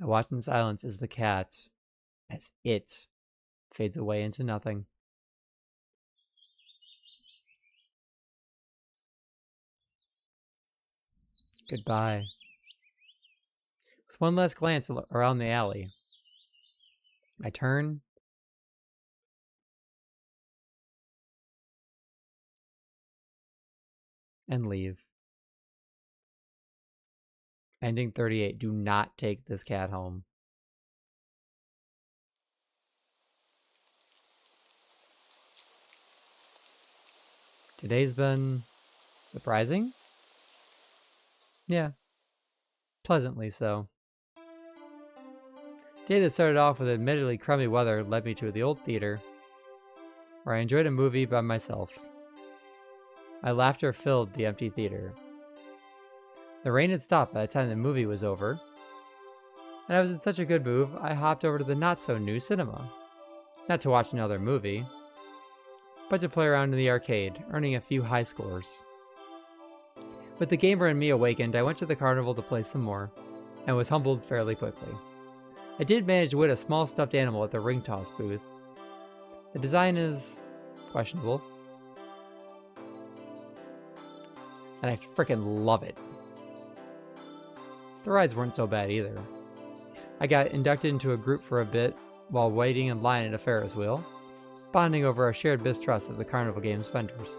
I watch in silence as the cat, as it fades away into nothing. Goodbye. With one last glance around the alley, I turn and leave. Ending 38. Do not take this cat home. Today's been surprising. Yeah, pleasantly so. Day that started off with admittedly crummy weather led me to the old theater. where I enjoyed a movie by myself. My laughter filled the empty theater. The rain had stopped by the time the movie was over, and I was in such a good mood, I hopped over to the not-so-new cinema. Not to watch another movie, but to play around in the arcade, earning a few high scores. With the gamer in me awakened, I went to the carnival to play some more, and was humbled fairly quickly. I did manage to win a small stuffed animal at the ring toss booth. The design is questionable, and I frickin' love it. The rides weren't so bad either. I got inducted into a group for a bit while waiting in line at a Ferris wheel, bonding over our shared mistrust of the carnival games vendors.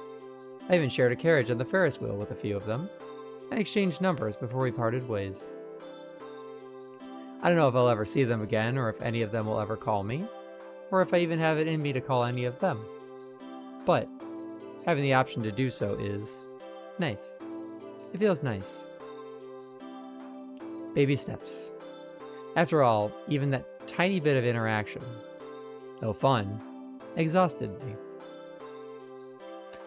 I even shared a carriage on the Ferris wheel with a few of them, and exchanged numbers before we parted ways. I don't know if I'll ever see them again, or if any of them will ever call me, or if I even have it in me to call any of them. But having the option to do so is nice. It feels nice. Baby steps. After all, even that tiny bit of interaction, though fun, exhausted me.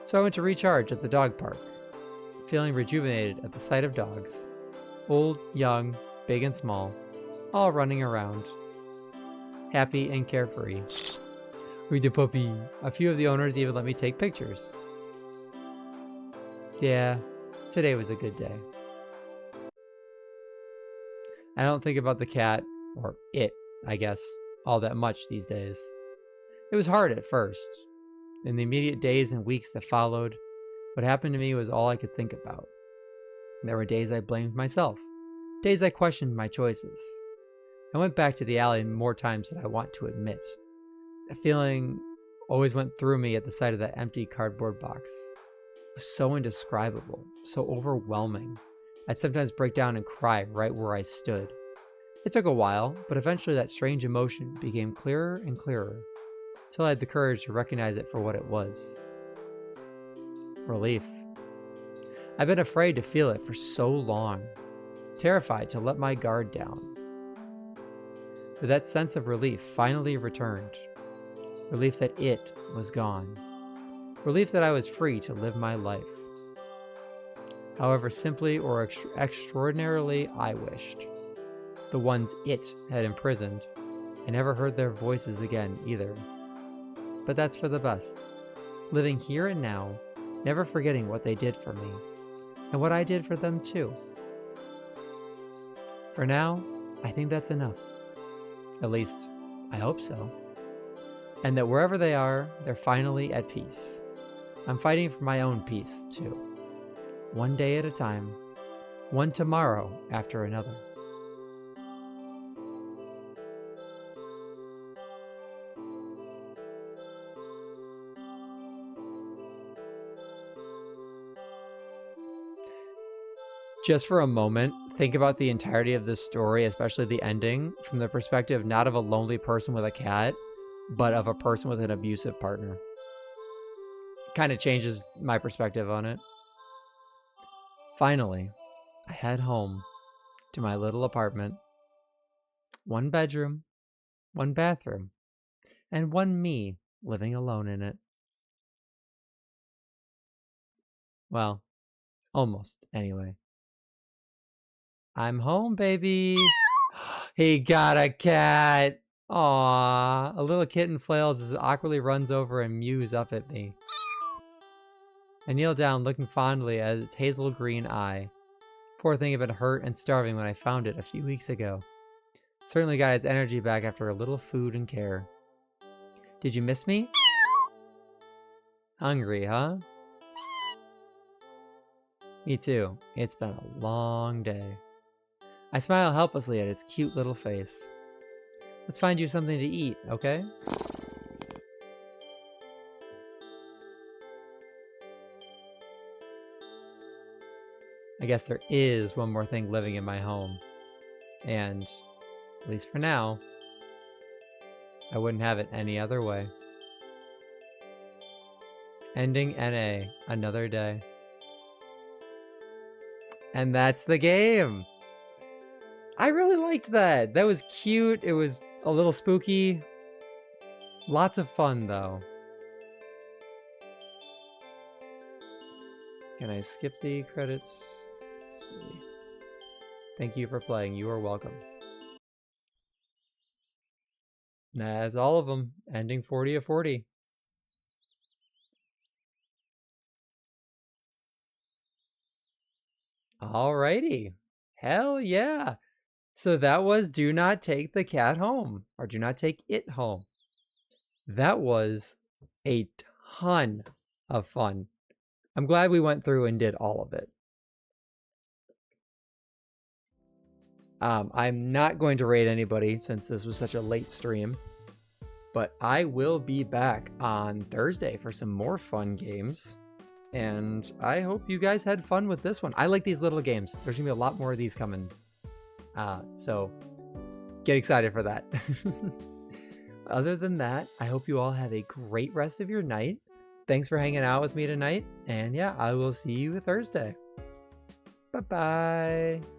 So I went to recharge at the dog park, feeling rejuvenated at the sight of dogs. Old, young, big and small, all running around. Happy and carefree. With the puppy. A few of the owners even let me take pictures. Yeah, today was a good day. I don't think about the cat, or it, I guess, all that much these days. It was hard at first. In the immediate days and weeks that followed, what happened to me was all I could think about. There were days I blamed myself, days I questioned my choices. I went back to the alley more times than I want to admit. A feeling always went through me at the sight of that empty cardboard box. It was so indescribable, so overwhelming. I'd sometimes break down and cry right where I stood. It took a while, but eventually that strange emotion became clearer and clearer, till I had the courage to recognize it for what it was. Relief. I've been afraid to feel it for so long, terrified to let my guard down. But that sense of relief finally returned. Relief that it was gone. Relief that I was free to live my life. However simply or extraordinarily I wished. The ones it had imprisoned, I never heard their voices again either. But that's for the best. Living here and now, never forgetting what they did for me, and what I did for them too. For now, I think that's enough. At least, I hope so. And that wherever they are, they're finally at peace. I'm fighting for my own peace, too. One day at a time, one tomorrow after another. Just for a moment, think about the entirety of this story, especially the ending, from the perspective not of a lonely person with a cat, but of a person with an abusive partner. Kind of changes my perspective on it. Finally, I head home to my little apartment. 1 bedroom, 1 bathroom, and 1 me living alone in it. Well, almost, anyway. I'm home, baby. He got a cat. Aww. A little kitten flails as it awkwardly runs over and mews up at me. I kneel down, looking fondly at its hazel green eye. Poor thing had been hurt and starving when I found it a few weeks ago. Certainly got its energy back after a little food and care. Did you miss me? Hungry, huh? Me too. It's been a long day. I smile helplessly at its cute little face. Let's find you something to eat, okay? I guess there is one more thing living in my home. And, at least for now, I wouldn't have it any other way. Ending NA, another day. And that's the game! I really liked that! That was cute, it was a little spooky. Lots of fun, though. Can I skip the credits? Let's see. Thank you for playing. You are welcome. That's all of them. Ending 40 of 40. Alrighty. Hell yeah. So that was Do Not Take the Cat Home, or Do Not Take It Home. That was a ton of fun. I'm glad we went through and did all of it. I'm not going to rate anybody since this was such a late stream, but I will be back on Thursday for some more fun games. And I hope you guys had fun with this one. I like these little games. There's gonna be a lot more of these coming. So get excited for that. Other than that, I hope you all have a great rest of your night. Thanks for hanging out with me tonight. And yeah, I will see you Thursday. Bye-bye.